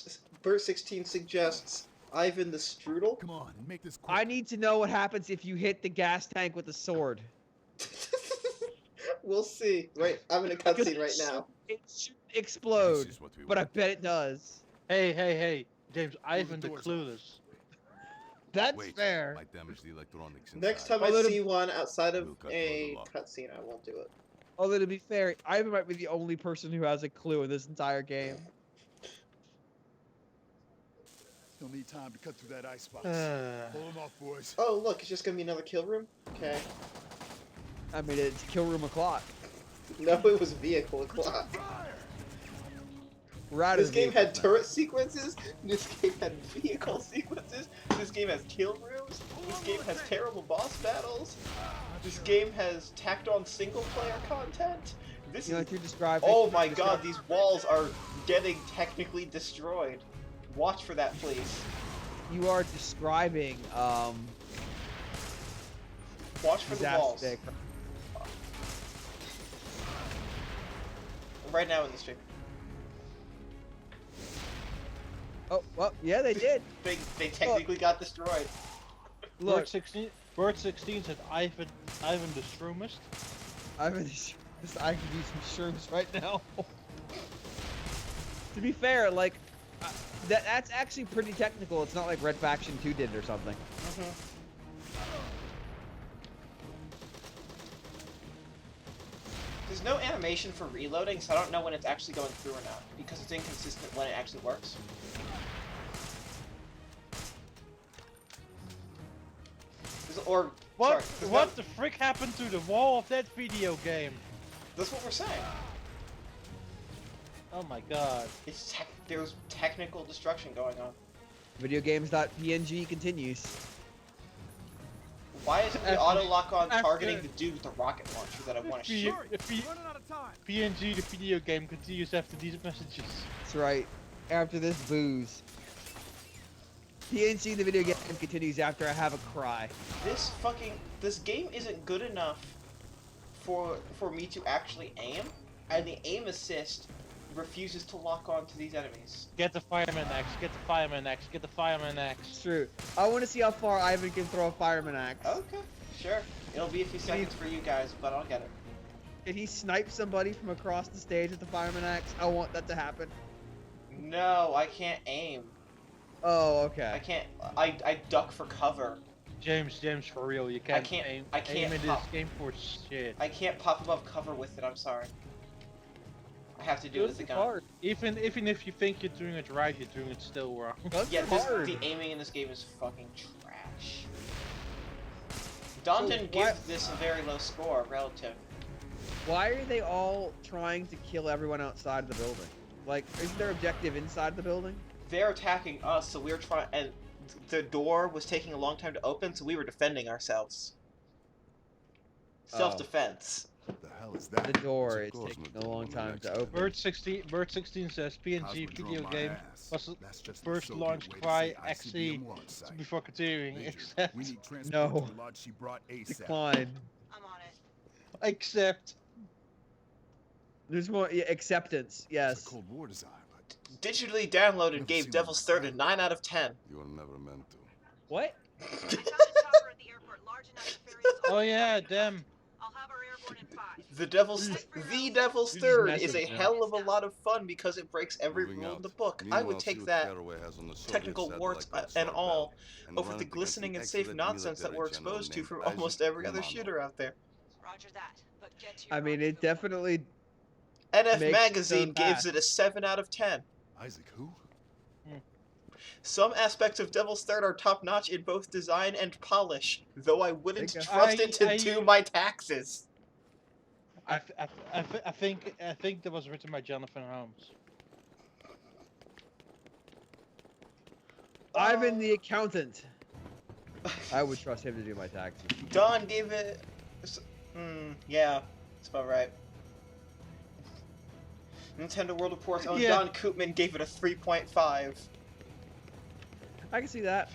16 suggests Ivan the Strudel. Come on, make this quick. I need to know what happens if you hit the gas tank with a sword. We'll see. Right, I'm in a cutscene right now. It should explode, but I bet it does. Hey, James, Ivan the clueless. That's fair. Might damage the electronics Next time I see one outside of a cutscene, I won't do it. Although to be fair, Ivan might be the only person who has a clue in this entire game. You'll need time to cut through that icebox. Pull them off, boys. Oh, look, it's just gonna be another kill room? Okay. I mean, it's kill room o'clock. No, it was vehicle o'clock. This game had turret sequences, this game had vehicle sequences, this game has kill rooms, this game has terrible boss battles, this game has tacked on single player content. This You know what you're describing? Oh my god, these walls are getting technically destroyed. Watch for that, please. You are describing, Watch for the walls. disaster. Right now in the stream. Oh, well, yeah, they did. They technically got destroyed. Look, Bert 16 said Ivan the Shroomiest. I can use some shrooms right now. To be fair, like, that's actually pretty technical. It's not like Red Faction 2 did or something. There's no animation for reloading, so I don't know when it's actually going through or not, because it's inconsistent when it actually works. Or What the frick happened to the wall of that video game? That's what we're saying. Oh my god. There's technical destruction going on. Videogames.png continues. Why isn't the auto lock on targeting the dude with the rocket launcher that I want to shoot? PNG the video game continues after these messages. That's right. After this booze. PNG the video game continues after I have a cry. This game isn't good enough for me to actually aim, and the aim assist refuses to lock on to these enemies. Get the fireman axe. Get the fireman axe. Get the fireman axe. It's true. I want to see how far Ivan can throw a fireman axe. Okay, sure. It'll be a few seconds for you guys, but I'll get it. Can he snipe somebody from across the stage with the fireman axe? I want that to happen. No, I can't aim. Oh, okay. I can't. I duck for cover. James, for real, you can't aim. I can't aim in pop. this game for shit. I can't pop above cover with it. I'm sorry. I have to do it with the gun. Hard. Even if you think you're doing it right, you're doing it still wrong. Yeah, the aiming in this game is fucking trash. Don didn't give this a very low score relative. Why are they all trying to kill everyone outside of the building? Like, isn't their objective inside the building? They're attacking us, so we were trying, and the door was taking a long time to open, so we were defending ourselves. Self-defense. What the hell is that? The door is taking a long time to open. Bird 16 says PNG video game was first launched by XE before continuing, except no. Decline. I'm on it. Except there's more acceptance. Yes. Cold War design, but digitally downloaded gave Devil's Third a 9 out of 10. you were never meant to. What? I found a chopper at the airport large enough to ferry us all. oh yeah, damn. I'll have our airborne in 5. The Devil's Third is a hell of a lot of fun because it breaks every rule in the book. I would take that, technical warts and all, over the glistening and safe nonsense that we're exposed to from almost every other shooter out there. Roger that. But get to your I mean, it definitely. NF Magazine gives it a 7 out of 10. Isaac, who? Some aspects of Devil's Third are top-notch in both design and polish, though I wouldn't trust it to do my taxes. I think that was written by Jonathan Holmes. Ivan the accountant. I would trust him to do my taxes. Don gave it. Yeah, that's about right. Nintendo World Report's own Don Koopman gave it a 3.5. I can see that.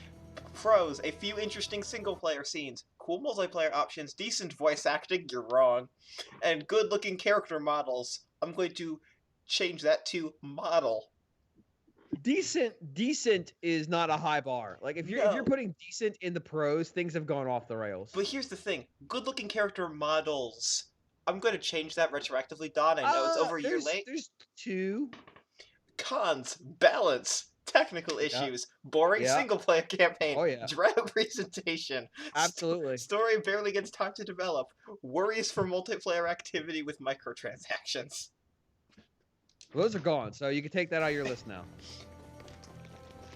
Pros: a few interesting single-player scenes, cool multiplayer options, decent voice acting, you're wrong, and good-looking character models. I'm going to change that to model. Decent is not a high bar. Like if you're putting decent in the pros, things have gone off the rails. But here's the thing: good-looking character models. I'm going to change that retroactively, Don. I know it's over a year late. There's 2 cons: balance. Technical issues, boring single-player campaign, drab presentation, absolutely, story barely gets time to develop, worries for multiplayer activity with microtransactions. Those are gone, so you can take that out of your list now.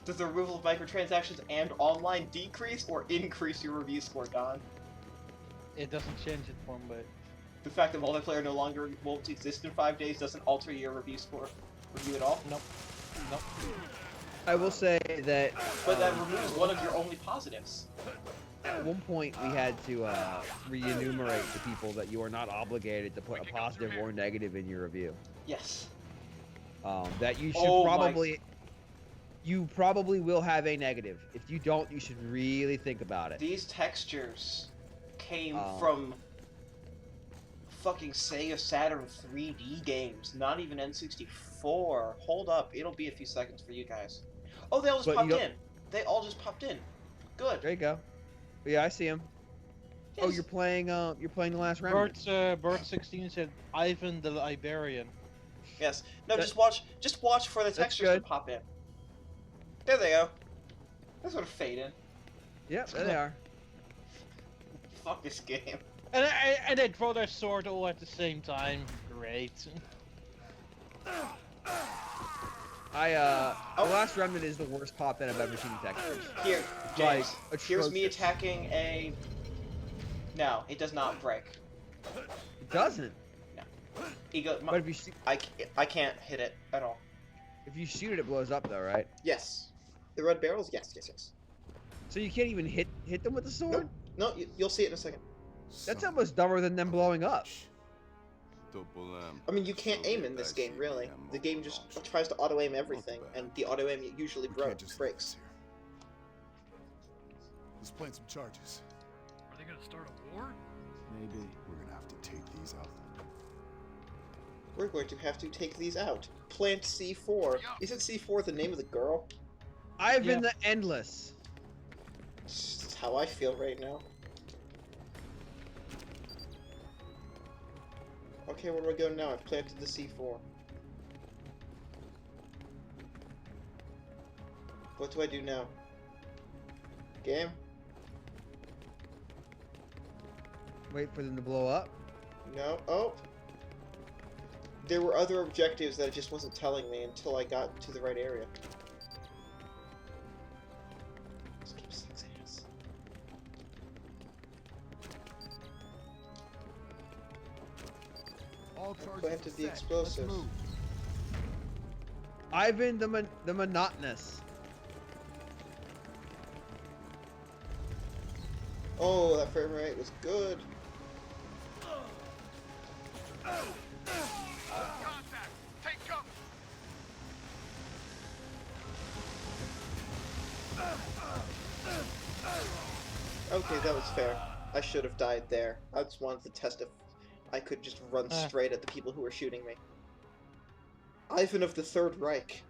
Does the removal of microtransactions and online decrease or increase your review score, Don? It doesn't change it one bit. The fact that multiplayer no longer won't exist in 5 days doesn't alter your review at all? Nope. I will say that. But that removes one of your only positives. At one point, we had to re-enumerate the people that you are not obligated to put a positive or negative in your review. Yes. That you should probably. You probably will have a negative. If you don't, you should really think about it. These textures came from fucking Sega Saturn 3D games, not even N64. Hold up, it'll be a few seconds for you guys. Oh, they all just popped in. They all just popped in. Good. There you go. Yeah, I see him. Yes. Oh, you're playing the last round. Bird 16 said Ivan the Liberian. Yes. No, just watch for the textures to pop in. There they go. They sort of fade in. Yep, there they are. Fuck this game. And they draw their sword all at the same time. Great. The Last Remnant is the worst pop in I've ever seen in textures. Here, James. Here's me attacking a. No, it does not break. It doesn't. No. But if you shoot... I can't hit it at all. If you shoot it, it blows up though, right? Yes. The red barrels. Yes. So you can't even hit them with the sword? No, you'll see it in a second. That's almost dumber than them blowing up. I mean, you can't aim in this game, really. The game just tries to auto-aim everything, and the auto-aim usually breaks. Let's plant some charges. Are they gonna start a war? Maybe. We're gonna have to take these out. We're going to have to take these out. Plant C4. Isn't C4 the name of the girl? Ivan the Endless. That's how I feel right now. Okay, where do I go now? I've planted the C4. What do I do now? Game? Wait for them to blow up? No. Oh! There were other objectives that it just wasn't telling me until I got to the right area. This game sucks ass. I planted the explosives. Ivan the Monotonous. Oh, that frame rate was good. Contact! Take cover! Okay, that was fair. I should have died there. I just wanted to test if I could just run straight at the people who were shooting me. Ivan of the Third Reich.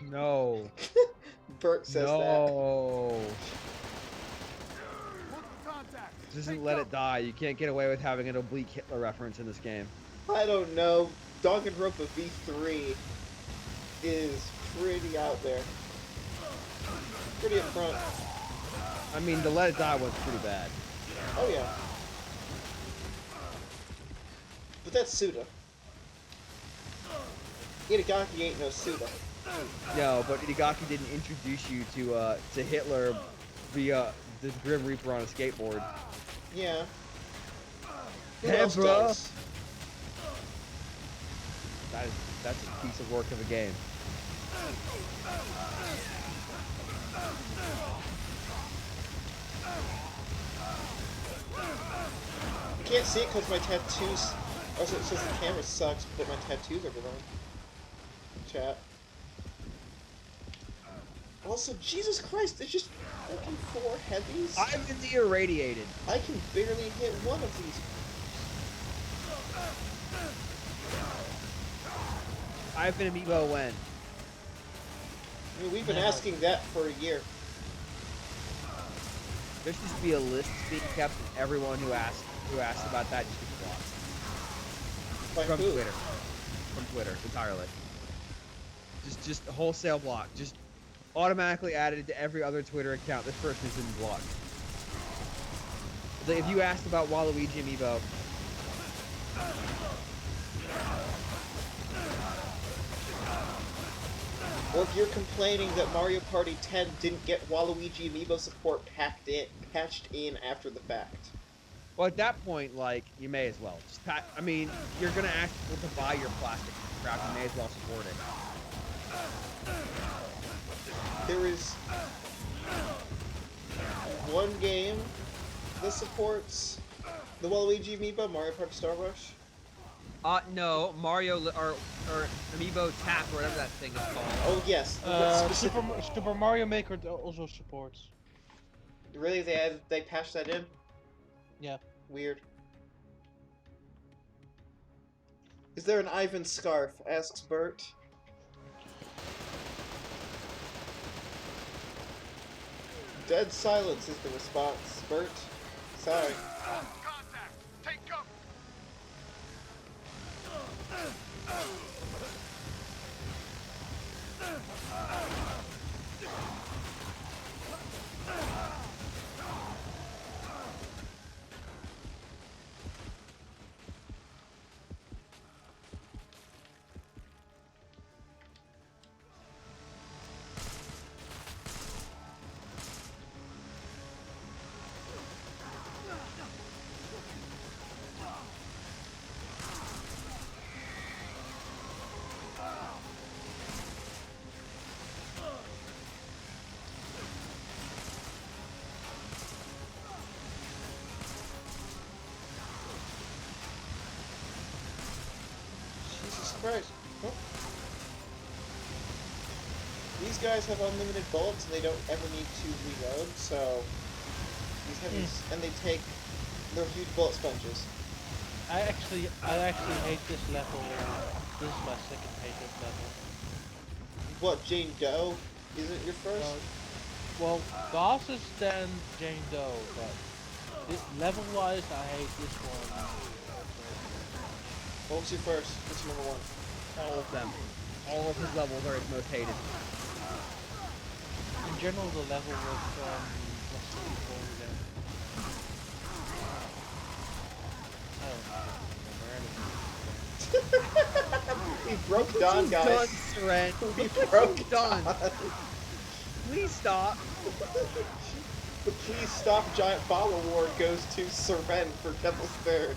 No. Bert says no. Just let it die. You can't get away with having an oblique Hitler reference in this game. that. I don't know. Danganronpa V3 is pretty out there. Pretty up front. I mean, the Let It Die one's pretty bad. Oh yeah. But that's Suda. Itagaki ain't no Suda. No, but Itagaki didn't introduce you to Hitler via the Grim Reaper on a skateboard. Yeah. Who Hey, else bro. does? That's a piece of work of a game. You can't see it because my tattoos. Also, it says the camera sucks, but my tattoos are glowing. Chat. Also, Jesus Christ, there's just fucking 4 heavies. I'm in the irradiated. I can barely hit one of these. I've been amiibo when. I mean, we've been asking that for a year. There should just be a list being kept of everyone who asked about that just gets blocked. By From who? Twitter. From Twitter entirely. Just a wholesale block. Just automatically added to every other Twitter account. This person has been blocked. Like, if you asked about Waluigi amiibo, Or if you're complaining that Mario Party 10 didn't get Waluigi amiibo support patched in after the fact. well, at that point, like, you may as well. Just I mean, you're gonna ask people to buy your plastic crap. You may as well support it. There is one game that supports the Waluigi amiibo, Mario Party Star Rush. No, Mario or Amiibo Tap or whatever that thing is called. Oh yes. Super Mario Maker also supports. Really, they patched that in? Yeah. Weird. Is there an Ivan scarf? Asks Bert. Dead silence is the response. Bert, sorry. Contact! Take cover! Jesus Christ. Oh. These guys have unlimited bullets and they don't ever need to reload, so these heavies, and they take They're huge bullet sponges. I actually hate this level. This is my second hated level. What, Jane Doe isn't your first? Well, bosses then Jane Doe, but level-wise, I hate this one. What's your first? What's your number one? All of them. All of his levels are his most hated. In general, the level with what's the name again? We broke Don, guys. Done, Syrenne. We broke Don. Please stop. The Please Stop Giant Bomb Award goes to Syrenne for Devil's Third.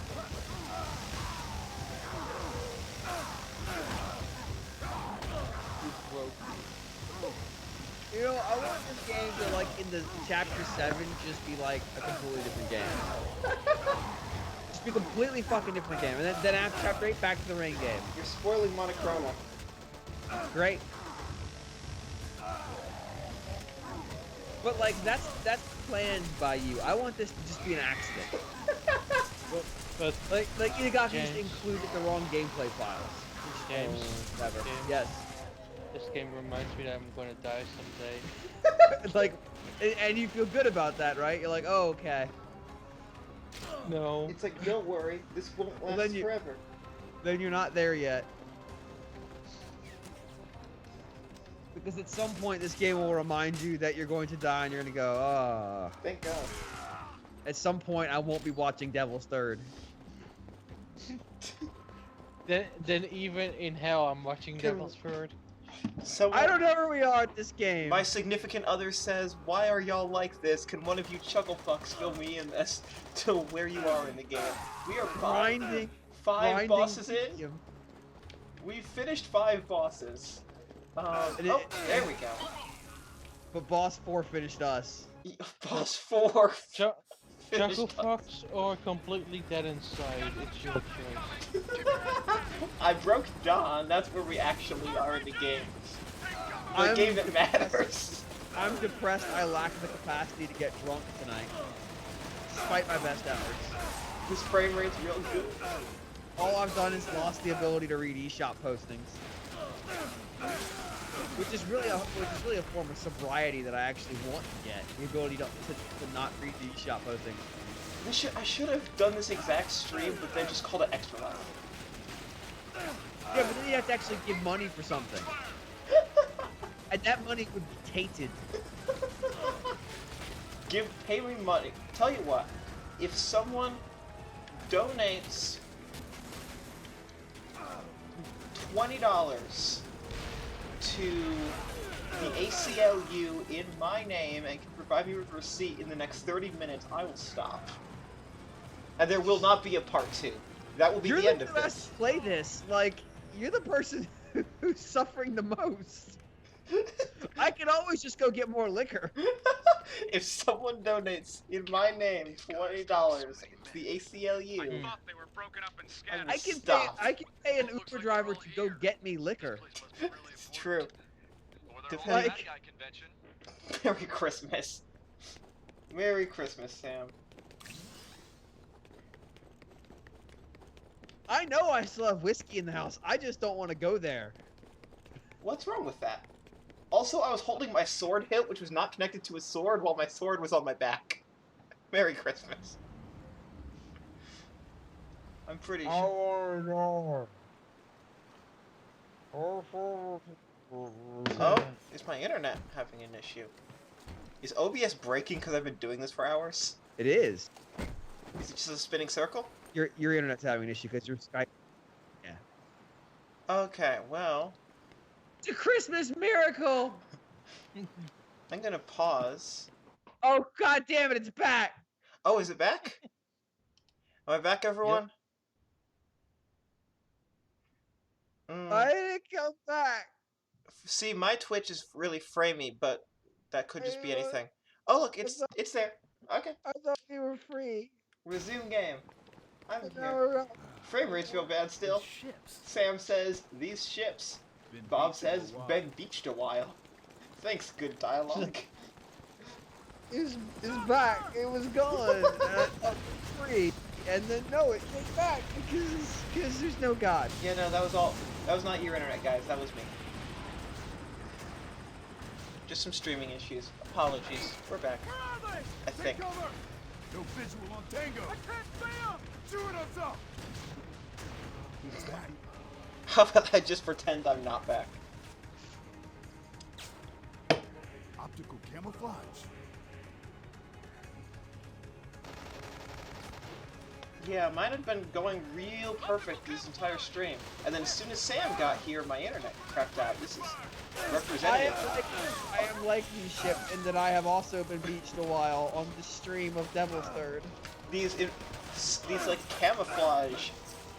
You know, I want this game to, like, in the Chapter 7, just be, like, a completely different game. Just be a completely fucking different game. And then after Chapter 8, back to the rain game. You're spoiling Monochroma. Great. But, like, that's planned by you. I want this to just be an accident. But like Inagaki just included the wrong gameplay files. James, Never. James, Yes. This game reminds me that I'm gonna die someday. Like, and you feel good about that, right? You're like, oh, okay. No. It's like, don't worry, this won't last forever. Then you're not there yet. Because at some point, this game will remind you that you're going to die, and you're gonna go, ah. Thank God. At some point, I won't be watching Devil's Third. Then even in hell, I'm watching Devil's Third. I don't know where we are at this game. My significant other says, why are y'all like this? Can one of you chucklefucks fill me in as to where you are in the game? We are grinding. Five bosses in. We've finished 5 bosses. Oh, there we go. But boss 4 finished us. Boss 4 Chucklefucks or completely dead inside, it's your choice. I broke Don, that's where we actually are in the game. The game that matters. I'm depressed I lack the capacity to get drunk tonight. Despite my best efforts. This frame rate's real good. All I've done is lost the ability to read eShop postings. Which is really a form of sobriety that I actually want to get. The ability to not read the eShop postings. I should have done this exact stream, but then just called it Extra Life. Yeah, but then you have to actually give money for something. And that money would be tainted. Pay me money. Tell you what, if someone donates $20 to the ACLU in my name and can provide me with a receipt in the next 30 minutes, I will stop. And there will not be a part 2. That will be the end of this. Let's play this. Like, you're the person who's suffering the most. I can always just go get more liquor. If someone donates in my name $20 to the ACLU, I can pay an Uber driver to go get me liquor. It's true. Like, Merry Christmas. Merry Christmas, Sam. I know I still have whiskey in the house. I just don't want to go there. What's wrong with that? Also, I was holding my sword hilt, which was not connected to a sword, while my sword was on my back. Merry Christmas. I'm pretty sure. Oh, is my internet having an issue? Is OBS breaking because I've been doing this for hours? It is. Is it just a spinning circle? Your internet's having an issue because your Skype. Yeah. Okay, well. It's a Christmas miracle! I'm gonna pause. Oh, god damn it, it's back! Oh, is it back? Am I back, everyone? Yep. Why did it come back? See, my Twitch is really framey, but that could just be anything. Oh, look, it's there. Okay. I thought you were free. Resume game. I'm here. Frame rate's real bad still. Sam says, these ships. Bob says, been beached a while. Thanks, good dialogue. It's back. It was gone. free, and then no, it came back because there's no God. Yeah, no, that was all. That was not your internet, guys. That was me. Just some streaming issues. Apologies. We're back. I think. No visual on Tango. I can't see him. Shoot us up. Who's that? How about I just pretend I'm not back? Optical camouflage. Yeah, mine had been going real perfect this entire stream, and then as soon as Sam got here, my internet crapped out. This is representative. I am like these ships in that I have also been beached a while on the stream of Devil's Third. These like camouflage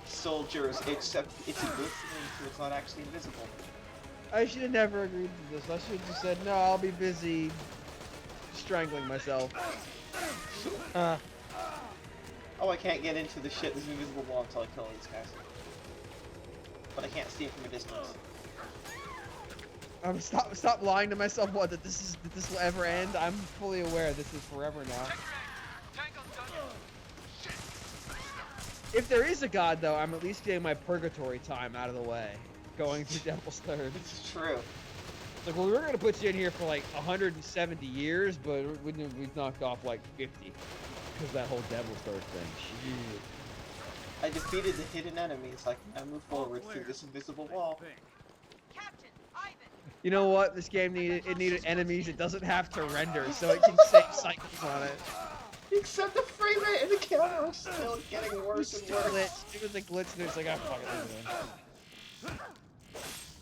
soldiers, except it's glistening, so it's not actually invisible. I should have never agreed to this. I should have just said, no, I'll be busy strangling myself. Oh, I can't get into the shit. There's an invisible wall until I kill these guys. But I can't see it from a distance. Stop lying to myself. What? That this will ever end? I'm fully aware this is forever now. If there is a God, though, I'm at least getting my purgatory time out of the way. Going through Devil's Third. It's true. Like, well, we were gonna put you in here for like 170 years, but we've knocked off like 50. Because that whole Devil's Third thing. Shit. I defeated the hidden enemies. I can now move forward through this invisible wall. You know what? This game needed enemies it doesn't have to render, so it can save cycles on it. Except the frame rate and the camera are still getting worse and worse. It was a glitch and it's like, oh, fuck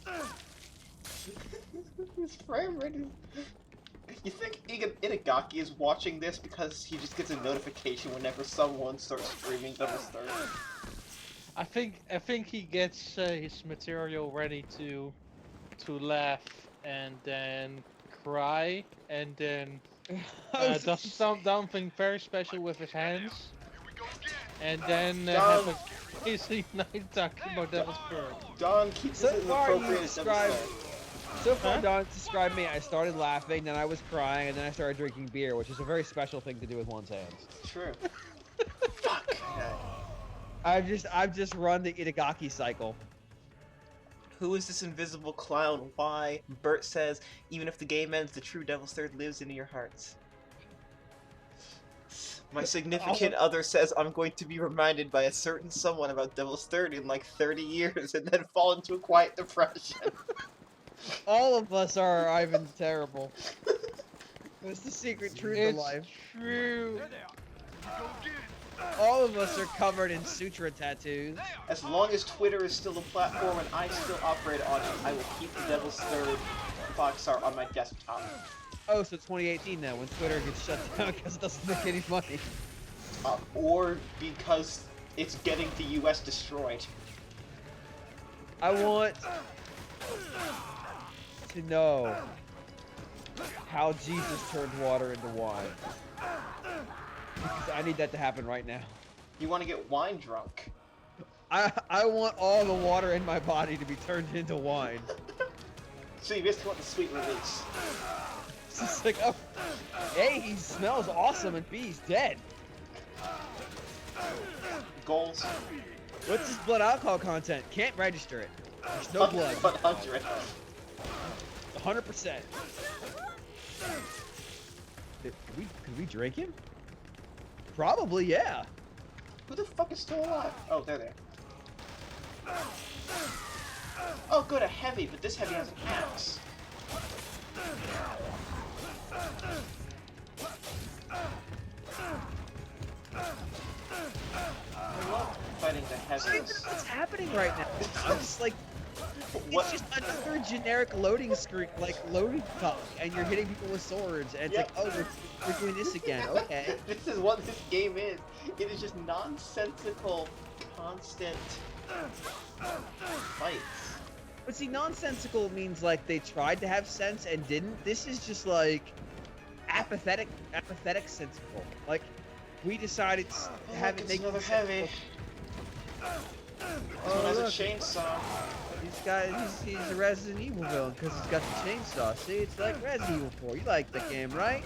it. This frame rate is... You think Itagaki is watching this because he just gets a notification whenever someone starts streaming Devil's Third? I think he gets his material ready to laugh and then cry and then does something very special with his hands and then have a crazy night talking about Devil's Third. Don keeps it appropriate as Devil's Third. So far, Don described me. I started laughing, then I was crying, and then I started drinking beer, which is a very special thing to do with one's hands. True. Fuck. I've just run the Itagaki cycle. Who is this invisible clown? Why? Bert says, even if the game ends, the true Devil's Third lives in your hearts. My significant other says I'm going to be reminded by a certain someone about Devil's Third in like 30 years and then fall into a quiet depression. All of us are Ivan Terrible. That's the secret truth of life. True. All of us are covered in sutra tattoos. As long as Twitter is still a platform and I still operate on it, I will keep the Devil's Third box art on my desktop. Oh, so 2018 now, when Twitter gets shut down because it doesn't make any money. Or because it's getting the US destroyed. I want to know how Jesus turned water into wine. Because I need that to happen right now. You want to get wine drunk? I want all the water in my body to be turned into wine. So you basically want the sweet release. It's just like, oh, A, he smells awesome, and B, he's dead. Goals. What's his blood alcohol content? Can't register it. There's no blood. 100. 100%. Could we drink him? Probably, yeah. Who the fuck is still alive? Oh, they're there. Oh, good, a heavy, but this heavy has an axe. I love fighting the heavies. What's happening right now? I'm just like, it's just another generic loading screen, like loading cup, and you're hitting people with swords, and it's like, oh, we're doing this again, okay. This is what this game is. It is just nonsensical, constant fights. But see, nonsensical means like they tried to have sense and didn't. This is just like apathetic sensical. Like, we decided to have it make another heavy. This one has a chainsaw. This guy, he's a Resident Evil villain because he's got the chainsaw. See, it's like Resident Evil 4. You like the game, right?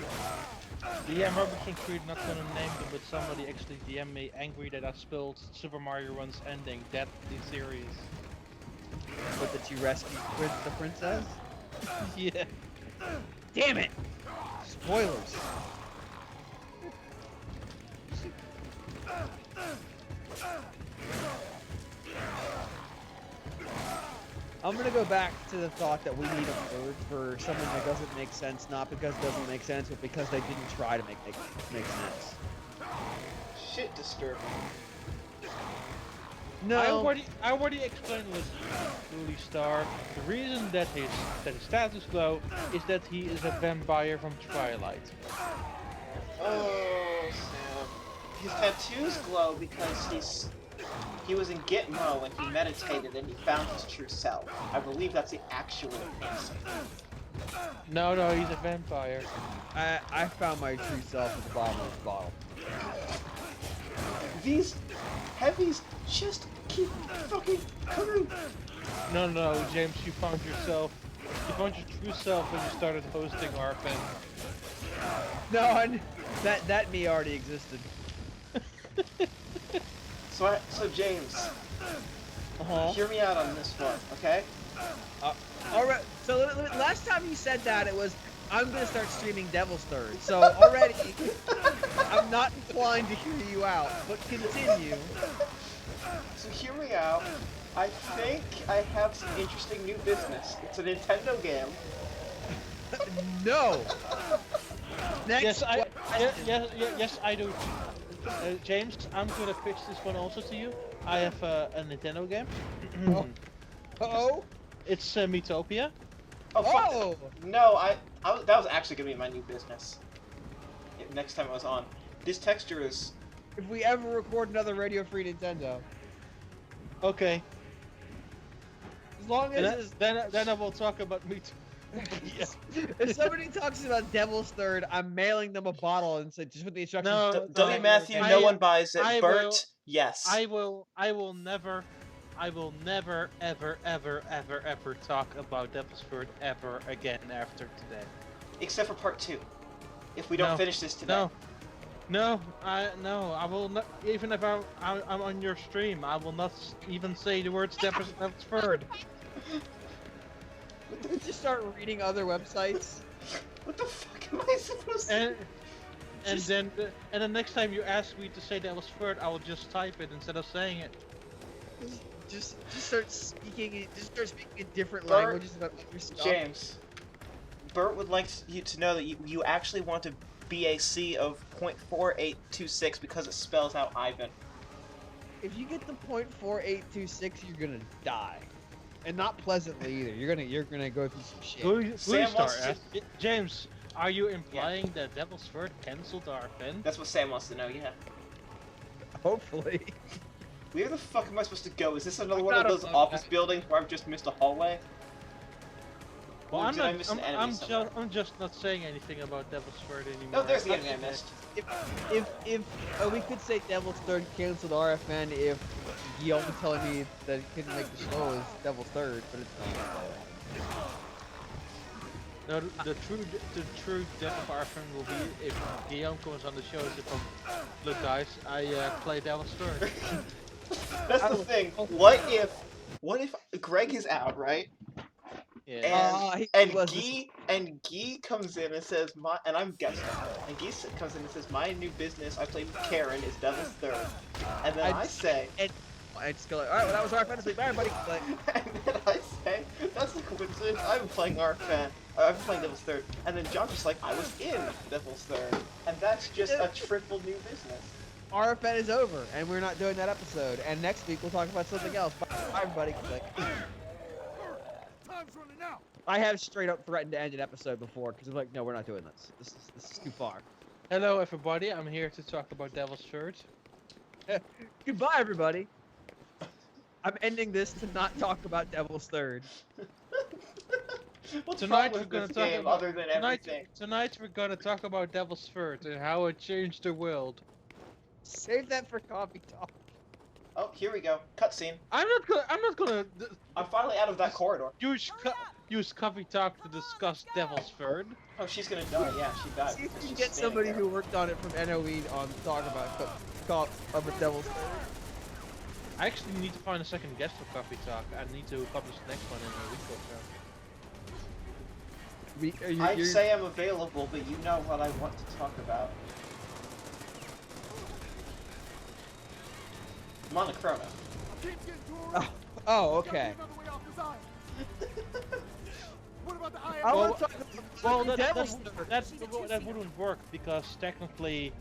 DM Robinson Creed, not gonna name them, but somebody actually DM me angry that I spilled Super Mario Run's ending, deadly serious. But that you rescued the princess? Yeah. Damn it! Spoilers. I'm gonna go back to the thought that we need a third for something that doesn't make sense, not because it doesn't make sense, but because they didn't try to make sense. Shit disturbing. No. I already explained with Lily Star. The reason that his status glow is that he is a vampire from Twilight. Oh, Sam. His tattoos glow because he was in Gitmo when he meditated and he found his true self. I believe that's the actual answer. No, he's a vampire. I found my true self at the bottom of the bottle. These heavies just keep fucking coming. No, James, you found your true self when you started hosting RFN. No, that me already existed. So James, hear me out on this one, okay? All right. So last time you said that, it was I'm gonna start streaming Devil's Third. So already, I'm not inclined to hear you out. But continue. So hear me out. I think I have some interesting new business. It's a Nintendo game. No. Next. Yes, I do. James, I'm gonna pitch this one also to you. I have a Nintendo game. Uh-oh. It's Metopia. Oh! No, that was actually gonna be my new business. Next time I was on. This texture is... If we ever record another Radio Free Nintendo. Okay. As long as... Then I will talk about Metopia. Yes. If somebody talks about Devil's Third, I'm mailing them a bottle and say just with the instructions. No, W. Matthew, no one buys it. Bert, yes. I will never, ever talk about Devil's Third ever again after today. Except for part 2. If we don't finish this today. No, I will not. Even if I'm on your stream, I will not even say the words Devil's Third. Did you start reading other websites? What the fuck am I supposed to? And then next time you ask me to say Devil's Third, I will just type it instead of saying it. Just start speaking. Just start speaking in different languages about your stuff. James, Bert would like you to know that you actually want a BAC of .4826 because it spells out Ivan. If you get the .4826, you're gonna die. And not pleasantly either. You're gonna go through some shit. Sam wants to... James, are you implying that Devil's Third cancelled our pen? That's what Sam wants to know. Yeah. Hopefully. Where the fuck am I supposed to go? Is this another one of those office buildings where I've just missed a hallway? Well, I'm just not saying anything about Devil's Third anymore. No, there's the enemy I missed. If we could say Devil's Third canceled RFN if Guillaume telling me that he couldn't make the show is Devil's Third, but it's not. No, the true death of RFN will be if Guillaume comes on the show and says, look guys, I play Devil's Third. That's the thing. What if Greg is out, right? Yeah. And Guy comes in and says and I'm guessing. And Guy comes in and says my new business I play with Karen is Devil's Third. And then I say I just go like, alright, well that was RFN, bye everybody. Like, and then I say, that's a coincidence, I'm playing RFN. I'm playing Devil's Third. And then John's just like, I was in Devil's Third. And that's just a triple new business. RFN is over, and we're not doing that episode. And next week we'll talk about something else. Bye everybody. Click. Time's running out. I have straight up threatened to end an episode before because I'm like, no, we're not doing this. This is too far. Hello everybody, I'm here to talk about Devil's Third. Goodbye everybody. I'm ending this to not talk about Devil's Third. What's tonight wrong with we're gonna this talk game about, other than everything? Tonight we're gonna talk about Devil's Third and how it changed the world. Save that for coffee talk. Oh, here we go. Cutscene. I'm not gonna. I'm finally out of that corridor. Huge use coffee talk to discuss Devil's Third. Oh, she's gonna die. Yeah, she died. See if because you can she's get standing somebody there. who worked on it from NOE on talk about a Devil's Third. I actually need to find a second guest for coffee talk. I need to publish the next one in a week or so. I say I'm available, but you know what I want to talk about. Monochrono. Oh, okay. What about the I Well, want to talk about that wouldn't work because technically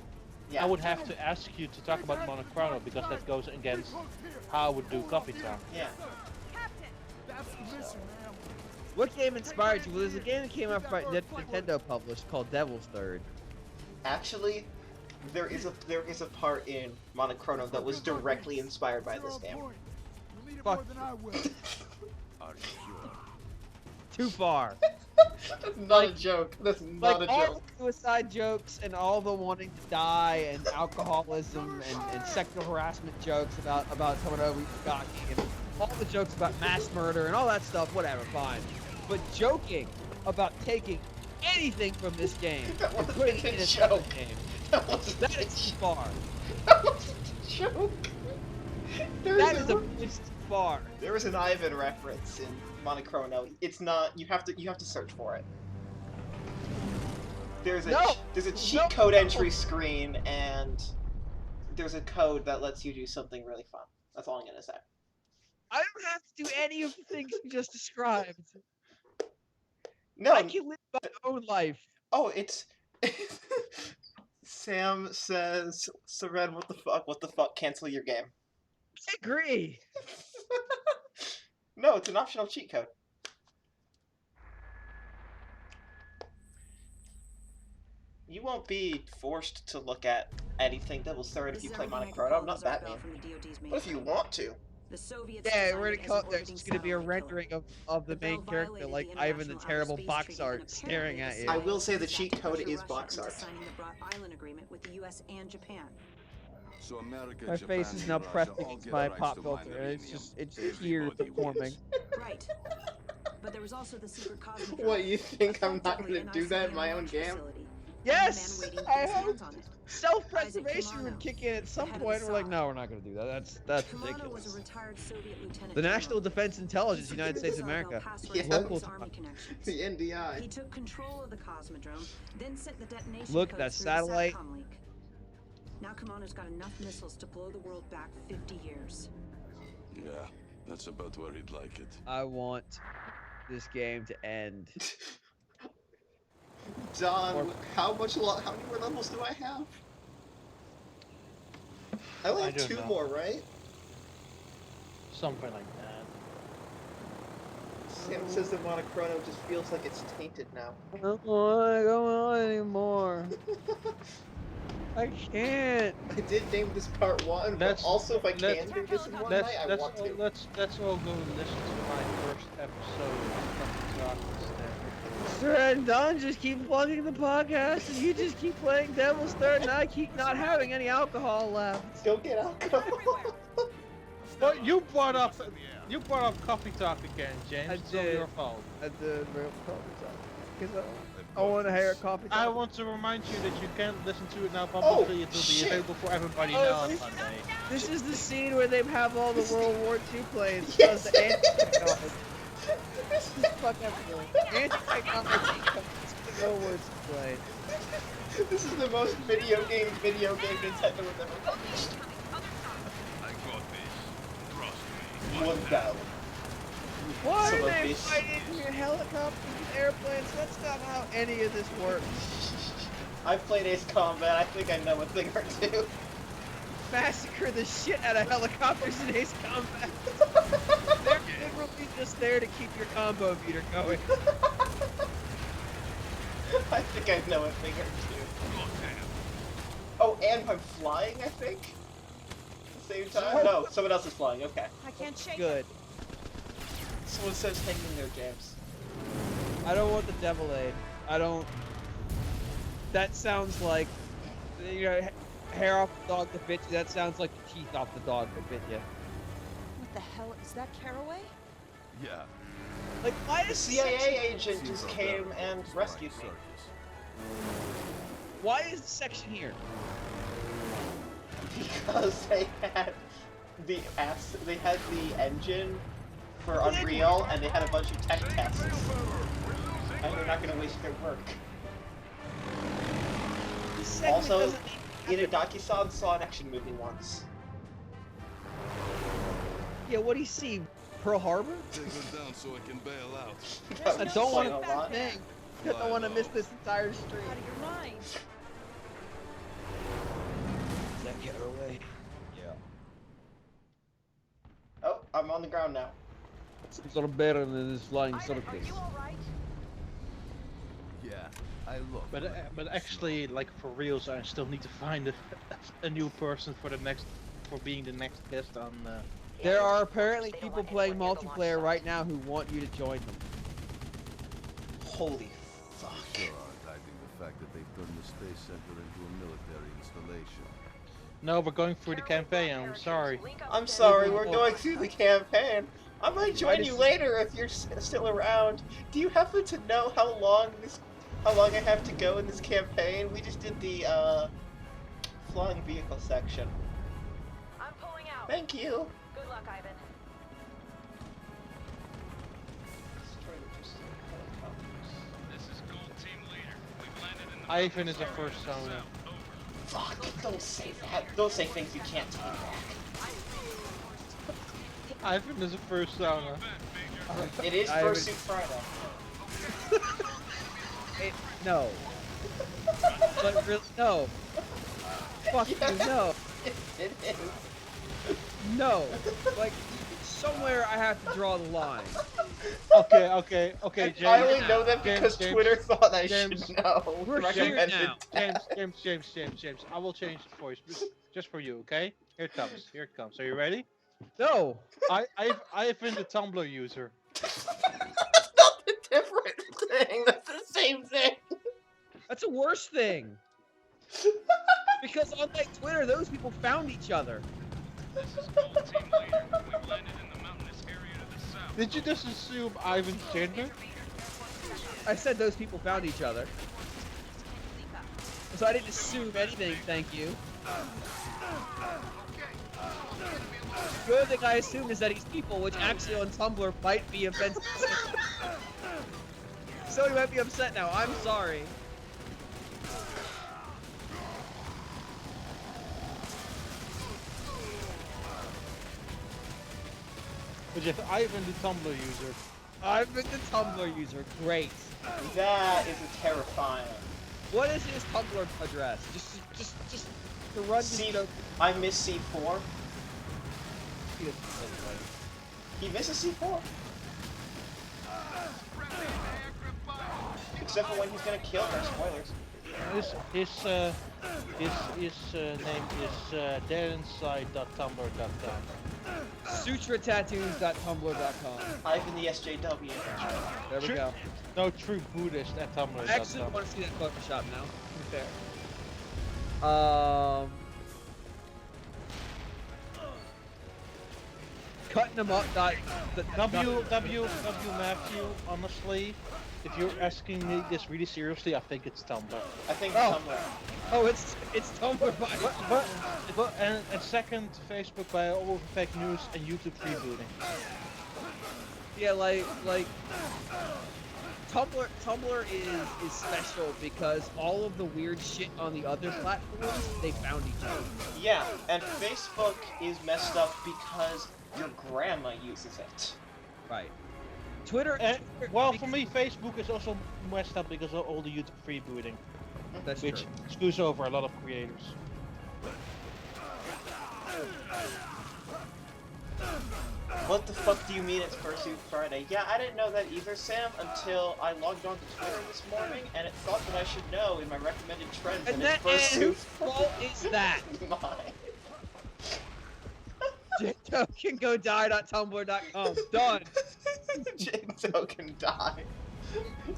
Yeah. I would have to ask you to talk about Monochrono because that goes against how I would do coffee talk. Yeah. That's the mission, man. What game inspired you? Well, there's a game that came out by Nintendo published called Devil's Third. Actually, there is a part in Monochrono that was directly inspired by this game. Fuck. Than I will. Too far. That's not a joke. That's not a all joke. the suicide jokes and all the wanting to die and alcoholism and sexual harassment jokes about someone over cocky and all the jokes about mass murder and all that stuff, whatever, fine. But joking about taking anything from this game and putting it in a joke game, that is too far. That wasn't a joke. That is a bridge too far. There was an Ivan reference in Monochrono. It's not. You have to search for it. There's a cheat code entry screen, and there's a code that lets you do something really fun. That's all I'm gonna say. I don't have to do any of the things you just described. No, I can live my own life. Oh, it's. Sam says, "Syrenne, what the fuck? What the fuck? Cancel your game." I agree. No, it's an optional cheat code. You won't be forced to look at anything Devil's Third if you play Monochrono. I'm not that mean. But if you want to. Yeah, we're gonna call there's just gonna be a rendering of the main character, like Ivan the Terrible box art staring at you. I will say the cheat code is box art. So America, My Japan, face is now and pressed Russia all against get my rights pop to filter, mine and uranium. it's They here exploit the forming. Right. But there was also the secret cosmic. What, you think I'm not gonna do that in my own game? Yes! I hope self-preservation would kick in at some point. We're like, no, we're not gonna do that. That's ridiculous. The National Defense Intelligence, United States of America. Yeah. Local to The NDI. He took control of the Cosmodrome, then sent the detonation Look, codes that through satellite. The Satcom leak. Now Kamano's got enough missiles to blow the world back 50 years. Yeah, that's about where he'd like it. I want this game to end. Don, how many more levels do I have? I only have don't 2 know. more, right? Something like that. Sam says that Monochrono just feels like it's tainted now. I don't want to go on anymore. I can't. I did name this part 1, but also if I can do this in one night, I want to. Let's all go and listen to my first episode of Coffee Talk instead. Sir and Don just keep plugging the podcast, and you just keep playing Devil's Third, and I keep not having any alcohol left. Go get alcohol. But you brought up Coffee Talk again, James. I It's all did. your fault. I did real Coffee Talk. Because I want to hear Coffee Talk. I want to remind you that you can't listen to it now publicly. It will be shit. available for everybody Oh, now on this- Monday. This is the scene where they have all the World War II planes. Yes. The anti-technology. Fuck everyone. Anti-technology comes to the World War II plane. This is the most video game Nintendo has ever published. I got this. Trust me. One battle. Why Some are of they this- fighting your helicopters and airplanes? That's not how any of this works. I've played Ace Combat, I think I know a thing or two. Massacre the shit out of helicopters in Ace Combat. They're literally just there to keep your combo meter going. I think I know a thing or two. Oh, and I'm flying, I think? At the same time? No, someone else is flying, okay. I can't shake Good. Someone says hang in there, James. I don't want the Devil Aid. I don't... That sounds like... You know, hair off the dog that bit you. That sounds like the teeth off the dog that bit you. What the hell? Is that Caraway? Yeah. Like, why The is CIA agent just came and rescued me. Why is the section here? Because they had the engine for Unreal, and they had a bunch of tech tests, and they're not going to waste their work. Also, Itadaki-san saw an action movie once. Yeah, what do you see? Pearl Harbor? Take her down so I can bail out. I don't want to. I don't want to miss this entire stream. Out of your mind. Does that get her away? Yeah. Oh, I'm on the ground now. Seems a little better than this flying circus. Are you all right? Yeah, I look. But actually, like for reals, I still need to find a new person for being the next guest on. There are apparently people playing multiplayer right now who want you to join them. Holy fuck. Sure aren't hiding the fact that they've turned the space center into a military installation. No, we're going through the campaign. I'm sorry. I'm sorry, we're going through the campaign. I might join you later if you're still around. Do you happen to know how long I have to go in this campaign? We just did the flying vehicle section. I'm pulling out. Thank you. Good luck, Ivan. This is Gold Team Leader. We've landed in the Ivan is the first zone. Fuck, don't say that. Don't say things you can't take back. Ivan is the first zone. It is Fursuit Friday. No. But really, no. Fuck you, no. It is. No. Like, somewhere I have to draw the line. Okay, James. I only know that because James, Twitter thought I James, should know. We're here now. James. I will change the voice just for you, okay? Here it comes. Are you ready? No. I've been the Tumblr user. That's not a different thing. That's the same thing. That's a worse thing. Because unlike Twitter, those people found each other. This is Gold Team Leader. We've landed in the mountainous area to the south. Did you just assume Ivan's gender? I said those people found each other. So I didn't assume anything, thank you. The only thing I assumed is that he's people, which actually on Tumblr might be offensive. So he might be upset now, I'm sorry. But yes, Ivan the Tumblr user. I've been the Tumblr user, great. That is terrifying. What is his Tumblr address? Just to run the I miss C4. He misses C4. Except for when he's gonna kill her. Spoilers. His name is deadinside.tumblr.com. Sutratattoos.tumblr.com. Ivan the SJW. There we go. No, true Buddhist at Tumblr.com. I actually want to see that Photoshop now, to be fair. Cutting them up. W Matthew, honestly, if you're asking me this really seriously, I think it's Tumblr. I think Tumblr. Oh, it's Tumblr by but and second, Facebook by all fake news and YouTube rebooting. Yeah, like Tumblr is special because all of the weird shit on the other platforms, they found each other. Yeah, and Facebook is messed up because your grandma uses it. Right. Twitter. Well, for me, Facebook is also messed up because of all the YouTube freebooting, which screws over a lot of creators. What the fuck do you mean it's Fursuit Friday? Yeah, I didn't know that either, Sam, until I logged on to Twitter this morning, and it thought that I should know in my recommended trends, and it's Fursuit. Whose fault is that? Mine. JTokenGoDie.tumblr.com. Done. JToken die.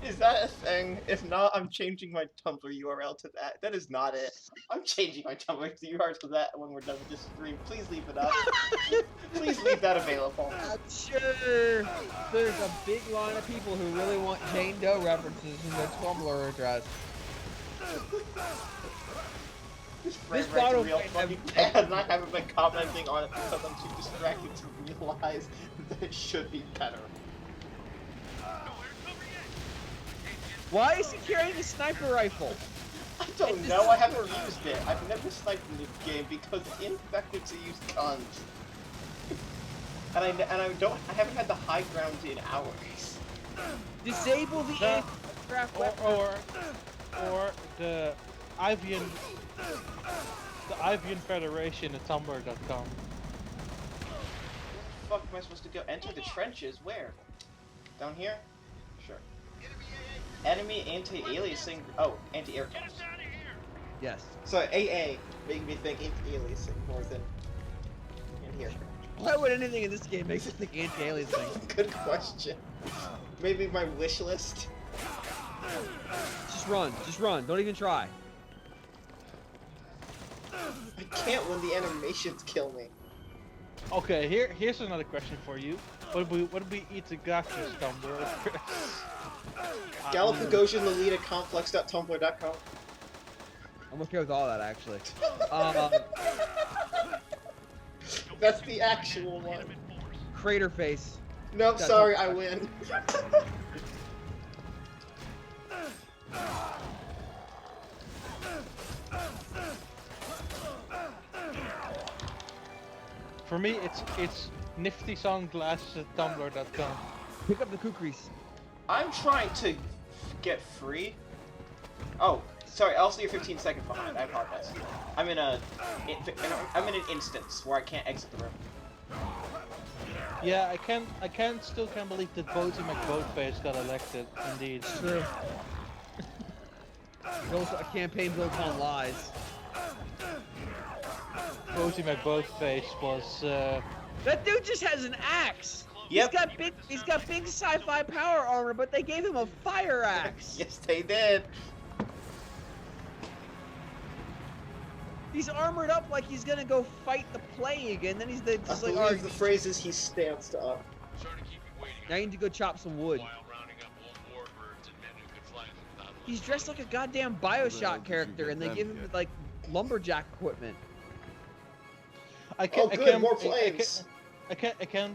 Is that a thing? If not, I'm changing my Tumblr URL to that. That is not it. I'm changing my Tumblr URL to that when we're done with this stream. Please leave it up. Please leave that available. I'm sure there's a big line of people who really want Jane Doe references in their Tumblr address. This frame rate's real fucking bad, and I haven't been commenting on it because I'm too distracted to realize that it should be better. Why is he carrying a sniper rifle? I don't know, I haven't used it. I've never sniped in this game because it's ineffective to use guns. And I haven't had the high ground in hours. Disable the anti-aircraft weapon. Or the Ivian Federation at Tumblr.com. Where the fuck am I supposed to go? Enter the trenches? Where? Down here? Sure. Enemy anti-aliasing. Oh, anti-aircraft. Yes. So AA making me think anti-aliasing more than anti-aircraft. Why would anything in this game make you think anti-aliasing? Good question. Maybe my wish list. Just run. Don't even try. I can't when the animations kill me. Okay, here's another question for you. What would be Itagaki's Tumblr? Galapagosian Lolita Complex.tumblr.com. I'm okay with all that, actually. That's the actual one. Crater face. Nope, sorry, I win. For me, it's nifty sunglasses at tumblr.com. Pick up the kukris. I'm trying to get free. Oh, sorry. Also, you're 15 seconds behind. I apologize. I'm in an instance where I can't exit the room. Yeah, I still can't believe that Boaty McBoatface got elected. Indeed. True. A campaign built on lies. Boaty McBoatface was. That dude just has an axe. Yep. He's got big sci-fi power armor, but they gave him a fire axe. Yes, they did. He's armored up like he's gonna go fight the plague, and then he's just I like, believe the phrase is he stanced up. now you need to go chop some wood. He's dressed like a goddamn BioShock character, and they give him like lumberjack equipment. I can't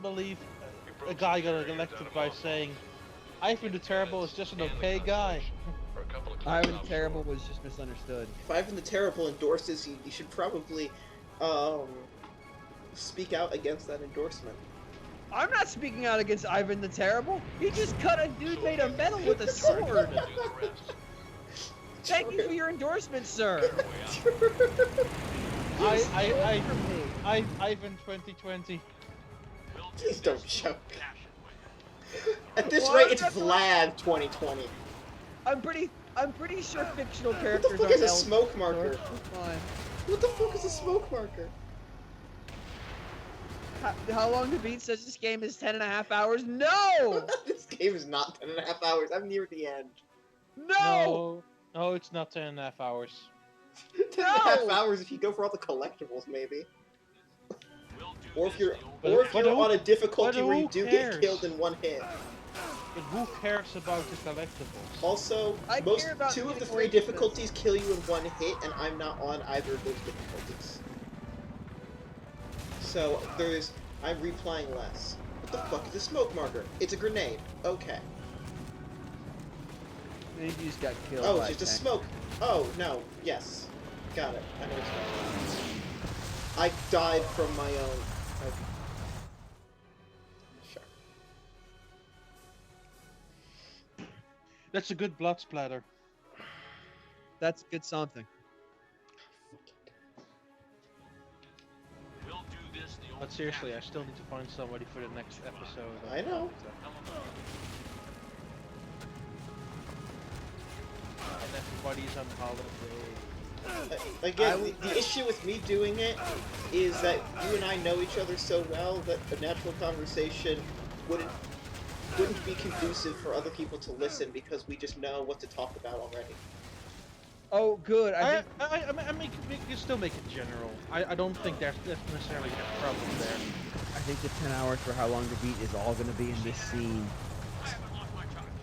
believe a guy got elected by saying Ivan the Terrible is just an okay guy. Ivan the Terrible was just misunderstood. If Ivan the Terrible endorses you, you should probably speak out against that endorsement. I'm not speaking out against Ivan the Terrible. He just cut a dude made of metal with a sword. Thank you for your endorsement, sir. Ivan 2020. Please don't joke. At this rate, it's Vlad 2020. I'm pretty sure fictional characters. What the fuck is a smoke marker? Fine. What the fuck is a smoke marker? How long to beat such this game is 10.5 hours? No! This game is not 10.5 hours. I'm near the end. No! No, it's not 10.5 hours. 10.5 hours if you go for all the collectibles, maybe. Or if you're on a difficulty where you do get killed in one hit. But who cares about the collectibles? Also, two of the 3 difficulties kill you in one hit, and I'm not on either of those difficulties. So I'm replaying less. What the fuck is a smoke marker? It's a grenade. Okay. Maybe you just got killed. Oh, it's just a smoke. Oh no. Yes. Got it. I know what's going on. I died from my own. Okay. Sure. That's a good blood splatter. That's good something. But seriously, I still need to find somebody for the next episode. I know. And everybody's on holiday. Again, the issue with me doing it is that you and I know each other so well that a natural conversation wouldn't wouldn't be conducive for other people to listen because we just know what to talk about already. Oh, good. I you still make it general. I don't think that's necessarily a problem there. I think the 10 hours for how long to beat is all going to be in this scene.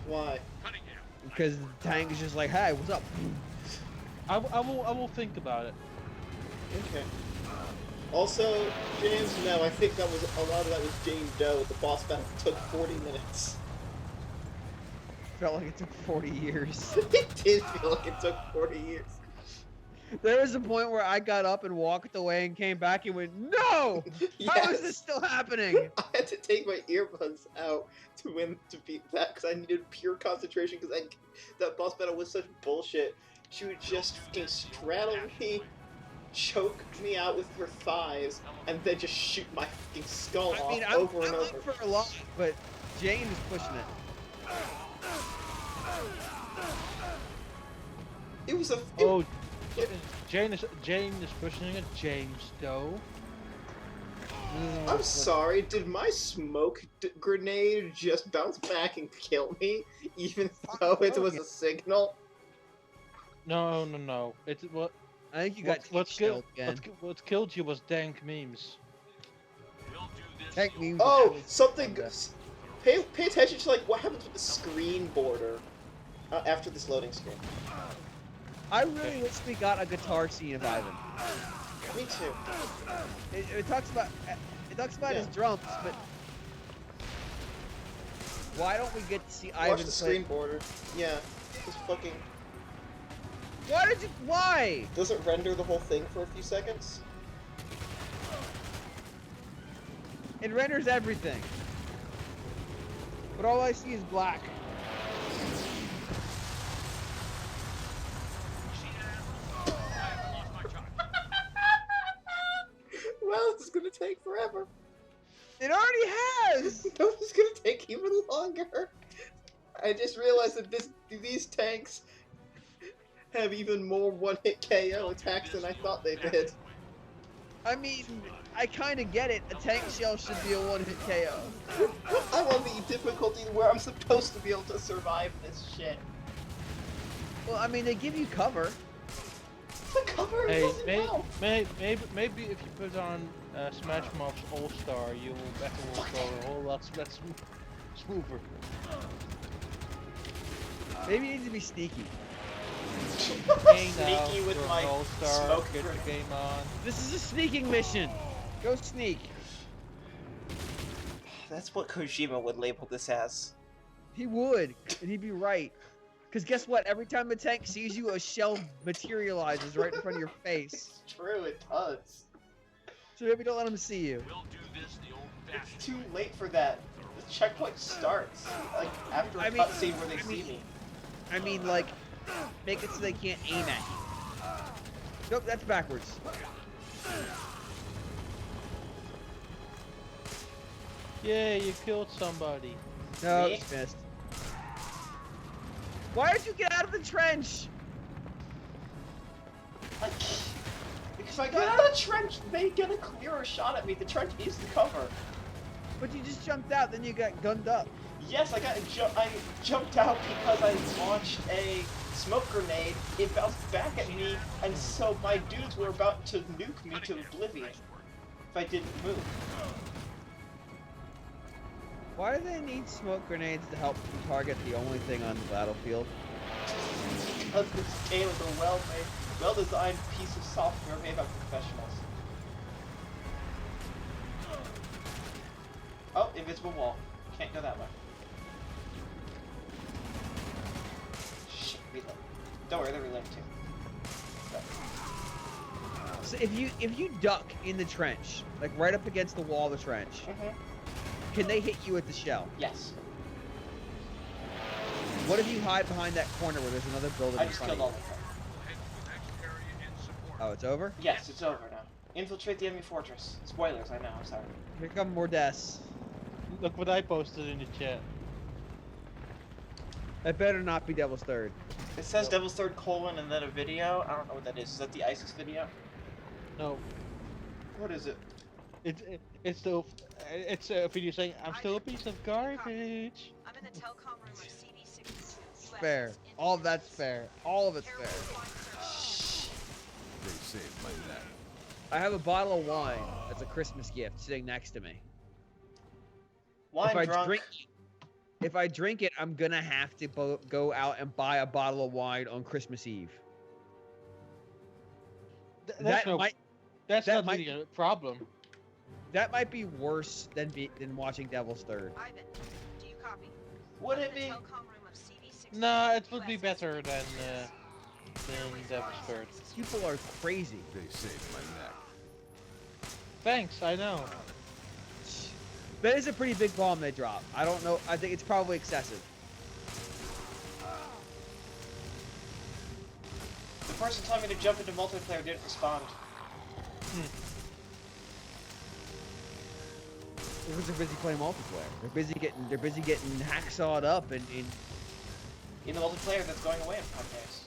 Why? Because the tank is just like, hey, what's up? I will think about it. Okay. Also, James, no, I think that was a lot of that was Jane Doe. The boss battle took 40 minutes. Felt like it took 40 years. It did feel like it took 40 years. There was a point where I got up and walked away and came back and went, no! Yes. How is this still happening? I had to take my earbuds out to beat that because I needed pure concentration because that boss battle was such bullshit. She would just fucking straddle me, choke me out with her thighs, and then just shoot my fucking skull off over and over. For a lot, but Jane is pushing it. It was a. Jane is pushing it. James Doe. I'm sorry. Did my smoke grenade just bounce back and kill me, even though it was a signal? No. It's what. I think you got what killed you was dank memes. Dank memes. Oh, something. Pay attention to like what happens with the screen border after this loading screen. I really wish we got a guitar scene of Ivan. Me too. It talks about his drums, but why don't we get to see Ivan Watch the screen border. Yeah, just fucking. Why? Does it render the whole thing for a few seconds? It renders everything. But all I see is black. Well, this is gonna take forever. It already has! No, it's gonna take even longer. I just realized that these tanks have even more one-hit KO attacks than I thought they did. I mean, I kind of get it. A tank shell should be a one-hit KO. I'm on the difficulty where I'm supposed to be able to survive this shit. Well, I mean, they give you cover. The cover doesn't help. Maybe if you put on Smash Mob's All-Star, you will go a whole lot smoother. Maybe you need to be sneaky. Sneaky with my smoke get the game on. This is a sneaking mission. Go sneak. That's what Kojima would label this as. He would, and he'd be right. Because guess what? Every time a tank sees you, a shell materializes right in front of your face. It's true, it does. So maybe don't let him see you. We'll do this the old-fashioned. It's too late for that. The checkpoint starts like after a cutscene where they see me. I mean, like, make it so they can't aim at you. Nope, that's backwards. Yeah, you killed somebody. No, it's missed. Why did you get out of the trench? Because I got out of the trench, they get a clearer shot at me. The trench is the cover. But you just jumped out, then you got gunned up. Yes, I jumped out because I launched a smoke grenade. It bounced back at me, and so my dudes were about to nuke me to oblivion if I didn't move. Why do they need smoke grenades to help them target the only thing on the battlefield? Because this game is a well-designed piece of software made by professionals. Oh, invisible wall. Can't go that way. Shit, reload. Don't worry, they're reloading too. So if you duck in the trench, like right up against the wall of the trench, can they hit you with the shell? Yes. What if you hide behind that corner where there's another building in front of you? I just killed all of them. Oh, it's over? Yes, it's over now. Infiltrate the enemy fortress. Spoilers, I know, I'm sorry. Here come more deaths. Look what I posted in the chat. That better not be Devil's Third. It says Devil's Third : and then a video. I don't know what that is. Is that the ISIS video? No. What is it? It's a video saying I'm still a piece of garbage. in the telecom room of CV62. Fair. All of that's fair. All of it's fair. They saved my neck. I have a bottle of wine as a Christmas gift sitting next to me. Wine drunk. If I drink it, I'm gonna have to go out and buy a bottle of wine on Christmas Eve. That's not really a problem. That might be worse than watching Devil's Third. Ivan, do you copy? Would it be? No, it would be better than Devil's Third. People are crazy. They saved my neck. Thanks, I know. That is a pretty big bomb they drop. I don't know. I think it's probably excessive. The person telling me to jump into multiplayer didn't respond. Because they're busy playing multiplayer. They're busy getting hacksawed up in the multiplayer that's going away in 5 days.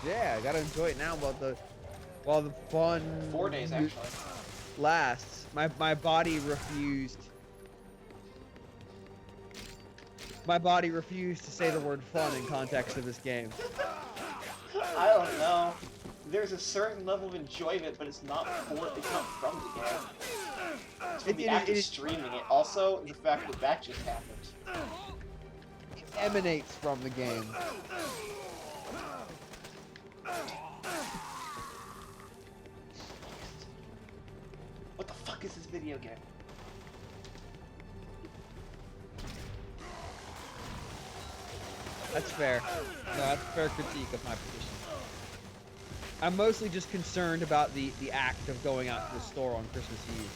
Yeah, I gotta enjoy it now while the fun 4 days actually lasts. My body refused. My body refused to say the word fun in context of this game. I don't know. There's a certain level of enjoyment, but it's not from the game. It's from the act of streaming it. Also, the fact that just happened. It emanates from the game. What the fuck is this video game? That's fair. No, that's a fair critique of my position. I'm mostly just concerned about the act of going out to the store on Christmas Eve.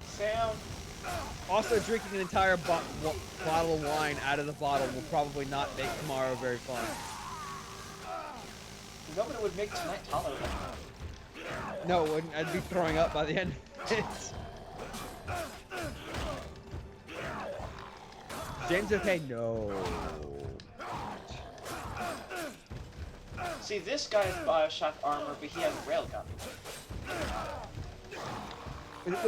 Sam. Also, drinking an entire bottle of wine out of the bottle will probably not make tomorrow very fun. Nobody would make tonight tolerable. No, it wouldn't. I'd be throwing up by the end of it. James, okay? No. See, this guy has Bioshock armor, but he has a railgun.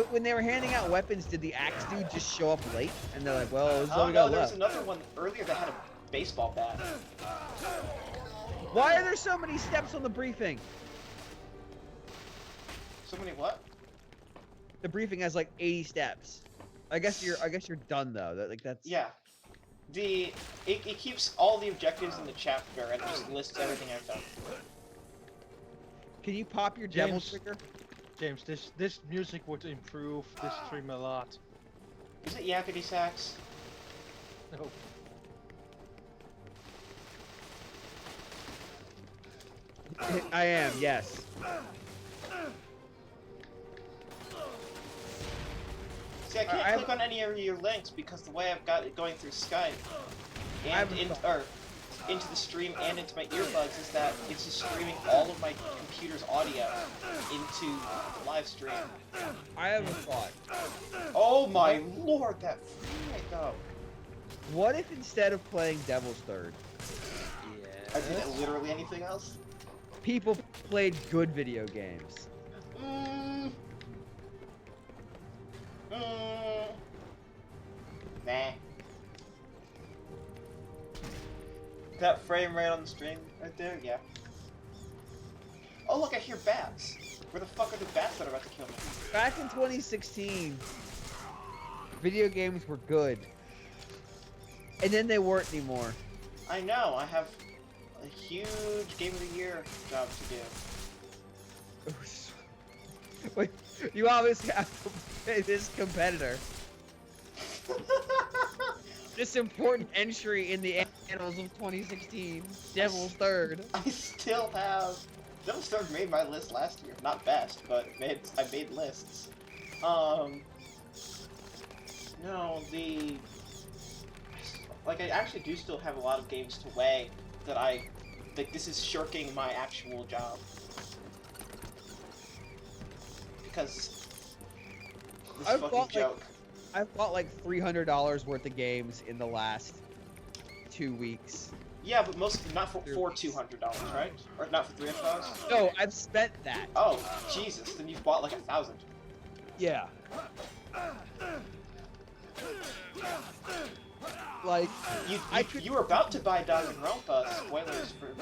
When they were handing out weapons, did the axe dude just show up late? And they're like, well, this is all we no, got there was left. another one earlier that had a baseball bat. Why are there so many steps on the briefing? So many what? The briefing has like 80 steps. I guess you're done though. That's yeah. It keeps all the objectives in the chapter and it just lists everything I've done. Can you pop your devil trigger? James, this music would improve this stream a lot. Is it Yakety Sax? No. I am, yes. See, I can't click on any of your links because the way I've got it going through Skype and into the stream and into my earbuds is that it's just streaming all of my computer's audio into the live stream. I have a thought. Oh my lord, that frame rate though. What if instead of playing Devil's Third, I did literally anything else? People played good video games? Nah. That frame rate on the stream right there, yeah. Oh look, I hear bats. Where the fuck are the bats that are about to kill me? Back in 2016, video games were good. And then they weren't anymore. I know, I have a huge Game of the Year job to do. Wait, you obviously have to play this competitor. This important entry in the annals of 2016, Devil's Third. I still have... Devil's Third made my list last year. Not best, but I made lists. No, like, I actually do still have a lot of games to weigh that this is shirking my actual job. Because this fucking joke. I've bought like $300 worth of games in the last 2 weeks. Yeah, but most of them not for $200, right? Or not for $300? No, I've spent that. Oh, Jesus! Then you've bought like 1,000. Yeah. Like, you were about to buy Danganronpa. Spoilers for.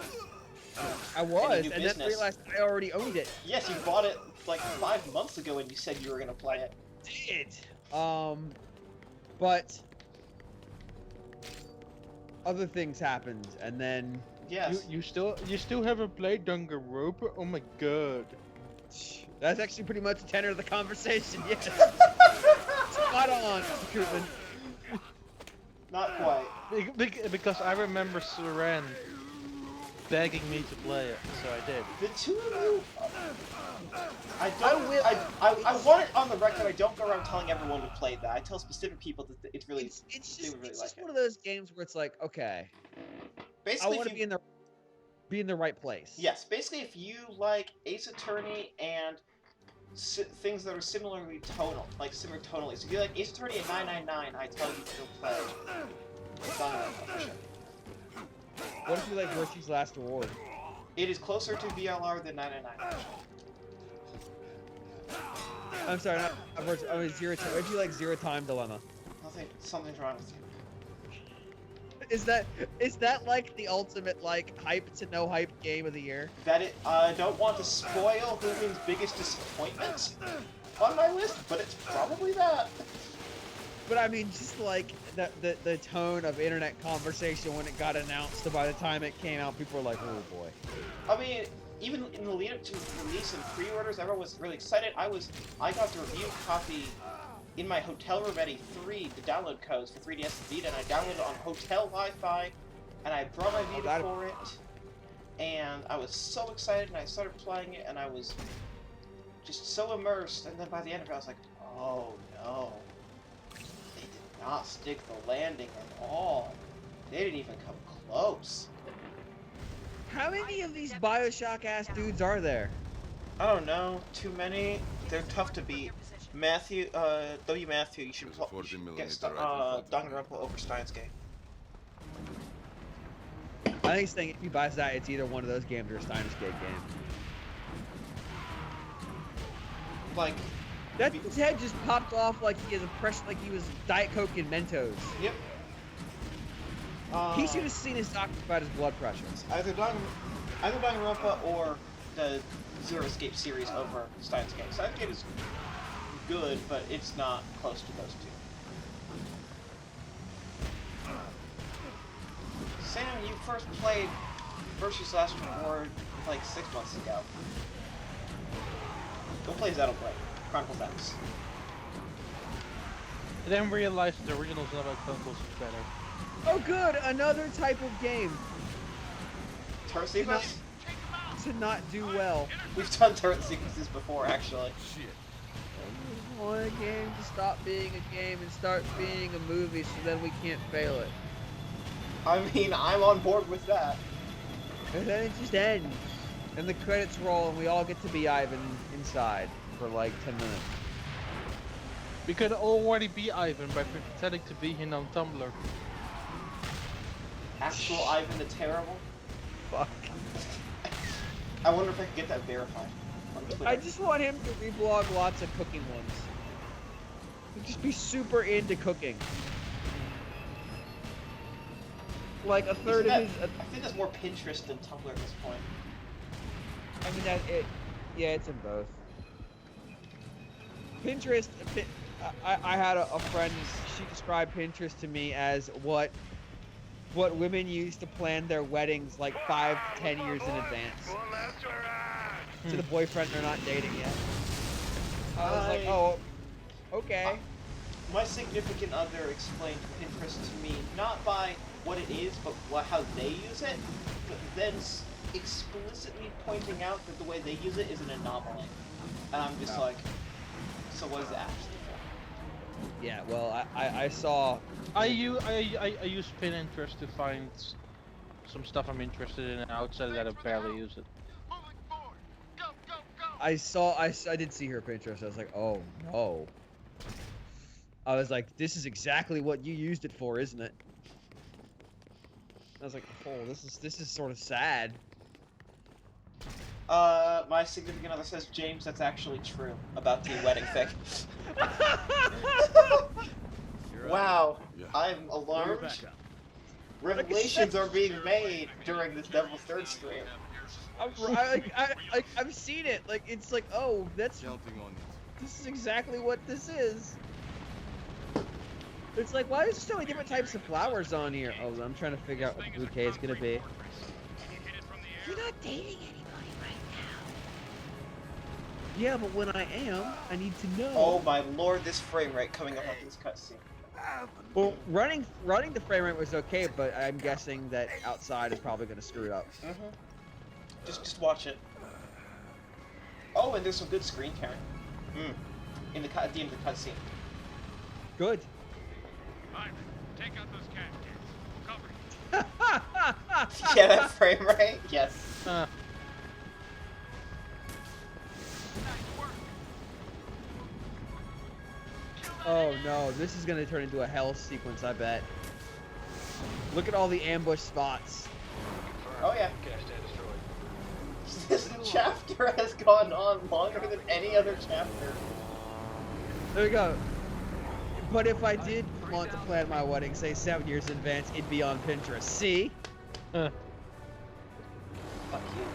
I was, and business. then realized I already owned it. Yes, you bought it like 5 months ago, and you said you were gonna play it. Did. But other things happened, and then. Yes. You still haven't played Danganronpa? Oh my god. That's actually pretty much the tenor of the conversation. Yes. Spot on, Koopman. Not quite. Because I remember Syrenne begging me to play it, so I did. The two of you. I want it on the record. I don't go around telling everyone to play that. I tell specific people that it's really. It's really just one of those games where it's like, okay. Basically, I want to be in the right place. Yes, basically, if you like Ace Attorney and things that are similarly tonal, like similar tonally. So if you like Ace Attorney and 999, I tell you to go play Danganronpa. What if you like Virtue's Last Reward? It is closer to VLR than 999. I'm sorry, not Virtue. I mean, Zero Time. What if you like Zero Time Dilemma? Something's wrong with you. Is that like the ultimate like hype to no hype game of the year? I don't want to spoil Hooving's biggest disappointment on my list, but it's probably that. But I mean, just like the tone of internet conversation when it got announced, by the time it came out, people were like, "Oh boy." I mean, even in the lead up to release and pre-orders, everyone was really excited. I got the review copy in my hotel room at E3, the download codes for 3DS and Vita, and I downloaded it on hotel Wi-Fi, and I brought my Vita for it, and I was so excited, and I started playing it, and I was just so immersed, and then by the end of it, I was like, oh no, they did not stick the landing at all. They didn't even come close. How many of these Bioshock-ass dudes are there? I don't know, too many. They're tough to beat. Matthew, W. Matthew, you should get Danganronpa over Steins Gate. I think he's thinking if he buys that, it's either one of those games or a Steins Gate game. Like, that dude's head just popped off like he has a pressure, like he was Diet Coke and Mentos. Yep. He should have seen his doctor about his blood pressure. Either Danganronpa or the Zero Escape series over Steins Gate. Steins Gate is good, but it's not close to those two. Sam, you first played Virtue's Last Reward like 6 months ago. Go play Xenoblade Chronicles X. I then realized the original Xenoblade Chronicles is better. Oh good, another type of game. Turret sequence? To not do well. We've done turret sequences before, actually. Shit. I want a game to stop being a game and start being a movie so then we can't fail it. I mean, I'm on board with that. And then it just ends. And the credits roll and we all get to be Ivan inside for like 10 minutes. We could already be Ivan by pretending to be him on Tumblr. Actual Ivan the Terrible? Fuck. I wonder if I can get that verified on Twitter. I just want him to reblog lots of cooking ones. He'd just be super into cooking. Like a third of his... I think that's more Pinterest than Tumblr at this point. I mean, yeah, it's in both. Pinterest... I had a friend, she described Pinterest to me as what women use to plan their weddings like 5 to 10 years in advance. To the boyfriend they're not dating yet. I was like, oh, okay. My significant other explained Pinterest to me not by what it is, but how they use it, but then explicitly pointing out that the way they use it is an anomaly. And I'm just like, so what is it actually for? Yeah, well, I saw... I use Pinterest to find some stuff I'm interested in, and outside of that I barely use it. I did see her Pinterest. I was like, oh no. I was like, this is exactly what you used it for, isn't it? I was like, oh, this is sort of sad. My significant other says, James, that's actually true about the wedding thing. Wow, Yeah. I'm alarmed. Back up. Revelations are being made during this Devil's Third stream. I've seen it. Like it's like, oh, that's Counting on you. this is exactly what this is. It's like, why is there so many different types of flowers on here? Oh, I'm trying to figure out what the bouquet is gonna be. You're not dating anybody right now. Yeah, but when I am, I need to know. Oh my lord, this frame rate coming up on this cutscene. Well, running the frame rate was okay, but I'm guessing that outside is probably gonna screw it up. Just watch it. Oh, and there's some good screen tearing. At the end of the cutscene. Good. Ivan, take out those cat kids. Cover. Yeah, that frame rate? Yes. Oh no, this is gonna turn into a hell sequence, I bet. Look at all the ambush spots. Oh yeah. This chapter has gone on longer than any other chapter. There we go. But if I did want to plan my wedding, say 7 years in advance, it'd be on Pinterest. See? Fuck you.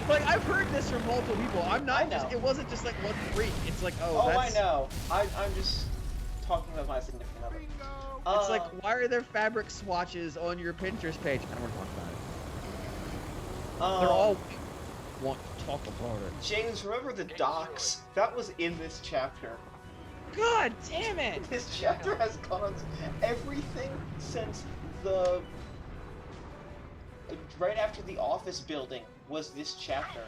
Like, I've heard this from multiple people. I'm not just, it wasn't just like one freak. It's like, oh, that's... I know. I'm just talking about my significant other. It's like, why are there fabric swatches on your Pinterest page? I don't want to talk about it. They're all want to talk about it. James, remember the docks? That was in this chapter. God damn it! This chapter has gone everything since the... Right after the office building was this chapter.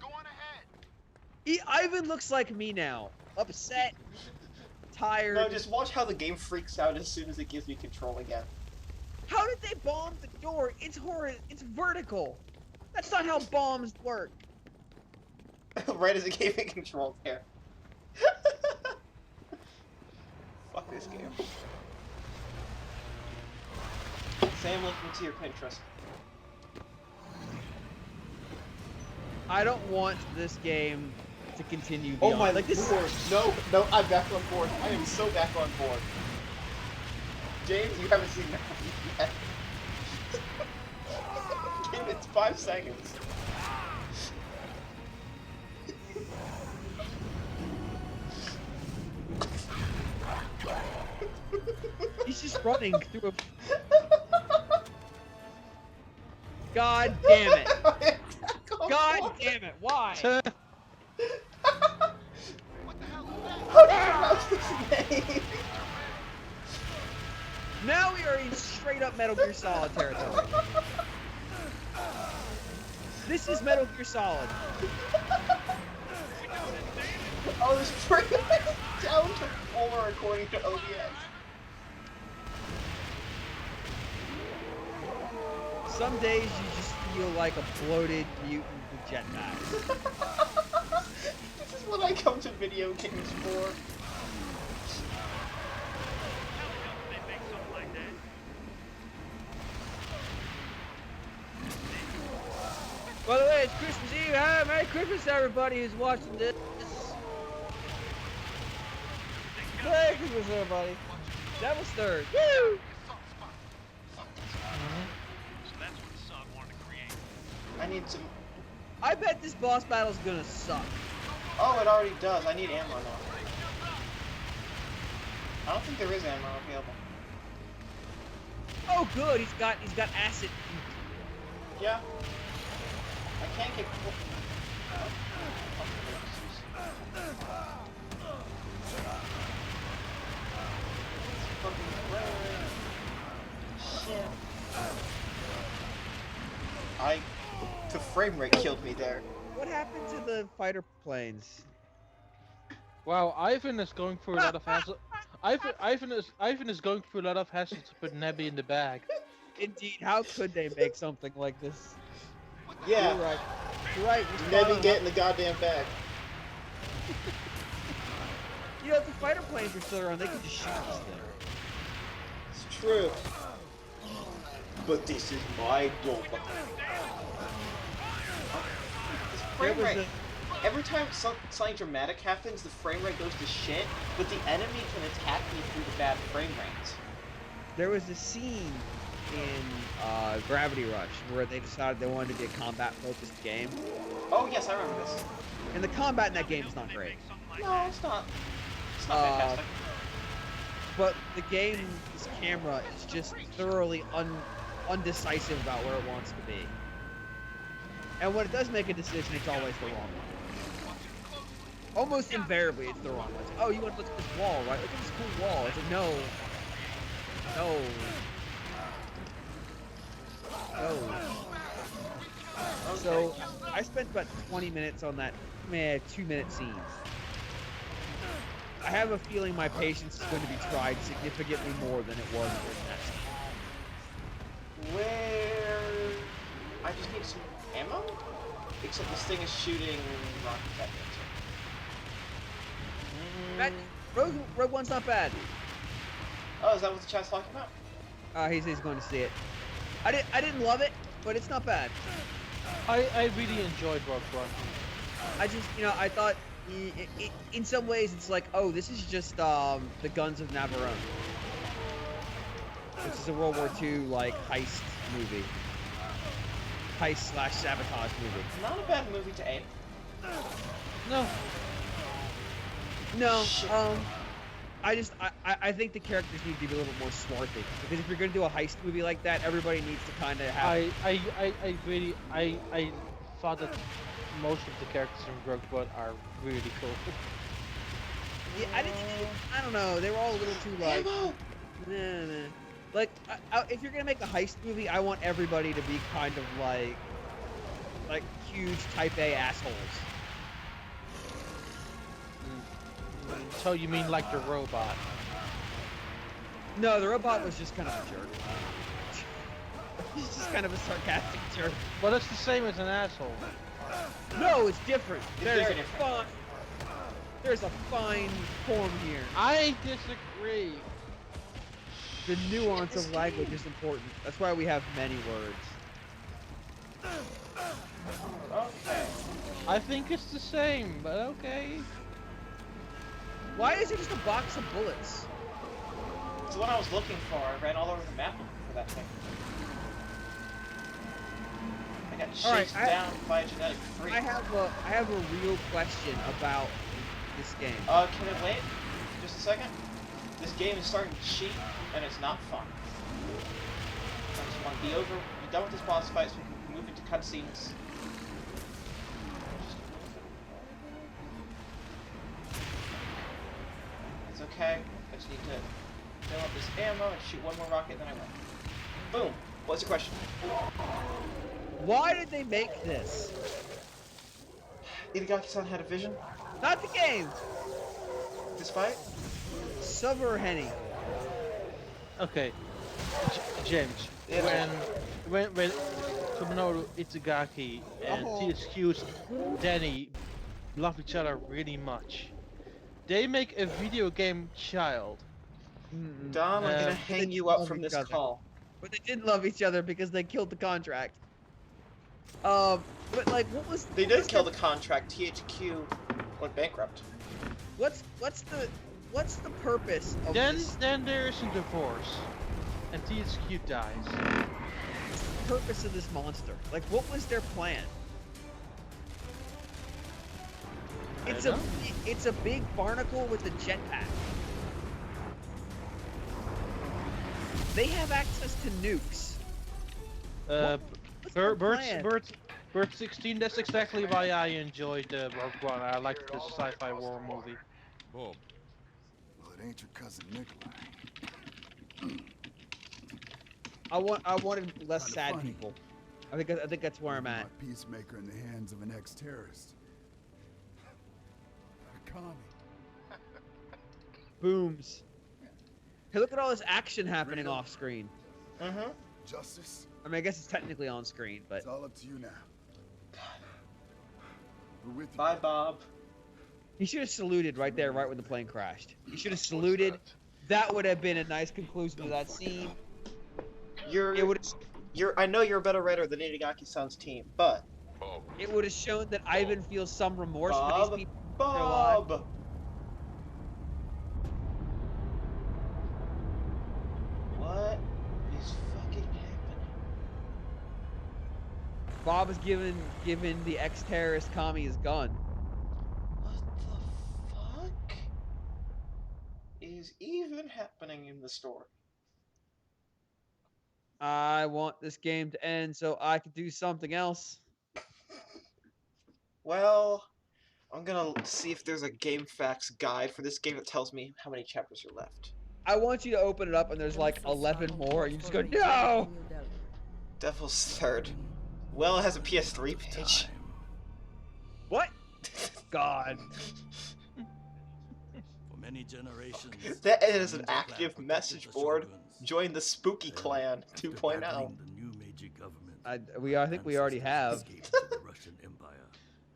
Go on ahead. Ivan looks like me now. Upset. Tired. No, just watch how the game freaks out as soon as it gives me control again. How did they bomb the door? It's it's vertical. That's not how bombs work. Right as it gave me control there. Fuck this game. Sam, looking to your Pinterest. I don't want this game to continue Oh beyond. my like this. lord! No, I'm back on board. I am so back on board. James, you haven't seen that yet. Give it 5 seconds. He's just running through a... God damn it! God damn it! Why? What the hell is that? How do you pronounce this name? Now we are in straight up Metal Gear Solid territory. This is Metal Gear Solid. Oh, this frame is down to 4 according to OBS. Some days you just feel like a bloated mutant with jetpacks. This is what I come to video games for. By the way, it's Christmas Eve. Hi, Merry Christmas, everybody who's watching this. Merry Christmas, everybody. Devil's Third. Woo! I need some... I bet this boss battle's gonna suck. Oh, it already does. I need ammo now. I don't think there is ammo available. Oh, good. He's got acid. Yeah. I can't get... Shit. The frame rate killed me there. What happened to the fighter planes? Wow, Ivan is going through a lot of hassle. Ivan is going through a lot of hassle to put Nebby in the bag. Indeed, how could they make something like this? Yeah. You're right. You're right. Nebby, get in the goddamn bag. You know, if the fighter planes were still around, they could just shoot us there. It's true. But this is my door. every time something dramatic happens, the frame rate goes to shit, but the enemy can attack me through the bad frame rates. There was a scene in Gravity Rush where they decided they wanted to be a combat-focused game. Oh yes, I remember this. And the combat in that game is not great. No, it's not. It's not fantastic. But the game's camera is just thoroughly undecisive about where it wants to be. And when it does make a decision, it's always the wrong one. Almost invariably, it's the wrong one. It's, oh, you want to look at this wall, right? Look at this cool wall. It's like, no. No. No. So, I spent about 20 minutes on that, 2-minute scene. I have a feeling my patience is going to be tried significantly more than it was in that scene. Where... I just need some ammo? Except this thing is shooting rocket Rogue One's not bad. Oh, is that what the chat's talking about? He says he's going to see it. I didn't love it, but it's not bad. I really enjoyed Rogue One. I just, I thought in some ways it's like, oh, this is just the Guns of Navarone. Which is a World War II like heist movie. Heist/sabotage movie. Not a bad movie to aim. No. No. I think the characters need to be a little bit more swarthy. Because if you're gonna do a heist movie like that, everybody needs to kind of have. I thought that most of the characters in Rogue One are really cool. Yeah, I don't know. They were all a little too like. Nah. Like, if you're gonna make a heist movie, I want everybody to be kind of like huge Type A assholes. So you mean like the robot? No, the robot was just kind of a jerk. He's just kind of a sarcastic jerk. Well, that's the same as an asshole. No, it's different. Very different. There's a fine form here. I disagree. The nuance of language is important. That's why we have many words. Okay. I think it's the same, but okay. Why is it just a box of bullets? It's the one I was looking for. I ran all over the map looking for that thing. I got chased down by a genetic freak. I have a real question about this game. Can it wait? Just a second? This game is starting to cheat, and it's not fun. I just want to be done with this boss fight so we can move into cutscenes. It's okay. I just need to fill up this ammo and shoot one more rocket, then I win. Boom! What's your question? Why did they make this? Itagaki-san had a vision? Not the game! This fight? Summer Henny. Okay, James. When Tomonobu Itagaki and THQ's Danny love each other really much, they make a video game child. Dom, I'm gonna hang you up from this call. But they didn't love each other because they killed the contract. But like, what was? They did kill the contract. THQ went bankrupt. What's the purpose of this? Then there's a divorce, and THQ dies. What's the purpose of this monster? Like, what was their plan? It's a big barnacle with a jetpack. They have access to nukes. Bird 16. That's exactly why I enjoyed Rogue One. I liked this sci-fi war movie. Bob. Well, it ain't your cousin Nikolai. I wanted less sad people. I think that's where I'm at. A peacemaker in the hands of an ex-terrorist. A commie. Booms. Hey, look at all this action happening off screen. Justice. I mean, I guess it's technically on screen, but It's all up to you now. We're with you. Bye, Bob. he should have saluted right there, right when the plane crashed. He should have saluted. That would have been a nice conclusion to that scene. I know you're a better writer than Itagaki-san's team, but It would have shown that Ivan feels some remorse for Bob, these people. Bob. What is fucking happening? Bob is given the ex-terrorist commie his gun. What the fuck is even happening in the store? I want this game to end so I can do something else. Well, I'm gonna see if there's a game facts guide for this game that tells me how many chapters are left. I want you to open it up and there's like 11 more and you just go, no! Devil's Third. Well, it has a PS3 page. What? God. For many generations. That is an active message board. Join the Spooky Clan 2.0. I think we already have.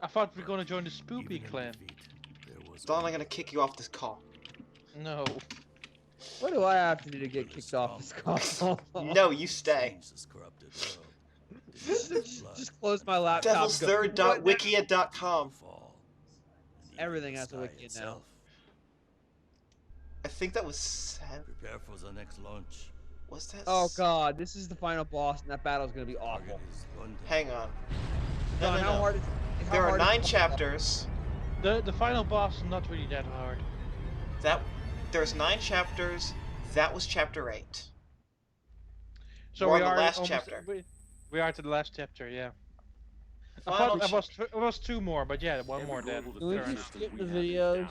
I thought we were going to join the Spooky Clan. Don, I'm gonna kick you off this call. No. What do I have to do to get kicked off this call? No, you stay. just close my laptop. Devilsthird.wikia.com. Everything has a wiki now. I think that was 7. Prepare for the next launch. What's that? Oh god, this is the final boss and that battle's gonna be awful. Hang on. No, how hard is there are 9 chapters. The final boss is not really that hard. There's 9 chapters. That was chapter 8. So we're we on are the last almost, chapter. We are to the last chapter, yeah. Final I thought it was 2 more, but yeah, one more then. Can we just skip the videos?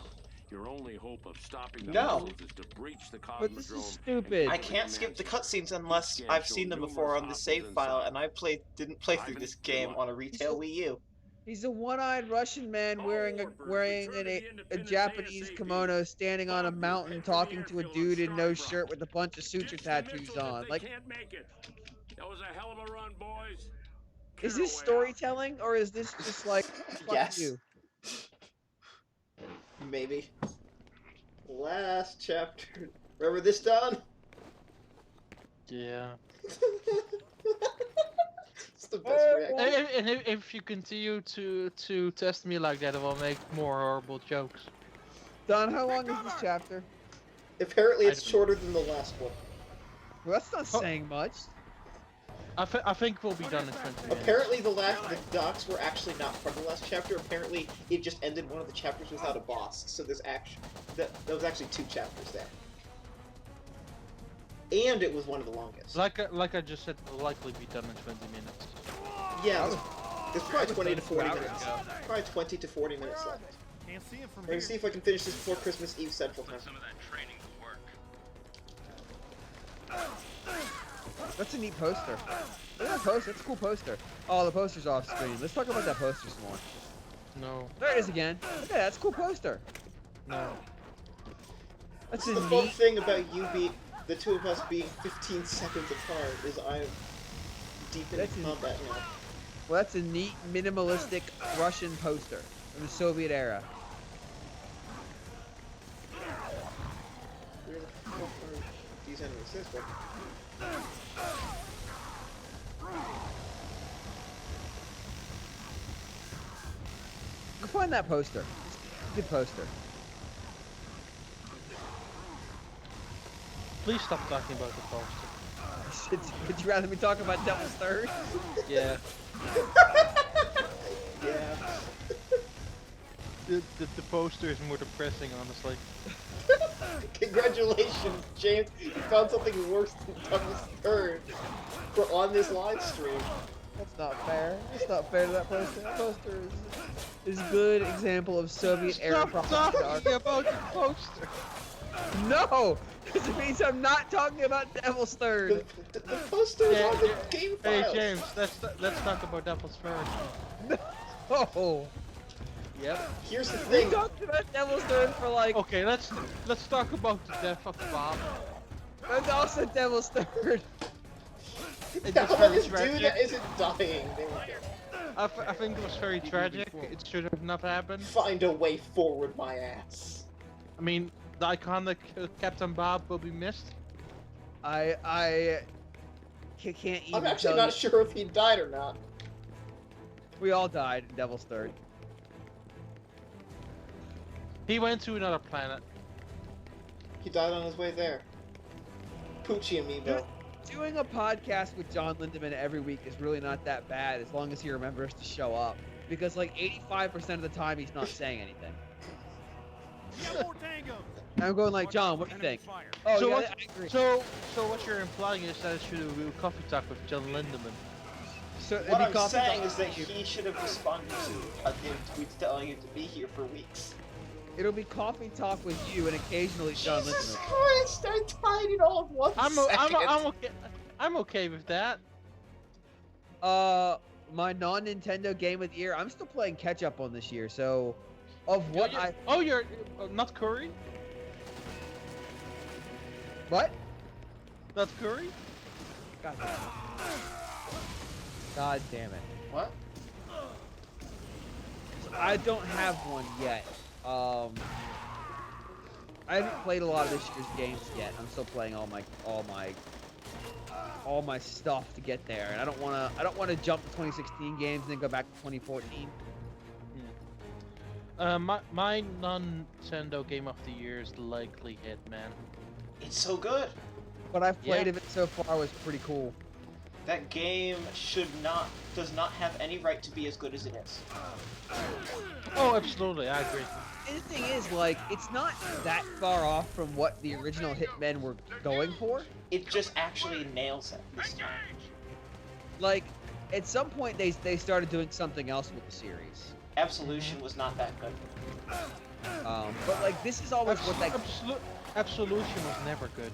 Your only hope of stopping the No. missiles is to breach the But this is Cosmodrome. stupid. I can't skip the cutscenes unless I've seen them before on the save file, and I didn't play through this game on a retail Wii U. He's a one-eyed Russian man wearing a Japanese kimono, standing on a mountain, talking to a dude in no shirt with a bunch of suture tattoos on. Like, Can't make it. That was a hell of a run, boys. is this storytelling or is this just like fuck Yes. you? Maybe. Last chapter. Remember this, Don? Yeah. It's the best reaction. And if you continue to test me like that, I will make more horrible jokes. Don, how long is this chapter? Apparently it's shorter than the last one. Well, that's not saying much. I think we'll be done in 20 minutes. Apparently the docs were actually not part of the last chapter. Apparently it just ended one of the chapters without a boss. So there's that was actually 2 chapters there. And it was one of the longest. Like I just said, we'll likely be done in 20 minutes. Yeah, there's probably 20 to 40 minutes. Probably 20 to 40 minutes left. Can't see him from I'm gonna see if I can finish this before Christmas Eve Central Time. Some of that training will work. That's a neat poster. Look at that poster. That's a cool poster. Oh, the poster's off screen. Let's talk about that poster some more. No. There it is again. Look at that. That's a cool poster. No. That's The a fun neat. thing about the 2 of us being 15 seconds apart is I'm deep in combat now. Well, that's a neat, minimalistic Russian poster from the Soviet era. Where the fuck are these enemies? This way. Go find that poster. It's a good poster. Please stop talking about the poster. Would you rather me talk about Devil's Third? Yeah. Yeah. The poster is more depressing, honestly. Congratulations, James. You found something worse than Devil's Third on this live stream. That's not fair. That's not fair to that poster. That poster is a good example of Soviet era propaganda. Talking about the poster. No! Because it means I'm not talking about Devil's Third. The poster is on the game Hey files. James, let's talk about Devil's Third. No! Yep. Here's the We thing. talked about Devil's Third for like... Okay, let's talk about the death of Bob. That's also Devil's Third. It How was about very this dude tragic. that isn't dying? There we go. I think it was very tragic. It should have not happened. Find a way forward, my ass. I mean, the iconic Captain Bob will be missed. I can't even I'm actually tell not you. sure if he died or not. We all died in Devil's Third. He went to another planet. He died on his way there. Poochie amiibo. Doing a podcast with John Lindemann every week is really not that bad as long as he remembers to show up. Because like 85% of the time he's not saying anything. I'm going like, John, what do you think? Oh, so, yeah, what, I agree. so what you're implying is that it should have been a coffee talk with John Lindemann. So, what I'm saying is that he should have responded to a tweets telling him to be here for weeks. It'll be coffee talk with you and occasionally John Jesus Lindemann. Christ, I tied it all in one second. I'm okay with that. My non-Nintendo game of the year, I'm still playing catch up on this year, so of what you're not Curry? What? Not Curry? God damn it. What? I don't have one yet. I haven't played a lot of this year's games yet. I'm still playing all my stuff to get there, and I don't want to jump to 2016 games and then go back to 2014. My non-Nintendo game of the year is likely Hitman. It's so good. What I've played of it so far was pretty cool. That game does not have any right to be as good as it is. Oh, absolutely, I agree. And the thing is, like, it's not that far off from what the original Hitmen were going for. It just actually nails it this time. Like, at some point they started doing something else with the series. Absolution was not that good. But like, this is always what they... Absolution was never good.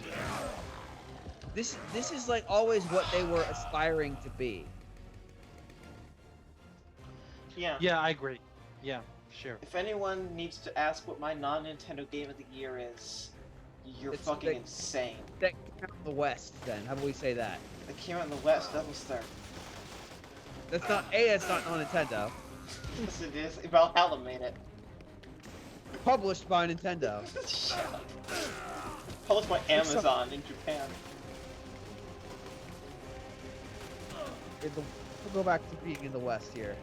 This is like always what they were aspiring to be. Yeah. Yeah, I agree. Yeah, sure. If anyone needs to ask what my non-Nintendo game of the year is, you're fucking insane. That came out in the West, then. How about we say that? That came out in the West, Devil's Third. That's not on Nintendo. Yes, it is. Valhalla made it. Published by Nintendo. Shut up. Published by Amazon in Japan. We'll go back to being in the West here.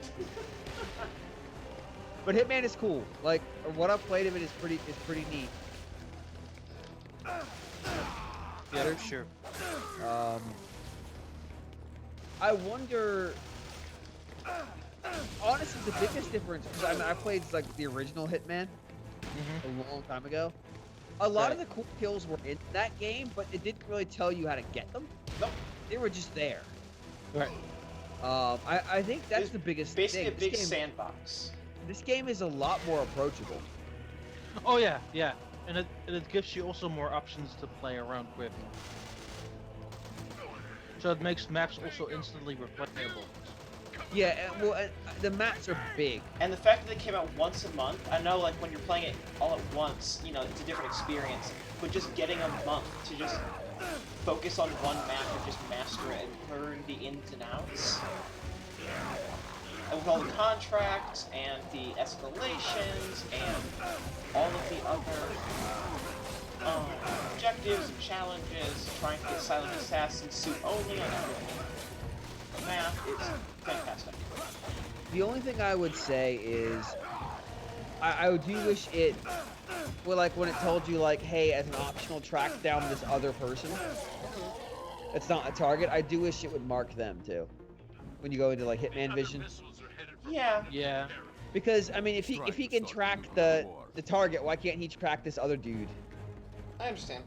But Hitman is cool. Like, what I've played of it is pretty neat. Yeah, sure. I wonder. Honestly, the biggest difference, because I mean, I played like the original Hitman a long time ago. A lot of the cool kills were in that game, but it didn't really tell you how to get them. Nope. They were just there. Right. I think that's the biggest thing. Basically a big sandbox. This game is a lot more approachable. Oh yeah, yeah. And it gives you also more options to play around with. So it makes maps also instantly replayable. Yeah, well, the maps are big. And the fact that they came out once a month, I know like when you're playing it all at once, you know, it's a different experience. But just getting a month to just focus on one map and just master it and learn the ins and outs. And with all the contracts and the escalations and all of the other objectives and challenges, trying to get Silent Assassin suit only on every map, it's fantastic. The only thing I would say is, I do wish it, well, like when it told you like, hey, as an optional track down this other person, it's not a target, I do wish it would mark them too. When you go into like Hitman Vision. Yeah. Yeah. Because I mean, if he can track the target, why can't he track this other dude? I understand.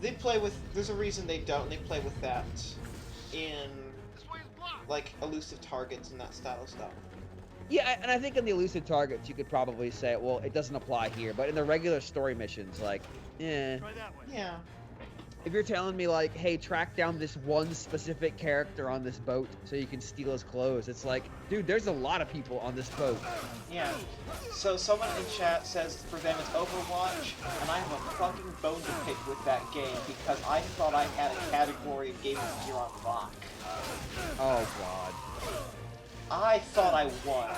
They play with. There's a reason they don't. They play with that in like elusive targets and that style of stuff. Yeah, and I think in the elusive targets you could probably say, well, it doesn't apply here, but in the regular story missions, like, Try that way. Yeah. If you're telling me like, hey, track down this one specific character on this boat so you can steal his clothes, it's like, dude, there's a lot of people on this boat. Yeah. So someone in chat says for them it's Overwatch, and I have a fucking bone to pick with that game because I thought I had a category of Game of the Year on lock. Oh god. I thought I won.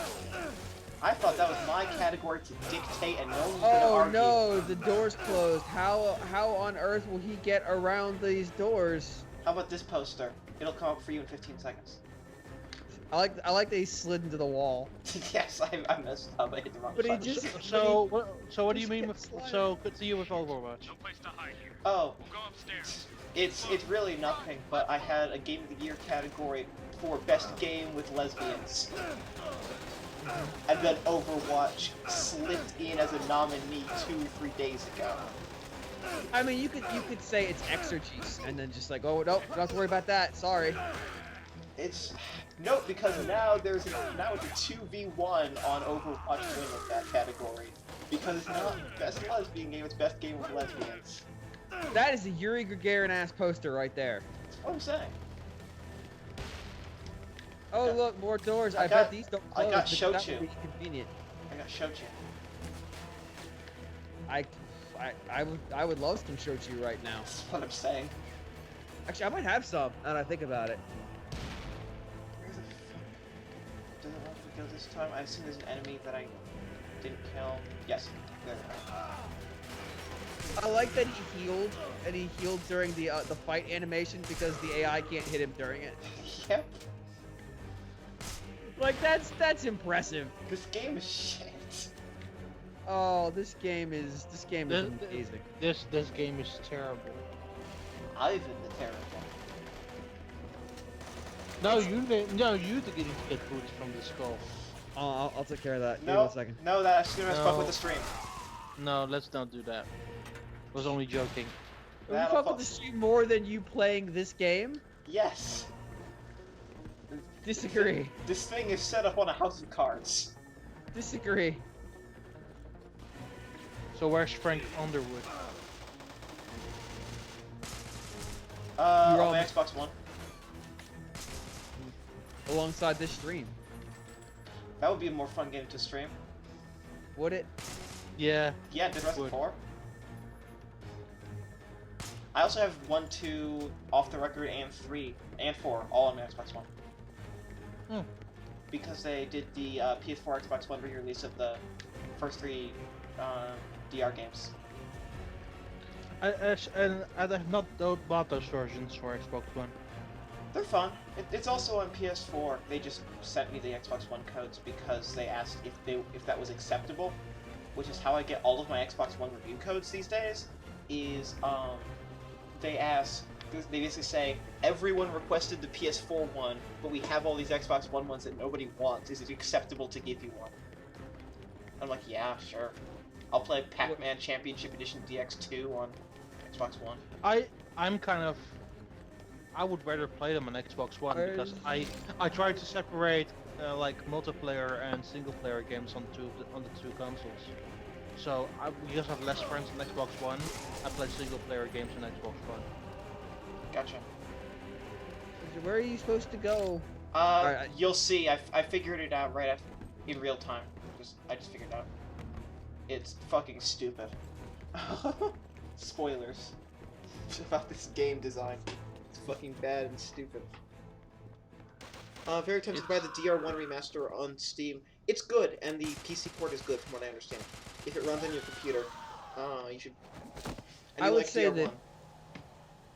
I thought that was my category to dictate and no one was gonna argue. Oh no, the door's closed. How on earth will he get around these doors? How about this poster? It'll come up for you in 15 seconds. I like that he slid into the wall. Yes, I messed up. I hit the wrong But he button. just So what do you mean with continue with Overwatch? No place to hide here. Oh, We'll go upstairs. it's really nothing. But I had a Game of the Year category for best game with lesbians, and then Overwatch slipped in as a nominee 2-3 days ago. I mean, you could say it's Exorcist, and then just like, oh nope, don't have to worry about that. Sorry. It's no, because now it's a 2v1 on Overwatch win with that category, because it's not best lesbian game, it's best game with lesbians. That is a Yuri Gagarin ass poster right there. That's what I'm saying. Oh look, more doors. I bet these don't close. I got because that Shochu. would be convenient. I got Shochu. I would love some Shochu right now. That's what I'm saying. Actually, I might have some. Now that I think about it. Where the fuck does it want to go this time? I assume there's an enemy that I didn't kill. Yes, there we go. I like that he healed, and he healed during the fight animation because the AI can't hit him during it. Yep. Like that's impressive. This game is shit. Oh, this game is amazing. This game is terrible. Ivan the Terrible. No, you didn't get boots from the skull. Oh, I'll take care of that. Give me No, 1 second. no, that's gonna fuck with the stream. No, let's not do that. I was only joking. We fuck with the stream more than you playing this game? Yes. Disagree. This thing is set up on a house of cards. Disagree. So where's Frank Underwood? On my Xbox One. Alongside this stream. That would be a more fun game to stream. Would it? Yeah. Yeah, Dead Rising 4. I also have 1, 2, Off the Record, and 3, and 4, all on my Xbox One. Because they did the PS4, Xbox One re-release of the first 3 DR games. I have not bought those versions for Xbox One. They're fun. It's also on PS4. They just sent me the Xbox One codes because they asked if that was acceptable, which is how I get all of my Xbox One review codes these days. They basically say everyone requested the PS4 one, but we have all these Xbox One ones that nobody wants. Is it acceptable to give you one? I'm like, yeah, sure. I'll play Pac-Man Championship Edition DX2 on Xbox One. I would rather play them on Xbox One because I try to separate like multiplayer and single player games on the two consoles. So because I have less friends on Xbox One, I play single player games on Xbox One. Gotcha. Where are you supposed to go? You'll see. I figured it out in real time. I just figured it out. It's fucking stupid. Spoilers about this game design. It's fucking bad and stupid. Very tempted to buy the DR1 remaster on Steam. It's good, and the PC port is good from what I understand. If it runs on your computer, you should. I would say DR1. that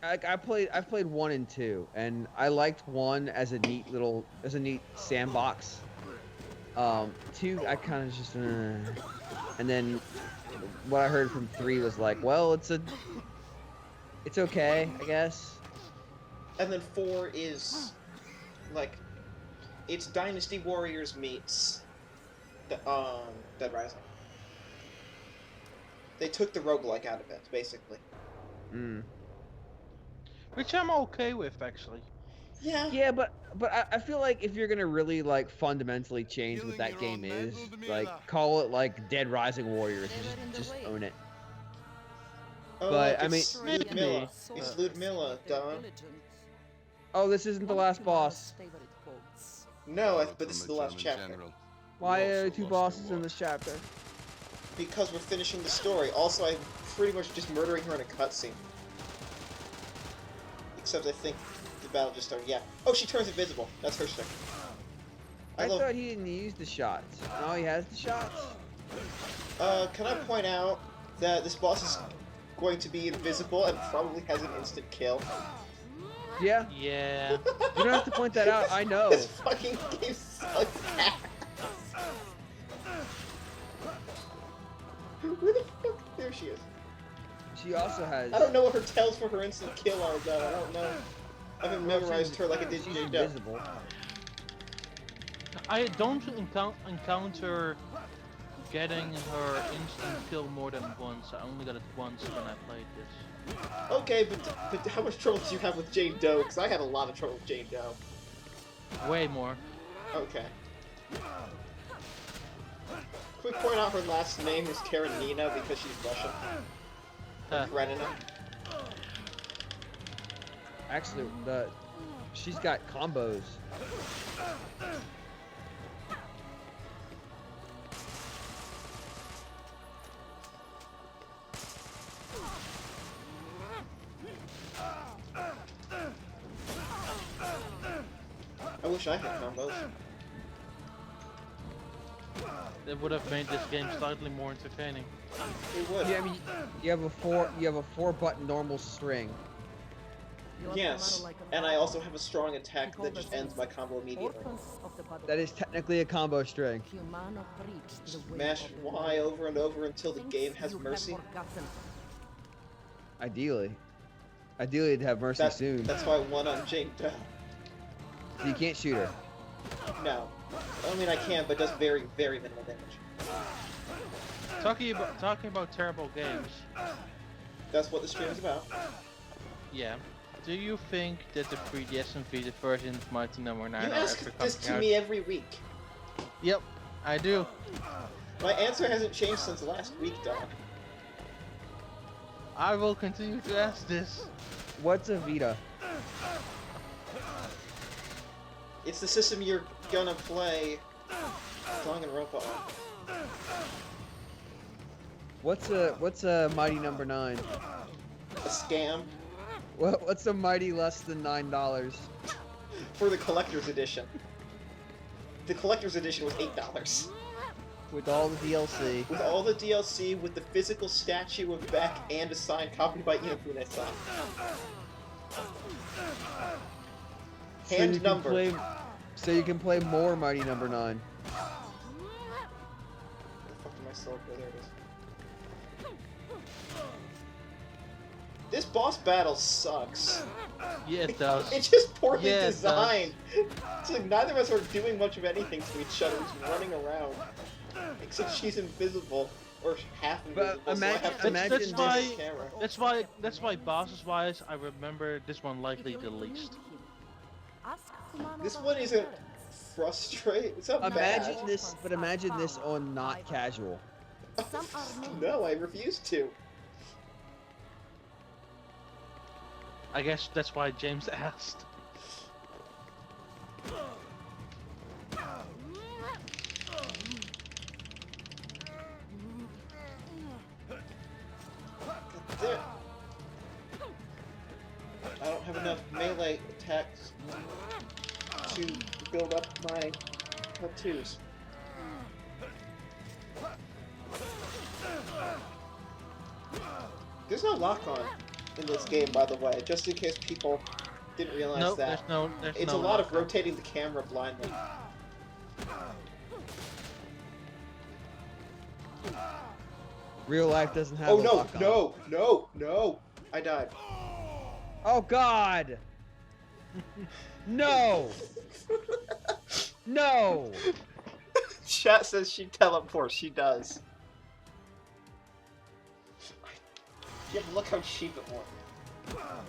I've played 1 and 2, and I liked 1 as a neat sandbox. 2 I kind of just and then what I heard from 3 was like, well, it's okay, I guess. And then 4 is like it's Dynasty Warriors meets Dead Rising. They took the roguelike out of it, basically. Which I'm okay with, actually. Yeah. Yeah, but I feel like if you're gonna really like fundamentally change what that game is, like call it like Dead Rising Warriors, and just own it. Oh, but look, I mean, it's Ludmilla. It's Ludmilla, Don. Oh, this isn't the last boss. No, but this is the last chapter. Why are there 2 bosses in this chapter? Because we're finishing the story. Also, I'm pretty much just murdering her in a cutscene. Except I think the battle just started. Yeah. Oh, she turns invisible. That's her stick. I thought he didn't use the shots. No, he has the shots. Can I point out that this boss is going to be invisible and probably has an instant kill? Yeah. Yeah. You don't have to point that out. I know. This fucking game sucks ass. Where the fuck? There she is. She also has. I don't know what her tells for her instant kill are, though. I don't know. I haven't memorized her like I did She's J-Doe. invisible. I don't encounter getting her instant kill more than once. I only got it once when I played this. Okay, but how much trouble did you have with Jane Doe? Because I had a lot of trouble with Jane Doe. Way more. Okay. Quick point out her last name is Karenina because she's Russian. Karenina. Actually, she's got combos. I wish I had combos. It would have made this game slightly more entertaining. It would. Yeah, I mean, you have a 4-button normal string. Yes, and I also have a strong attack that just ends my combo immediately. That is technically a combo string. Smash Y over and over until the game has mercy. Ideally, it'd have mercy soon. That's why I won on Jane Doe. So you can't shoot her. No. I mean, I can, but it does very, very minimal damage. Talking about terrible games. That's what the stream is about. Yeah. Do you think that the 3DS and Vita version of Mighty No. 9 You are ask ever this coming to out? me every week. Yep, I do. My answer hasn't changed since last week, dog. I will continue to ask this. What's a Vita? It's the system you're gonna play Danganronpa on. What's a Mighty No. 9? A scam What's a Mighty less than $9? for the collector's edition. The collector's edition was $8. With all the DLC. With all the DLC, with the physical statue of Beck and a signed copy by Inafune-san. Hand number. So you can play more Mighty No. 9. Where the fuck did my sword go? There it is. This boss battle sucks. Yeah, it does. It's just poorly Yeah, it designed. It's like neither of us are doing much of anything to each other. We're just running around. Except she's invisible. Or half invisible. But so I have to imagine this camera. That's why bosses wise I remember this one likely the least. This one isn't frustrating. It's not Imagine bad. this, but imagine this on not casual. No, I refuse to. I guess that's why James asked. There. I don't have enough melee attacks to build up my tattoos. There's no lock-on in this game, by the way, just in case people didn't realize Nope, that. there's It's no a lot of lock-on. rotating the camera blindly. Real life doesn't have Oh a no, lock-on. no! I died. Oh God! No! No! Chat says she teleports. She does. Yeah, but look how cheap it was.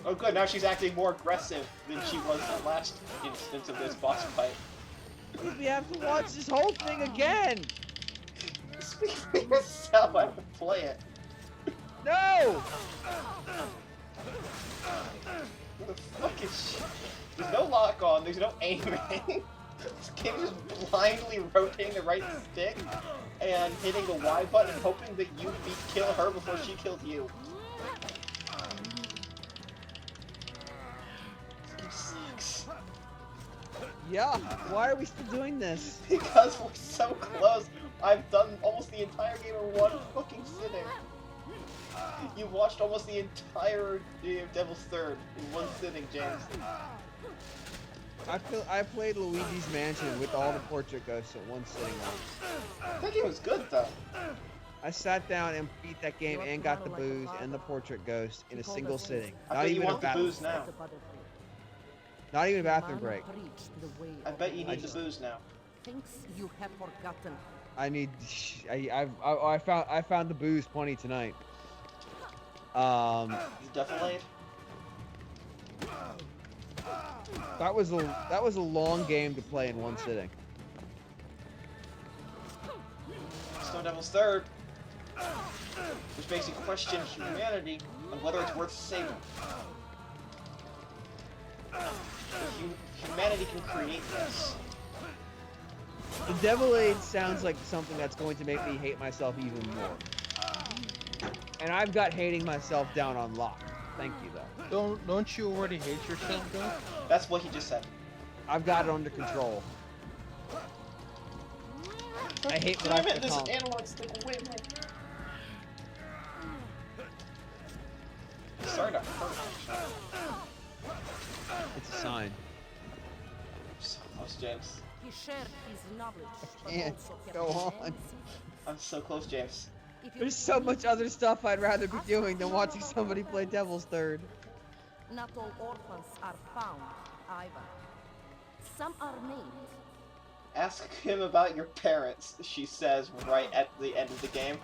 Oh good, now she's acting more aggressive than she was in the last instance of this boss fight. We have to watch this whole thing again! Speak for yourself, I have to play it. No! What the fuck is she? There's no lock on, there's no aiming. This game is just blindly rotating the right stick and hitting the Y button and hoping that you kill her before she kills you. This game sucks. Yeah, why are we still doing this? Because we're so close. I've done almost the entire game in one fucking sitting. You watched almost the entire Devil's Third in one sitting, James. I played Luigi's Mansion with all the portrait ghosts at one sitting once. I think it was good though. I sat down and beat that game and got the booze and the portrait ghost in a single sitting. I Not bet you even a want the bathroom. booze now. Not even a bathroom break. I bet you need the booze now. Thinks you have forgotten. I need. I found the booze plenty tonight. Definitely. That was a long game to play in one sitting. Stone Devil's Third, which makes you question humanity and whether it's worth saving. Humanity can create this. The Devil Age sounds like something that's going to make me hate myself even more. And I've got hating myself down on lock. Thank you, though. Don't you already hate yourself, though? That's what he just said. I've got it under control. I hate when Damn it, this analog stick will win. Sorry to hurt. It's a sign. So close, James. He shared his knowledge. I can't go on. I'm so close, James. There's so much other stuff I'd rather be doing than watching somebody play Devil's Third. Not all orphans are found, either. Some are named. Ask him about your parents, she says right at the end of the game.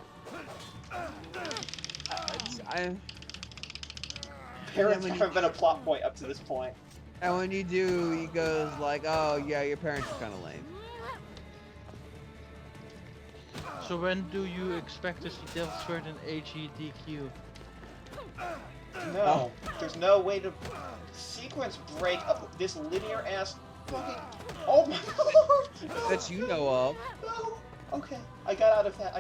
Parents haven't been a plot point up to this point. And when you do, he goes like, oh yeah, your parents are kind of lame. So when do you expect to see Devil's Third in HEDQ? No, there's no way to sequence break up this linear ass fucking. Oh my god! That you know of. No. Okay, I got out of that.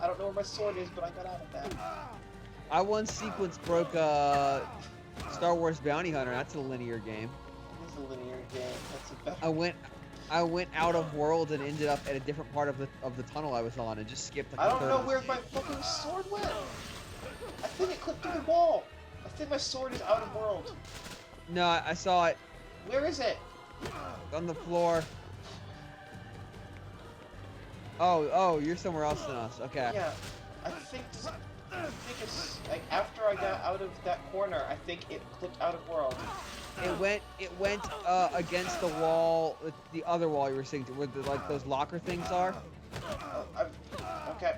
I don't know where my sword is, but I got out of that. I once sequence broke Star Wars Bounty Hunter. That's a linear game. It's a linear game. That's a better. I went out of world and ended up at a different part of the tunnel I was on and just skipped. Like I don't know where my fucking sword went. I think it clipped through the wall. I think my sword is out of world. No, I saw it. Where is it? On the floor. Oh, you're somewhere else than us. Okay. Yeah, I think it's like after I got out of that corner, I think it clipped out of world. It went against the wall, the other wall you were saying, where like those locker things are. Okay,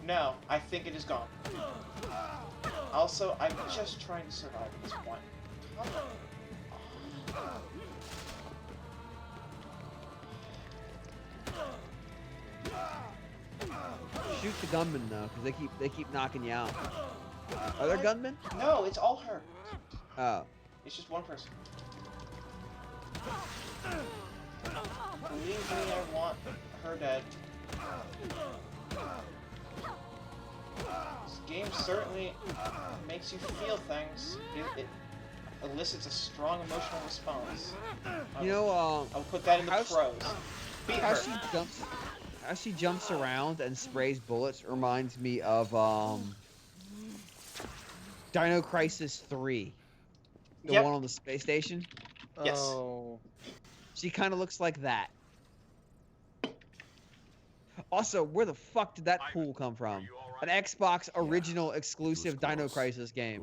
No, I think it is gone. Also, I'm just trying to survive at this point. Shoot the gunmen though, because they keep knocking you out. Are there gunmen? No, it's all her. Oh. It's just one person. Believe me, I want her dead. This game certainly makes you feel things. It elicits a strong emotional response. You know, I'll put that in the pros. Beat her. How she jumps around and sprays bullets reminds me of Dino Crisis 3. The one on the space station? Yes. Oh. She kind of looks like that. Also, where the fuck did that pool come from? An Xbox original exclusive Dino Crisis game.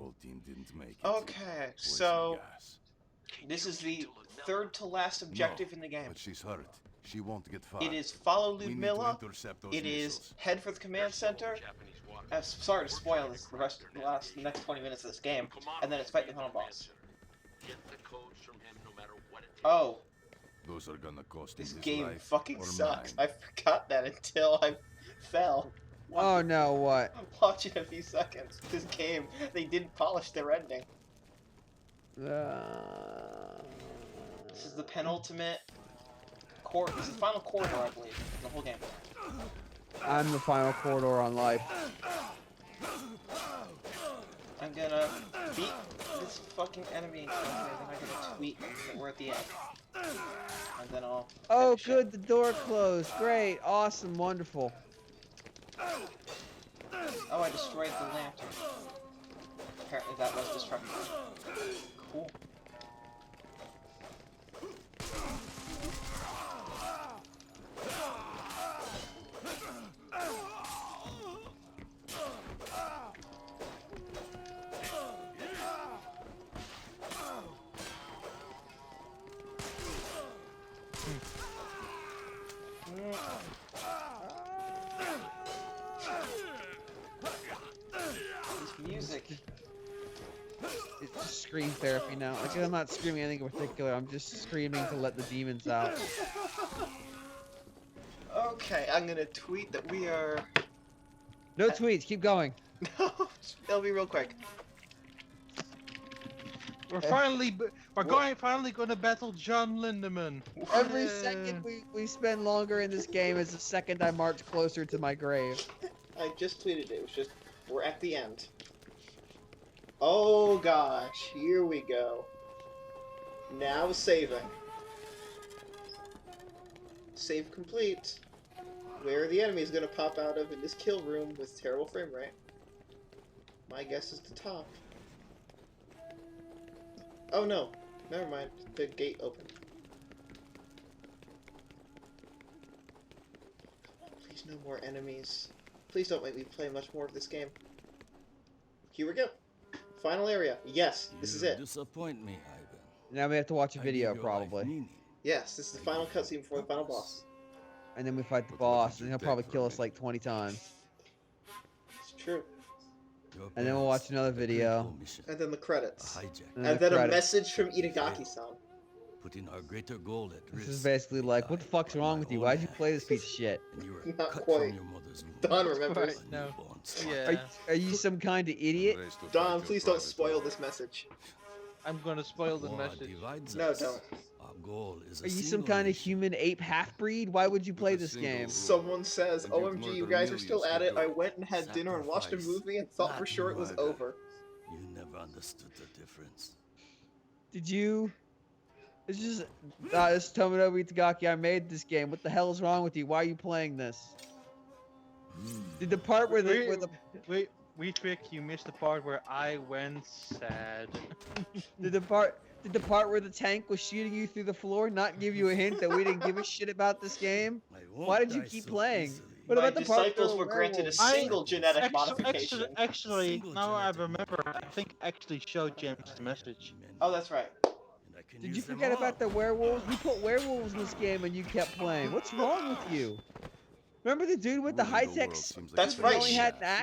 Okay, so this is the third to last objective in the game. But she's hurt. She won't get far. It is follow Ludmilla. It is head for the command center. Sorry to spoil this, the next 20 minutes of this game, and then it's fight the final boss. Oh. Those are gonna cost this game fucking sucks. I forgot that until I fell. Oh no, what? Watch in a few seconds. This game, they didn't polish their ending. This is the penultimate this is the final corridor, I believe, in the whole game. I'm the final corridor on life. I'm gonna beat this fucking enemy, and then I'm gonna tweet that we're at the end. And then I'll... Oh, good, the door closed. Great, awesome, wonderful. Oh, I destroyed the lantern. Apparently that was destructible. Cool. Music. It's just scream therapy now. Like, I'm not screaming anything in particular. I'm just screaming to let the demons out. Okay, I'm gonna tweet that we are... No tweets. Keep going. No, it'll be real quick. We're finally going to battle John Lindemann. Every second we spend longer in this game is the second I march closer to my grave. I just tweeted it. It was just, we're at the end. Oh gosh, here we go. Now saving. Save complete. Where are the enemies gonna pop out of in this kill room with terrible frame rate? My guess is the top. Oh no, never mind. The gate opened. Please no more enemies. Please don't make me play much more of this game. Here we go. Final area. Yes, this is it. Disappoint me, Ivan. Now we have to watch a video, probably. Yes, this is the final cutscene before the final boss. And then we fight the boss, and he'll probably kill us like 20 times. It's true. And then we'll watch another video. And then the credits. And then a message from Itagaki-san. Putting our greater goal at risk. This is basically like, what the fuck's wrong with you? Why'd you play this piece of shit? Not quite. Don remembers. No. Are you some kind of idiot? Don, please don't spoil this message. I'm gonna spoil the message. No, don't. Are you some kind of human ape half-breed? Why would you play this game? Someone says, OMG, you guys are still at it. I went and had dinner and watched a movie and thought for sure it was over. You never understood the difference. Did you? It's just, this is Tomonobu Itagaki. I made this game. What the hell is wrong with you? Why are you playing this? Did the part where Wait, Trick, you missed the part where I went sad. Did the part where the tank was shooting you through the floor not give you a hint that we didn't give a shit about this game? Why did you keep playing? What about the part disciples were granted a single genetic modification? Actually, now I remember, I think I actually showed James the message. Oh, that's right. Did you forget about the werewolves? We put werewolves in this game and you kept playing. What's wrong with you? Remember the dude with the high-tech... That's right.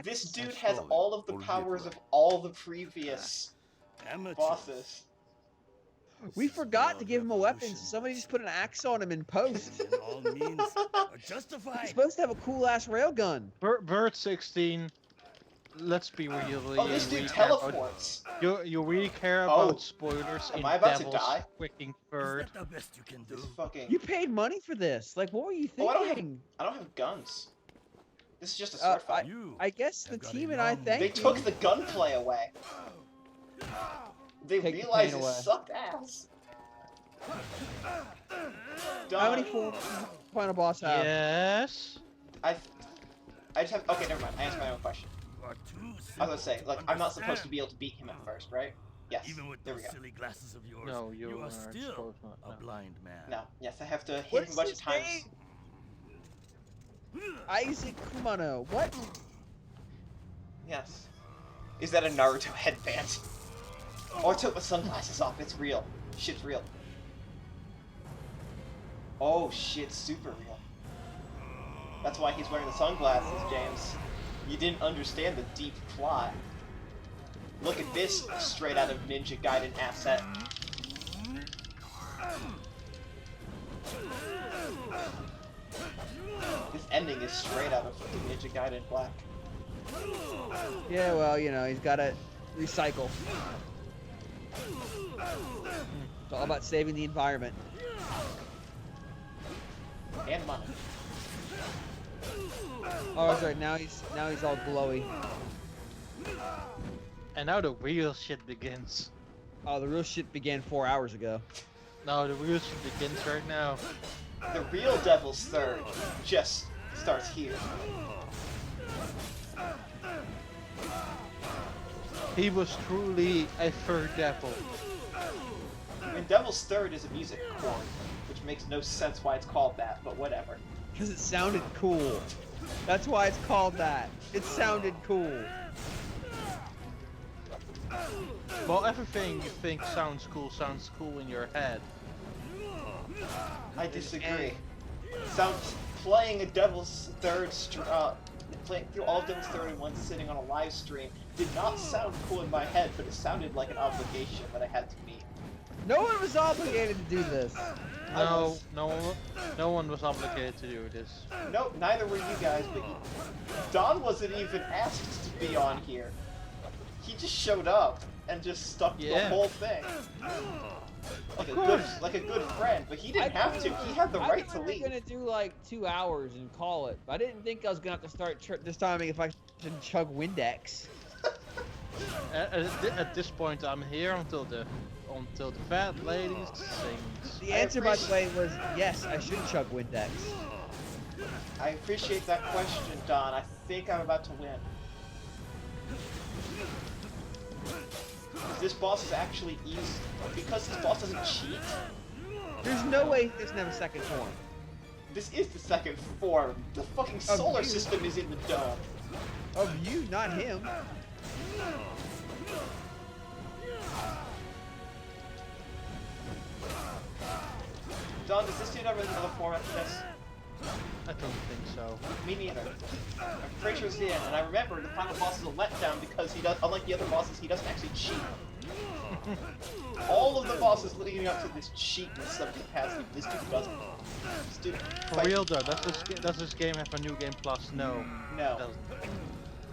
This dude has all of the powers of all the previous bosses. We forgot to give him a weapon, so somebody just put an axe on him in post. He's supposed to have a cool-ass railgun. Bird 16, let's be real. Oh, this dude teleports. You really care about spoilers in Am I about Devil's to die? Freaking Bird. Is that the best you can do? You paid money for this. Like, what were you thinking? I don't have guns. This is just a sword fight. I guess the team and I thank you. They took the gunplay away. They realized it sucked ass. How many final boss have? Yes. I just have. Okay, never mind. I answered my own question. I was gonna say, like, I'm not supposed to be able to beat him at first, right? Yes. Even with there we those go. silly glasses of yours, No, you are still a blind man. No. Yes, I have to hit him a bunch of times. Isaac Kumano. What? Yes. Is that a Naruto headband? Oh, I took my sunglasses off. It's real. Shit's real. Oh, shit's super real. That's why he's wearing the sunglasses, James. You didn't understand the deep plot. Look at this straight out of Ninja Gaiden asset. This ending is straight out of Ninja Gaiden Black. Yeah, well, you know, he's got to recycle. It's all about saving the environment. And money. Oh, that's right. Now he's all glowy. And now the real shit begins. Oh, the real shit began 4 hours ago. No, the real shit begins right now. The real Devil's Third just starts here. He was truly a fur devil. I mean, Devil's Third is a music chord, which makes no sense why it's called that, but whatever. Because it sounded cool. That's why it's called that. It sounded cool. Well, everything you think sounds cool in your head. I disagree. Playing a Devil's Third, playing through all of Devil's Third in one sitting on a live stream did not sound cool in my head, but it sounded like an obligation that I had to meet. No one was obligated to do this. No one was obligated to do this. Nope, neither were you guys, but Don wasn't even asked to be on here. He just showed up and just stuck to the whole thing. Like a good friend, but he didn't have to. He had the right to leave. I was gonna do like 2 hours and call it, but I didn't think I was gonna have to start this timing if I should chug Windex. At this point, I'm here until the fat ladies sings. The answer, by the way, was yes. I should chug Windex. I appreciate that question, Don. I think I'm about to win. This boss is actually easy. Because this boss doesn't cheat. There's no way he doesn't have a second form. This is the second form. The fucking solar system is in the dome. Of you, not him. Don, does this dude ever another form after this? I don't think so. Me neither. I'm pretty sure it's the end, and I remember the final boss is a letdown because he does, unlike the other bosses, he doesn't actually cheat. All of the bosses leading up to this cheat in some capacity, this dude doesn't. This dude For real though, does this game have a new game plus? No. No. It doesn't.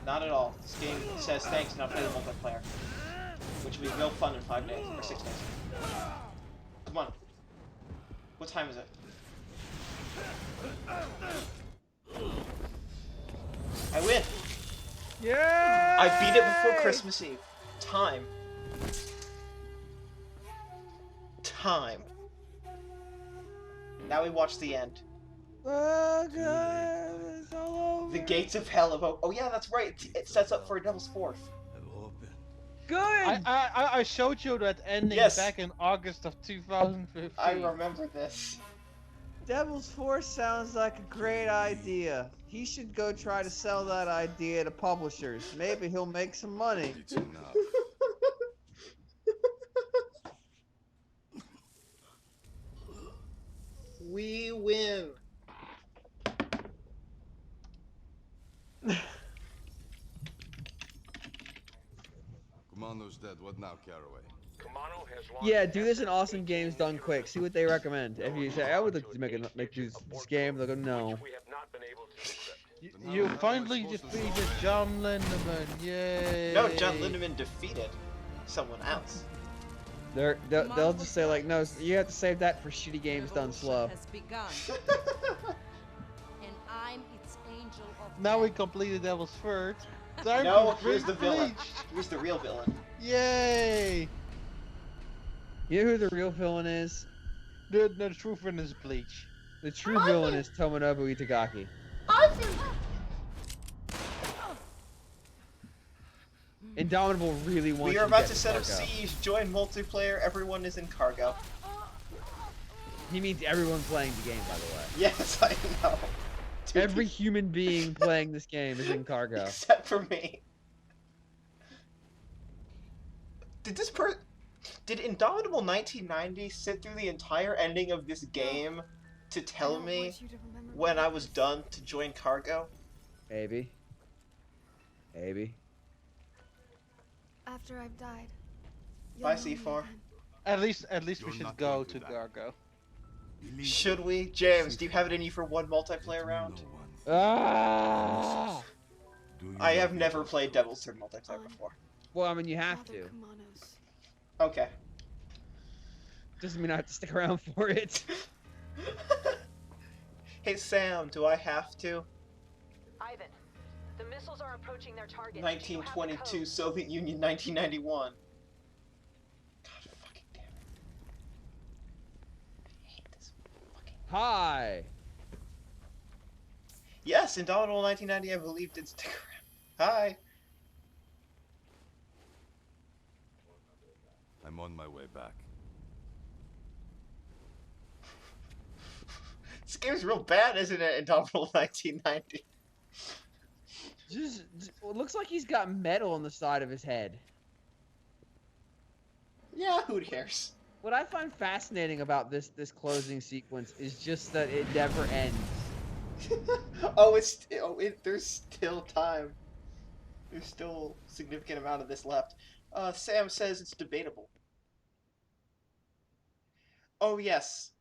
Not at all. This game says thanks, now play the multiplayer. Which will be real fun in 5 days, or 6 days. Come on. What time is it? I win! Yeah! I beat it before Christmas Eve. Time. Time. Now we watch the end. Oh god, it's all over. The gates of hell evoke. Oh yeah, that's right. It sets up for a Devil's Fourth. Good! I showed you that ending back in August of 2015. I remember this. Devil's Force sounds like a great idea. He should go try to sell that idea to publishers. Maybe he'll make some money. It's enough. We win. Commando's dead. What now, Caraway? Yeah, do this in awesome games done quick. See what they recommend. If you say, I would like to make this game, they'll go, no. You finally defeated John Lindemann, yay! No, John Lindemann defeated someone else. They'll just say like, no, you have to save that for shitty games done slow. And I'm its angel of Now we completed Devil's Third. Time No, for here's the villain. Bleach. Here's the real villain. Yay! You know who the real villain is? The true villain is Bleach. The true villain is Tomonobu Itagaki. Indomitable really wants We are to about get to set up Cargo. siege, join multiplayer, everyone is in cargo. He means everyone playing the game, by the way. Yes, I know. Dude, Every human being playing this game is in cargo. except for me. Did Indomitable 1990 sit through the entire ending of this game to tell me when I was done to join cargo? Maybe. Maybe. After I've died. Bye, C4. At least we should go to Gargo. Should we? James, do you have it in you for one multiplayer round? Ah! I have never played Devil's Third multiplayer before. Well, I mean, you have to. Okay. Doesn't mean I have to stick around for it. Hey Sam, do I have to? Ivan, the missiles are approaching their target. 1922, Soviet Union, 1991. God fucking damn it. I hate this fucking... Hi! Yes, Indomitable 1990, I believe, did stick around. Hi! I'm on my way back. This game's real bad, isn't it? Indomitable 1990. It looks like he's got metal on the side of his head. Yeah, who cares? What I find fascinating about this closing sequence is just that it never ends. There's still time. There's still a significant amount of this left. Sam says it's debatable. Oh yes.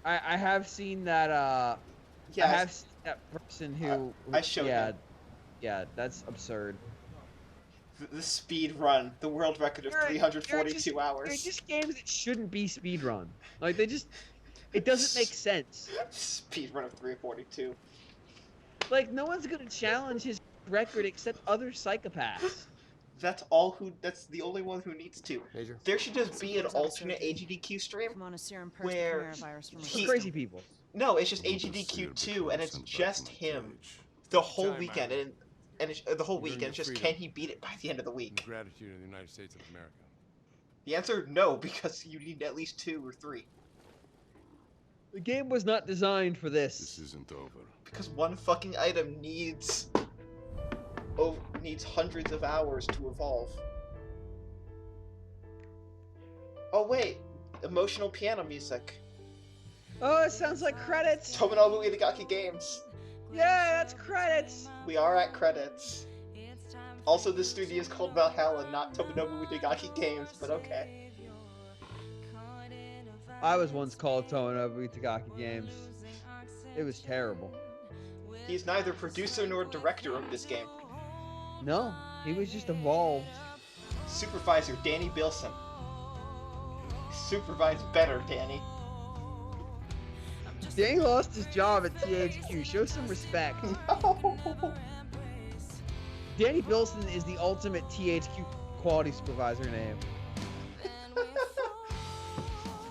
I have seen that. Yeah, I have seen that person who. I showed him. Yeah, that's absurd. The speed run, the world record of 342 hours. They're just games that shouldn't be speed run. Like they just, it doesn't make sense. Speed run of 342. Like no one's gonna challenge his record except other psychopaths. That's the only one who needs to. Major. There should just be an alternate AGDQ stream where crazy people. No, it's just AGDQ2 and it's just him the whole weekend and the whole week, and it's just can he beat it by the end of the week? Gratitude in the United States of America. The answer, no, because you need at least 2 or 3. The game was not designed for this. This isn't over. Because one fucking item needs hundreds of hours to evolve. Oh wait, emotional piano music. Oh, it sounds like credits. Tomonobu Itagaki Games. Yeah, that's credits. We are at credits. Also, this studio is called Valhalla, not Tomonobu Itagaki Games, but okay. I was once called Tomonobu Itagaki Games. It was terrible. He's neither producer nor director of this game. No, he was just involved. Supervisor, Danny Bilson. Supervise better, Danny. Danny lost his job at THQ. Show some respect. No. Danny Bilson is the ultimate THQ quality supervisor name.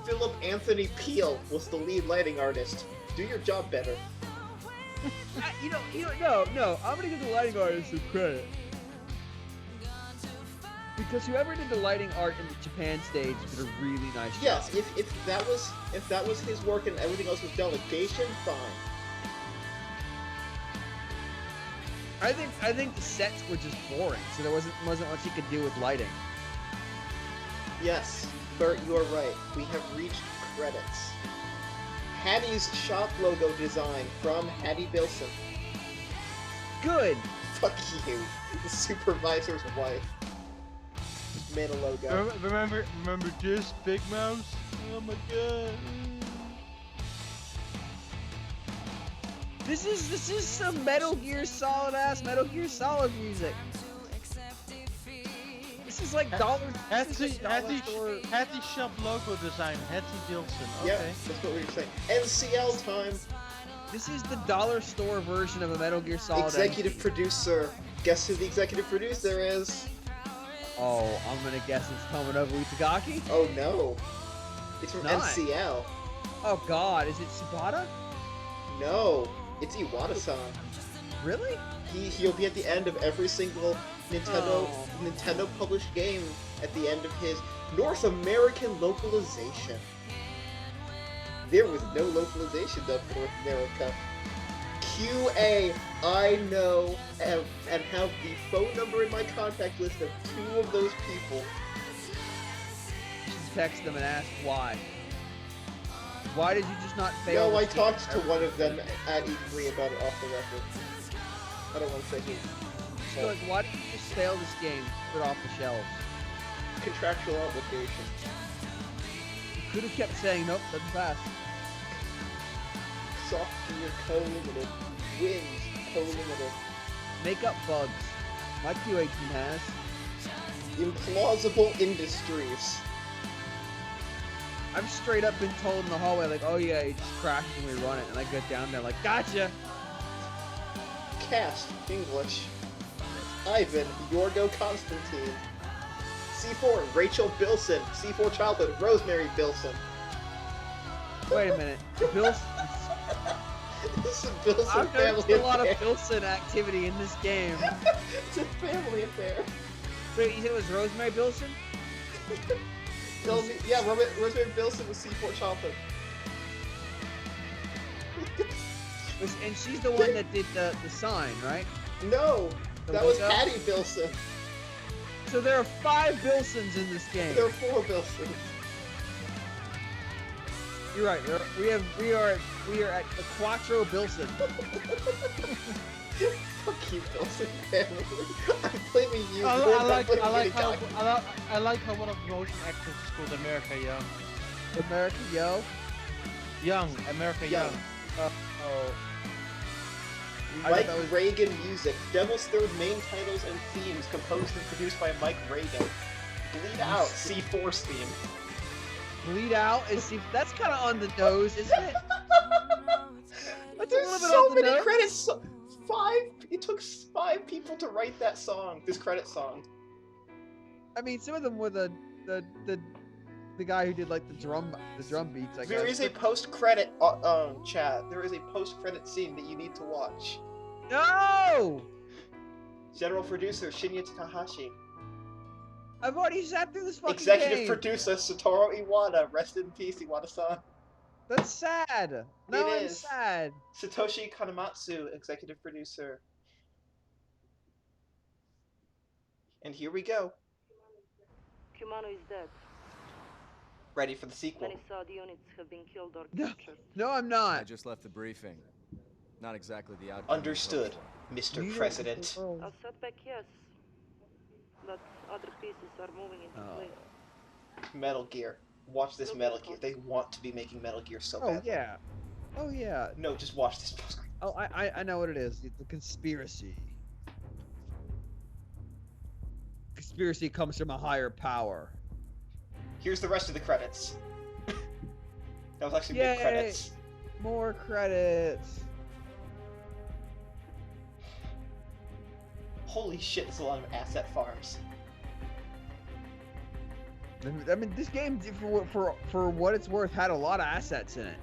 Philip Anthony Peel was the lead lighting artist. Do your job better. No. I'm gonna give the lighting artist some credit. Because whoever did the lighting art in the Japan stage did a really nice job. Yes, if that was his work and everything else was delegation, fine. I think the sets were just boring, so there wasn't much he could do with lighting. Yes, Bert, you are right. We have reached credits. Hattie's shop logo design from Hattie Bilson. Good. Fuck you, the supervisor's wife. Made a logo. Remember this, Big Mouse? Oh my god. This is some Metal Gear Solid ass Metal Gear Solid music. This is like Hattie shop logo design, Hattie Bilson. Okay. Yeah, that's what we were saying. NCL time. This is the dollar store version of a Metal Gear Solid. Executive producer. Guess who the executive producer is? Oh, I'm gonna guess it's Tomonobu Itagaki? Oh no. It's from NCL. Oh god, is it Tsubata? No, it's Iwata-san. Really? He'll be at the end of every single Nintendo published game at the end of his North American localization. There was no localization done for North America. QA, I know, and have the phone number in my contact list of 2 of those people. You should text them and ask why. Why did you just not fail? No, I talked to one of them at E3 about it off the record. I don't want to say who. So, like, why did you just fail this game? Put it off the shelves. Contractual obligation. You could have kept saying, nope, doesn't pass. Software code limited. Wins code limited. Make up bugs. My QA team has. Implausible industries. I've straight up been told in the hallway, like, oh yeah, it just crashes when we run it. And I get down there like, gotcha! Cast, English. Ivan, Yorgo Constantine. C4, Rachel Bilson. C4 Childhood, Rosemary Bilson. Wait a minute. Bilson. This is a Bilson I've family noticed a lot of Bilson activity in this game. It's a family affair. Wait, you said it was Rosemary Bilson? Yeah, Rosemary Bilson was C4 chocolate. And she's the one that did the sign, right? No, that was Patty Bilson. So there are 5 Bilsons in this game. There are 4 Bilsons. You're right. We are at the Quattro Bilson. Fuck you, Bilson family. I'm blaming you. I like how one of the motion actors is called America Young. America Young. America Young. Mike Reagan music. Devil's Third main titles and themes composed and produced by Mike Reagan. Bleed Out, C4's theme. Bleed Out is that's kind of on the nose, isn't it? That's There's a little bit so on the many nose. credits. 5. It took 5 people to write that song. This credit song. I mean, some of them were the guy who did like the drum beats. I guess. There is a post-credit chat. There is a post-credit scene that you need to watch. No! General producer Shinya Takahashi. I've already sat through this fucking Executive game. producer Satoru Iwata. Rest in peace, Iwata-san. That's sad. No, It I'm is. sad. Satoshi Kanematsu, executive producer. And here we go. Kumano is dead. Ready for the sequel. Many Saudi units have been killed or No. captured. No, I'm not. I just left the briefing. Not exactly the outcome. Understood, Mr. President. A setback, yes. But other pieces are moving into place. Metal Gear. Watch this Metal Gear. They want to be making Metal Gear so Oh badly. yeah. Oh yeah. No, just watch this post. Oh, I know what it is. It's a conspiracy. Conspiracy comes from a higher power. Here's the rest of the credits. That was actually big credits. More credits. Holy shit, there's a lot of asset farms. I mean, this game, for what it's worth, had a lot of assets in it.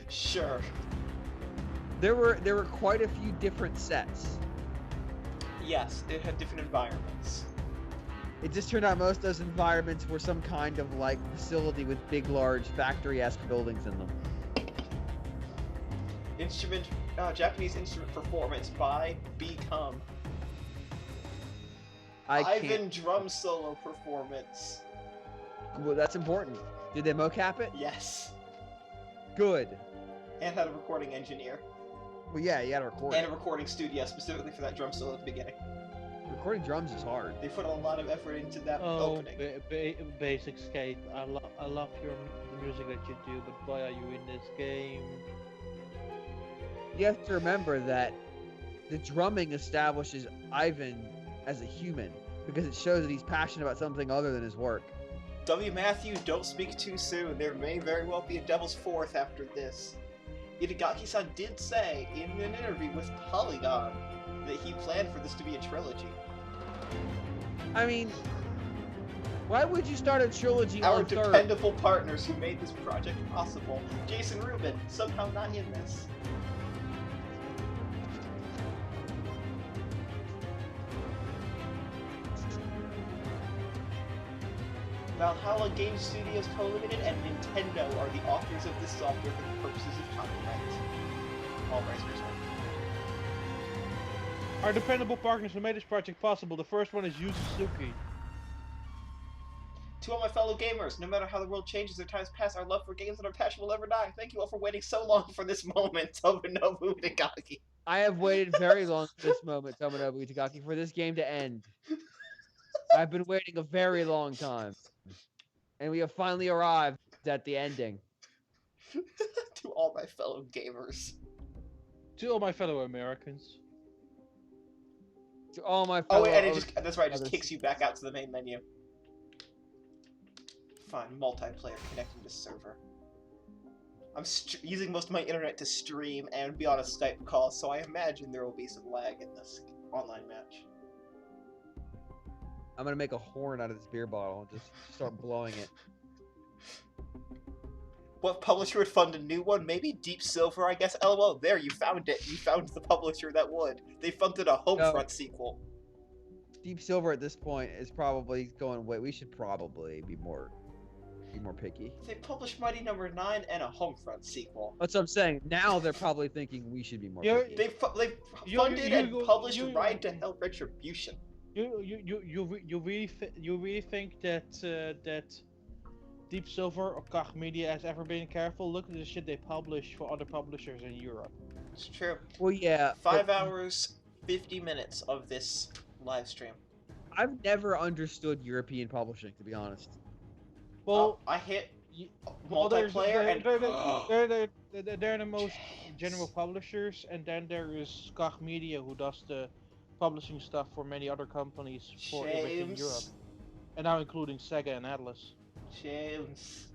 Sure. There were quite a few different sets. Yes, it had different environments. It just turned out most of those environments were some kind of like facility with big, large factory-esque buildings in them. Japanese instrument performance by Become. Ivan drum solo performance. Well, that's important. Did they mocap it? Yes. Good. And had a recording engineer. Well, yeah, you had a record. And a recording studio specifically for that drum solo at the beginning. Recording drums is hard. They put a lot of effort into that opening. Basic Skate. I love the music that you do, but why are you in this game? You have to remember that the drumming establishes Ivan as a human because it shows that he's passionate about something other than his work. W. Matthew, don't speak too soon. There may very well be a Devil's Fourth after this. Itagaki-san did say in an interview with Polygon that he planned for this to be a trilogy. I mean, why would you start a trilogy Our on third? dependable partners who made this project possible. Jason Rubin, somehow not in this. Valhalla Game Studios Co-Limited and Nintendo are the authors of this software for the purposes of copyright. All rights reserved. Our dependable partners who made this project possible. The first one is Yu Suzuki. To all my fellow gamers, no matter how the world changes or times pass, our love for games and our passion will never die. Thank you all for waiting so long for this moment, Tomonobu Itagaki. I have waited very long for this moment, Tomonobu Itagaki, for this game to end. I've been waiting a very long time. And we have finally arrived at the ending. To all my fellow gamers. To all my fellow Americans. To all my fellow... Oh, and that's right, it just kicks you back out to the main menu. Fine, multiplayer connecting to server. I'm using most of my internet to stream and be on a Skype call, so I imagine there will be some lag in this online match. I'm gonna make a horn out of this beer bottle and just start blowing it. What publisher would fund a new one? Maybe Deep Silver, I guess. LOL, there, you found it. You found the publisher that would. They funded a Homefront sequel. Deep Silver at this point is probably going, wait, we should probably be more picky. They published Mighty Number 9 and a Homefront sequel. That's what I'm saying. Now they're probably thinking we should be more picky. They funded and published Ride to Hell Retribution. You really think that Deep Silver or Koch Media has ever been careful? Look at the shit they publish for other publishers in Europe. It's true. Well, yeah. 5 hours, 50 minutes of this live stream. I've never understood European publishing, to be honest. Well, I hit multiplayer they're the most general publishers, and then there is Koch Media, who does the publishing stuff for many other companies for everything Europe, and now including Sega and Atlas. James.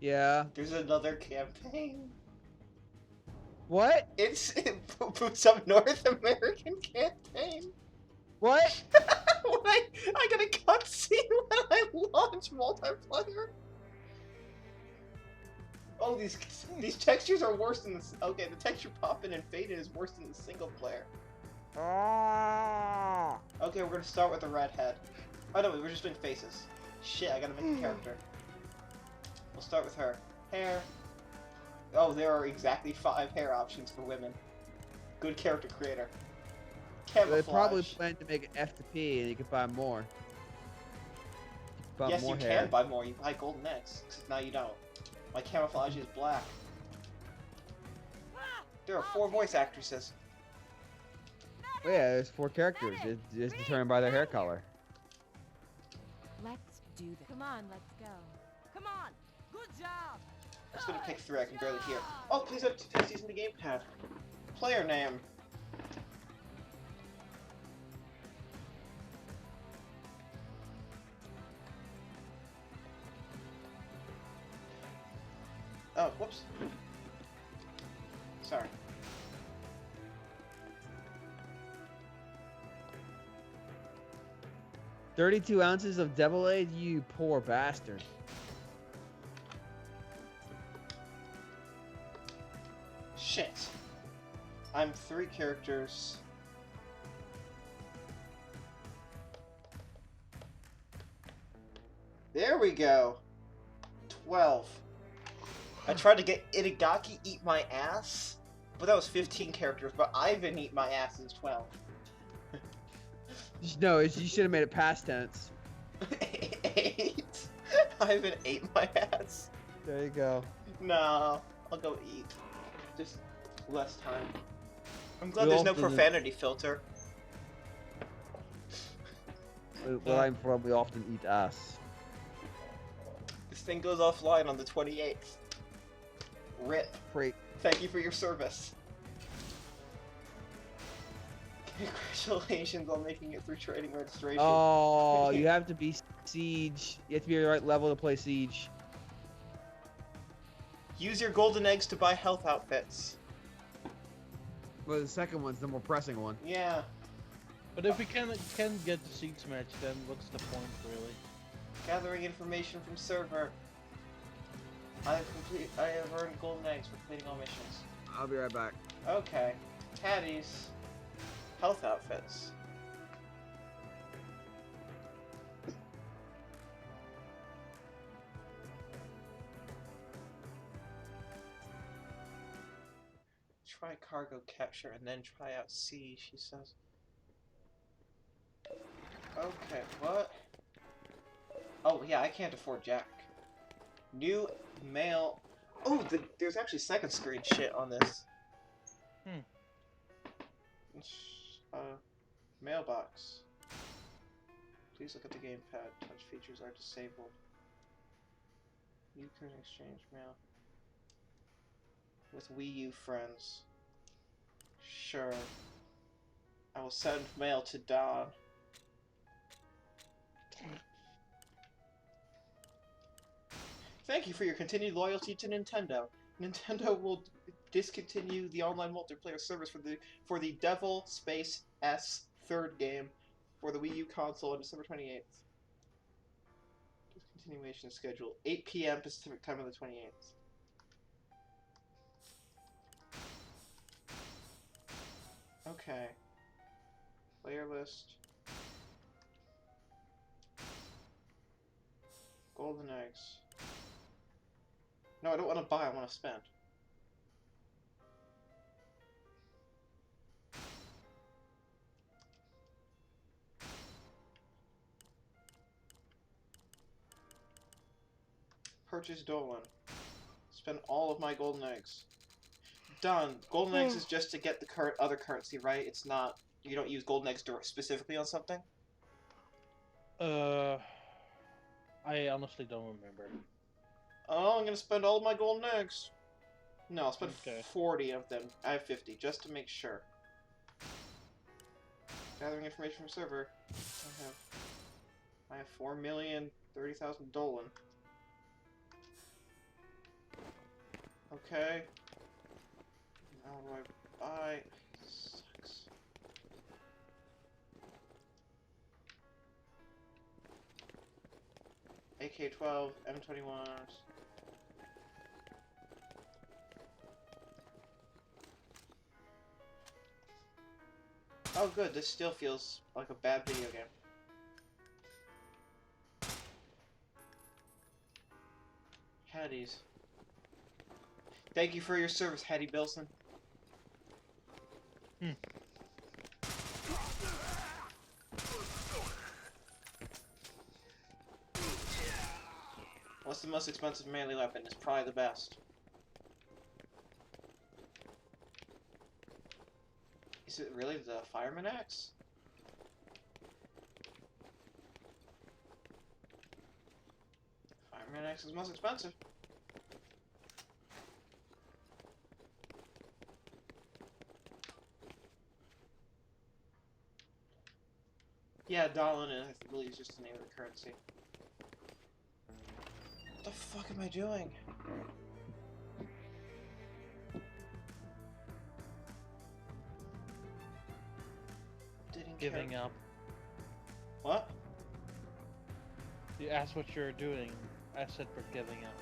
Yeah. There's another campaign. What? It's Boots Up North American campaign. What? I got a cutscene when I launch multiplayer. Oh, these textures are worse than this. Okay, the texture popping and fading is worse than the single player. Okay, we're gonna start with the redhead. Oh no, we're just doing faces. Shit, I gotta make a character. We'll start with her. Hair. Oh, there are exactly 5 hair options for women. Good character creator. Camouflage. They probably plan to make it F to P, and you can buy more. Yes, you can buy more. You buy golden eggs. Except now you don't. My camouflage is black. There are 4 voice actresses. Oh, yeah, there's 4 characters. It's determined by their hair color. Let's do this. Come on, let's go. Come on. Good job. I'm just gonna pick 3 I can barely hear. Oh, please have these in the gamepad. Player name. Oh, whoops. Sorry. $32 ounces of devil aid, you poor bastard. Shit. I'm 3 characters. There we go. 12. I tried to get Itagaki eat my ass, but that was 15 characters, but Ivan eat my ass is 12. No, you should have made it past tense. 8. Ivan ate my ass. There you go. No, I'll go eat. Just less time. I'm glad there's no profanity filter. Where I'm from, we often eat ass. This thing goes offline on the 28th. RIP. Great. Thank you for your service. Congratulations on making it through trading registration. Oh, you have to be Siege. You have to be the right level to play Siege. Use your golden eggs to buy health outfits. Well, the second one's the more pressing one. Yeah. But if we can get the Siege match, then what's the point, really? Gathering information from server. I have earned golden eggs for completing all missions. I'll be right back. Okay. Caddies. Health outfits. Try cargo capture and then try out sea, she says. Okay, what? Oh yeah, I can't afford Jack. New mail. Oh, there's actually second screen shit on this. Mailbox. Please look at the gamepad. Touch features are disabled. You can exchange mail with Wii U friends. Sure. I will send mail to Don. Thank you for your continued loyalty to Nintendo. Nintendo will discontinue the online multiplayer service for the Devil Space S third game for the Wii U console on December 28th. Discontinuation schedule 8 p.m. Pacific time on the 28th. Okay. Player list. Golden eggs. No, I don't want to buy, I want to spend. Purchase Dolan. Spend all of my golden eggs. Done. Golden eggs is just to get the other currency, right? It's not... You don't use golden eggs specifically on something? I honestly don't remember. Oh, I'm gonna spend all of my golden eggs. No, I'll spend 40 of them. I have 50, just to make sure. Gathering information from server. I have 4,030,000 Dolan. Okay. Now what do I buy? Sucks. AK-12, M21s. Oh good, this still feels like a bad video game. Hattie's. Thank you for your service, Hattie Bilson. What's the most expensive melee weapon? It's probably the best. Is it really the Fireman Axe? Fireman Axe is most expensive. Yeah, Dolan, I believe, is just the name of the currency. What the fuck am I doing? Giving up. What? You asked what you're doing. I said we're giving up.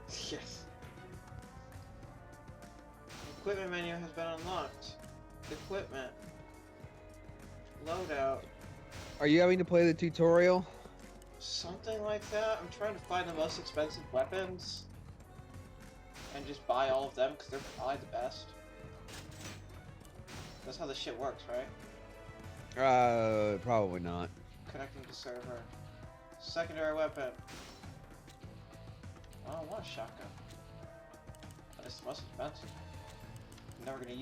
Yes. Equipment menu has been unlocked. Equipment. Loadout. Are you having to play the tutorial? Something like that. I'm trying to find the most expensive weapons. And just buy all of them, because they're probably the best. That's how this shit works, right? Probably not. Connecting to server. Secondary weapon. Oh, I want a shotgun. But it's the most expensive. I'm never gonna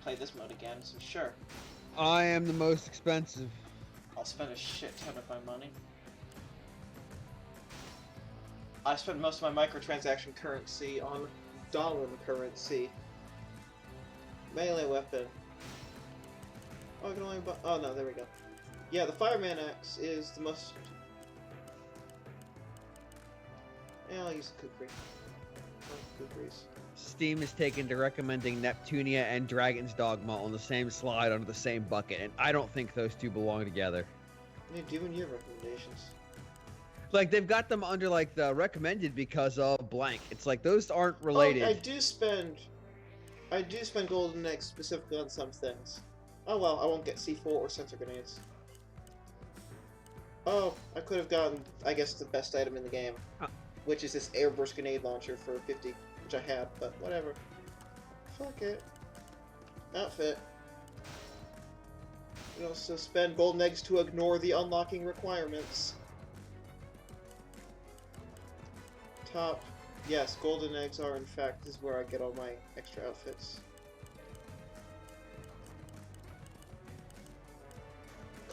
play this mode again, so sure. I am the most expensive. I'll spend a shit ton of my money. I spent most of my microtransaction currency on Dolan currency. Melee weapon. Oh, I can only buy... Oh, no, there we go. Yeah, the Fireman Axe is the most... Yeah, I'll use the Kukri. Kukris. Steam is taken to recommending Neptunia and Dragon's Dogma on the same slide under the same bucket, and I don't think those two belong together. They're doing your recommendations. Like, they've got them under, like, the recommended because of blank. It's like, those aren't related. Oh, I do spend golden eggs specifically on some things. Oh well, I won't get C4 or sensor grenades. Oh, I could have gotten, I guess, the best item in the game. Which is this airburst grenade launcher for 50, which I had, but whatever. Fuck it. Outfit. You can also spend golden eggs to ignore the unlocking requirements. Top. Yes, golden eggs are in fact, this is where I get all my extra outfits.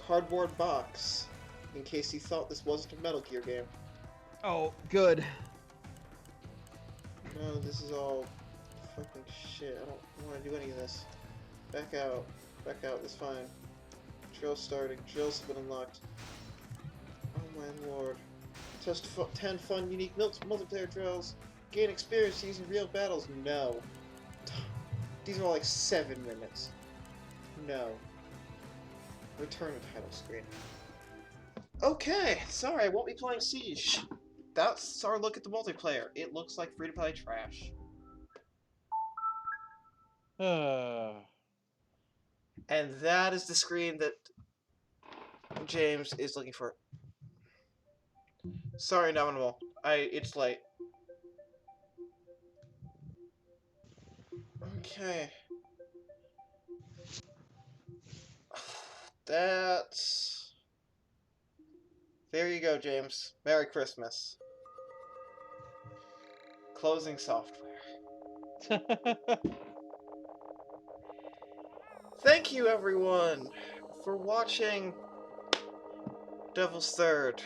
Cardboard box, in case you thought this wasn't a Metal Gear game. Oh, good. No, this is all fucking shit. I don't want to do any of this. Back out. Back out, that's fine. Drill starting. Drills have been unlocked. Oh my lord. Test 10 fun, unique multiplayer drills. Gain experience using real battles. No. These are all like 7 minutes. No. Return to title screen. Okay, sorry, I won't be playing Siege. That's our look at the multiplayer. It looks like free-to-play trash. And that is the screen that James is looking for. Sorry, Indomitable. It's late. Okay. That's... There you go, James. Merry Christmas. Closing software. Thank you, everyone, for watching Devil's Third.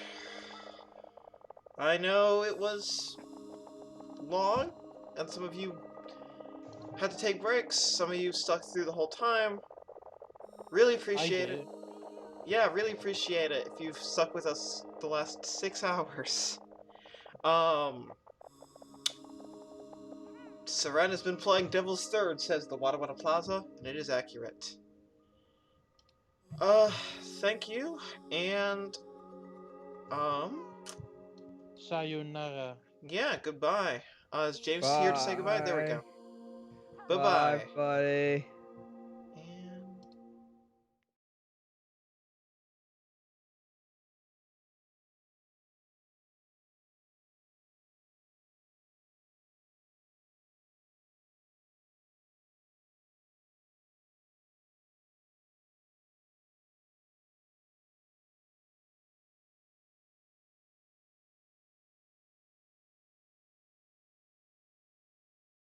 I know it was long, and some of you had to take breaks. Some of you stuck through the whole time. Really appreciate it. Yeah, really appreciate it if you've stuck with us the last 6 hours. Syrenne has been playing Devil's Third, says the Wada Wada Plaza, and it is accurate. Thank you, and, sayonara. Yeah, goodbye. Is James here to say goodbye? There we go. Bye-bye. Bye, buddy.